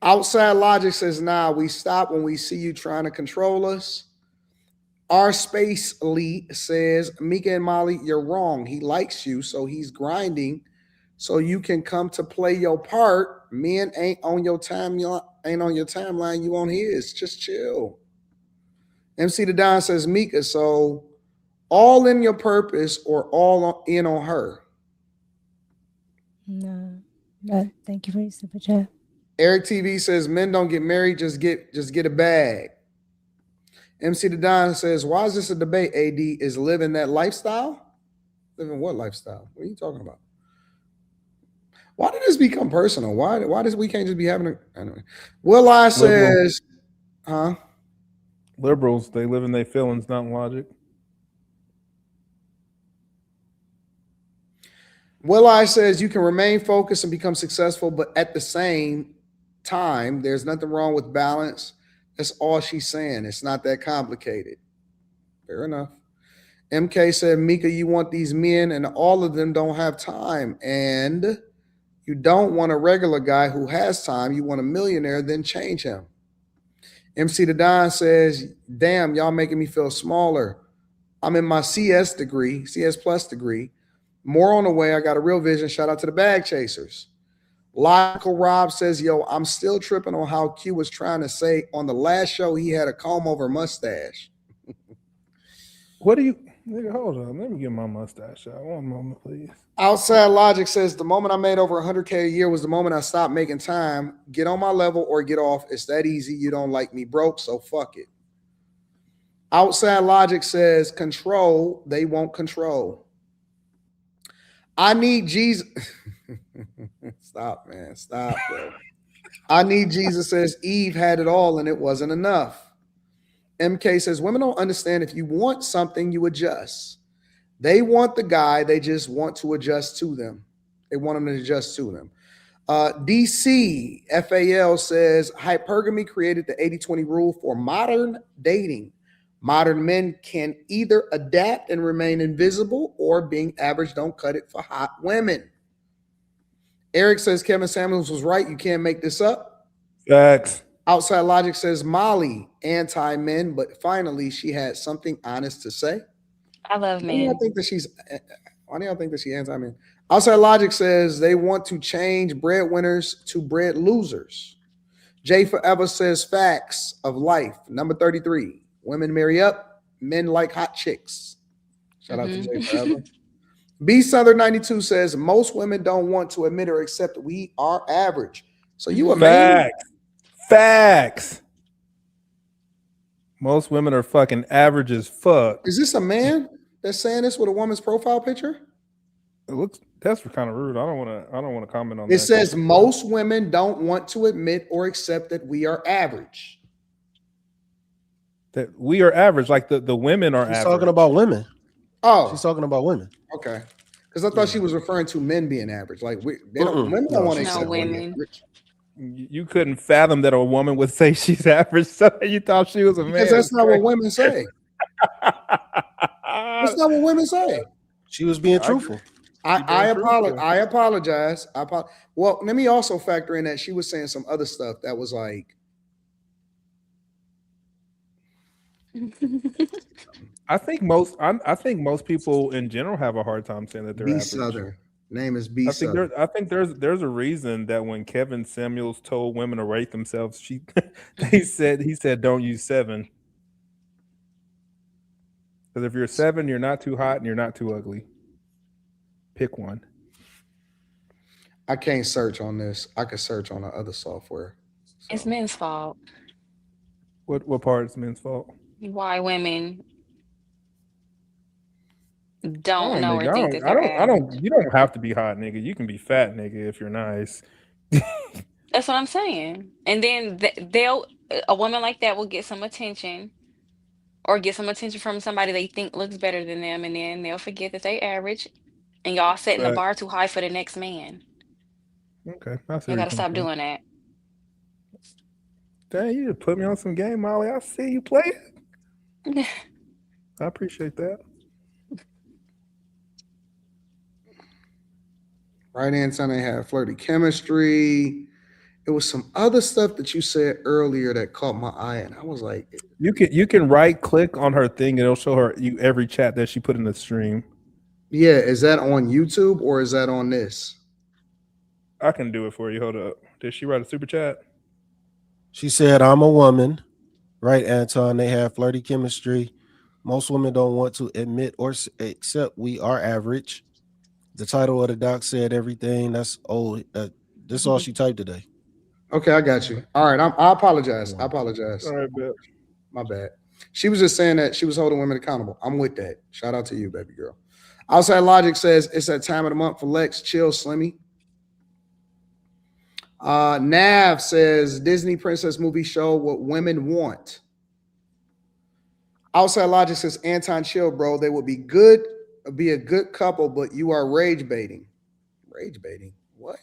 Outside Logic says, nah, we stop when we see you trying to control us. Our Space Elite says, Mika and Molly, you're wrong. He likes you, so he's grinding so you can come to play your part. Men ain't on your timeline, you on his. Just chill. MC the Don says, Mika, so all in your purpose or all in on her? No. But thank you for your super chat. Eric TV says men don't get married, just get a bag. MC the Don says, why is this a debate? AD is living that lifestyle? Living what lifestyle? What are you talking about? Why did this become personal? Why does we can't just be having a anyway? Will I says, huh? Liberals, they live in their feelings, not logic. Will I says you can remain focused and become successful, but at the same time, there's nothing wrong with balance. That's all she's saying. It's not that complicated. Fair enough. MK said, Mika, you want these men and all of them don't have time. And you don't want a regular guy who has time. You want a millionaire, then change him. MC the Don says, damn, y'all making me feel smaller. I'm in my CS plus degree. More on the way. I got a real vision. Shout out to the bag chasers. Logical Rob says, yo, I'm still tripping on how Q was trying to say on the last show he had a comb over mustache. What do you, nigga, hold on. Let me get my mustache out. One moment, please. Outside Logic says, the moment I made over 100K a year was the moment I stopped making time. Get on my level or get off. It's that easy. You don't like me broke, so fuck it. Outside Logic says, control, they won't control. I need Jesus. Stop, man. Stop, bro. I need Jesus says Eve had it all and it wasn't enough. MK says women don't understand if you want something, you adjust. They want the guy, they just want to adjust to them. They want him to adjust to them. DC FAL says hypergamy created the 80-20 rule for modern dating. Modern men can either adapt and remain invisible or being average don't cut it for hot women. Eric says Kevin Samuels was right. You can't make this up. Facts. Outside Logic says Molly, anti-men, but finally she had something honest to say. I love men. Why do y'all think that she's anti-men? Outside Logic says they want to change breadwinners to bread losers. Jay Forever says facts of life. Number 33. Women marry up, men like hot chicks. Shout out to Jay Forever. B Southern 92 says most women don't want to admit or accept that we are average. So you a man? Facts. Most women are fucking average as fuck. Is this a man that's saying this with a woman's profile picture? It looks, that's kind of rude. I don't want to comment on that. It says most women don't want to admit or accept that we are average. That we are average, like the women are She's average. talking about women. Oh, she's talking about women. Okay, because I thought she was referring to men being average. Like women don't want to accept women. You couldn't fathom that a woman would say she's average, so you thought she was a man. Because that's not what women say. That's not what women say. She was being truthful. I apologize. Well, let me also factor in that she was saying some other stuff that was like. I think most people in general have a hard time saying that they're B average. Southern. Name is B Southern. I think there's a reason that when Kevin Samuels told women to rate themselves, he said don't use 7. Because if you're 7, you're not too hot and you're not too ugly. Pick one. I can't search on this. I can search on the other software. So. It's men's fault. What part is men's fault? Why women don't know or think that they're average. You don't have to be hot, nigga. You can be fat, nigga, if you're nice. That's what I'm saying. And then a woman like that will get some attention or get some attention from somebody they think looks better than them, and then they'll forget that they average, and y'all setting the bar too high for the next man. Okay, you gotta stop doing that. Dang, you just put me on some game, Molly. I see you play it. I appreciate that. Right, Anton, they had flirty chemistry. It was some other stuff that you said earlier that caught my eye, and I was like, you can right click on her thing and it'll show her every chat that she put in the stream. Yeah, is that on YouTube or is that on this? I can do it for you. Hold up. Did she write a super chat? She said, "I'm a woman." Right, Anton, they have flirty chemistry. Most women don't want to admit or accept we are average. The title of the doc said everything. That's old. This is all she typed today. Okay, I got you. All right, I apologize. I apologize. All right, bet. My bad. She was just saying that she was holding women accountable. I'm with that. Shout out to you, baby girl. Outside Logic says it's that time of the month for Lex. Chill, Slimmy. Nav says Disney princess movie show what women want. Outside Logic says Anton, chill, bro. They would be a good couple, but you are rage baiting. Rage baiting? What?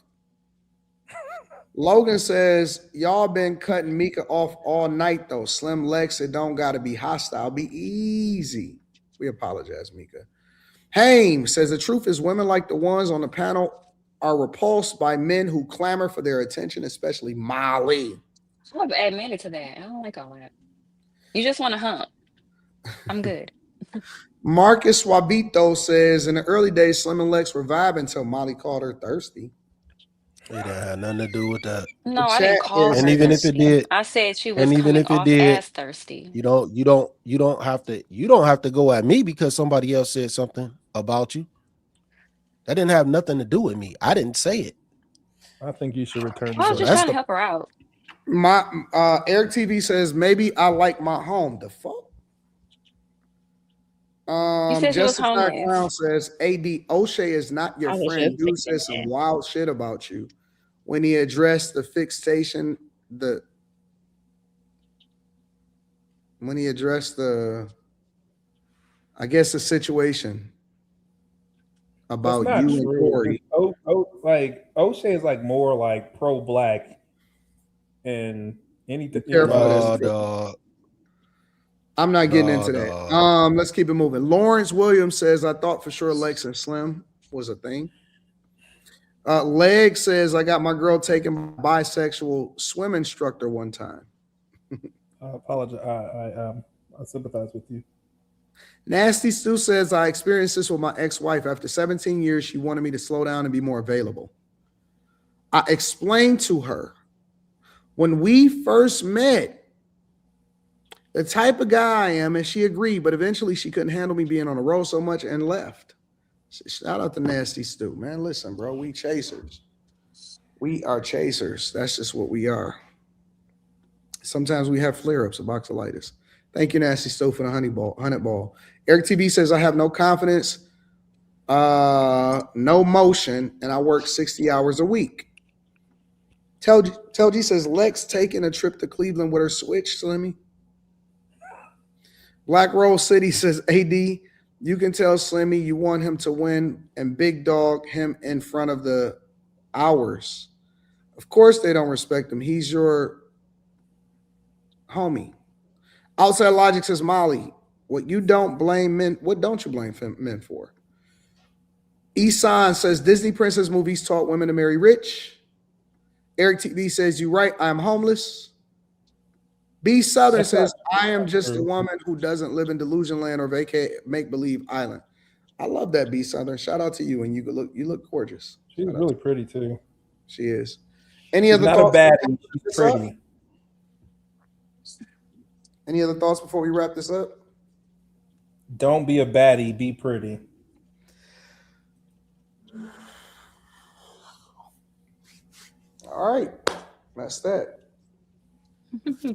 Logan says y'all been cutting Mika off all night though. Slim Lex, it don't gotta be hostile. Be easy. We apologize, Mika. Haim says the truth is women like the ones on the panel are repulsed by men who clamor for their attention, especially Molly. I've admitted to that. I don't like all that. You just want to hump. I'm good. Marcus Wabito says in the early days, Slim and Lex were vibing until Molly called her thirsty. It had nothing to do with that. No, I didn't call her. And even if it did, I said she was coming off as thirsty. You don't have to go at me because somebody else said something about you. That didn't have nothing to do with me. I didn't say it. I think you should return. I was just trying to help her out. My Eric TV says maybe I like my home. The fuck. You said she was homeless. Brown says AD O'Shea is not your friend. Dude says some wild shit about you when he addressed the fixation. When he addressed the situation about you and Corey. Like O'Shea is like more like pro-black and anything. I'm not getting into that. Let's keep it moving. Lawrence Williams says, I thought for sure Lex and Slim was a thing. Leg says, I got my girl taking bisexual swim instructor one time. I apologize. I sympathize with you. Nasty Stu says, I experienced this with my ex-wife. After 17 years, she wanted me to slow down and be more available. I explained to her when we first met the type of guy I am, and she agreed, but eventually she couldn't handle me being on the road so much and left. Shout out to Nasty Stu, man. Listen, bro, we chasers. We are chasers. That's just what we are. Sometimes we have flare-ups, a boxolitis. Thank you, Nasty Stu, for the 100 ball. Eric TV says, I have no confidence, no motion, and I work 60 hours a week. Tell G says, Lex taking a trip to Cleveland with her switch, Slimmy. Black Rose City says, AD, you can tell Slimmy you want him to win and big dog him in front of the hours. Of course they don't respect him. He's your homie. Outside Logic says, Molly, what don't you blame men for? Isan says Disney princess movies taught women to marry rich. Eric TV says, "You right, I'm homeless." B Southern says, "I am just a woman who doesn't live in delusion land or vacate make believe island." I love that, B Southern. Shout out to you, and you look gorgeous. She's really pretty too. She is. Any She's other not thoughts? a baddie. She's pretty. Any other thoughts before we wrap this up? Don't be a baddie. Be pretty. All right, that's that.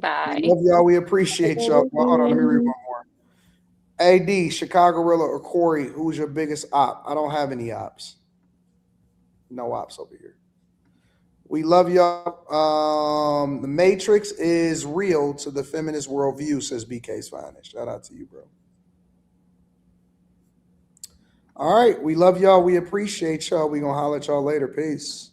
Bye. We love y'all. We appreciate y'all. Well, hold on, let me read one more. AD, Chicago Rilla or Corey, who's your biggest op? I don't have any ops. No ops over here. We love y'all. The Matrix is real to the feminist worldview, says BK's Finest. Shout out to you, bro. All right. We love y'all. We appreciate y'all. We gonna holler at y'all later. Peace.